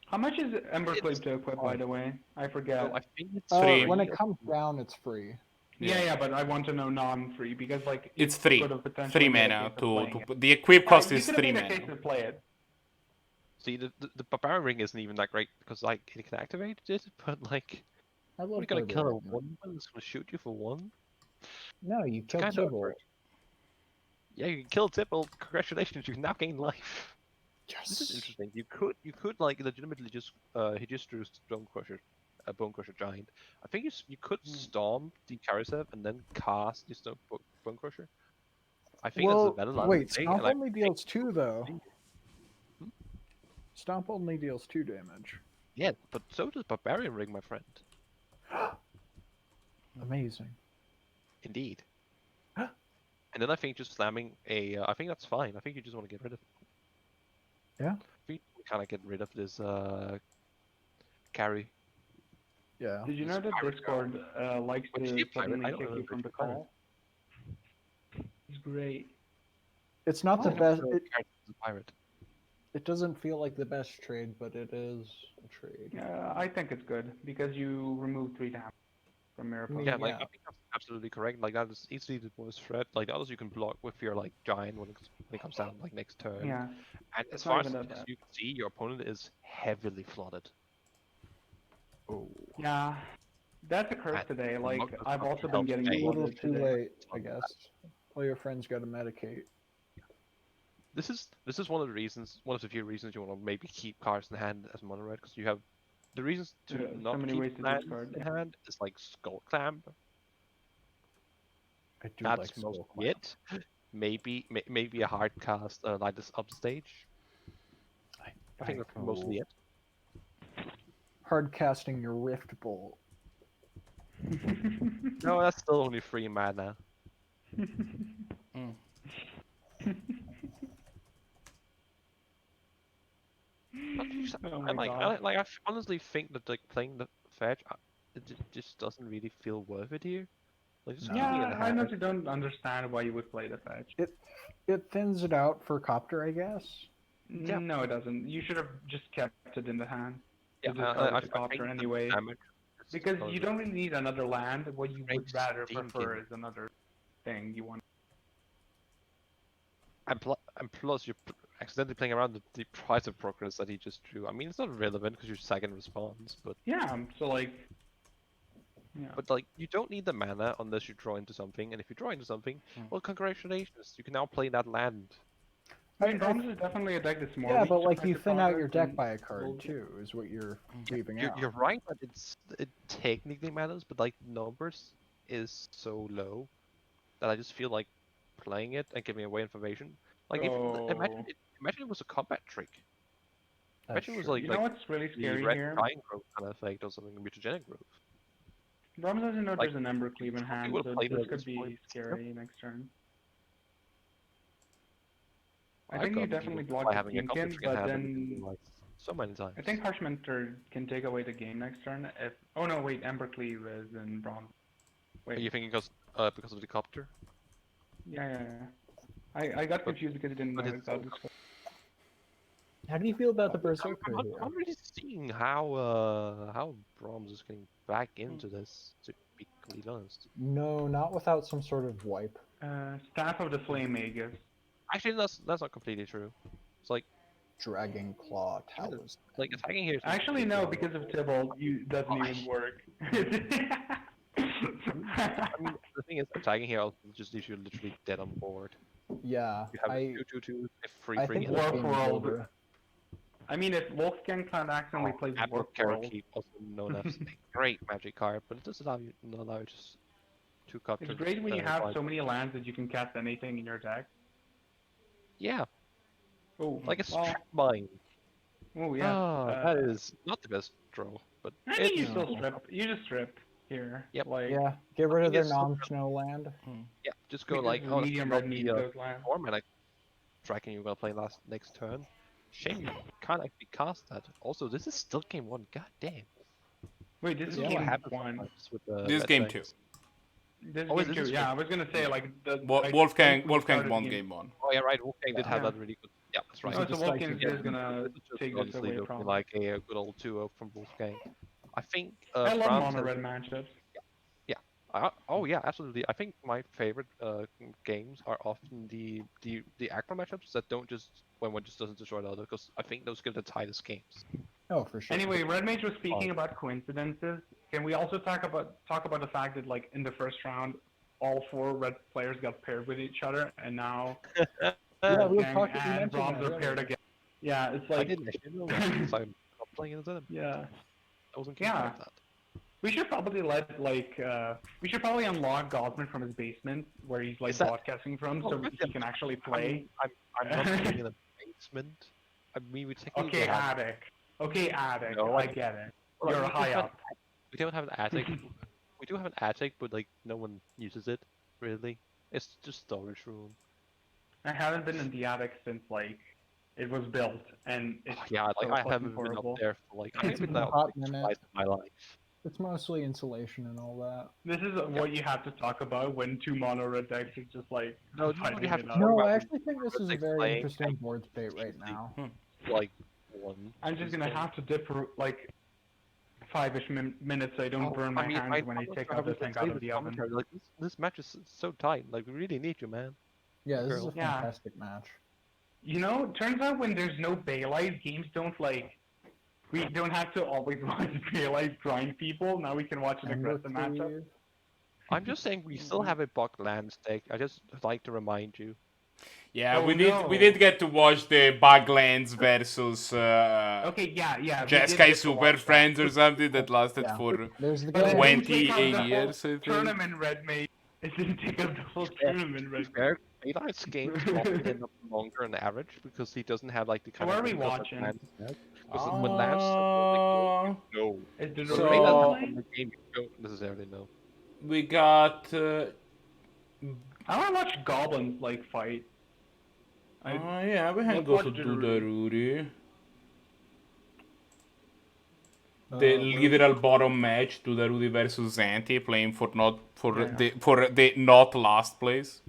Speaker 4: How much is Embercleave to equip, by the way? I forget.
Speaker 2: so I think it's
Speaker 1: Free.
Speaker 3: When it comes down, it's free.
Speaker 4: Yeah, but I want to know non-free because like
Speaker 1: It's
Speaker 4: you
Speaker 1: 3.
Speaker 4: could have potentially
Speaker 1: 3
Speaker 4: made a
Speaker 1: mana
Speaker 4: case of playing it.
Speaker 1: the equip cost
Speaker 4: you
Speaker 1: is
Speaker 4: could have
Speaker 1: 3
Speaker 4: made a case
Speaker 1: mana.
Speaker 4: to play it.
Speaker 2: see the barbarian ring isn't even that great because like it can activate it, but like
Speaker 3: I love
Speaker 2: we're gonna kill a
Speaker 3: Barbarian.
Speaker 2: 1 that's gonna shoot you for 1.
Speaker 3: No, you killed
Speaker 2: kind of
Speaker 3: Tybalt.
Speaker 2: awkward. Yeah, you can kill Tipple. Congratulations, you can now gain life. This is
Speaker 3: Yes.
Speaker 2: interesting. You could like legitimately just he just drew Bone Crusher, a Bone Crusher Giant. I think you could stomp the Karasev and then cast the Bone Crusher. I think
Speaker 3: Well,
Speaker 2: that's a better
Speaker 3: wait,
Speaker 2: thing,
Speaker 3: Stomp
Speaker 2: and I
Speaker 3: only deals 2 though.
Speaker 2: Hmm?
Speaker 3: Stomp only deals 2 damage.
Speaker 2: Yeah, but so does Barbarian Ring, my friend.
Speaker 3: Amazing.
Speaker 2: Indeed. And then I think just slamming a, I think that's fine. I think you just want to get rid of it.
Speaker 3: Yeah.
Speaker 2: I think we kind of get rid of this carry.
Speaker 3: Yeah.
Speaker 4: Did you know that Discord likes
Speaker 2: But is
Speaker 4: to
Speaker 2: she a pirate?
Speaker 4: suddenly
Speaker 2: I don't
Speaker 4: kick
Speaker 2: know
Speaker 4: you
Speaker 2: if
Speaker 4: from
Speaker 2: she's
Speaker 4: the
Speaker 2: a pirate.
Speaker 4: call? It's great.
Speaker 3: It's not the
Speaker 2: I don't
Speaker 3: best.
Speaker 2: know if Karasev is a pirate.
Speaker 3: It doesn't feel like the best trade, but it is a trade.
Speaker 4: I think it's good because you remove 3 damage from your opponent.
Speaker 2: Yeah, like I
Speaker 3: Yeah.
Speaker 2: think that's absolutely correct. Like that is easily the most threat. Like the others you can block with your like giant when it comes down like next turn.
Speaker 4: Yeah.
Speaker 2: And
Speaker 4: It's
Speaker 2: as
Speaker 4: not
Speaker 2: far as
Speaker 4: even that bad.
Speaker 2: you can see, your opponent is heavily flooded.
Speaker 3: Oh.
Speaker 4: Yeah. That's a curse
Speaker 2: And
Speaker 4: today.
Speaker 2: the
Speaker 4: Like
Speaker 2: monk does
Speaker 4: I've
Speaker 2: not
Speaker 4: also been
Speaker 2: help
Speaker 4: getting
Speaker 3: A
Speaker 2: today.
Speaker 3: little
Speaker 4: flooded
Speaker 3: too
Speaker 4: today.
Speaker 3: late, I guess. All your friends got to medicate.
Speaker 2: This is one of the few reasons you want to maybe keep cards in hand as mono red because you have the reasons to
Speaker 4: Yeah, so
Speaker 2: not
Speaker 4: many
Speaker 2: keep
Speaker 4: ways to
Speaker 2: lands
Speaker 4: discard,
Speaker 2: in
Speaker 4: yeah.
Speaker 2: hand is like Skull Clamp.
Speaker 3: I do
Speaker 2: That's
Speaker 3: like
Speaker 2: mostly
Speaker 3: Skull Clamp.
Speaker 2: it. Maybe a hard cast like this upstage. I think that's mostly it.
Speaker 3: Hard casting your Rift Bolt.
Speaker 2: No, that's still only 3 mana.
Speaker 1: Mm.
Speaker 4: Oh my God.
Speaker 2: I honestly think that like playing the fetch, just doesn't really feel worth it here. Like just keeping it in
Speaker 4: Yeah, I
Speaker 2: hand.
Speaker 4: honestly don't understand why you would play the fetch.
Speaker 3: It thins it out for Copter, I guess.
Speaker 2: Yeah.
Speaker 4: No, it doesn't. You should have just kept it in the hand.
Speaker 2: Yeah,
Speaker 4: To discard with the copter
Speaker 2: think the
Speaker 4: anyway.
Speaker 2: damage is
Speaker 4: Because
Speaker 2: gonna
Speaker 4: you
Speaker 2: be-
Speaker 4: don't really need another land. What you
Speaker 2: Great
Speaker 4: would rather
Speaker 2: Steam
Speaker 4: prefer
Speaker 2: game.
Speaker 4: is another thing you want.
Speaker 2: And plus you're accidentally playing around the price of progress that he just drew. I mean, it's not relevant because you're second response, but
Speaker 4: Yeah, so like. Yeah.
Speaker 2: like you don't need the mana unless you draw into something, and if you draw into something, well, congratulations, you can now play that land.
Speaker 4: I mean, Brahms is definitely a deck that's more.
Speaker 3: Yeah,
Speaker 4: weak
Speaker 3: but
Speaker 4: to
Speaker 3: like
Speaker 4: price
Speaker 3: you
Speaker 4: of
Speaker 3: thin out
Speaker 4: progress
Speaker 3: your deck
Speaker 4: than
Speaker 3: by a card
Speaker 4: bullshit.
Speaker 3: too, is what you're leaving out.
Speaker 2: You're right that it technically matters, but like numbers is so low that I just feel like playing it and giving away information Like imagine it was a combat trick. Imagine it was like
Speaker 4: You know what's really
Speaker 2: the
Speaker 4: scary
Speaker 2: red
Speaker 4: here?
Speaker 2: giant growth kind of effect or something, mutagenic growth.
Speaker 4: Brahms doesn't know
Speaker 2: Like,
Speaker 4: there's an Embercleave in hand,
Speaker 2: would've
Speaker 4: so
Speaker 2: played it
Speaker 4: this
Speaker 2: at
Speaker 4: could
Speaker 2: this
Speaker 4: be
Speaker 2: point.
Speaker 4: scary next turn. I
Speaker 2: I've
Speaker 4: think you
Speaker 2: gotten
Speaker 4: definitely
Speaker 2: people by
Speaker 4: block the
Speaker 2: having a
Speaker 4: Teamkin,
Speaker 2: combat trick in
Speaker 4: but
Speaker 2: hand that we
Speaker 4: then
Speaker 2: didn't realize so many times.
Speaker 4: I think Harshminter can take away the game next turn. If oh no, wait, Embercleave is in Brahms.
Speaker 2: Are
Speaker 4: Wait,
Speaker 2: you thinking because of the copter?
Speaker 4: yeah. I got confused because I didn't know
Speaker 2: but
Speaker 4: it
Speaker 2: it's
Speaker 4: got
Speaker 2: so-
Speaker 4: this.
Speaker 3: How do you feel about the Berserker
Speaker 2: I'm
Speaker 3: here?
Speaker 2: not really seeing how Brahms is getting back into this. To be completely honest.
Speaker 3: No, not without some sort of wipe.
Speaker 4: Staff of the Flame Magus.
Speaker 2: Actually, that's not completely true. It's like
Speaker 3: Dragon Claw Talus.
Speaker 2: like attacking here.
Speaker 4: Actually, no, because of Tybalt, you doesn't even work.
Speaker 2: I mean, the thing is, attacking here just leaves you literally dead on board.
Speaker 3: Yeah,
Speaker 2: You have
Speaker 3: I
Speaker 2: a 2/2/2,
Speaker 3: I
Speaker 2: 3/3,
Speaker 3: think
Speaker 2: and
Speaker 3: this
Speaker 4: Warp
Speaker 3: game is
Speaker 4: World.
Speaker 3: over.
Speaker 4: I mean, if WolfgangCloud accidentally plays Warp World,
Speaker 2: Keep, also known as a great magic card, but it does allow you just two copters.
Speaker 4: it's great when you have so many lands that you can cast anything in your deck.
Speaker 2: Yeah,
Speaker 4: Oh,
Speaker 2: like a
Speaker 4: well,
Speaker 2: strap mine.
Speaker 4: oh yeah.
Speaker 2: That is not the best draw, but
Speaker 4: I mean, you
Speaker 2: it's
Speaker 4: still strip. You just strip here.
Speaker 2: Yep.
Speaker 4: Like,
Speaker 3: Yeah, get rid of their
Speaker 2: it's still-
Speaker 3: non-snow land.
Speaker 2: yeah. Just go
Speaker 4: because
Speaker 2: like oh,
Speaker 4: medium red needs those lands.
Speaker 2: form and like tracking you're gonna play next turn. Shame you can't actually cast that. Also, this is still game 1. God damn.
Speaker 4: Wait, this
Speaker 2: This
Speaker 4: is
Speaker 2: is what
Speaker 4: game
Speaker 2: happens
Speaker 4: 1.
Speaker 2: sometimes with the
Speaker 1: This
Speaker 2: red
Speaker 1: game
Speaker 2: decks.
Speaker 1: 2.
Speaker 4: This is
Speaker 2: Oh,
Speaker 4: game
Speaker 2: this
Speaker 4: 2.
Speaker 2: is
Speaker 4: Yeah,
Speaker 2: game
Speaker 4: I was gonna say like the
Speaker 1: Wolfgang
Speaker 4: we started
Speaker 1: won
Speaker 4: game-
Speaker 1: game 1.
Speaker 2: Oh yeah, right. Wolfgang did have
Speaker 4: Yeah.
Speaker 2: that really good. Yeah, that's right.
Speaker 4: Oh, so
Speaker 3: just
Speaker 4: Wolfgang
Speaker 3: like-
Speaker 4: is gonna
Speaker 2: This is just
Speaker 4: take this
Speaker 2: honestly
Speaker 4: away
Speaker 2: looking
Speaker 4: from.
Speaker 2: like a good old 2-0 from Wolfgang. I think
Speaker 4: I love
Speaker 2: Brahms
Speaker 4: mono
Speaker 2: has-
Speaker 4: red matchups.
Speaker 2: oh yeah, absolutely. I think my favorite games are often the Aggro matchups that don't just when one just doesn't destroy the other, because I think those give the tightest games.
Speaker 3: Oh, for sure.
Speaker 4: Anyway, Red Mage was speaking about coincidences. Can we also talk about the fact that like in the first round, all 4 red players got paired with each other, and now
Speaker 3: Yeah, we were
Speaker 4: Wolfgang
Speaker 3: talking. We
Speaker 4: and
Speaker 3: mentioned
Speaker 4: Brahms
Speaker 3: that
Speaker 4: are paired
Speaker 3: earlier.
Speaker 4: again. Yeah, it's
Speaker 2: I
Speaker 4: like
Speaker 2: didn't actually know that because I'm not playing as them.
Speaker 4: yeah.
Speaker 2: I wasn't keeping
Speaker 4: Yeah.
Speaker 2: track of that.
Speaker 4: We should probably we should probably unlock Goblin from his basement where he's like
Speaker 2: Is that-
Speaker 4: broadcasting from,
Speaker 2: Oh,
Speaker 4: so
Speaker 2: good.
Speaker 4: he can actually play.
Speaker 2: I'm not playing in the basement. I mean, we technically
Speaker 4: Okay,
Speaker 2: have.
Speaker 4: attic. Okay, attic.
Speaker 2: No,
Speaker 4: I get it.
Speaker 2: Well,
Speaker 4: You're
Speaker 2: we do
Speaker 4: high
Speaker 2: have-
Speaker 4: up.
Speaker 2: We don't have an attic. We do have an attic, but like no one uses it really. It's just storage room.
Speaker 4: I haven't been in the attic since like it was built, and it's
Speaker 2: Yeah, like
Speaker 4: so
Speaker 2: I
Speaker 4: fucking
Speaker 2: haven't been
Speaker 4: horrible.
Speaker 2: up there for like
Speaker 3: It's
Speaker 2: I've been
Speaker 3: been a
Speaker 2: there
Speaker 3: hot
Speaker 2: like
Speaker 3: minute.
Speaker 2: twice in my life.
Speaker 3: It's mostly insulation and all that.
Speaker 4: This is what you have to talk about when 2 mono red decks is just like
Speaker 2: No, this is what
Speaker 4: fighting
Speaker 2: you have
Speaker 4: it
Speaker 2: to
Speaker 4: out.
Speaker 2: talk
Speaker 3: No,
Speaker 2: about
Speaker 3: I actually think this is a
Speaker 2: Six
Speaker 3: very
Speaker 2: playing,
Speaker 3: interesting
Speaker 2: like,
Speaker 3: board state right
Speaker 2: easily.
Speaker 3: now.
Speaker 2: Like one.
Speaker 4: I'm just gonna have to dip for like 5-ish minutes so I don't burn my hands when I take out the thing out of the oven.
Speaker 2: Like this match is so tight. Like we really need you, man.
Speaker 3: Yeah, this is a
Speaker 4: Yeah.
Speaker 3: fantastic match.
Speaker 4: You know, turns out when there's no Baylight, games don't like. We don't have to always watch Baylight grind people. Now we can watch an aggressive matchup.
Speaker 3: Embercleave.
Speaker 2: I'm just saying we still have a Buck Lands deck. I just like to remind you.
Speaker 1: Yeah,
Speaker 4: Oh,
Speaker 1: we
Speaker 4: no.
Speaker 1: did get to watch the Buglands versus
Speaker 4: Okay, yeah. we did
Speaker 1: Jeskai
Speaker 4: get to watch that.
Speaker 1: Superfriends or something that lasted
Speaker 3: Yeah.
Speaker 1: for
Speaker 3: There's the
Speaker 4: But it
Speaker 3: game.
Speaker 4: didn't
Speaker 1: 28
Speaker 4: take up the whole
Speaker 1: years, I think.
Speaker 4: Tournament red mate. It didn't take up the whole tournament red.
Speaker 2: Fair, Baylight's games often end up longer on average because he doesn't have like the kind
Speaker 4: What
Speaker 2: of
Speaker 4: are we
Speaker 2: wrinkles that
Speaker 4: watching?
Speaker 2: Lands has. Because when Lands no.
Speaker 4: Is the
Speaker 1: So-
Speaker 2: When Baylight
Speaker 4: Baylight
Speaker 2: has the game, you don't necessarily know.
Speaker 1: We got.
Speaker 4: I want to watch Goblins like fight.
Speaker 1: Yeah, we can
Speaker 4: Let's
Speaker 1: go to
Speaker 4: watch Dudarudi.
Speaker 1: Dudarudi. The literal bottom match, Dudarudi versus Zannty, playing for the not last place.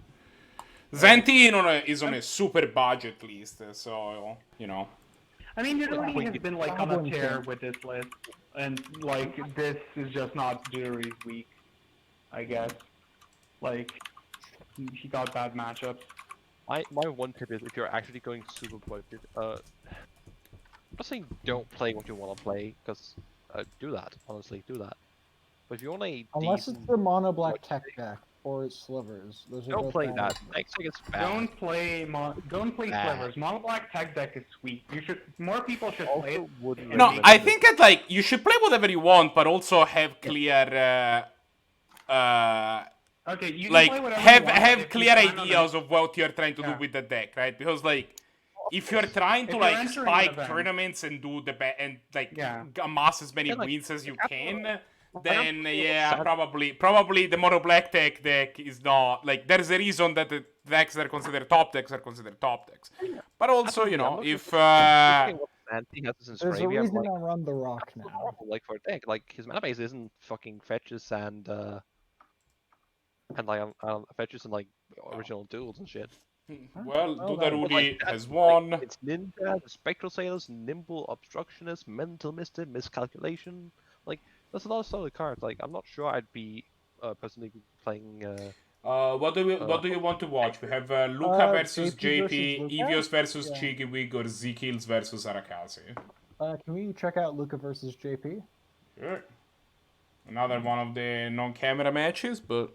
Speaker 1: Zannty is on a super budget list, so you know.
Speaker 4: I mean, Dudarudi has been like on a
Speaker 3: Goblin
Speaker 4: tear
Speaker 3: King.
Speaker 4: with this list, and like this is just not Dudarudi's week, I guess. Like he got bad matchups.
Speaker 2: My one tip is if you're actually going super budget, I'm not saying don't play what you want to play, because do that, honestly, do that. But if you want a
Speaker 3: Unless
Speaker 2: decent,
Speaker 3: it's the mono black
Speaker 2: budget
Speaker 3: tech deck or it's slivers. Those are
Speaker 2: don't
Speaker 3: both
Speaker 2: play
Speaker 3: bad.
Speaker 2: that. Next thing is bad.
Speaker 4: Don't play
Speaker 2: Bad.
Speaker 4: slivers. Mono black tech deck is sweet. More people should play it.
Speaker 2: Also wouldn't
Speaker 1: No,
Speaker 2: recommend
Speaker 1: I
Speaker 2: it.
Speaker 1: think that you should play whatever you want, but also have clear
Speaker 4: Okay, you can
Speaker 1: like
Speaker 4: play whatever
Speaker 1: have
Speaker 4: you want, but
Speaker 1: have
Speaker 4: if you
Speaker 1: clear
Speaker 4: plan on
Speaker 1: ideas of what you're trying to do
Speaker 4: Yeah.
Speaker 1: with the deck, right? Because like if you're trying
Speaker 4: If
Speaker 1: to
Speaker 4: you're
Speaker 1: like
Speaker 4: entering an
Speaker 1: spike
Speaker 4: event-
Speaker 1: tournaments and do the and like
Speaker 4: Yeah.
Speaker 1: amass as many
Speaker 2: Yeah, like,
Speaker 1: wins as you
Speaker 2: like,
Speaker 1: can,
Speaker 2: I'm
Speaker 1: then
Speaker 2: playing
Speaker 1: yeah,
Speaker 2: Zannty.
Speaker 1: probably the mono black deck is not like there's a reason that the decks that are considered top decks are considered top decks. But also, you
Speaker 2: Absolutely, I'm
Speaker 1: know,
Speaker 2: looking
Speaker 1: if
Speaker 2: at what Zannty has in
Speaker 3: There's a
Speaker 2: graveyard,
Speaker 3: reason
Speaker 2: like,
Speaker 3: I run the rock
Speaker 2: that's
Speaker 3: now.
Speaker 2: horrible, like for a deck. Like his mana base isn't fucking fetches and like fetches and like original duels and shit.
Speaker 1: well,
Speaker 3: Oh,
Speaker 1: Dudarudi
Speaker 2: That's,
Speaker 1: has won.
Speaker 2: Like, it's Ninja, the Spectral Sailors, Nimble, Obstructionist, Mental Mystic, Miscalculation. Like, there's a lot of solid cards. Like, I'm not sure I'd be personally playing.
Speaker 1: What do you want to watch? We have Luca versus
Speaker 3: JP versus
Speaker 1: JP,
Speaker 3: Luca?
Speaker 1: Evios versus
Speaker 3: Yeah.
Speaker 1: ChiggyWig, or zkillz versus Arakasi.
Speaker 3: Can we check out Luca versus JP?
Speaker 1: Sure. Another one of the non-camera matches, but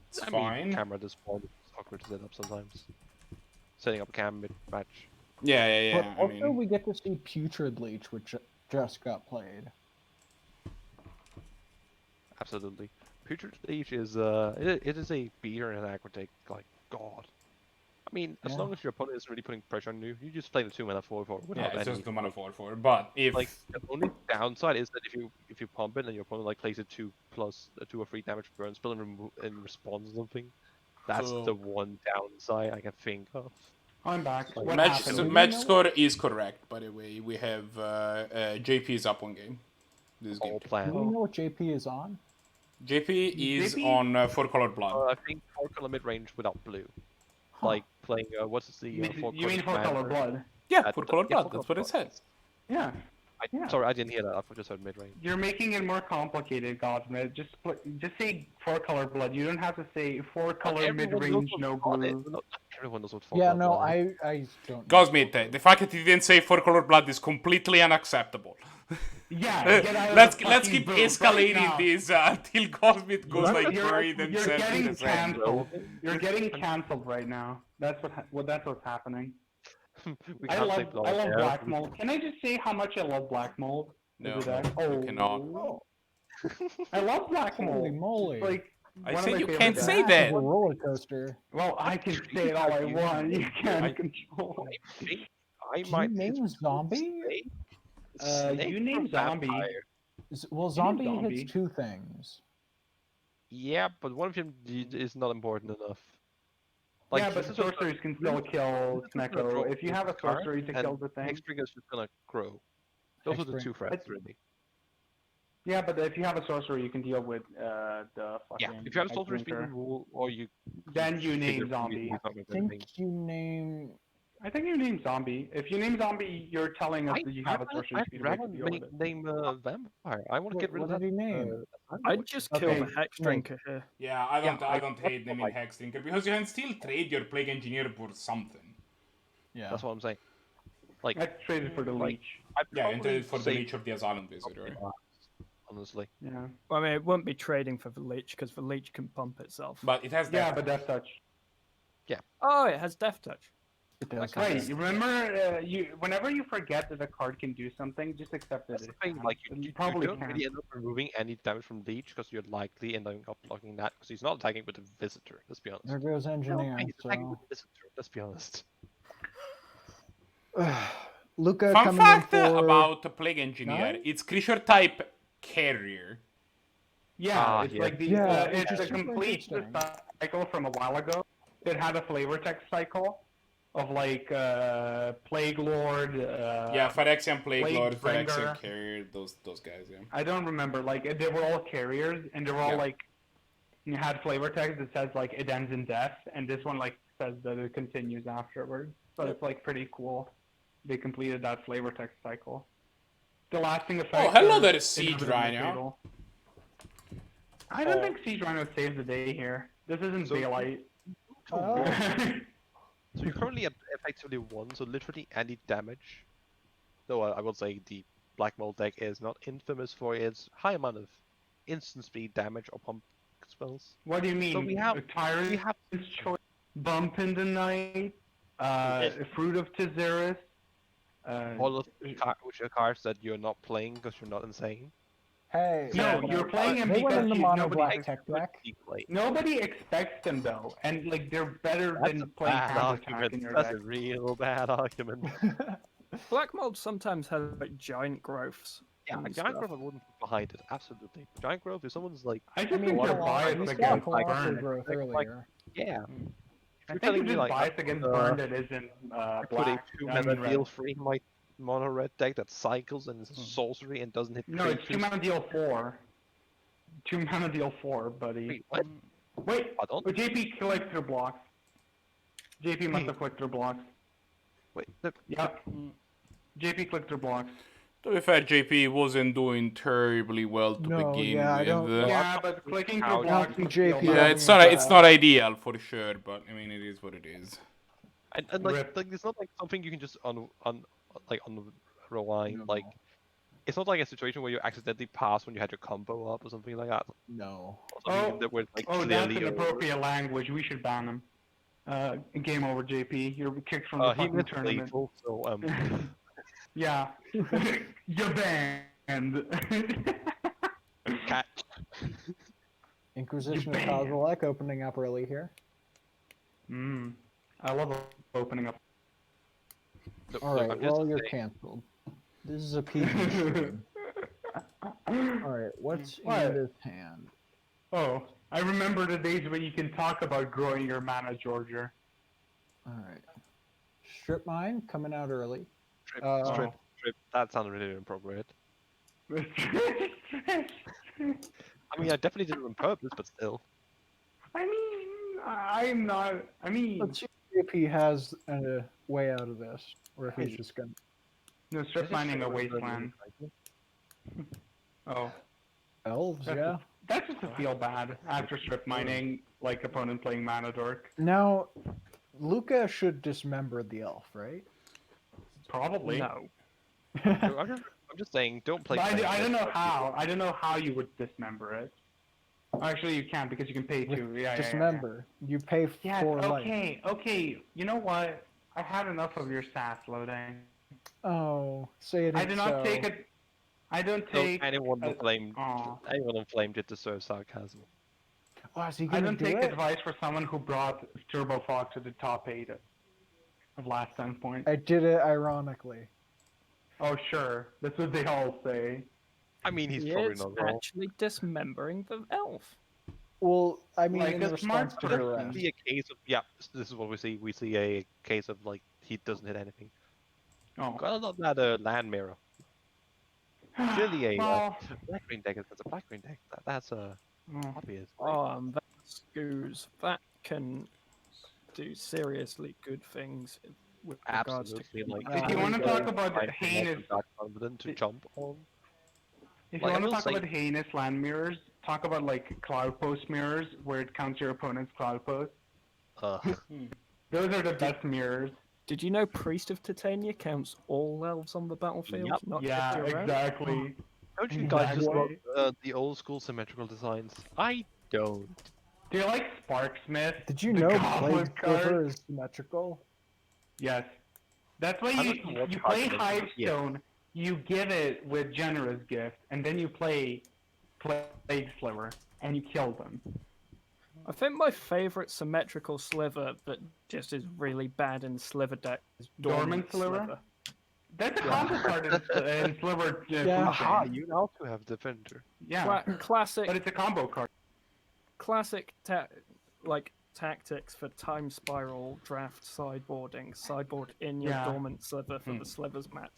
Speaker 1: it's
Speaker 2: I
Speaker 1: fine.
Speaker 2: mean, camera at this point is awkward to set up sometimes. Setting up a cam mid match.
Speaker 1: Yeah.
Speaker 3: But
Speaker 1: I
Speaker 3: also,
Speaker 1: mean,
Speaker 3: we get to see Putrid Leech, which just got played.
Speaker 2: Absolutely. Putrid Leech is it is a beater and an aggro take, like god. I mean, as
Speaker 3: Yeah.
Speaker 2: long as your opponent isn't really putting pressure on you, you just play the 2-mana 4/4
Speaker 1: yeah,
Speaker 2: without
Speaker 1: it's
Speaker 2: any.
Speaker 1: just 2 mana 4/4. But if
Speaker 2: Like the only downside is that if you pump it and your opponent like plays a 2+ a 2 or 3 damage burn spell in response to something, that's
Speaker 1: So-
Speaker 2: the one downside I can think of.
Speaker 4: I'm back.
Speaker 2: Like,
Speaker 4: What
Speaker 1: match
Speaker 4: happened?
Speaker 1: match score is correct, by the way. We have JP is up on game. This game.
Speaker 2: All
Speaker 3: Do
Speaker 2: plan.
Speaker 3: we know what JP is on?
Speaker 1: JP is
Speaker 4: JP?
Speaker 1: on 4-color blood.
Speaker 2: I think 4-color mid range without blue.
Speaker 3: Huh.
Speaker 2: Like playing what's the
Speaker 4: You
Speaker 2: 4
Speaker 4: mean 4-color blood?
Speaker 1: Yeah,
Speaker 2: that-
Speaker 1: 4-color
Speaker 2: yeah,
Speaker 1: blood.
Speaker 2: 4-color
Speaker 1: That's what it
Speaker 2: blood.
Speaker 1: says.
Speaker 4: Yeah. Yeah.
Speaker 2: Sorry, I didn't hear that. I just heard mid range.
Speaker 4: You're making it more complicated, Godsmith. Just say 4-color blood. You don't have to say 4-color mid-range, no blue.
Speaker 2: Everyone knows what 4
Speaker 3: Yeah,
Speaker 2: color
Speaker 3: no,
Speaker 2: blood is.
Speaker 3: I don't.
Speaker 1: Gosmith, the fact that he didn't say 4-color blood is completely unacceptable.
Speaker 4: Yeah, get out of
Speaker 1: let's
Speaker 4: the
Speaker 1: let's
Speaker 4: fucking
Speaker 1: keep
Speaker 4: booth right
Speaker 1: escalating
Speaker 4: now.
Speaker 1: this until Gosmith goes like
Speaker 4: You're
Speaker 1: buried
Speaker 4: getting
Speaker 1: himself in the sand.
Speaker 4: cancelled. You're getting cancelled right now. That's what's happening.
Speaker 2: We
Speaker 4: I
Speaker 2: can't
Speaker 4: love
Speaker 2: say blood.
Speaker 4: I love
Speaker 2: Yeah.
Speaker 4: black mold. Can I just say how much I love black mold?
Speaker 1: No,
Speaker 4: Is it
Speaker 1: you cannot.
Speaker 3: Oh,
Speaker 4: I love black
Speaker 3: holy
Speaker 4: mold.
Speaker 3: moly!
Speaker 4: It's like
Speaker 1: I
Speaker 4: one of
Speaker 1: said
Speaker 4: my
Speaker 1: you
Speaker 4: favorite
Speaker 1: can't
Speaker 4: decks.
Speaker 1: say
Speaker 3: That's
Speaker 1: that.
Speaker 3: a roller coaster.
Speaker 4: Well, I can say it all I want. You can't control.
Speaker 2: I think I
Speaker 3: Can
Speaker 2: might
Speaker 3: you name zombie?
Speaker 4: You name zombie.
Speaker 3: Well,
Speaker 4: name
Speaker 3: zombie
Speaker 4: zombie.
Speaker 3: hits two things.
Speaker 2: Yeah, but one of them is not important enough.
Speaker 4: Yeah,
Speaker 2: this
Speaker 4: but
Speaker 2: is a-
Speaker 4: sorceries can still kill
Speaker 2: this is a
Speaker 4: Snecko.
Speaker 2: draw
Speaker 4: If you have a
Speaker 2: card,
Speaker 4: sorcery to
Speaker 2: and
Speaker 4: kill the thing.
Speaker 2: Hexbreaker is just gonna grow. Those are the
Speaker 3: Hexbreaker.
Speaker 2: two threats, really.
Speaker 4: Yeah, but if you have a sorcery, you can deal with the fucking.
Speaker 2: Yeah, if you have a sorcery speed
Speaker 4: Hexbreaker.
Speaker 2: rule, or you.
Speaker 4: Then you name
Speaker 2: figure
Speaker 4: zombie.
Speaker 2: he's not gonna
Speaker 3: I
Speaker 2: do
Speaker 3: think
Speaker 2: anything.
Speaker 3: you name.
Speaker 4: I think you name zombie. If you name zombie, you're telling us that you have a sorcery speed way
Speaker 2: I'd
Speaker 4: to
Speaker 2: rather
Speaker 4: deal with it.
Speaker 2: name vampire. I want to get rid of
Speaker 3: What
Speaker 2: that.
Speaker 3: did he name?
Speaker 5: I'd just kill
Speaker 4: Okay,
Speaker 5: the Hex Drinker here.
Speaker 1: Yeah, I don't
Speaker 2: I-
Speaker 1: hate naming
Speaker 2: like-
Speaker 1: Hex Thinker because you can still trade your Plague Engineer for something.
Speaker 3: Yeah.
Speaker 2: That's what I'm saying. Like,
Speaker 4: I traded for the
Speaker 2: Like-
Speaker 4: leech.
Speaker 2: I'd
Speaker 1: Yeah, and
Speaker 2: probably
Speaker 1: for the
Speaker 2: say
Speaker 1: Leech of the Asylum Visitor.
Speaker 2: honestly.
Speaker 4: Yeah.
Speaker 5: Well, I mean, it wouldn't be trading for the Leech because the Leech can pump itself.
Speaker 1: But it has
Speaker 4: Yeah,
Speaker 1: that.
Speaker 4: but Death Touch.
Speaker 5: Oh, it has Death Touch.
Speaker 3: It does.
Speaker 5: Right,
Speaker 4: Right. You remember, whenever you forget that a card can do something, just accept
Speaker 2: That's
Speaker 4: it.
Speaker 2: the thing, like, you
Speaker 4: probably
Speaker 2: don't
Speaker 4: can.
Speaker 2: really end up removing any damage from Leech because you're likely ending up blocking that because he's not attacking with the Visitor, let's be honest.
Speaker 3: There goes engineer.
Speaker 2: He's attacking
Speaker 3: So.
Speaker 2: with the Visitor, let's be honest.
Speaker 3: Luca
Speaker 1: Fun
Speaker 3: coming
Speaker 1: fact
Speaker 3: in for...
Speaker 1: about the Plague Engineer:
Speaker 3: Nine?
Speaker 1: it's creature type carrier.
Speaker 4: Yeah, it's
Speaker 2: yeah.
Speaker 4: like the
Speaker 3: Yeah,
Speaker 4: it's
Speaker 3: it's
Speaker 4: a
Speaker 3: super
Speaker 4: complete
Speaker 3: interesting.
Speaker 4: cycle from a while ago. It had a flavor text cycle of like Plague Lord.
Speaker 1: Yeah, Phyrexian Plague
Speaker 4: Plague
Speaker 1: Lord, Phyrexian
Speaker 4: Bringer.
Speaker 1: carrier, those guys. Yeah.
Speaker 4: I don't remember. Like they were all carriers, and they were all
Speaker 1: Yeah.
Speaker 4: like you had flavor text that says like it ends in death, and this one like says that it continues afterwards. So
Speaker 1: Yep.
Speaker 4: it's like pretty cool. They completed that flavor text cycle. The lasting effect.
Speaker 1: Oh, hello
Speaker 4: is
Speaker 1: there, Siege
Speaker 4: inevitably
Speaker 1: Rhino.
Speaker 4: fatal. I don't think Siege Rhino saves the day here. This isn't
Speaker 2: So-
Speaker 4: daylight.
Speaker 3: Oh.
Speaker 2: So you're currently at effectively 1, so literally any damage. Though I will say the Black Mold deck is not infamous for its high amount of instant speed damage or pump spells.
Speaker 4: What do you mean?
Speaker 2: So we have-
Speaker 4: Tyrant's
Speaker 2: we have-
Speaker 4: Choice, Bump in the Night, Fruit of Tizeris,
Speaker 2: All of which are cards that you're not playing because you're not insane.
Speaker 3: Hey.
Speaker 4: No,
Speaker 3: you
Speaker 4: you're
Speaker 3: know,
Speaker 4: playing him
Speaker 3: they went
Speaker 4: because
Speaker 3: in the
Speaker 4: you,
Speaker 3: mono
Speaker 4: nobody,
Speaker 3: black tech deck.
Speaker 4: nobody expects them though, and like they're better
Speaker 2: That's a
Speaker 4: than playing
Speaker 2: bad
Speaker 4: counterattack
Speaker 2: argument.
Speaker 4: in your
Speaker 2: That's
Speaker 4: deck.
Speaker 2: a real bad argument.
Speaker 5: Black mold sometimes has like giant growths.
Speaker 2: Yeah,
Speaker 5: and
Speaker 2: giant
Speaker 5: stuff.
Speaker 2: growth I wouldn't put behind it. Absolutely. Giant growth, if someone's like,
Speaker 4: I
Speaker 3: I
Speaker 4: just
Speaker 3: mean,
Speaker 4: think you're
Speaker 2: Colossal-
Speaker 4: biased
Speaker 3: we saw
Speaker 4: against
Speaker 3: colossal
Speaker 4: burn.
Speaker 3: growth
Speaker 2: Like,
Speaker 3: earlier.
Speaker 2: yeah.
Speaker 4: I
Speaker 2: You're
Speaker 4: think
Speaker 2: telling
Speaker 4: you're
Speaker 2: me
Speaker 4: just
Speaker 2: like
Speaker 4: biased against burn that isn't
Speaker 2: I put a
Speaker 4: black.
Speaker 2: 2-mana
Speaker 4: red.
Speaker 2: deal 3 in my mono red deck that cycles and is a sorcery and doesn't hit
Speaker 4: No, it's
Speaker 2: creatures.
Speaker 4: 2-mana deal 4. 2-mana deal 4, buddy.
Speaker 2: Wait, what?
Speaker 4: Wait,
Speaker 2: Pardon?
Speaker 4: oh, JP collects their blocks. JP must have clicked their blocks.
Speaker 2: Wait, no,
Speaker 4: Yep. JP clicked their blocks.
Speaker 1: To be fair, JP wasn't doing terribly well to
Speaker 3: No,
Speaker 1: begin
Speaker 3: yeah, I
Speaker 1: with.
Speaker 3: don't-
Speaker 4: Yeah, but clicking
Speaker 2: How
Speaker 4: their
Speaker 2: do
Speaker 4: blocks
Speaker 3: you
Speaker 4: would
Speaker 3: JP
Speaker 4: feel
Speaker 1: Yeah,
Speaker 4: bad.
Speaker 1: it's not ideal for sure, but I mean it is what it is.
Speaker 2: and like,
Speaker 4: Rip.
Speaker 2: it's not like something you can just rewind.
Speaker 3: No.
Speaker 2: Like, it's not like a situation where you accidentally pass when you had your combo up or something like that.
Speaker 3: No.
Speaker 2: Or something that was like
Speaker 4: Oh, that's
Speaker 2: clearly
Speaker 4: an
Speaker 2: over.
Speaker 4: appropriate language. We should ban him. Game over, JP. You're kicked from the
Speaker 2: He
Speaker 4: fucking
Speaker 2: meant
Speaker 4: tournament.
Speaker 2: playful, so
Speaker 4: Yeah. You're banned.
Speaker 2: catch.
Speaker 3: Inquisition
Speaker 4: You
Speaker 3: of
Speaker 4: banned.
Speaker 3: Kozilek opening up early here.
Speaker 4: I love opening up.
Speaker 2: Look,
Speaker 3: Alright,
Speaker 2: I'm just
Speaker 3: well, you're
Speaker 2: saying,
Speaker 3: cancelled. This is a PG stream. Alright, what's
Speaker 4: What?
Speaker 3: in this hand?
Speaker 4: Oh, I remember the days when you can talk about growing your mana, Georgia.
Speaker 3: Alright. Strip Mine coming out early.
Speaker 2: strip. That sounded really inappropriate. I mean, I definitely did it on purpose, but still.
Speaker 4: I mean, I'm not. I mean,
Speaker 3: Let's see if he has a way out of this, or if he's just gonna.
Speaker 4: no strip mining a wasteland. Oh,
Speaker 3: Elves,
Speaker 4: that's
Speaker 3: yeah.
Speaker 4: that's just to feel bad after strip mining, like opponent playing mana dork.
Speaker 3: Now, Luca should dismember the elf, right?
Speaker 4: Probably.
Speaker 5: No.
Speaker 2: So I'm just saying, don't play.
Speaker 4: But I don't know
Speaker 2: Playground.
Speaker 4: how. I don't know how you would dismember it. Actually, you can't because you can pay
Speaker 3: With
Speaker 4: 2. Yeah.
Speaker 3: Dismember. You pay
Speaker 4: Yeah.
Speaker 3: 4 life.
Speaker 4: Okay. Okay. You know what? I had enough of your sass loading.
Speaker 3: Oh, say it.
Speaker 4: I do not take it. I don't
Speaker 2: So
Speaker 4: take.
Speaker 2: anyone who claimed
Speaker 4: Aw.
Speaker 2: anyone who claimed it deserves sarcasm.
Speaker 3: Oh, is he
Speaker 4: I
Speaker 3: gonna
Speaker 4: don't
Speaker 3: do
Speaker 4: take
Speaker 3: it?
Speaker 4: advice for someone who brought Turbo Fox to the top 8 of last 10 points.
Speaker 3: I did it ironically.
Speaker 4: Oh, sure. That's what they all say.
Speaker 2: I mean, he's
Speaker 5: He
Speaker 2: probably
Speaker 5: is
Speaker 2: not wrong.
Speaker 5: actually dismembering the elf.
Speaker 3: Well, I mean,
Speaker 4: Like
Speaker 3: in
Speaker 4: a
Speaker 3: response
Speaker 4: smart
Speaker 3: to
Speaker 4: person.
Speaker 3: duress.
Speaker 2: See a case of this is what we see. We see a case of like he doesn't hit anything.
Speaker 4: Oh.
Speaker 2: Got that land mirror. Clearly a
Speaker 4: Well,
Speaker 2: black green deck. That's a black green deck. That's obvious.
Speaker 5: That Scoos, that can do seriously good things with regards to.
Speaker 2: Absolutely. Like
Speaker 4: if you want to talk about
Speaker 2: find
Speaker 4: heinous,
Speaker 2: confident to jump on.
Speaker 4: if
Speaker 2: like,
Speaker 4: you
Speaker 2: I
Speaker 4: want to
Speaker 2: will
Speaker 4: talk
Speaker 2: say-
Speaker 4: about heinous land mirrors, talk about like cloud post mirrors where it counts your opponent's cloud post. Those are the best mirrors.
Speaker 5: Did you know Priest of Titania counts all elves on the battlefield?
Speaker 2: Yep.
Speaker 5: Not
Speaker 4: Yeah,
Speaker 5: just your own?
Speaker 4: exactly.
Speaker 2: Don't you guys just
Speaker 4: Exactly.
Speaker 2: love the old school symmetrical designs? I don't.
Speaker 4: Do you like Sparksmith?
Speaker 3: Did you
Speaker 4: the
Speaker 3: know
Speaker 4: Goblin
Speaker 3: Plague
Speaker 4: card?
Speaker 3: Sliver is symmetrical?
Speaker 4: Yes. That's why
Speaker 2: I
Speaker 4: you
Speaker 2: don't know what
Speaker 4: you
Speaker 2: card
Speaker 4: play
Speaker 2: it is,
Speaker 4: Hivestone, you give it with Generous Gift, and then you play Plague Sliver, and you kill them.
Speaker 5: I think my favorite symmetrical sliver that just is really bad in sliver deck is
Speaker 4: Dormant Sliver? That's a combo card in Sliver.
Speaker 3: Yeah.
Speaker 2: Aha, you also have defender.
Speaker 4: Yeah,
Speaker 5: Classic,
Speaker 4: but it's a combo card.
Speaker 5: classic tactics for time spiral draft sideboarding. Sideboard in your
Speaker 4: Yeah.
Speaker 5: dormant sliver for the slivers matchup.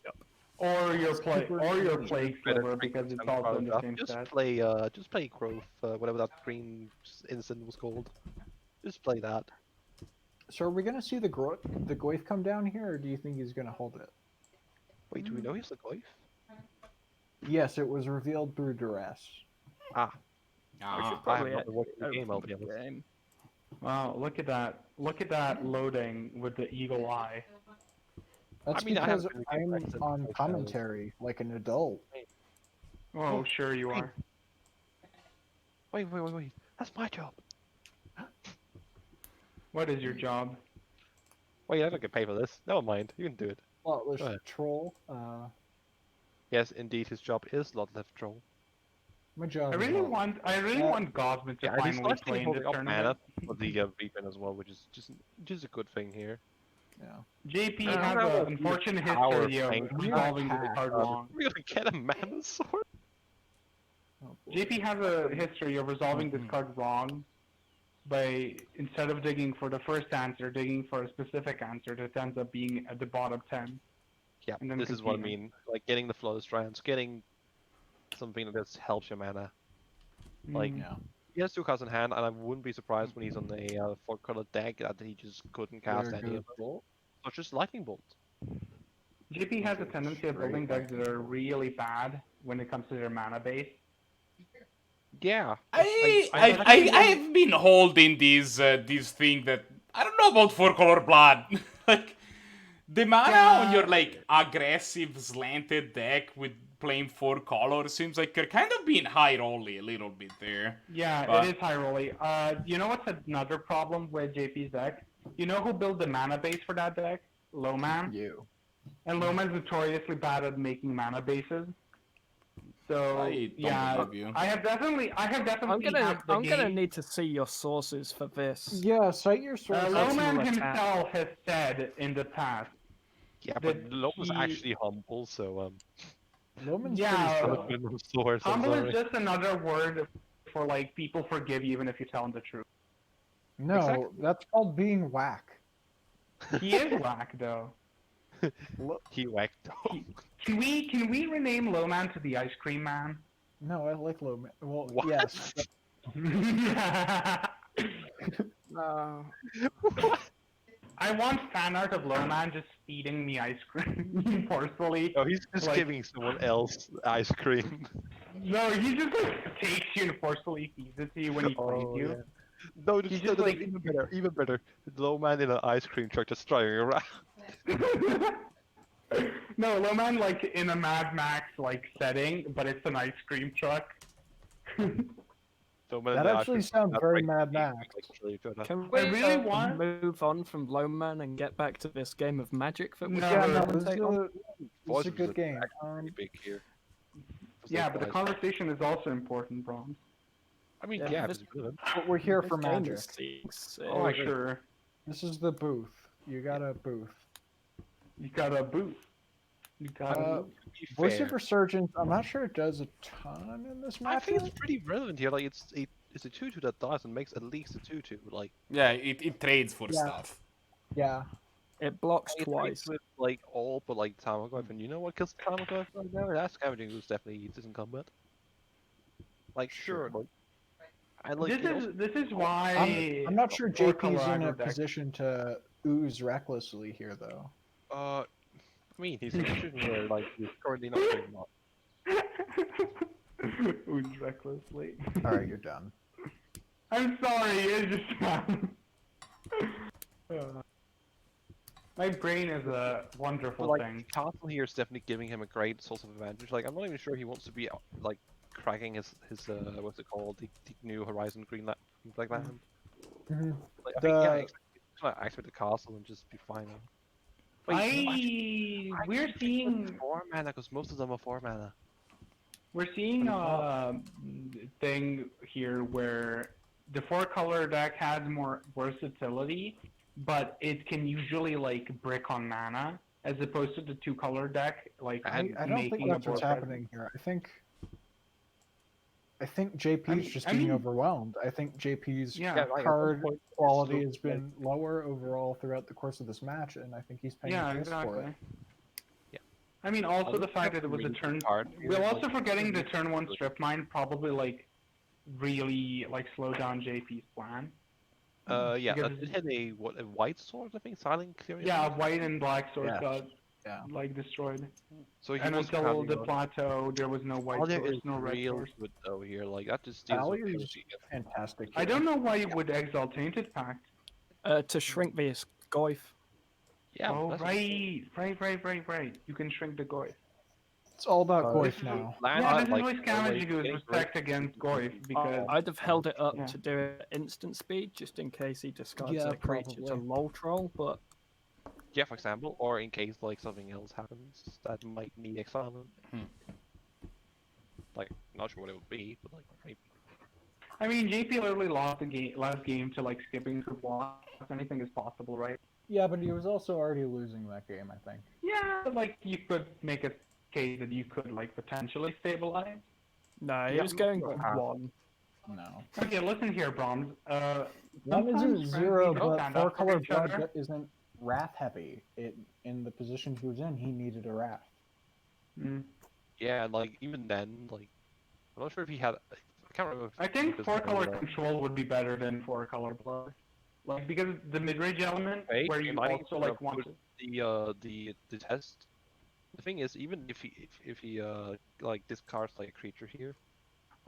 Speaker 4: Or your Plague Sliver because it's also in the same
Speaker 2: Just
Speaker 4: set.
Speaker 2: play growth, whatever that green instant was called. Just play that.
Speaker 3: So are we gonna see the Goyf come down here, or do you think he's gonna hold it?
Speaker 2: Wait, do we know he's the Goyf?
Speaker 3: Yes, it was revealed through duress.
Speaker 2: Ah,
Speaker 1: Ah,
Speaker 2: I
Speaker 5: Probably
Speaker 2: have not watched the
Speaker 5: over
Speaker 2: game, I'll be
Speaker 5: the
Speaker 2: honest.
Speaker 5: game.
Speaker 4: Wow, look at that! Look at that loading with the eagle eye.
Speaker 3: That's
Speaker 2: I mean, I
Speaker 3: because
Speaker 2: haven't really
Speaker 3: I'm
Speaker 2: practiced
Speaker 3: on
Speaker 2: myself.
Speaker 3: commentary like an adult.
Speaker 4: Oh, sure you are.
Speaker 2: Wait. That's my job.
Speaker 4: What is your job?
Speaker 2: Wait, I don't get paid for this. Never mind. You can do it.
Speaker 3: Slotless
Speaker 2: Go ahead.
Speaker 3: troll.
Speaker 2: Yes, indeed, his job is lot left troll.
Speaker 3: Majority
Speaker 4: I really
Speaker 3: vote.
Speaker 4: want Goblins to
Speaker 2: Yeah, and he's
Speaker 4: finally
Speaker 2: actually
Speaker 4: play in
Speaker 2: holding
Speaker 4: the
Speaker 2: up mana
Speaker 4: tournament.
Speaker 2: for the VPN as well, which is just a good thing here.
Speaker 3: Yeah.
Speaker 4: JP
Speaker 2: I
Speaker 4: has
Speaker 2: don't know
Speaker 4: an
Speaker 2: if
Speaker 4: unfortunate
Speaker 2: power
Speaker 4: history of
Speaker 2: playing
Speaker 4: resolving this
Speaker 3: attack.
Speaker 4: card wrong.
Speaker 2: We're gonna get a mana sword.
Speaker 3: Oh, boy.
Speaker 4: JP has a history of resolving this card wrong by, instead of digging for the first answer, digging for a specific answer that ends up being at the bottom 10.
Speaker 2: Yeah,
Speaker 4: And then
Speaker 2: this is what I
Speaker 4: conceding.
Speaker 2: mean. Like getting the flow strands, getting something that just helps your mana. Like
Speaker 3: Yeah.
Speaker 2: he has 2 cards in hand, and I wouldn't be surprised when he's on a 4-color deck that he just couldn't cast
Speaker 3: Very
Speaker 2: any
Speaker 3: good.
Speaker 2: of them all, such as Lightning Bolt.
Speaker 4: JP has a tendency of building decks that are really bad when it comes to their mana base.
Speaker 2: Yeah,
Speaker 1: I've been holding this thing that I don't know about 4-color blood. Like the mana on your like aggressive slanted deck with playing 4 colors seems like you're kind of being high rolly a little bit there.
Speaker 4: Yeah,
Speaker 1: But-
Speaker 4: it is high rolly. You know what's another problem with JP's deck? You know who built the mana base for that deck? Lowman.
Speaker 3: You.
Speaker 4: And Lowman's notoriously bad at making mana bases. So
Speaker 1: I don't
Speaker 4: yeah,
Speaker 1: believe you.
Speaker 4: I have definitely
Speaker 5: I'm gonna need to see your sources for this.
Speaker 3: Yeah, cite your sources.
Speaker 4: Lowman
Speaker 5: Personal
Speaker 4: himself has said in the past.
Speaker 2: yeah,
Speaker 4: that
Speaker 2: but Loma's
Speaker 4: he-
Speaker 2: actually humble, so
Speaker 3: Loman's
Speaker 4: Yeah,
Speaker 3: pretty
Speaker 2: no
Speaker 3: good.
Speaker 2: source. I'm
Speaker 4: Humble
Speaker 2: sorry.
Speaker 4: is just another word for like people forgive you even if you tell them the truth.
Speaker 3: No,
Speaker 2: Exactly.
Speaker 3: that's called being whack.
Speaker 4: He is whack though.
Speaker 2: He whacked.
Speaker 4: Can we rename Lowman to the Ice Cream Man?
Speaker 3: No, I like Loman. Well,
Speaker 2: What?
Speaker 3: yes.
Speaker 4: I want fan art of Lowman just feeding me ice cream forcefully.
Speaker 2: No, he's just
Speaker 4: Like-
Speaker 2: giving someone else ice cream.
Speaker 4: No, he just like takes you and forcefully feeds it to you when he plays you.
Speaker 2: No,
Speaker 4: He's
Speaker 2: just,
Speaker 4: just
Speaker 2: no,
Speaker 4: like-
Speaker 2: even better, even better. The low man in an ice cream truck just driving around.
Speaker 4: No, Lowman like in a Mad Max like setting, but it's an ice cream truck.
Speaker 2: Low man in
Speaker 3: That
Speaker 2: the ice
Speaker 3: actually
Speaker 2: cream
Speaker 3: sounds
Speaker 2: truck,
Speaker 3: very
Speaker 2: like,
Speaker 3: Mad
Speaker 2: like,
Speaker 3: Max.
Speaker 2: really good.
Speaker 5: Can we
Speaker 4: really want-
Speaker 5: move on from Lowman and get back to this game of Magic that we
Speaker 4: No,
Speaker 3: Yeah,
Speaker 5: can
Speaker 3: no,
Speaker 4: no,
Speaker 3: this is
Speaker 5: commentate on?
Speaker 3: a, this is a good game.
Speaker 2: Pretty big here.
Speaker 4: Yeah, but the
Speaker 2: Guys.
Speaker 4: conversation is also important, Brahms.
Speaker 2: I mean,
Speaker 5: Yeah,
Speaker 2: yeah,
Speaker 5: this-
Speaker 2: it's relevant.
Speaker 3: But we're here
Speaker 5: This
Speaker 3: for
Speaker 5: game
Speaker 3: magic.
Speaker 5: is sick.
Speaker 4: Oh, sure.
Speaker 3: This is the booth. You got a booth.
Speaker 4: You got a boot. You got
Speaker 3: Uh,
Speaker 4: a
Speaker 2: To be
Speaker 3: Voice
Speaker 2: fair,
Speaker 3: of Resurgence, I'm not sure it does a ton in this
Speaker 2: I think
Speaker 3: matchup.
Speaker 2: it's pretty relevant here. Like, it's a 2/2 that dies and makes at least a 2/2. Like,
Speaker 1: Yeah, it trades for
Speaker 3: Yeah.
Speaker 1: stuff.
Speaker 3: Yeah.
Speaker 5: It blocks
Speaker 2: it
Speaker 5: twice.
Speaker 2: trades with like all but like Tamagotchi. And you know what kills Tamagotchi right now? That scavenging ooze definitely eats in combat. Like, sure. Like, and like, you know,
Speaker 4: this is why
Speaker 3: I'm not sure
Speaker 4: four
Speaker 3: JP's in
Speaker 4: color
Speaker 3: a
Speaker 4: aggro deck-
Speaker 3: position to ooze recklessly here, though.
Speaker 2: I mean, he's in a position where like he's currently not doing much.
Speaker 4: Ooze recklessly.
Speaker 3: All right, you're done.
Speaker 4: I'm sorry, it's just my brain is a wonderful
Speaker 2: But like,
Speaker 4: thing.
Speaker 2: Castle here is definitely giving him a great source of advantage. Like, I'm not even sure he wants to be like cracking his what's it called, the new Horizon Black Land.
Speaker 3: Mhm.
Speaker 2: Like, I think yeah,
Speaker 3: The-
Speaker 2: exactly. Just gonna activate the castle and just be fine. Now. Wait, no, actually,
Speaker 4: We're seeing
Speaker 2: 4 mana because most of them are 4 mana.
Speaker 4: We're seeing a thing here where the 4-color deck has more versatility, but it can usually like brick on mana as opposed to the 2-color deck. Like
Speaker 2: And
Speaker 3: I don't think
Speaker 4: making
Speaker 3: that's
Speaker 4: a
Speaker 3: what's
Speaker 4: board
Speaker 3: happening here. I think JP's just
Speaker 4: I
Speaker 3: being
Speaker 4: mean-
Speaker 3: overwhelmed. I think JP's
Speaker 4: Yeah,
Speaker 2: like, at
Speaker 3: card
Speaker 2: some point,
Speaker 3: quality
Speaker 2: it's
Speaker 3: has been lower overall throughout the course of this match, and I think he's paying
Speaker 4: Yeah,
Speaker 3: the price for
Speaker 4: exactly.
Speaker 3: it.
Speaker 2: Yeah.
Speaker 4: I mean, also
Speaker 2: Well,
Speaker 4: the fact that it was a
Speaker 2: really good
Speaker 4: turn.
Speaker 2: card here,
Speaker 4: We're
Speaker 2: like,
Speaker 4: also forgetting the
Speaker 2: really
Speaker 4: turn 1
Speaker 2: good.
Speaker 4: strip mine probably like really like slow down JP's plan.
Speaker 2: Yeah,
Speaker 4: Because-
Speaker 2: it had a white sword, I think, silent clearing.
Speaker 4: Yeah, white and black swords
Speaker 3: Yeah.
Speaker 4: got
Speaker 3: Yeah.
Speaker 4: like destroyed.
Speaker 2: So he
Speaker 4: And
Speaker 2: was
Speaker 4: until
Speaker 2: counting
Speaker 4: the
Speaker 2: on-
Speaker 4: plateau, there was no white
Speaker 2: Talia
Speaker 4: source,
Speaker 2: is
Speaker 4: no red
Speaker 2: real
Speaker 4: source.
Speaker 2: good though here. Like that just steals
Speaker 3: Talia
Speaker 2: the
Speaker 3: is
Speaker 2: PvP.
Speaker 3: fantastic.
Speaker 4: I
Speaker 3: here.
Speaker 4: don't know why you would exile Tainted Pact.
Speaker 5: To shrink this Goyf.
Speaker 2: Yeah,
Speaker 4: Oh,
Speaker 2: that's
Speaker 4: right. You can shrink the Goyf.
Speaker 3: It's all about
Speaker 2: this
Speaker 3: Goyf
Speaker 2: is
Speaker 3: now.
Speaker 2: land
Speaker 4: Yeah,
Speaker 2: art,
Speaker 4: this is
Speaker 2: like,
Speaker 4: why Scavenging
Speaker 2: always
Speaker 4: is
Speaker 2: getting
Speaker 4: respect against Goyf, because
Speaker 5: I'd have held it up
Speaker 4: Yeah.
Speaker 5: to do it instant speed just in case he discards
Speaker 3: Yeah,
Speaker 5: a creature to
Speaker 3: probably.
Speaker 5: low troll, but
Speaker 2: Yeah, for example, or in case like something else happens that might need exile. Like, not sure what it would be, but like maybe.
Speaker 4: I mean, JP literally lost the last game to like skipping through blocks. Anything is possible, right?
Speaker 3: Yeah, but he was also already losing that game, I think.
Speaker 4: Yeah, but like you could make a case that you could like potentially stabilize.
Speaker 5: No, he
Speaker 4: Yeah,
Speaker 5: was going
Speaker 4: go
Speaker 5: for
Speaker 4: ahead.
Speaker 5: 1.
Speaker 3: No.
Speaker 4: Okay, listen here, Brahms.
Speaker 3: One
Speaker 4: sometimes
Speaker 3: isn't
Speaker 4: friends
Speaker 3: zero,
Speaker 4: need to
Speaker 3: but
Speaker 4: stand up for
Speaker 3: 4-color
Speaker 4: each
Speaker 3: blood
Speaker 4: other.
Speaker 3: isn't wrath heavy. In the position he was in, he needed a wrath.
Speaker 4: Mm.
Speaker 2: Yeah, and like even then, like I'm not sure if he had. I can't remember.
Speaker 4: I think
Speaker 2: if he was
Speaker 4: 4-color
Speaker 2: having
Speaker 4: control would be better than 4-color blood. Like because the mid-range element
Speaker 2: Wait,
Speaker 4: where you
Speaker 2: might
Speaker 4: also like want to.
Speaker 2: the test. The thing is, even if he like discards like a creature here,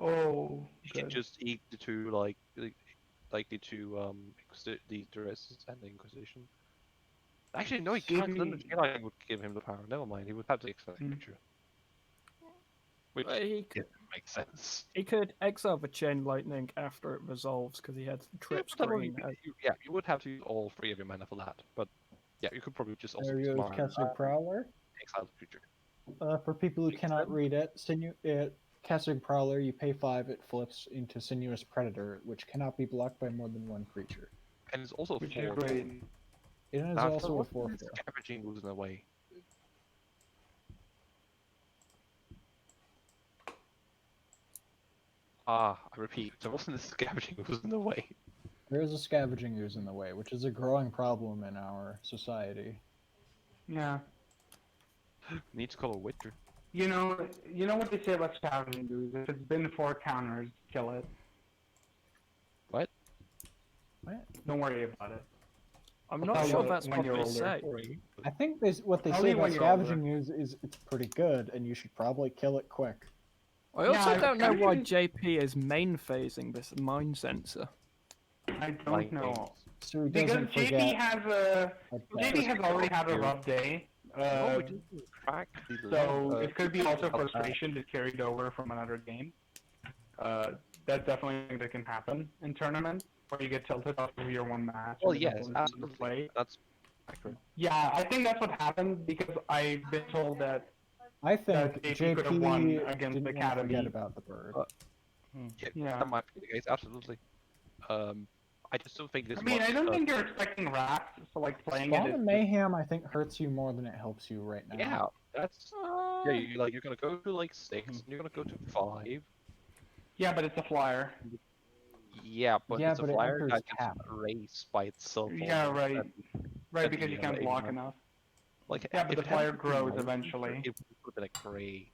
Speaker 4: Oh,
Speaker 2: he can
Speaker 4: good.
Speaker 2: just eat the two the two the Duresses and the Inquisition. Actually, no, he can't. Then the
Speaker 4: Maybe-
Speaker 2: Jedi would give him the power. Never mind, he would have to exile the
Speaker 4: Hmm.
Speaker 2: creature, which
Speaker 5: He could,
Speaker 2: didn't make sense.
Speaker 5: he could exile the Chain Lightning after it resolves because he had the trip
Speaker 2: Yeah, but that would
Speaker 5: screen.
Speaker 2: be- you would have to use all 3 of your mana for that. But yeah, you could probably just also
Speaker 3: There
Speaker 2: use
Speaker 3: goes
Speaker 2: mana
Speaker 3: Kessig Prowler.
Speaker 2: exile the creature.
Speaker 3: For people who cannot read it, Kessig Prowler, you pay 5, it flips into Sinuous Predator, which cannot be blocked by more than one creature.
Speaker 2: And it's also
Speaker 4: Which
Speaker 2: 4.
Speaker 4: is great.
Speaker 3: It is
Speaker 2: Now,
Speaker 3: also a
Speaker 2: what
Speaker 3: 4-4.
Speaker 2: is Scavenging Ooze in a way. I repeat, there wasn't a Scavenging Ooze in the way.
Speaker 3: There is a Scavenging Ooze in the way, which is a growing problem in our society.
Speaker 4: Yeah.
Speaker 2: Need to call a Witcher.
Speaker 4: You know what they say about scavenging ooze? If it's been 4 counters, kill it.
Speaker 2: What?
Speaker 3: What?
Speaker 4: Don't worry about it.
Speaker 5: I'm
Speaker 4: I'll
Speaker 5: not
Speaker 4: tell
Speaker 5: sure
Speaker 4: you
Speaker 5: that's
Speaker 4: when
Speaker 5: what
Speaker 4: you're
Speaker 5: they
Speaker 4: older.
Speaker 5: say.
Speaker 3: I think what they
Speaker 4: I'll
Speaker 3: say
Speaker 4: leave
Speaker 3: about
Speaker 4: when you're older.
Speaker 3: Scavenging Ooze is it's pretty good, and you should probably kill it quick.
Speaker 5: I also
Speaker 4: Yeah,
Speaker 5: don't know why
Speaker 4: Scavenging-
Speaker 5: JP is main phasing this mind sensor.
Speaker 4: I don't
Speaker 2: Mind
Speaker 4: know.
Speaker 2: games.
Speaker 3: So he
Speaker 4: Because
Speaker 3: doesn't
Speaker 4: JP
Speaker 3: forget.
Speaker 4: has
Speaker 3: that-
Speaker 4: already had a rough day.
Speaker 2: No, we didn't crack the
Speaker 4: So
Speaker 2: line.
Speaker 4: it could be also frustration that carried over from another game. That's definitely something that can happen in tournaments where you get tilted off of your one match.
Speaker 2: Well,
Speaker 4: and
Speaker 2: yes,
Speaker 4: doesn't
Speaker 2: absolutely.
Speaker 4: play.
Speaker 2: That's accurate.
Speaker 4: Yeah, I think that's what happened because I've been told that
Speaker 3: I think
Speaker 4: that JP could have won
Speaker 3: JP
Speaker 4: against
Speaker 3: didn't
Speaker 4: the
Speaker 3: want to forget
Speaker 4: Academy.
Speaker 3: about the bird.
Speaker 4: Yeah.
Speaker 2: That might be the case, absolutely. I just don't think this
Speaker 4: I mean,
Speaker 2: was,
Speaker 4: I don't think you're expecting rats, so like playing
Speaker 3: Spawn
Speaker 4: it
Speaker 3: of
Speaker 4: is
Speaker 3: Mayhem, I think, hurts you more than it helps you right now.
Speaker 2: Yeah, that's... Yeah, you're gonna go to like 6, and you're gonna go to 5.
Speaker 4: Yeah, but it's a flyer.
Speaker 2: Yeah, but
Speaker 3: Yeah,
Speaker 2: it's a
Speaker 3: but it
Speaker 2: flyer
Speaker 3: enters
Speaker 2: that gets
Speaker 3: tap.
Speaker 2: erased by itself.
Speaker 4: Yeah,
Speaker 2: almost,
Speaker 4: right.
Speaker 2: and,
Speaker 4: Right, because you can't
Speaker 2: yeah,
Speaker 4: block
Speaker 2: yeah.
Speaker 4: enough.
Speaker 2: like,
Speaker 4: Yeah, but
Speaker 2: if
Speaker 4: the
Speaker 2: it hadn't
Speaker 4: flyer
Speaker 2: been
Speaker 4: grows
Speaker 2: light,
Speaker 4: eventually.
Speaker 2: It would have been a gray.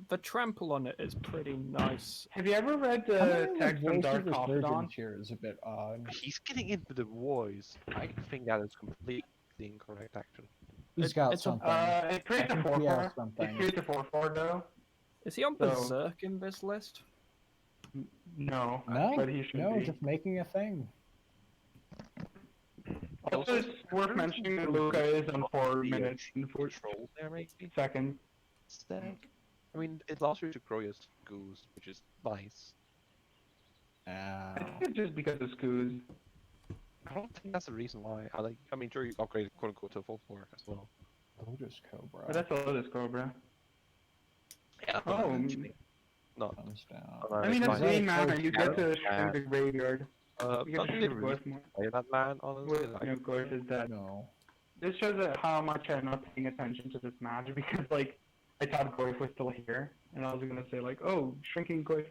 Speaker 5: The trample on it is pretty nice.
Speaker 4: Have you ever read
Speaker 3: How
Speaker 4: the
Speaker 3: many
Speaker 4: text from
Speaker 3: voice
Speaker 4: Dark Confidant?
Speaker 3: resurgence here is a bit odd.
Speaker 2: He's getting into the voice. I think that is completely incorrect, actually.
Speaker 3: He's got
Speaker 5: it's a-
Speaker 3: something.
Speaker 4: It creates
Speaker 3: I
Speaker 4: a
Speaker 3: think he
Speaker 4: 4/4.
Speaker 3: has something.
Speaker 4: It creates a 4/4 though.
Speaker 5: Is he on
Speaker 4: So-
Speaker 5: Berserk in this list?
Speaker 4: No,
Speaker 3: No,
Speaker 4: but he should
Speaker 3: no,
Speaker 4: be.
Speaker 3: just making a thing.
Speaker 4: Also, it's worth mentioning that Luca is on 4 minutes and 4
Speaker 2: Control there, maybe?
Speaker 4: seconds.
Speaker 2: Instead. I mean, it allows you to grow your goose, which is nice.
Speaker 3: Ow.
Speaker 4: I think it's just because of Scoos.
Speaker 2: I don't think that's the reason why. I mean, sure, you upgraded quote unquote to a full 4 as well.
Speaker 3: Lotus Cobra
Speaker 4: But that's a Lotus Cobra.
Speaker 2: Yeah,
Speaker 4: Oh,
Speaker 2: eventually. No.
Speaker 3: comes down.
Speaker 4: I mean,
Speaker 3: Is
Speaker 4: that's
Speaker 3: that
Speaker 4: green
Speaker 3: a
Speaker 4: mana.
Speaker 3: code
Speaker 4: You get to
Speaker 2: Yeah.
Speaker 4: shrink the graveyard.
Speaker 2: Not
Speaker 4: Because
Speaker 2: really
Speaker 4: it's worth more.
Speaker 2: play that man, honestly.
Speaker 4: Worth, you know, Gorge is dead.
Speaker 3: No.
Speaker 4: This shows that how much I'm not paying attention to this match because, like, I thought Goif was still here, and I was gonna say like, oh, shrinking Goif,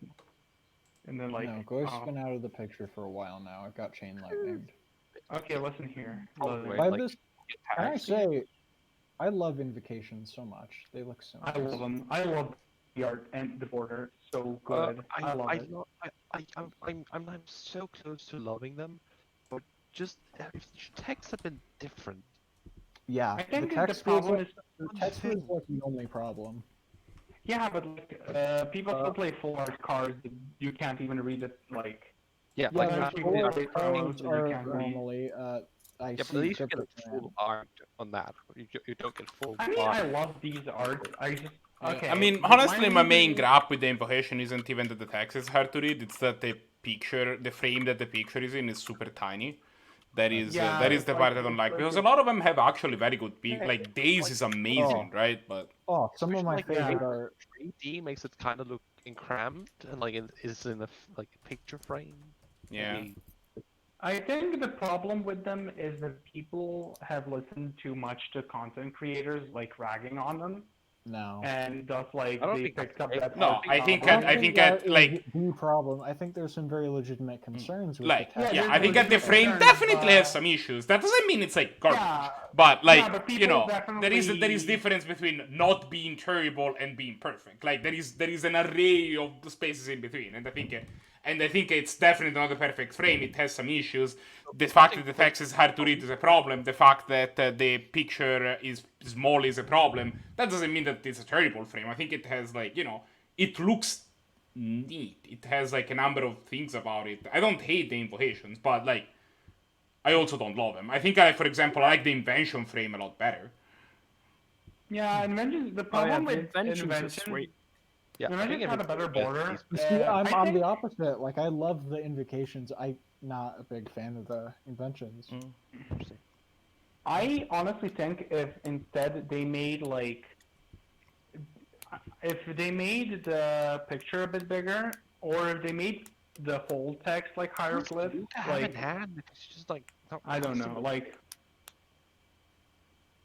Speaker 4: and then like,
Speaker 3: No, Ghost's
Speaker 4: oh.
Speaker 3: been out of the picture for a while now. It got chain lightninged.
Speaker 4: Okay, listen here.
Speaker 2: Oh,
Speaker 4: Listen.
Speaker 2: wait.
Speaker 3: By
Speaker 2: like,
Speaker 3: this, can I say, I love invocations so much. They look so nice.
Speaker 4: I love them. I love the art and the border. So good. I love it.
Speaker 2: I'm so close to loving them, but just if the text had been different.
Speaker 3: Yeah,
Speaker 4: I think
Speaker 3: the
Speaker 4: the
Speaker 3: text
Speaker 4: problem
Speaker 3: was
Speaker 4: is,
Speaker 3: the text was like the only problem.
Speaker 4: yeah, but like, people still play full art cards. That you can't even read it. Like,
Speaker 2: Yeah,
Speaker 3: Yeah,
Speaker 2: like
Speaker 4: that's
Speaker 2: that.
Speaker 4: what
Speaker 3: full
Speaker 4: we
Speaker 3: art
Speaker 4: play
Speaker 3: cards
Speaker 4: promos that you
Speaker 3: are
Speaker 4: can't read.
Speaker 3: normally. I
Speaker 2: Yeah, but
Speaker 3: see
Speaker 2: at least you get
Speaker 3: Cryptic
Speaker 2: a
Speaker 3: Man.
Speaker 2: full art on that. You don't get full
Speaker 4: I mean,
Speaker 2: art.
Speaker 4: I love these art. I just okay.
Speaker 1: I mean,
Speaker 4: but
Speaker 1: honestly, my main
Speaker 4: reason-
Speaker 1: grab with the invocation isn't even that the text is hard to read. It's that the frame that the picture is in is super tiny. That is
Speaker 4: Yeah,
Speaker 1: that is the
Speaker 4: it's
Speaker 1: part
Speaker 4: like-
Speaker 1: I don't
Speaker 4: it's
Speaker 1: like
Speaker 4: like
Speaker 1: because
Speaker 4: a-
Speaker 1: a lot of them have actually very good peak.
Speaker 2: Yeah,
Speaker 1: Like Days is amazing, right? But
Speaker 3: Oh, some of my
Speaker 2: Like,
Speaker 3: favorite are
Speaker 2: 3D makes it kind of look encramped and like it is in a like a picture frame.
Speaker 1: yeah.
Speaker 2: Maybe-
Speaker 4: I think the problem with them is that people have listened too much to content creators like ragging on them,
Speaker 3: no.
Speaker 4: and thus like
Speaker 2: I don't
Speaker 4: they
Speaker 2: think
Speaker 4: picked
Speaker 2: that's
Speaker 4: up
Speaker 2: it.
Speaker 4: that.
Speaker 1: No, I think
Speaker 3: I don't
Speaker 1: I
Speaker 3: think
Speaker 1: think
Speaker 3: that
Speaker 1: at like
Speaker 3: is the problem. I think there's some very legitimate concerns with
Speaker 1: like
Speaker 3: the tech.
Speaker 4: Yeah,
Speaker 1: yeah, I think at the
Speaker 4: there's
Speaker 1: frame
Speaker 4: concerns,
Speaker 1: definitely has
Speaker 4: but-
Speaker 1: some issues. That doesn't mean it's like garbage.
Speaker 4: Yeah,
Speaker 1: But like
Speaker 4: yeah, but
Speaker 1: you
Speaker 4: people
Speaker 1: know, there is
Speaker 4: definitely-
Speaker 1: difference between not being terrible and being perfect. Like there is an array of spaces in between, and I think it's definitely not a perfect frame. It has some issues. The fact that the text is hard to read is a problem. The fact that the picture is small is a problem. That doesn't mean that it's a terrible frame. I think it has like it looks neat. It has like a number of things about it. I don't hate the invocations, but like I also don't love them. I think for example, I like the invention frame a lot better.
Speaker 4: Yeah, inventions. The
Speaker 5: Oh, yeah,
Speaker 4: problem
Speaker 5: the
Speaker 4: with
Speaker 5: inventions are
Speaker 4: invention,
Speaker 5: sweet.
Speaker 2: Yeah, I
Speaker 4: inventions
Speaker 2: think
Speaker 4: had a
Speaker 2: it's
Speaker 4: better
Speaker 2: good.
Speaker 4: border.
Speaker 3: You see, I'm
Speaker 4: I
Speaker 3: the
Speaker 4: think-
Speaker 3: opposite. Like, I love the invocations. I'm not a big fan of the inventions.
Speaker 2: Interesting.
Speaker 4: I honestly think if instead they made like, if they made the picture a bit bigger, or if they made the whole text like hieroglyph,
Speaker 2: You have in
Speaker 4: like
Speaker 2: hand. It's just like not
Speaker 4: I don't know,
Speaker 2: possible.
Speaker 4: like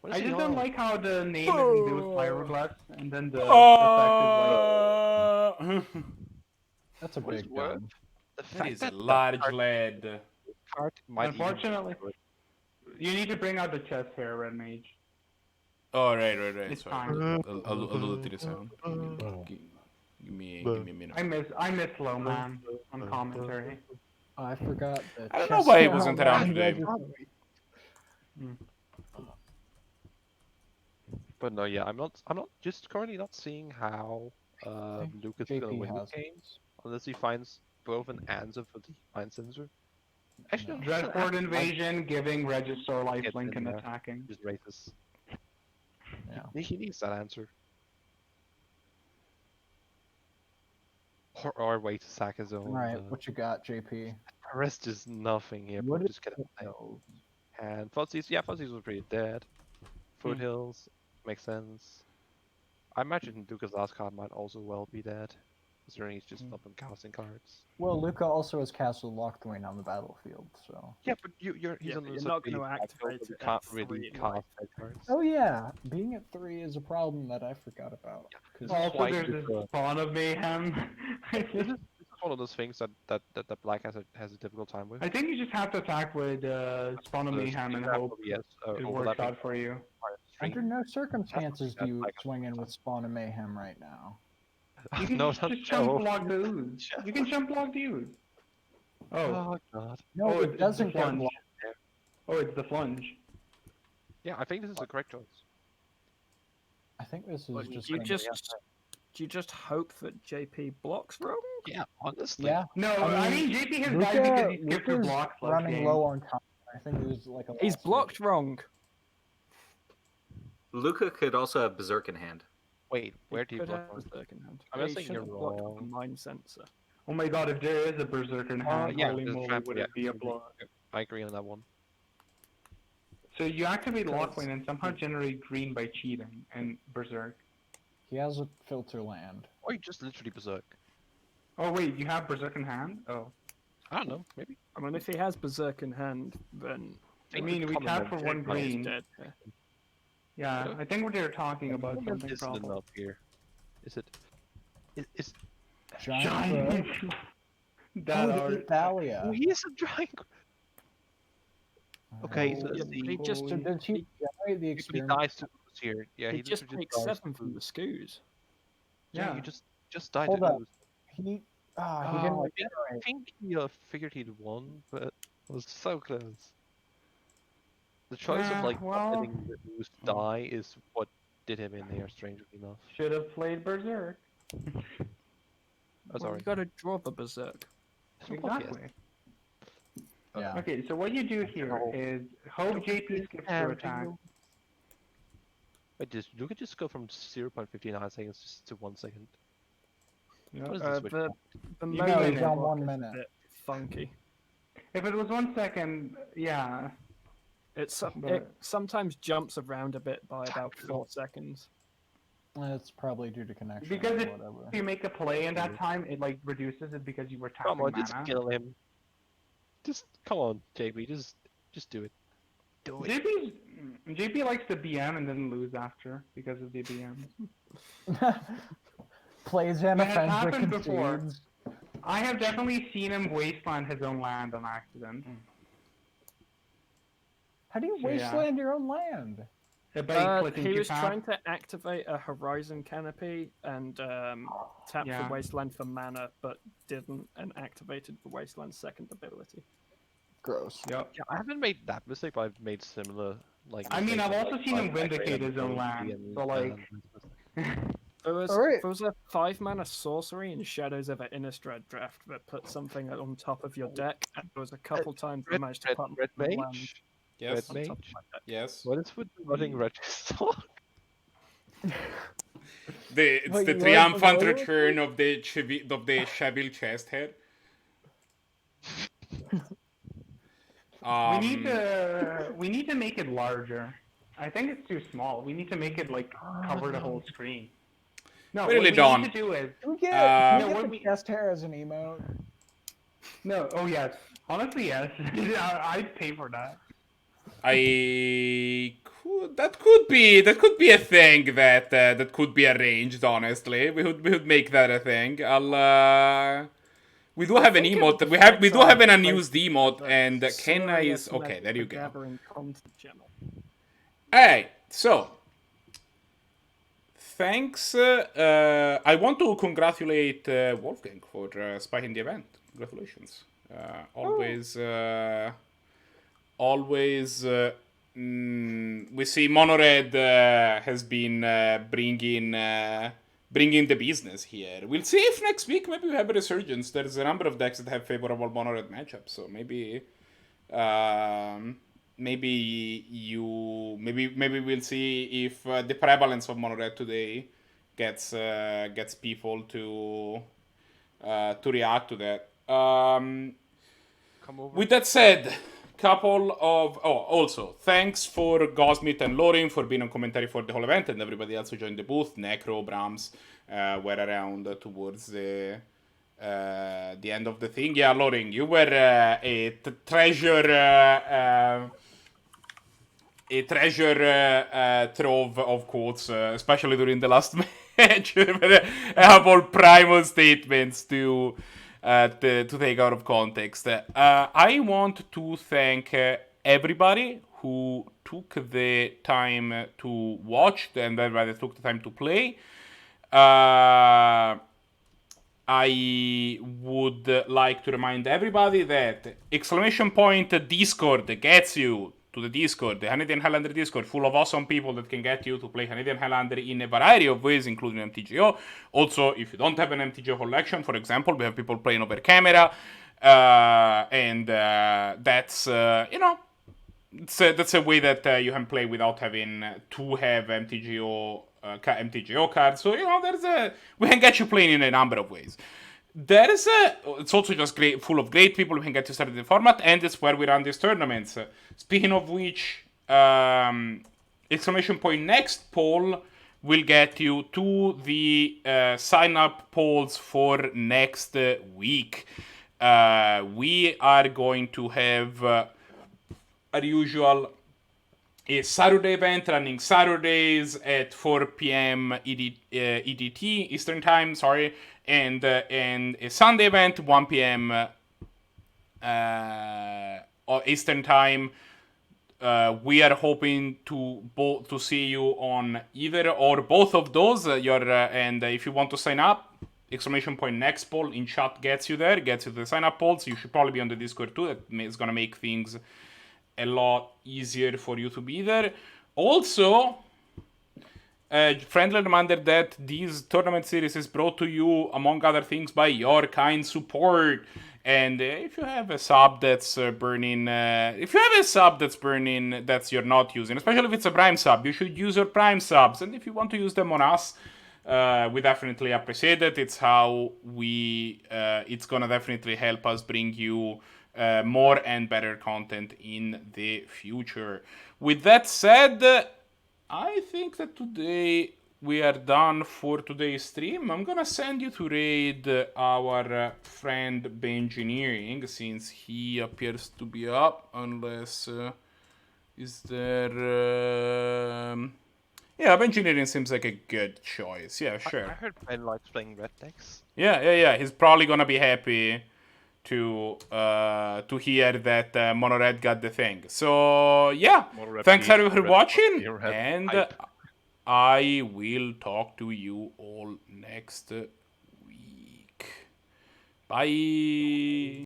Speaker 2: What is
Speaker 4: I
Speaker 2: he
Speaker 4: just don't
Speaker 2: on?
Speaker 4: like how the name is in those hieroglyphs, and then the
Speaker 3: That's a
Speaker 2: What is
Speaker 3: big
Speaker 2: word?
Speaker 3: gun.
Speaker 2: The
Speaker 1: That
Speaker 2: fact
Speaker 1: is a
Speaker 2: that
Speaker 1: large
Speaker 2: card,
Speaker 1: lead.
Speaker 2: card might even-
Speaker 4: Unfortunately, you need to bring out the chest hair, Red Mage.
Speaker 1: Oh right.
Speaker 4: It's
Speaker 1: Sorry.
Speaker 4: time.
Speaker 1: I'll do the sound. Give me a minute.
Speaker 4: I miss Low Man on commentary.
Speaker 3: Oh, I forgot the
Speaker 1: I don't know
Speaker 3: chest
Speaker 1: why he
Speaker 3: hair
Speaker 1: wasn't
Speaker 3: on
Speaker 1: around
Speaker 3: that
Speaker 1: today.
Speaker 3: register.
Speaker 2: But no, yeah, I'm not just currently not seeing how
Speaker 3: think
Speaker 2: Lucas is gonna
Speaker 3: JP
Speaker 2: win this
Speaker 3: has it.
Speaker 2: game unless he finds both an answer for the mind sensor. Actually, no,
Speaker 4: Dreadport invasion, giving Register
Speaker 2: Get
Speaker 4: lifelink
Speaker 2: in
Speaker 4: and
Speaker 2: there.
Speaker 4: attacking.
Speaker 2: Just racist.
Speaker 3: Yeah.
Speaker 2: He needs that answer. Or way to sack his own.
Speaker 3: Right, what you got, JP?
Speaker 2: The rest is nothing here.
Speaker 3: What
Speaker 2: But
Speaker 3: is
Speaker 2: just get it.
Speaker 3: No.
Speaker 2: And Fuzzies, yeah, Fuzzies was pretty dead. Foothills makes sense. I imagine Lucas' last card might also well be dead, considering he's just not been casting cards.
Speaker 3: Well, Luca also has Castle Lockthwain on the battlefield, so.
Speaker 2: Yeah, but he's
Speaker 5: Yeah,
Speaker 2: on
Speaker 5: but you're
Speaker 2: such
Speaker 5: not
Speaker 2: a
Speaker 5: gonna
Speaker 2: battlefield
Speaker 5: activate
Speaker 2: that you
Speaker 5: it
Speaker 2: can't
Speaker 5: at
Speaker 2: really
Speaker 5: 3 in life.
Speaker 2: cast red cards.
Speaker 3: Oh yeah, being at 3 is a problem that I forgot about. 'cause-
Speaker 4: Also,
Speaker 2: Why
Speaker 4: there's
Speaker 2: you
Speaker 4: this
Speaker 2: could-
Speaker 4: spawn of mayhem.
Speaker 2: This is one of those things that Black has a difficult time with.
Speaker 4: I think you just have to attack with spawn of mayhem and hope
Speaker 2: yes,
Speaker 4: it works out for you.
Speaker 3: Under no circumstances do you
Speaker 2: That's like-
Speaker 3: swing in with Spawn and Mayhem right now.
Speaker 4: You can
Speaker 2: No,
Speaker 4: just
Speaker 2: not
Speaker 4: jump
Speaker 2: Joe.
Speaker 4: block the ooze. You can jump block the ooze. Oh,
Speaker 2: Oh god.
Speaker 3: No,
Speaker 4: Oh,
Speaker 3: it
Speaker 4: it's
Speaker 3: doesn't
Speaker 4: the
Speaker 3: get
Speaker 4: plunge.
Speaker 3: blocked.
Speaker 4: Oh, it's the flunge.
Speaker 2: Yeah, I think this is the correct choice.
Speaker 3: I think this is
Speaker 5: Like,
Speaker 3: just.
Speaker 5: do you
Speaker 3: gonna-
Speaker 5: just hope that JP blocks wrong?
Speaker 2: Yeah, honestly.
Speaker 3: Yeah,
Speaker 4: No,
Speaker 3: I
Speaker 4: I
Speaker 3: mean,
Speaker 4: mean JP has died because he skipped her
Speaker 3: Luca's
Speaker 4: blocks last
Speaker 3: running
Speaker 4: game.
Speaker 3: low on time. I think it was like a.
Speaker 5: He's
Speaker 3: loss
Speaker 5: blocked
Speaker 3: leader.
Speaker 5: wrong.
Speaker 6: Luca could also have Berserk in hand.
Speaker 2: Wait, where do you
Speaker 5: Could
Speaker 2: block
Speaker 5: have
Speaker 2: from?
Speaker 5: Berserk in hand.
Speaker 2: I'm
Speaker 5: Yeah,
Speaker 2: not
Speaker 5: he
Speaker 2: saying
Speaker 5: should
Speaker 2: you're
Speaker 5: have blocked with
Speaker 2: wrong.
Speaker 5: the mind sensor.
Speaker 4: Oh my god, if there is a berserker in hand,
Speaker 2: Yeah,
Speaker 4: holy
Speaker 2: there's
Speaker 4: moly,
Speaker 2: trap-
Speaker 4: would
Speaker 2: yeah,
Speaker 4: it be a
Speaker 2: absolutely.
Speaker 4: block.
Speaker 2: I agree on that one.
Speaker 4: So you activate
Speaker 3: Because-
Speaker 4: Lockwind and somehow generate green by cheating and berserk.
Speaker 3: He has a filter land.
Speaker 2: Or you just literally berserk.
Speaker 4: Oh wait, you have berserk in hand? Oh.
Speaker 2: I don't know, maybe.
Speaker 5: I mean, if he has Berserk in hand, then
Speaker 4: I mean, we tapped for one
Speaker 5: he's
Speaker 4: green.
Speaker 5: dead.
Speaker 4: Yeah,
Speaker 2: Yeah.
Speaker 4: I think we're talking about something
Speaker 2: Isn't
Speaker 4: probably.
Speaker 2: enough here. Is it? Is
Speaker 3: Giant.
Speaker 4: Giant.
Speaker 3: Bird.
Speaker 4: that
Speaker 3: Oh,
Speaker 4: are
Speaker 3: the Thalia.
Speaker 2: oh, he is a giant. Okay, so
Speaker 3: Oh,
Speaker 2: let's see.
Speaker 5: He just
Speaker 3: So does he generate the
Speaker 2: He
Speaker 3: experiment?
Speaker 2: dies to lose here. Yeah,
Speaker 5: he just
Speaker 2: literally
Speaker 5: takes
Speaker 2: dies
Speaker 5: 7
Speaker 2: to
Speaker 5: from the
Speaker 2: lose.
Speaker 5: scoos.
Speaker 2: Yeah,
Speaker 4: Yeah.
Speaker 2: you just died
Speaker 3: Hold
Speaker 2: to
Speaker 3: up.
Speaker 2: lose.
Speaker 3: He didn't
Speaker 2: Oh,
Speaker 3: like
Speaker 2: I
Speaker 3: generate.
Speaker 2: think he figured he'd won, but it was so close. The choice of like
Speaker 4: well-
Speaker 2: not letting the lose die is what did him in there, strangely enough.
Speaker 4: should have played berserk.
Speaker 2: Oh,
Speaker 5: Well,
Speaker 2: sorry.
Speaker 5: you gotta draw the Berserk.
Speaker 4: Exactly.
Speaker 3: Yeah.
Speaker 4: Okay, so what you do here is hope JP skips your attack.
Speaker 2: Wait, you could just go from 0.59 seconds just to 1 second.
Speaker 4: Yeah.
Speaker 2: What is
Speaker 5: The
Speaker 2: this?
Speaker 3: No,
Speaker 4: mean
Speaker 5: moment
Speaker 3: he's on
Speaker 5: block
Speaker 3: 1
Speaker 5: is
Speaker 3: minute.
Speaker 5: a bit funky.
Speaker 4: If it was 1 second, yeah.
Speaker 5: It
Speaker 4: But-
Speaker 5: sometimes jumps around a bit by about 4 seconds.
Speaker 3: It's probably due to connection
Speaker 4: Because
Speaker 3: or
Speaker 4: if
Speaker 3: whatever.
Speaker 4: you make a play in that time, it like reduces it because you were tapping
Speaker 2: Come on,
Speaker 4: mana.
Speaker 2: just kill him. Just come on, JP. Just do it. Do it.
Speaker 4: JP likes to BM and then lose after because of the BM.
Speaker 3: Plays in
Speaker 4: That has
Speaker 3: offensive
Speaker 4: happened before.
Speaker 3: concedes.
Speaker 4: I have definitely seen him wasteland his own land on accident.
Speaker 3: How do you
Speaker 4: So, yeah.
Speaker 3: wasteland your own land?
Speaker 4: By clicking
Speaker 5: He
Speaker 4: too
Speaker 5: was
Speaker 4: fast.
Speaker 5: trying to activate a Horizon Canopy and tap
Speaker 4: Yeah.
Speaker 5: the Wasteland for mana, but didn't, and activated the Wasteland's second ability.
Speaker 3: Gross.
Speaker 4: Yep.
Speaker 2: Yeah, I haven't made that mistake, but I've made similar. Like.
Speaker 4: I mean,
Speaker 2: mistakes
Speaker 4: I've
Speaker 2: of,
Speaker 4: also seen him
Speaker 2: activating
Speaker 4: vindicate his own
Speaker 2: ability
Speaker 4: land,
Speaker 2: and,
Speaker 4: so, like-
Speaker 5: There was,
Speaker 3: Alright.
Speaker 5: there was a 5-mana sorcery in Shadows of Innistrad draft that put something on top of your deck, and there was a couple times I managed to put
Speaker 2: Red
Speaker 5: my land
Speaker 2: Mage.
Speaker 1: Yes.
Speaker 2: Red
Speaker 5: on top of
Speaker 2: Mage.
Speaker 5: my deck.
Speaker 1: Yes.
Speaker 2: What is with running red stock?
Speaker 1: It's
Speaker 3: Wait,
Speaker 1: the
Speaker 3: you weren't
Speaker 1: triumphant
Speaker 3: familiar with
Speaker 1: return of the Shabil chest head.
Speaker 4: We need to make it larger. I think it's too small. We need to make it like cover the whole screen. No,
Speaker 1: We really
Speaker 4: what
Speaker 1: don't.
Speaker 4: we need to do is
Speaker 3: Can we get,
Speaker 1: Uh,
Speaker 3: can
Speaker 4: No,
Speaker 3: we
Speaker 4: what
Speaker 3: get
Speaker 4: we-
Speaker 3: the chest hair as an emote?
Speaker 4: no. Oh yes, honestly yes. I'd pay for that.
Speaker 1: That could be a thing that could be arranged. Honestly, we would make that a thing. We do have an
Speaker 5: think it
Speaker 1: emote. We do have an
Speaker 5: reflects
Speaker 1: unused emote,
Speaker 5: the
Speaker 1: and Kenna is
Speaker 5: serious
Speaker 1: okay. There you go.
Speaker 5: gathering content channel.
Speaker 1: Alright, so thanks. I want to congratulate Wolfgang for spiking the event. Congratulations. We see Monored has been bringing the business here. We'll see if next week maybe we have a resurgence. There's a number of decks that have favorable Monored matchups, so maybe maybe we'll see if the prevalence of Monored today gets people to react to that.
Speaker 2: Come over.
Speaker 1: With that said, also thanks for Gosmith and Loring for being on commentary for the whole event, and everybody else who joined the booth. Necro, Brahms were around towards the end of the thing. Yeah, Loring, you were a treasure trove of quotes, especially during the last match. I have all primal statements to take out of context. I want to thank everybody who took the time to watch and everybody took the time to play. I would like to remind everybody that !Discord gets you to the Discord, the Canadian Highlander Discord, full of awesome people that can get you to play Canadian Highlander in a variety of ways, including MTGO. Also, if you don't have an MTGO collection, for example, we have people playing over camera, and that's that's a way that you can play without having to have MTGO cards. So we can get you playing in a number of ways. It's also just great, full of great people who can get you started in the format, and it's where we run these tournaments. Speaking of which, !Next poll will get you to the sign-up polls for next week. We are going to have our usual a Saturday event running Saturdays at 4 p.m. EDT Eastern Time. And a Sunday event 1 p.m. Eastern Time. We are hoping to see you on either or both of those. And if you want to sign up, !Next poll in chat gets you there, gets you the sign up polls. You should probably be on the Discord too. That is gonna make things a lot easier for you to be there. Also, friendly reminder that this tournament series is brought to you, among other things, by your kind support. And if you have a sub that's burning, that you're not using, especially if it's a Prime sub, you should use your Prime subs. And if you want to use them on us, We definitely appreciate it. It's how it's gonna definitely help us bring you more and better content in the future. With that said, I think that today we are done for today's stream. I'm gonna send you to raid our friend Bengineering, since he appears to be up, unless is there yeah, Bengineering seems like a good choice. Yeah, sure.
Speaker 2: I heard Ben likes playing red decks.
Speaker 1: Yeah. He's probably gonna be happy to hear that Mono Red got the thing. So yeah, thanks everyone for watching, and I will talk to you all next week. Bye.